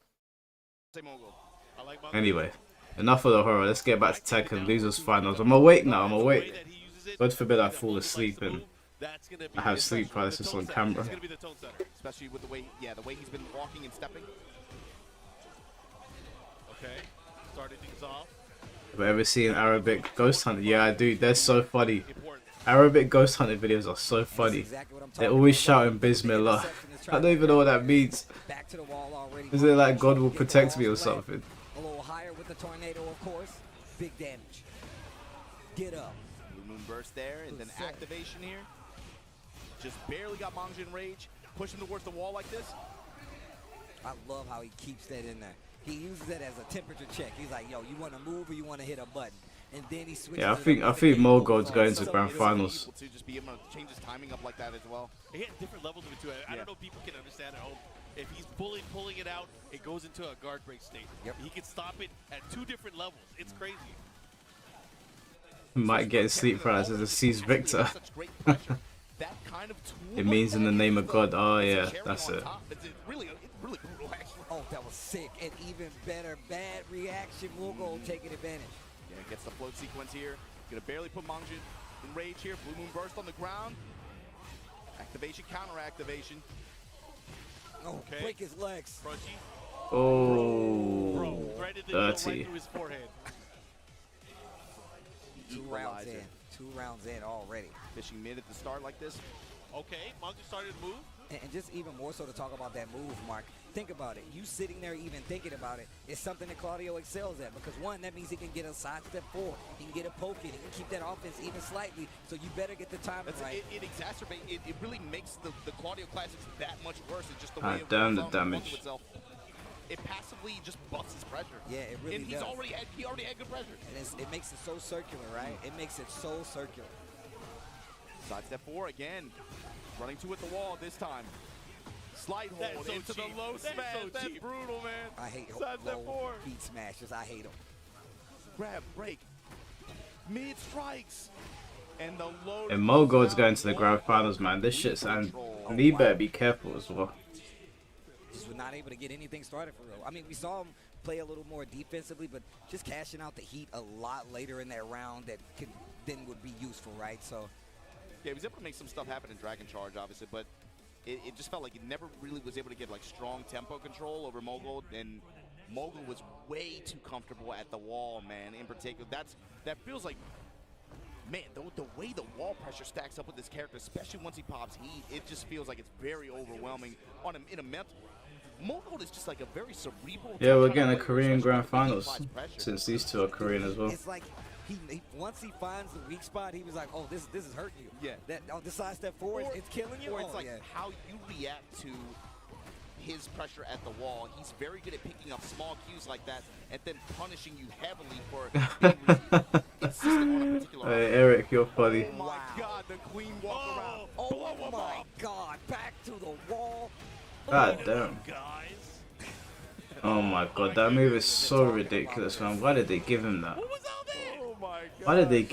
Anyway, enough of the horror. Let's get back to Tekken Losers Finals. I'm awake now. I'm awake. God forbid I fall asleep and I have sleep paralysis on camera. Especially with the way he's been walking and stepping. Okay, started things off. Have you ever seen Arabic ghost hunting? Yeah, I do. They're so funny. Arabic ghost hunting videos are so funny. They're always shouting Bismillah. I don't even know what that means. Is it like God will protect me or something? A little higher with the tornado, of course. Big damage. Get up. Blue Moon burst there, and then activation here. Just barely got Mangin in rage. Push him towards the wall like this. I love how he keeps that in there. He uses it as a temperature check. He's like, yo, you want to move or you want to hit a button? And then he switches. Yeah, I think Mogold's going to grand finals. To just be able to change his timing up like that as well. He had different levels of it too. I don't know if people can understand at home. If he's pulling it out, it goes into a guard break state. He can stop it at 2 different levels. It's crazy. Might get sleep paralysis as it sees Victor. It means in the name of God. Oh yeah, that's it. It's really brutal actually. Oh, that was sick. And even better, bad reaction. Mogold taking advantage. Yeah, gets the float sequence here. Gonna barely put Mangin in rage here. Blue Moon Burst on the ground. Activation, counter activation. Oh, break his legs. Crunchy. Oh, dirty. Right his forehead. 2 rounds in. 2 rounds in already. Fishing mid at the start like this. Okay, Mangin started to move. And just even more so to talk about that move, Mark. Think about it. You sitting there even thinking about it is something that Claudio excels at. Because one, that means he can get a sidestep forward. He can get a poke in. He can keep that offense even slightly. So you better get the timing right. It exacerbates. It really makes the Claudio Classics that much worse. It's just the way damn the damage. It passively just busts his pressure. Yeah, it really and does. He already had good pressure. And it makes it so circular, right? It makes it so circular. Sidestep 4 again. Running 2 at the wall this time. Slide hold so into cheap. the low smash. That's brutal, man. I hate Sidestep 4. beat smashers. I hate them. Grab, break. Mid strikes. And the low. And Mogold's going to the grand finals, man. This shit's and Lee better be careful as well. Just was not able to get anything started for real. I mean, we saw him play a little more defensively, but just cashing out the heat a lot later in that round that then would be useful, right? So. Yeah, he was able to make some stuff happen in Dragon Charge, obviously, but it just felt like he never really was able to get like strong tempo control over Mogold, and Mogold was way too comfortable at the wall, man. In particular, that feels like, man, the way the wall pressure stacks up with this character, especially once he pops heat, it just feels like it's very overwhelming on him in a mental. Mogold is just like a very cerebral. Yeah, we're getting a Korean grand finals since these two are Korean as well. It's like he once he finds the weak spot, he was like, oh, this is hurting you. Yeah. The sidestep forward, it's killing you. Or it's like how you react to his pressure at the wall. He's very good at picking up small cues like that and then punishing you heavily for insisting on a particular. Hey, Eric, you're funny. Oh my God, the queen walk around. Oh my God, back to the wall. God damn. Oh my God, that move is so ridiculous, man. Why did they give him that? Why did they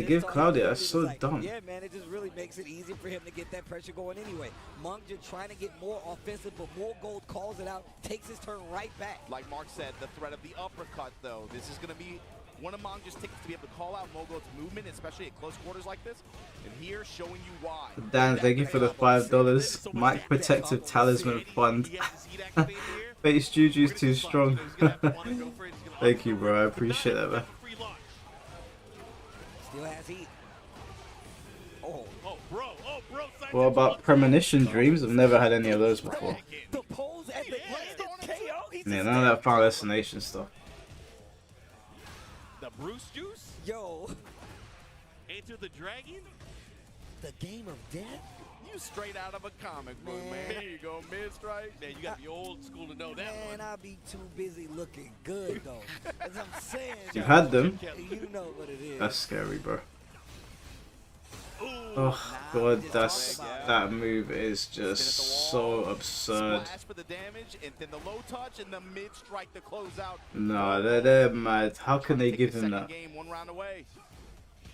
give Claudio? That's so dumb. Yeah, man, it just really makes it easy for him to get that pressure going anyway. Mangin trying to get more offensive, but Mogold calls it out, takes his turn right back. Like Mark said, the threat of the uppercut, though. This is going to be one of Mangin's tickets to be able to call out Mogold's movement, especially at close quarters like this. And here, showing you why. Dan, thank you for the $5. Mike Protective Talisman Fund. Base Juju's too strong. Thank you, bro. I appreciate that, man. Still has heat. Bro. What about Premonition Dreams? I've never had any of those before. The pose at the KO. Yeah, none of that Final Destination stuff. The Bruce Juice? Yo. Enter the Dragon? The Game of Death? You straight out of a comic book, man. There you go, mid-strike. Man, you gotta be old school to know that one. Man, I'll be too busy looking good, though. As I'm saying. You've had them? You know what it is. That's scary, bro. Oh God, that move is just so absurd. Splash for the damage, and then the low touch, and the mid-strike to close out. No, they're mad. How can they give him that? Game, 1 round away.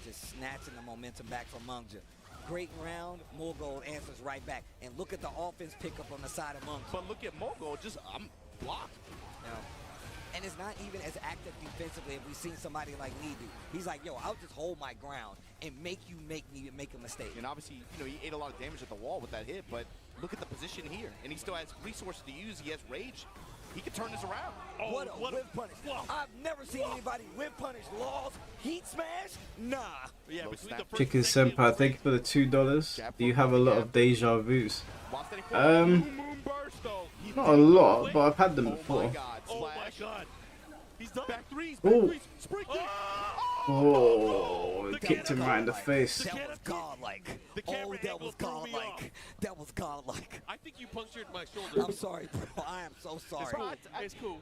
Just snatching the momentum back from Mangin. Great round, Mogold answers right back. And look at the offense pickup on the side of Mangin. But look at Mogold, just blocked. And it's not even as active defensively if we've seen somebody like Lee do. He's like, yo, I'll just hold my ground and make you make me make a mistake. And obviously, he ate a lot of damage at the wall with that hit, but look at the position here. And he still has resources to use. He has rage. He can turn this around. What a whip punish. I've never seen anybody whip punish Laws. Heat smash? Nah. Yeah, Chicken Senpai, thank you for the $2. Do you have a lot of deja vus? Not a lot, but I've had them before. Oh my God. He's done. Back threes. Oh. Spring kick. Oh, it kicked him right in the face. That was godlike. Oh, that was godlike. That was godlike. I think you punctured my shoulder. I'm sorry, bro. I am so sorry. It's cool. It's cool.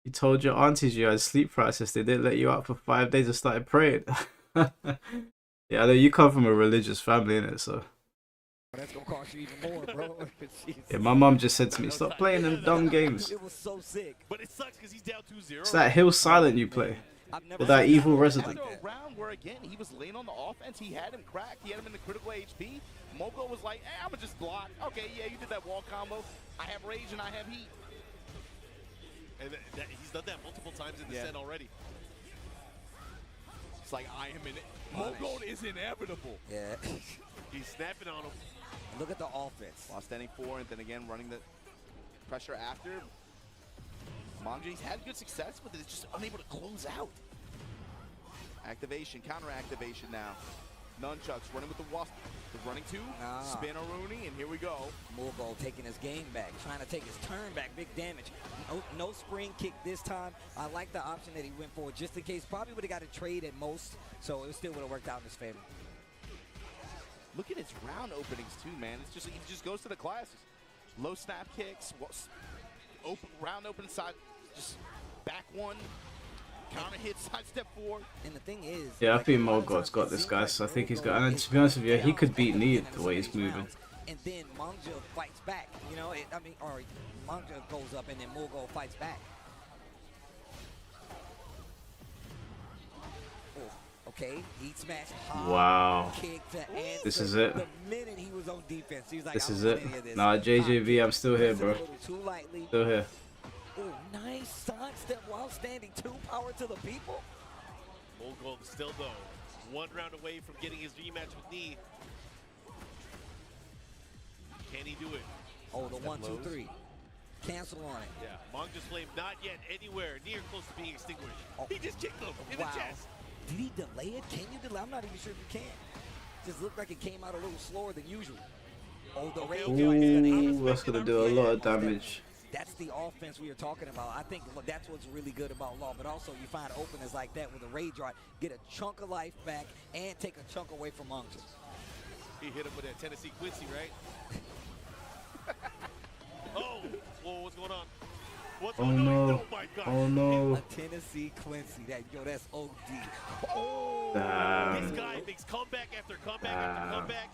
You told your aunties you had sleep paralysis. They didn't let you out for 5 days and started praying. Yeah, I know you come from a religious family, innit? So. That's gonna cost you even more, bro. Yeah, my mom just said to me, stop playing them dumb games. It was so sick. But it sucks because he's down 2-0. It's that Hill Silent you play. With that evil resident. After a round where, again, he was laying on the offense, he had him cracked, he had him in the critical HP. Mogo was like, I'm gonna just block. Okay, yeah, you did that wall combo. I have rage and I have heat. And he's done that multiple times in the set already. It's like, I am in it. Mogo is inevitable. Yeah. He's snapping on him. Look at the offense. While standing 4 and then again running the pressure after. Mangji's had good success with it, it's just unable to close out. Activation, counter activation now. Nunchucks running with the wasp. The running 2, spin Rooney, and here we go. Mogo taking his game back, trying to take his turn back, big damage. No spring kick this time. I like the option that he went for just in case. Probably would have got a trade at most, so it still would have worked out in his favor. Look at his round openings too, man. It's just, he just goes to the classes. Low snap kicks, open round open side, just back 1. Counter hit, side step 4. And the thing is, yeah, I think Mogo's got this guy, so I think he's got. And to be honest with you, he could beat Nii the way he's moving. And then Mangja fights back. You know, or Mangja goes up and then Mogo fights back. Oh, okay, heat smash. Wow. Kick to answer. This is it. The minute he was on defense, he was like, this is it. Nah, JJV, I'm still here, bro. Still here. Oh, nice side step while standing 2 power to the people. Mogo still though, 1 round away from getting his rematch with Nii. Can he do it? Oh, the 1, 2, 3. Cancel on it. Yeah, Mangja's flame not yet anywhere near close to being extinguished. Oh. He just kicked him in the chest. Did he delay it? Can you delay? I'm not even sure if you can. Just looked like it came out a little slower than usual. Oh, the rage. Ooh, that's gonna do a lot of damage. That's the offense we were talking about. I think that's what's really good about Law, but also you find openers like that with a rage art, get a chunk of life back and take a chunk away from Mangja. He hit him with that Tennessee Quincy, right? Oh, whoa, what's going on? What's going on? Oh my God. Oh no. A Tennessee Quincy. That's OD. Oh, damn. This guy makes comeback after comeback after comeback.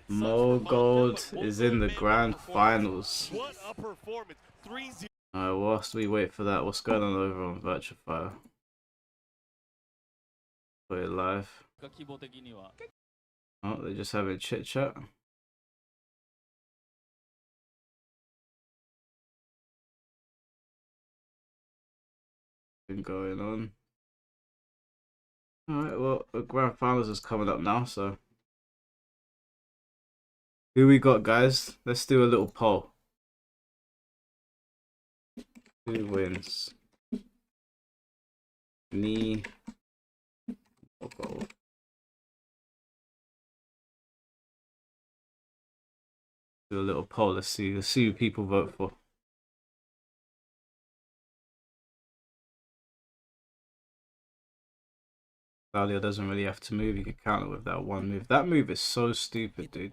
Mo Gold is in the grand finals. What a performance. 3-0. Alright, whilst we wait for that, what's going on over on Virtua Fire? Put it live. Oh, they're just having chit chat. Been going on. Alright, well, the grand finals is coming up now, so. Who we got, guys? Let's do a little poll. Who wins? Nii or Gold? Do a little poll. Let's see who people vote for. Dalia doesn't really have to move. You can counter with that one move. That move is so stupid, dude.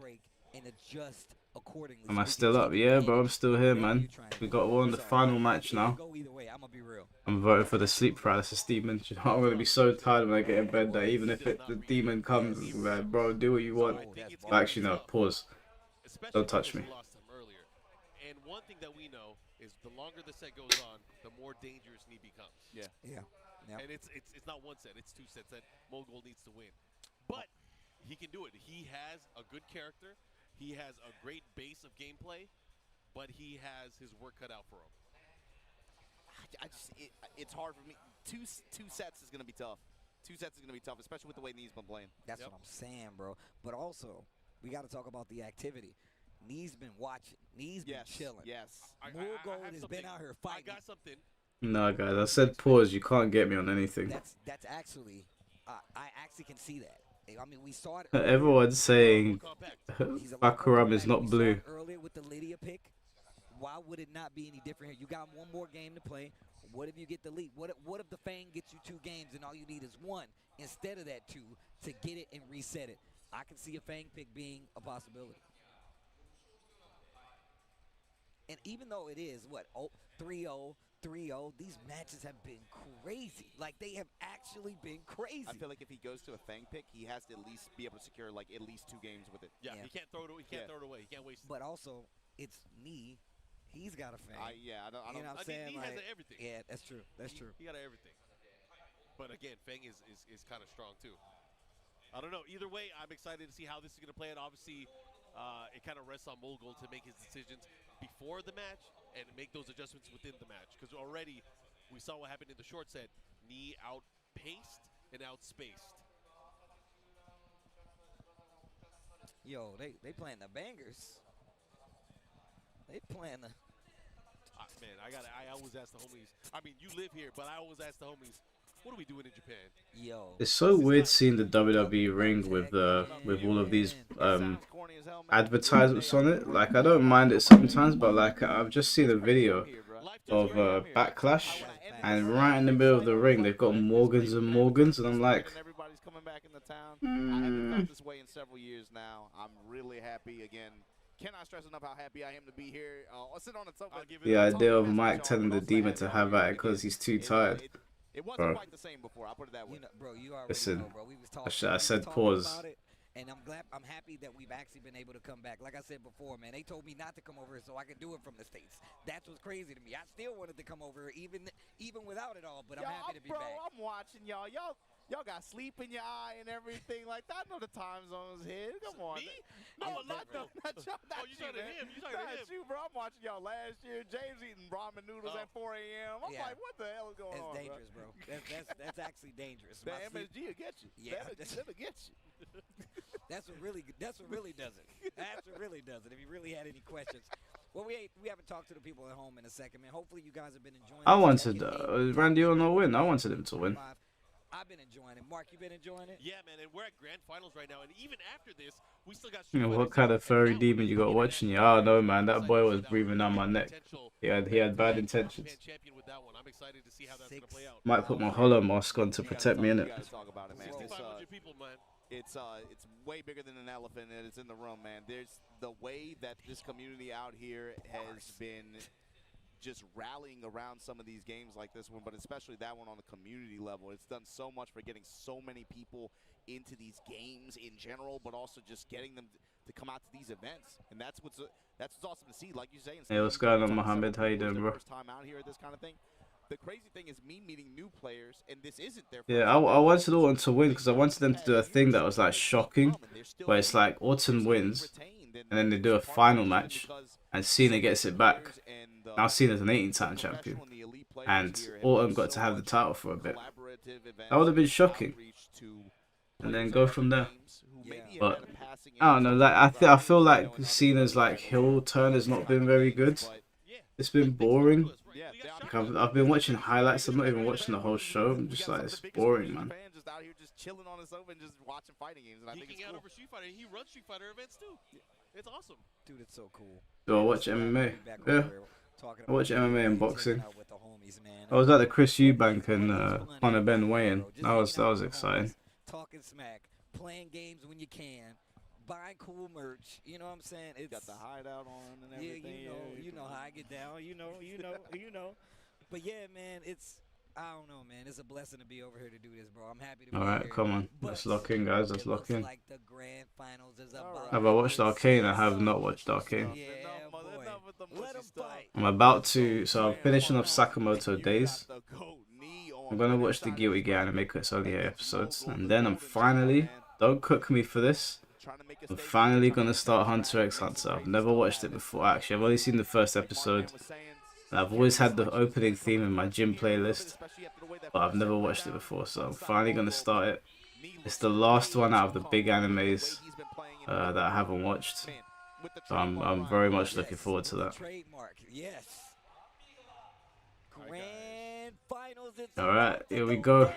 Am I still up? Yeah, bro, I'm still here, man. We got one the final match now. I'm voting for the sleep paralysis demon. You know, I'm gonna be so tired when I get in bed that even if the demon comes, man, bro, do what you want. But actually, no, pause. Don't touch me. And one thing that we know is the longer the set goes on, the more dangerous Nii becomes. Yeah. And it's not 1 set, it's 2 sets that Mogul needs to win. But he can do it. He has a good character. He has a great base of gameplay, but he has his work cut out for him. It's hard for me. Two sets is going to be tough. 2 sets is going to be tough, especially with the way Nii's been playing. That's what I'm saying, bro. But also, we got to talk about the activity. Nii's been watching. Nii's been chilling. Yes. Mogo has been out here fighting. I got something. No, guys, I said pause. You can't get me on anything. That's actually, I actually can see that. I mean, we saw it. Everyone's saying Bakaram is not blue. Earlier with the Lydia pick, why would it not be any different here? You got one more game to play. What if you get the lead? What if the Fang gets you 2 games and all you need is 1 instead of that 2 to get it and reset it? I can see a Fang pick being a possibility. And even though it is, 3-0, 3-0, these matches have been crazy. Like, they have actually been crazy. I feel like if he goes to a Fang pick, he has to at least be able to secure, like, at least 2 games with it. Yeah, he can't throw it away. He can't throw it away. He can't waste it. But also, it's Knee. He's got a Fang. I don't You know what I'm saying? Knee has everything. Yeah, that's true. That's true. He got everything. But again, Fang is kind of strong, too. I don't know. Either way, I'm excited to see how this is going to play. And obviously, it kind of rests on Mogul to make his decisions before the match and make those adjustments within the match. Because already we saw what happened in the short set. Knee outpaced and outspaced. Yo, they playing the bangers. They playing the... Man, I always ask the homies. I mean, you live here, but I always ask the homies, what are we doing in Japan? Yo. It's so weird seeing the WWE ring with all of these advertisements on it. Like, I don't mind it sometimes, but like I've just seen a video of Backlash, and right in the middle of the ring they've got Morgans and Morgans, and I'm like, everybody's coming back in the town. I haven't felt this way in several years now. I'm really happy again. Cannot stress enough how happy I am to be here. I'll sit on the sofa. the idea of Mike telling the demon to have at it because he's too tired. It wasn't quite the same before. I'll put it that way. You know, bro, you already Listen, know, bro. We was talking, I said pause. And I'm happy that we've actually been able to come back. Like I said before, man, they told me not to come over so I could do it from the States. That's what's crazy to me. I still wanted to come over even without it all, but I'm happy to be back. I'm watching y'all. Y'all got sleep in your eye and everything like that. I know the time zones here. Come on. Me? No, not y'all. Not you talking to him. You talking to him. You, bro. I'm watching y'all last year. James eating ramen noodles at 4 a.m. I'm like, what the hell is going on? That's dangerous, bro. That's actually dangerous. The MSG will get you. Yeah. That'll get you. That's what really does it. That's what really does it. If you really had any questions. Well, we haven't talked to the people at home in a second, man. Hopefully you guys have been enjoying I wanted Randy Orton to win. I wanted him to win. I've been enjoying it. Mark, you been enjoying it? Yeah, man, and we're at grand finals right now, and even after this, we still got... You know, what kind of furry demon you got watching you? Oh no, man, that boy was breathing down my neck. He had bad intentions. I'm excited to see how that's going to play out. Might put my hollow mask on to protect me, innit? It's way bigger than an elephant, and it's in the room, man. There's the way that this community out here has been just rallying around some of these games like this one, but especially that one on the community level. It's done so much for getting so many people into these games in general, but also just getting them to come out to these events. And that's what's awesome to see. Like you say, hey, what's going on, Mohammed? How you doing, bro? First time out here at this kind of thing. The crazy thing is me meeting new players, and this isn't their first Yeah, I wanted Orton to win because I wanted them to do a thing that was like shocking, where it's like Orton wins, and then they do a final match, and Cena gets it back. Now Cena's an 18-time champion, and Orton got to have the title for a bit. That would have been shocking, and then go from there. But I don't know. Like I feel like Cena's like heel turn has not been very good. It's been boring. Like I've been watching highlights. I'm not even watching the whole show. I'm just like, it's boring, man. Just out here, just chilling on his sofa and just watching fighting games. And I think it's cool. Over Street Fighter. He runs Street Fighter events too. It's awesome. Dude, it's so cool. Do I watch MMA? Yeah. I watch MMA and boxing. I was at the Chris Eubank and Conor Ben weigh-in. That was exciting. Talking smack, playing games when you can, buying cool merch. You know what I'm saying? It's got the hideout on and everything. Yeah, you know how I get down. You know. But yeah, man, I don't know, man. It's a blessing to be over here to do this, bro. I'm happy to be here. Alright, come on. Let's lock in, guys. Let's lock in. Like the grand finals is about. Have I watched Arcane? I have not watched Arcane. Yeah, boy. Let him fight. I'm about to, so I'm finishing off Sakamoto Days. I'm gonna watch the Guilty Gear anime because it's only 8 episodes, and then I'm finally, don't cook me for this, I'm finally gonna start Hunter x Hunter. I've never watched it before. Actually, I've only seen the first episode. And I've always had the opening theme in my gym playlist, but I've never watched it before, so I'm finally gonna start it. It's the last one out of the big animes that I haven't watched. So I'm very much looking forward to that. Alright, here we go.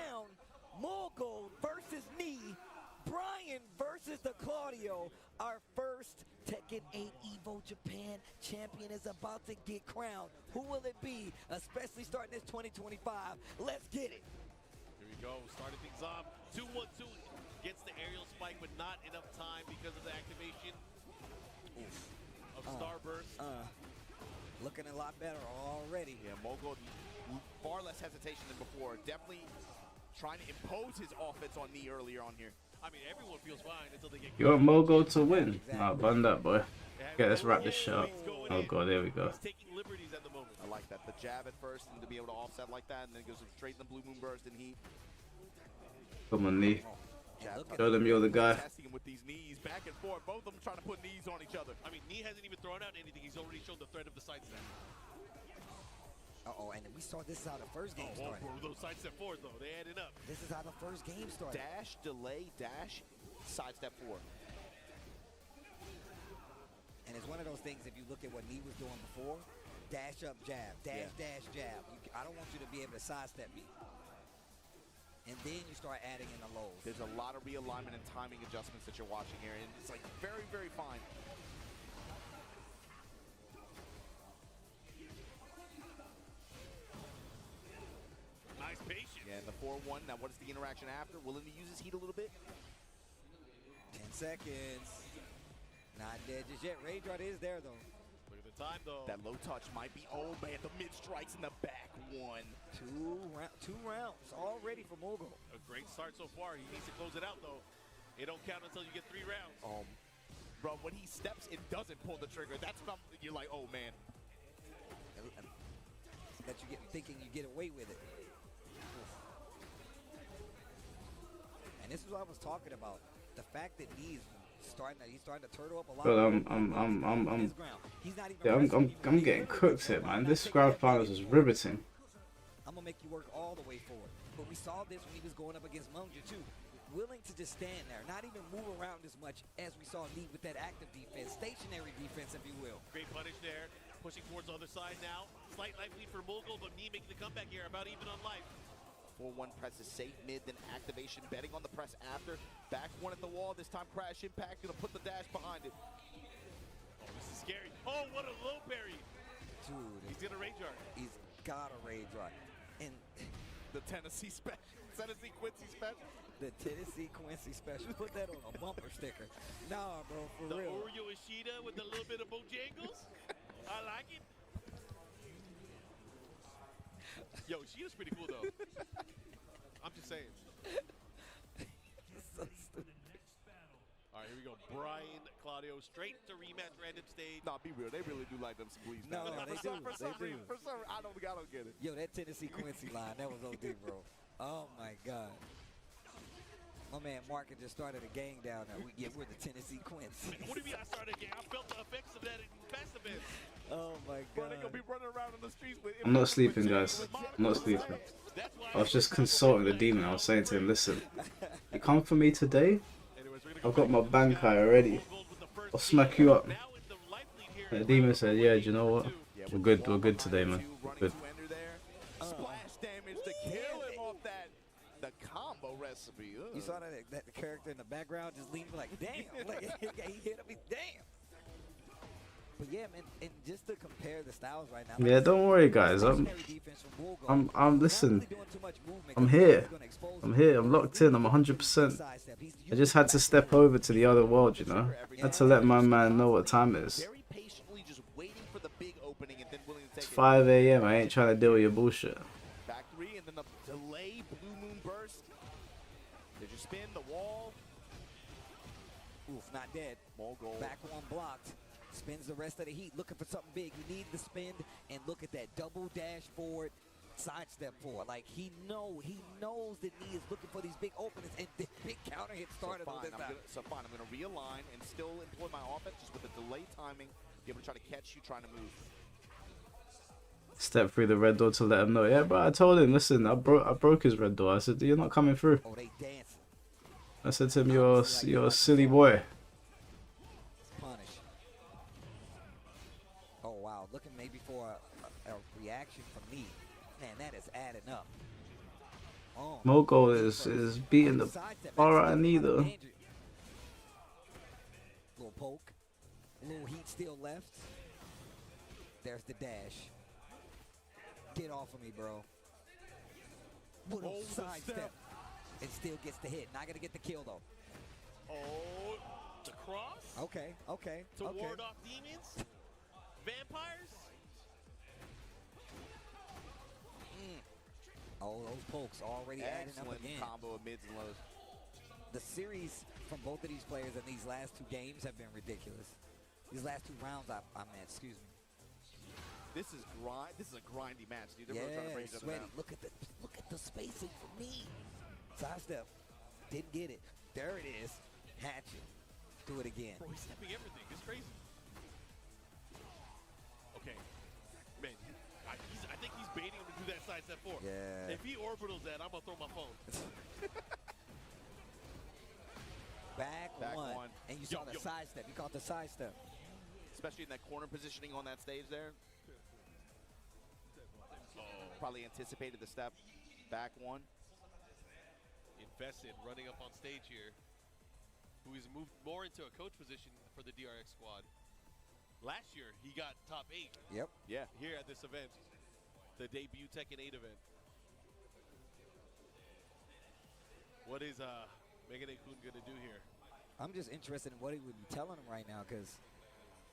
Ryan versus the Claudio. Our first Tekken 8 EVO Japan champion is about to get crowned. Who will it be, especially starting this 2025? Let's get it. Here we go, starting things off. 2-1-2 gets the aerial spike, but not enough time because of the activation of Starburst. Looking a lot better already. Yeah, Mogul, far less hesitation than before. Definitely trying to impose his offense on Knee earlier on here. I mean, everyone feels fine until they get. You want Mogul to win? Nah, bun that, boy. Okay, let's wrap this shit up. Oh god, there we go. He's taking liberties at the moment. I like that. The jab at first, and to be able to offset like that, and then goes straight in the Blue Moon Burst and Heat. Come on, Knee. Show them you're the guy. Testing him with these knees back and forth. Both of them trying to put knees on each other. I mean, Knee hasn't even thrown out anything. He's already shown the threat of the sidestep. And we saw this is how the first game started. Those sidestep fours, though, they added up. This is how the first game started. Dash, delay, dash, sidestep 4. And it's one of those things, if you look at what Knee was doing before, dash up, jab, dash, dash, jab. I don't want you to be able to sidestep me. And then you start adding in the lows. There's a lot of realignment and timing adjustments that you're watching here, and it's like very, very fine. Nice patience. Yeah, and the 4-1. Now, what is the interaction after? Willing to use his heat a little bit? 10 seconds. Not dead just yet. Rage Guard is there, though. Look at the time, though. That low touch might be, oh man, the mid strikes in the back. 1. 2 rounds already for Mogul. A great start so far. He needs to close it out, though. It don't count until you get 3 rounds. Bro, when he steps, it doesn't pull the trigger. That's when you're like, oh man. That you get thinking you get away with it. And this is what I was talking about. The fact that he's starting to turtle up a lot. But I'm getting cooked here, man. This grand finals is riveting. I'm gonna make you work all the way forward. But we saw this when he was going up against Munja too. Willing to just stand there, not even move around as much as we saw Knee with that active defense, stationary defense, if you will. Great punish there. Pushing towards the other side now. Slight life lead for Mogul, but Knee making the comeback here, about even on life. 4-1 press is safe mid, then activation, betting on the press after. Back 1 at the wall, this time crash impact, gonna put the dash behind it. Oh, this is scary. Oh, what a low parry. Dude. He's gonna rage art. He's got a rage art. And the Tennessee special. Tennessee Quincy special. The Tennessee Quincy special. Put that on a bumper sticker. Nah, bro, for the real. Oreo Ishida with a little bit of Bojangles. I like it. Yo, Ishida's pretty cool, though. I'm just saying. So stupid. All right, here we go. Brian, Claudio, straight to rematch random stage. Nah, be real. They really do like them squeeze. No, they do. For some reason, I don't get it. Yo, that Tennessee Quincy line, that was OD, bro. Oh, my God. My man Mark just started a gang down there. We're the Tennessee Quincy. What do you mean I started a gang? I felt the effects of that in past events. Oh, my God. Bro, they gonna be running around in the streets with... I'm not sleeping, guys. I'm not sleeping. I was just consulting the demon. I was saying to him, listen, you come for me today? I've got my bankai already. I'll smack you up. And the demon said, yeah, do you know what? We're good today, man. We're good. Splash damage to kill him off that. The combo recipe. You saw that character in the background just leaning like, damn. Like, he hit him, damn. But yeah, man, and just to compare the styles right now. Yeah, don't worry, guys. Listen. I'm here. I'm locked in. I'm 100%. I just had to step over to the other world, you know. I had to let my man know what time it is. It's 5 AM. I ain't trying to deal with your bullshit. Back 3 and then the delay, Blue Moon Burst. Did you spin the wall? Oof, not dead. Mogul. Back 1 blocked. Spins the rest of the heat, looking for something big. You need the spin, and look at that double dash forward, sidestep forward. Like he knows that Knee is looking for these big openings, and the big counter hit started on this time. I'm gonna realign and still employ my offense just with the delay timing, be able to try to catch you trying to move. Step through the red door to let him know. Yeah, but I told him, listen, I broke his red door. I said, you're not coming through. Oh, they dancing. I said to him, you're a silly boy. Oh, wow. Looking maybe for a reaction from me. Man, that is adding up. Oh. Mogul is beating the bar out of Knee, though. poke. A little heat still left. There's the dash. Get off of me, bro. Little side step. And still gets the hit. Not going to get the kill, though. Oh, the cross? Okay, okay. To ward off demons? Vampires? Oh, those pokes already adding up again. Combo of mids and lows. The series from both of these players in these last 2 games have been ridiculous. These last 2 rounds, I meant, excuse me. This is a grindy match, dude. They're Yeah, trying to break each other sweaty. down. Look at the spacing for me. Sidestep. Didn't get it. There it is. Hatchet. Do it again. Bro, he's stepping everything. It's crazy. Okay. Man, I think he's baiting him to do that side step 4. Yeah. If he orbitals that, I'm going to throw my phone. Back one. And you saw the side step. You caught the side step. Especially in that corner positioning on that stage there. Probably anticipated the step. Back one. Invested, running up on stage here. Who has moved more into a coach position for the DRX squad. Last year, he got top 8. Yep. Yeah. Here at this event. The debut Tekken 8 event. What is Megane-kun going to do here? I'm just interested in what he would be telling him right now, because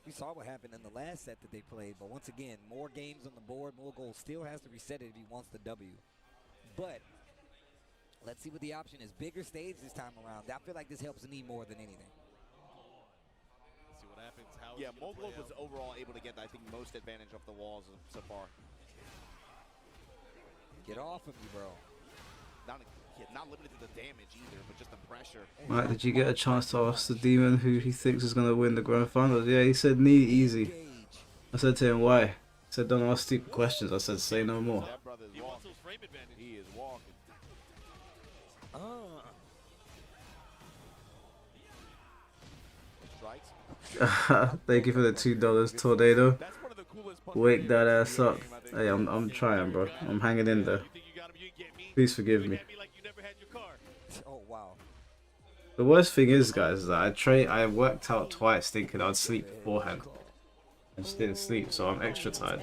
we saw what happened in the last set that they played. But once again, more games on the board, more goals. Still has to reset it if he wants the W. But let's see what the option is. Bigger stage this time around. I feel like this helps me more than anything. Let's see what happens. How Yeah, Mogul was overall able to get, I think, most advantage off the walls so far. Get off of me, bro. Not limited to the damage either, but just the pressure. Right, did you get a chance to ask the demon who he thinks is going to win the grand finals? Yeah, he said knee easy. I said to him, why? He said, don't ask stupid questions. I said, say no more. That brother is walking. He is walking. Strikes. Thank you for the $2 tornado. Wake that ass up. Hey, I'm trying, bro. I'm hanging in there. Please forgive me. Oh wow. The worst thing is, guys, that I worked out twice thinking I'd sleep beforehand. I just didn't sleep, so I'm extra tired.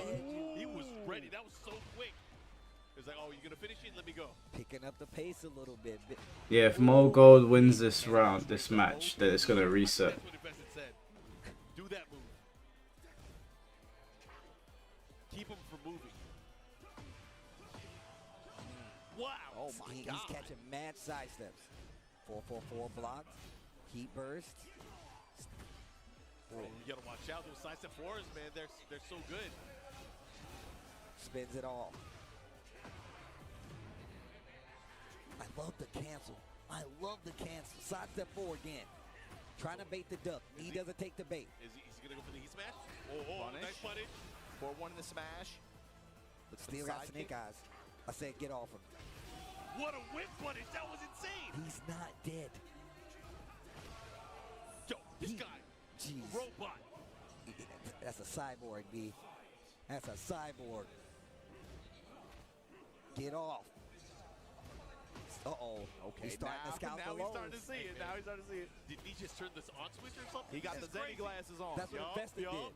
He was ready. That was so quick. It's like, oh, you're going to finish it? Let me go. Picking up the pace a little bit. Yeah, if Mo Gold wins this round, this match, then it's going to reset. That's what Invested said. Do that move. Keep him from moving. Wow. Oh my God. He's catching mad side steps. 4-4-4 blocked. Heat burst. Oh, you gotta watch out. Those side step 4s, man, they're so good. Spins it all. I love the cancel. I love the cancel. Side step 4 again. Trying to bait the duck. He doesn't take the bait. Is he gonna go for the heat smash? Oh, nice punish. 4-1 in the smash. But still got snake eyes. I said get off him. What a whip punish. That was insane. He's not dead. Yo, this guy. Jeez. Robot. That's a cyborg, B. That's a cyborg. Get off. Uh-oh. Okay, he's starting to scout the he's lows. starting to see it. Now he's starting to see it. Did he just turn this on switch or something? He got the Zenny glasses on. That's what Infested did.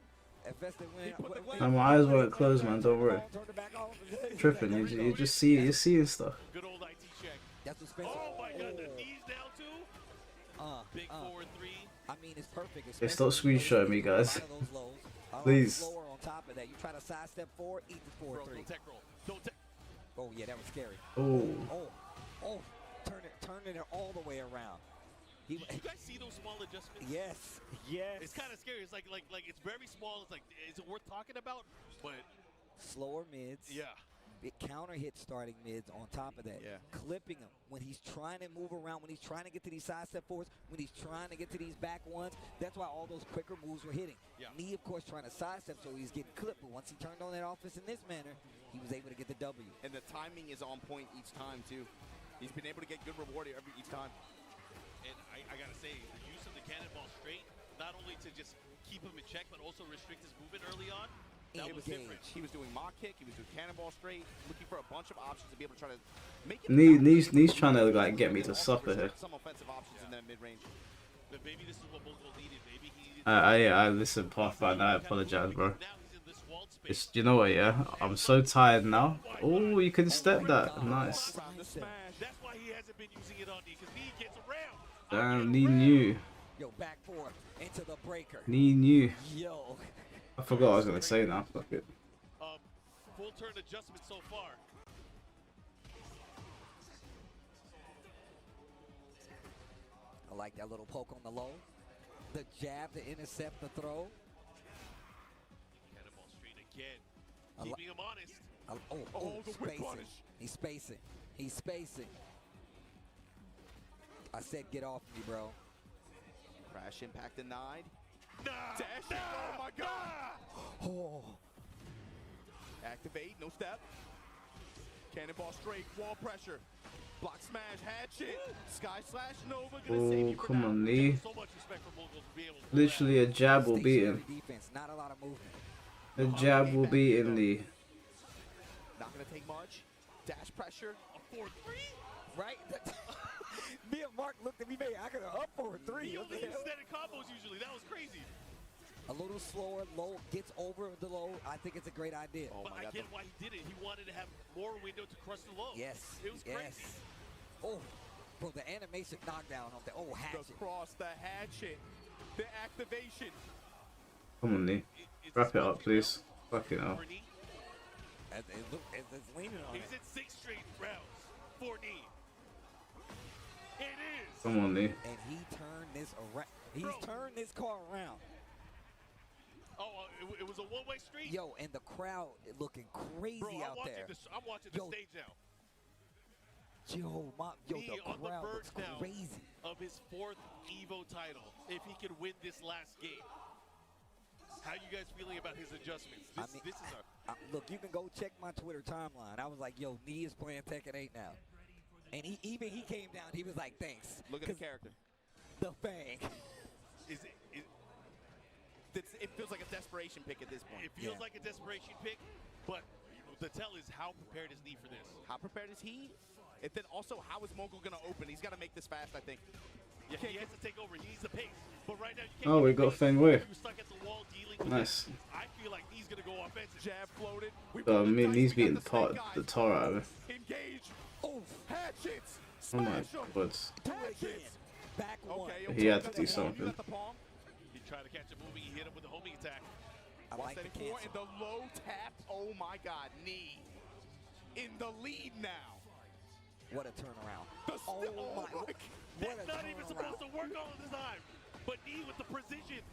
Infested went. And my eyes weren't closed, man. Don't worry. Tripping. You just see it. You're seeing stuff. Good old IT check. That's what Spencer. Oh my God, the knees down too. Big 4-3. I mean, it's perfect. Hey, stop screenshotting me, guys. Please. Slower on top of that. You try to sidestep 4, eat the 4-3. Don't tech roll. Don't tech. Oh yeah, that was scary. Oh. Oh, turning it all the way around. You guys see those small adjustments? Yes. It's kind of scary. It's like it's very small. It's like, is it worth talking about? But slower mids. Yeah. Big counter hit starting mids on top of that. Yeah. Clipping him when he's trying to move around, when he's trying to get to these side step 4s, when he's trying to get to these back ones. That's why all those quicker moves were hitting. Yeah. Knee, of course, trying to sidestep, so he's getting clipped. But once he turned on that offense in this manner, he was able to get the W. And the timing is on point each time, too. He's been able to get good reward each time. And I gotta say, the use of the cannonball straight, not only to just keep him in check, but also restrict his movement early on. That was different. He was doing mock kick, he was doing cannonball straight, looking for a bunch of options to be able to try to make it. Knee's trying to like get me to suffer here. Some offensive options in that mid range. Maybe this is what Mogul needed. Maybe he needed I listen, Pathfinder. I apologize, bro. It's, you know what? Yeah, I'm so tired now. Oh, you can step that. Nice. That's why he hasn't been using it on me, because he gets around. Damn, knee new. Yo, back four into the breaker. Knee new. Yo. I forgot what I was gonna say now. Fuck it. Full turn adjustment so far. I like that little poke on the low. The jab to intercept the throw. Cannonball straight again. Keeping him honest. The whip punish. He's spacing. He's spacing. I said get off me, bro. Crash impact denied. Dash. Oh my god. Oh. Activate, no step. Cannonball straight, wall pressure. Block smash, hatchet. Sky slash Nova. Gonna save you for come now. on, knee. So much respect for Mogul to be able to Literally a jab will beat him. Defense, not a lot of movement. A jab will beat him, knee. Not gonna take much. Dash pressure. A 4-3? Right? Me and Mark looked at me, man. I could have up for a 3. He only hits static combos usually. That was crazy. A little slower, low, gets over the low. I think it's a great idea. But I get why he did it. He wanted to have more window to crush the low. Yes. It was crazy. Oh, bro, the animation knockdown on the hatchet. The cross, the hatchet, the activation. Come on, knee. Wrap it up, please. Fucking hell. It's leaning on He's in 6 straight rounds for knee. It is. Come on, knee. And he turned this around. He's turned this car around. Oh, it was a one-way street? Yo, and the crowd looking crazy out there. I'm watching the stage now. Yo, the on the crowd verge looks now crazy. of his 4th EVO title, if he could win this last game. How you guys feeling about his adjustments? This is look, you can go check my Twitter timeline. I was like, yo, Nee is playing Tekken 8 now. And he came down, he was like, thanks. Look at the character. The Fang. It feels like a desperation pick at this point. It feels like a desperation pick, but the tell is how prepared is Nee for this? How prepared is he? And then also, how is Mogul going to open? He's got to make this fast, I think. Yeah, he has to take over. He needs the pace. But right now, you can't. Oh, we got Feng Wei. You're stuck at the wall dealing with Nice. this. I feel like he's going to go offensive. Jab floated. Knee's beating the tar out of him. Engage. Oh, hatchets. Oh my god. Hatchets. Back one. He had to do something. He tried to catch a moving. He hit him with a homing attack. I like the cancel. And the low tap. Oh my god. Nee in the lead now. What a turnaround. Oh my god. That's not even supposed to work all the time. But Nee with the precision.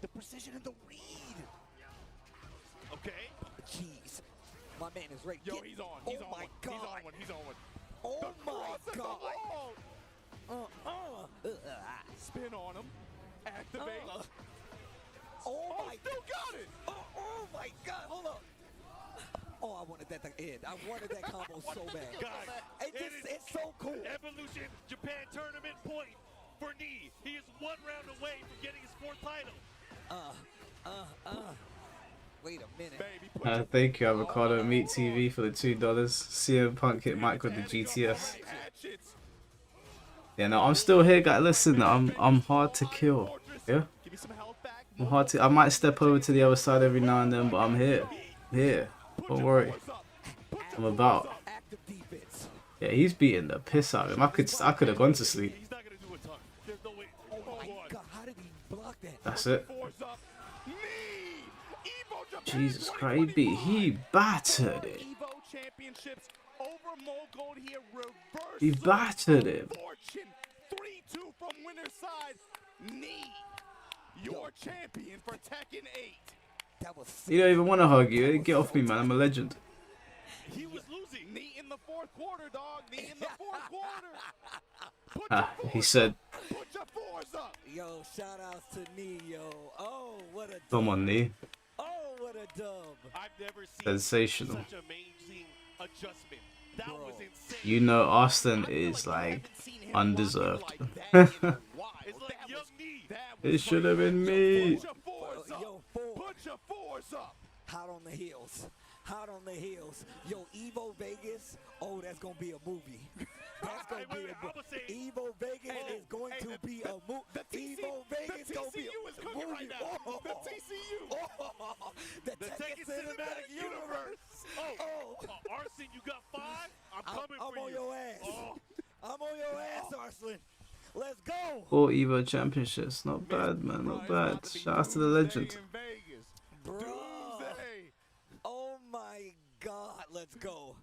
The precision and the read. Okay. Jeez. My man is ready. Yo, he's on. He's on. My God. He's on one. He's on one. Oh my God. Spin on him. Activate. Oh my still got it. Oh my God. Hold up. Oh, I wanted that to end. I wanted that combo so bad. Guys, it's so cool. Evolution Japan tournament point for Nee. He is 1 round away from getting his 4th title. Wait a minute. Thank you, Avocado Meat TV, for the $2. CM Punk hit Mike with the GTS. Yeah, no, I'm still here, guys. Listen, I'm hard to kill. Yeah, I'm hard to. I might step over to the other side every now and then, but I'm here. Here, don't worry. I'm about. Yeah, he's beating the piss out of him. I could have gone to sleep. That's it. Jesus Christ, he battered it. He battered him. 3-2 from winner's side. Nee, your champion for Tekken 8. That was You don't even want to hug you. Get off me, man. I'm a legend. He was losing. Nee in the 4th quarter, dog. Nee in the 4th quarter. He said. Put your 4s up. Yo, shout outs to Nee, yo. Oh, what a dub. Come on, Nee. Oh, what a dub. I've never seen Sensational. such amazing adjustment. That was insane. You know, Austin is like undeserved. It should have been me. Put your 4s up. Hot on the heels. hot on the heels. Yo, EVO Vegas, oh, that's going to be a movie. That's going to be a movie. EVO Vegas is going to be a movie. EVO Vegas is going to be a movie. Right now. The TCU. The Tekken Cinematic Universe. Arsene, you got 5? I'm coming for you. I'm on your ass. I'm on your ass, Arsene. Let's go. 4 EVO championships. Not bad, man. Not bad. Shout out to the legend. Oh my God. Let's go.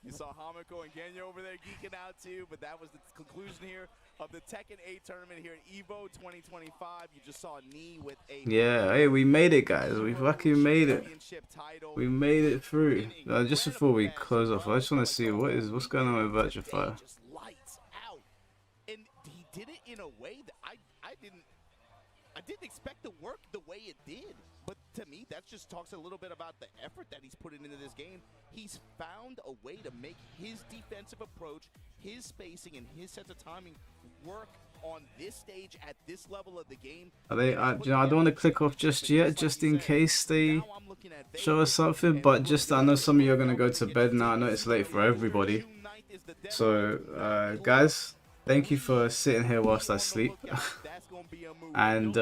You saw Hamiko and Genya over there geeking out too, but that was the conclusion here of the Tekken 8 tournament here at EVO 2025. You just saw Knee with a Hey, we made it, guys. We fucking made it. We made it through. Just before we close off, I just want to see what's going on with Virtua. Just lights out, and he did it in a way that I didn't expect to work the way it did. But to me, that just talks a little bit about the effort that he's putting into this game. He's found a way to make his defensive approach, his spacing, and his sense of timing work on this stage at this level of the game. I don't want to click off just yet, just in case they show us something. But I know some of you are gonna go to bed now. I know it's late for everybody. So, guys, thank you for sitting here whilst I sleep. And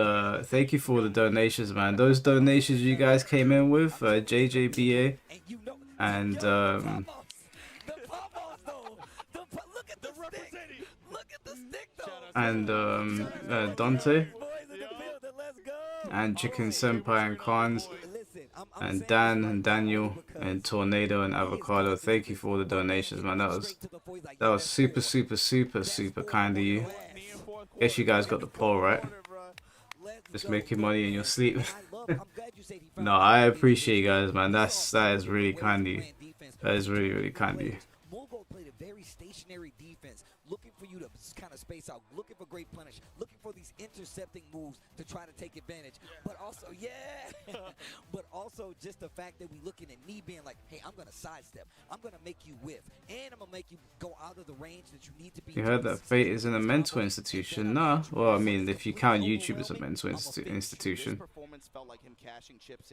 thank you for all the donations, man. Those donations you guys came in with, JJBA and Dante and Chicken Senpai and Khans and Dan and Daniel and Tornado and Avocado. Thank you for all the donations, man. That was super kind of you. Guess you guys got the poll right. Just making money in your sleep. No, I appreciate you guys, man. That is really kind of you. That is really kind of you. Mugo played a very stationary defense, looking for you to kind of space out, looking for great punish, looking for these intercepting moves to try to take advantage. But also, but also just the fact that we looking at Knee being like, hey, I'm going to sidestep. I'm going to make you whiff. And I'm going to make you go out of the range that you need to be. You heard that Fate is in a mental institution? Nah. Well, I mean, if you count YouTube as a mental institution.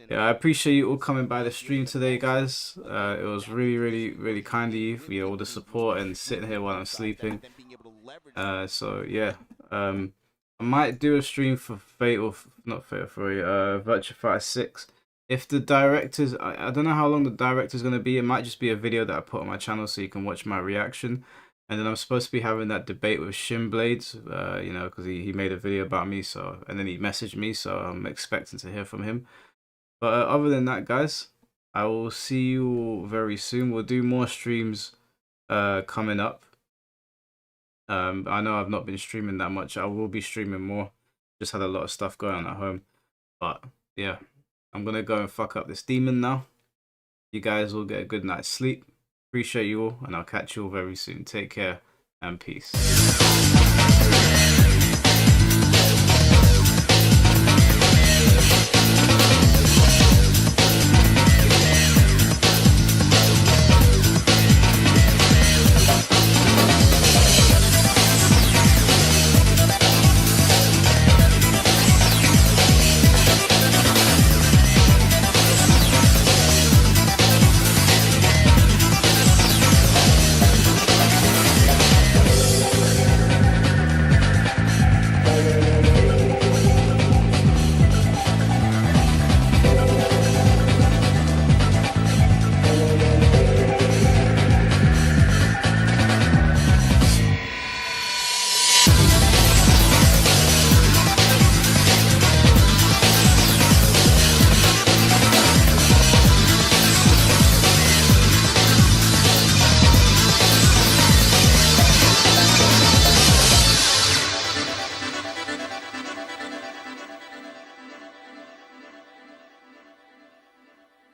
Yeah, I appreciate you all coming by the stream today, guys. It was really kind of you for all the support and sitting here while I'm sleeping. So yeah, I might do a stream for Virtua Fighter 6. If the directors, I don't know how long the director's gonna be. It might just be a video that I put on my channel so you can watch my reaction. And then I'm supposed to be having that debate with Shimblades, you know, because he made a video about me, so, and then he messaged me, so I'm expecting to hear from him. But other than that, guys, I will see you all very soon. We'll do more streams coming up. I know I've not been streaming that much. I will be streaming more. Just had a lot of stuff going on at home. But yeah, I'm going to go and fuck up this demon now. You guys will get a good night's sleep. Appreciate you all, and I'll catch you all very soon. Take care and peace.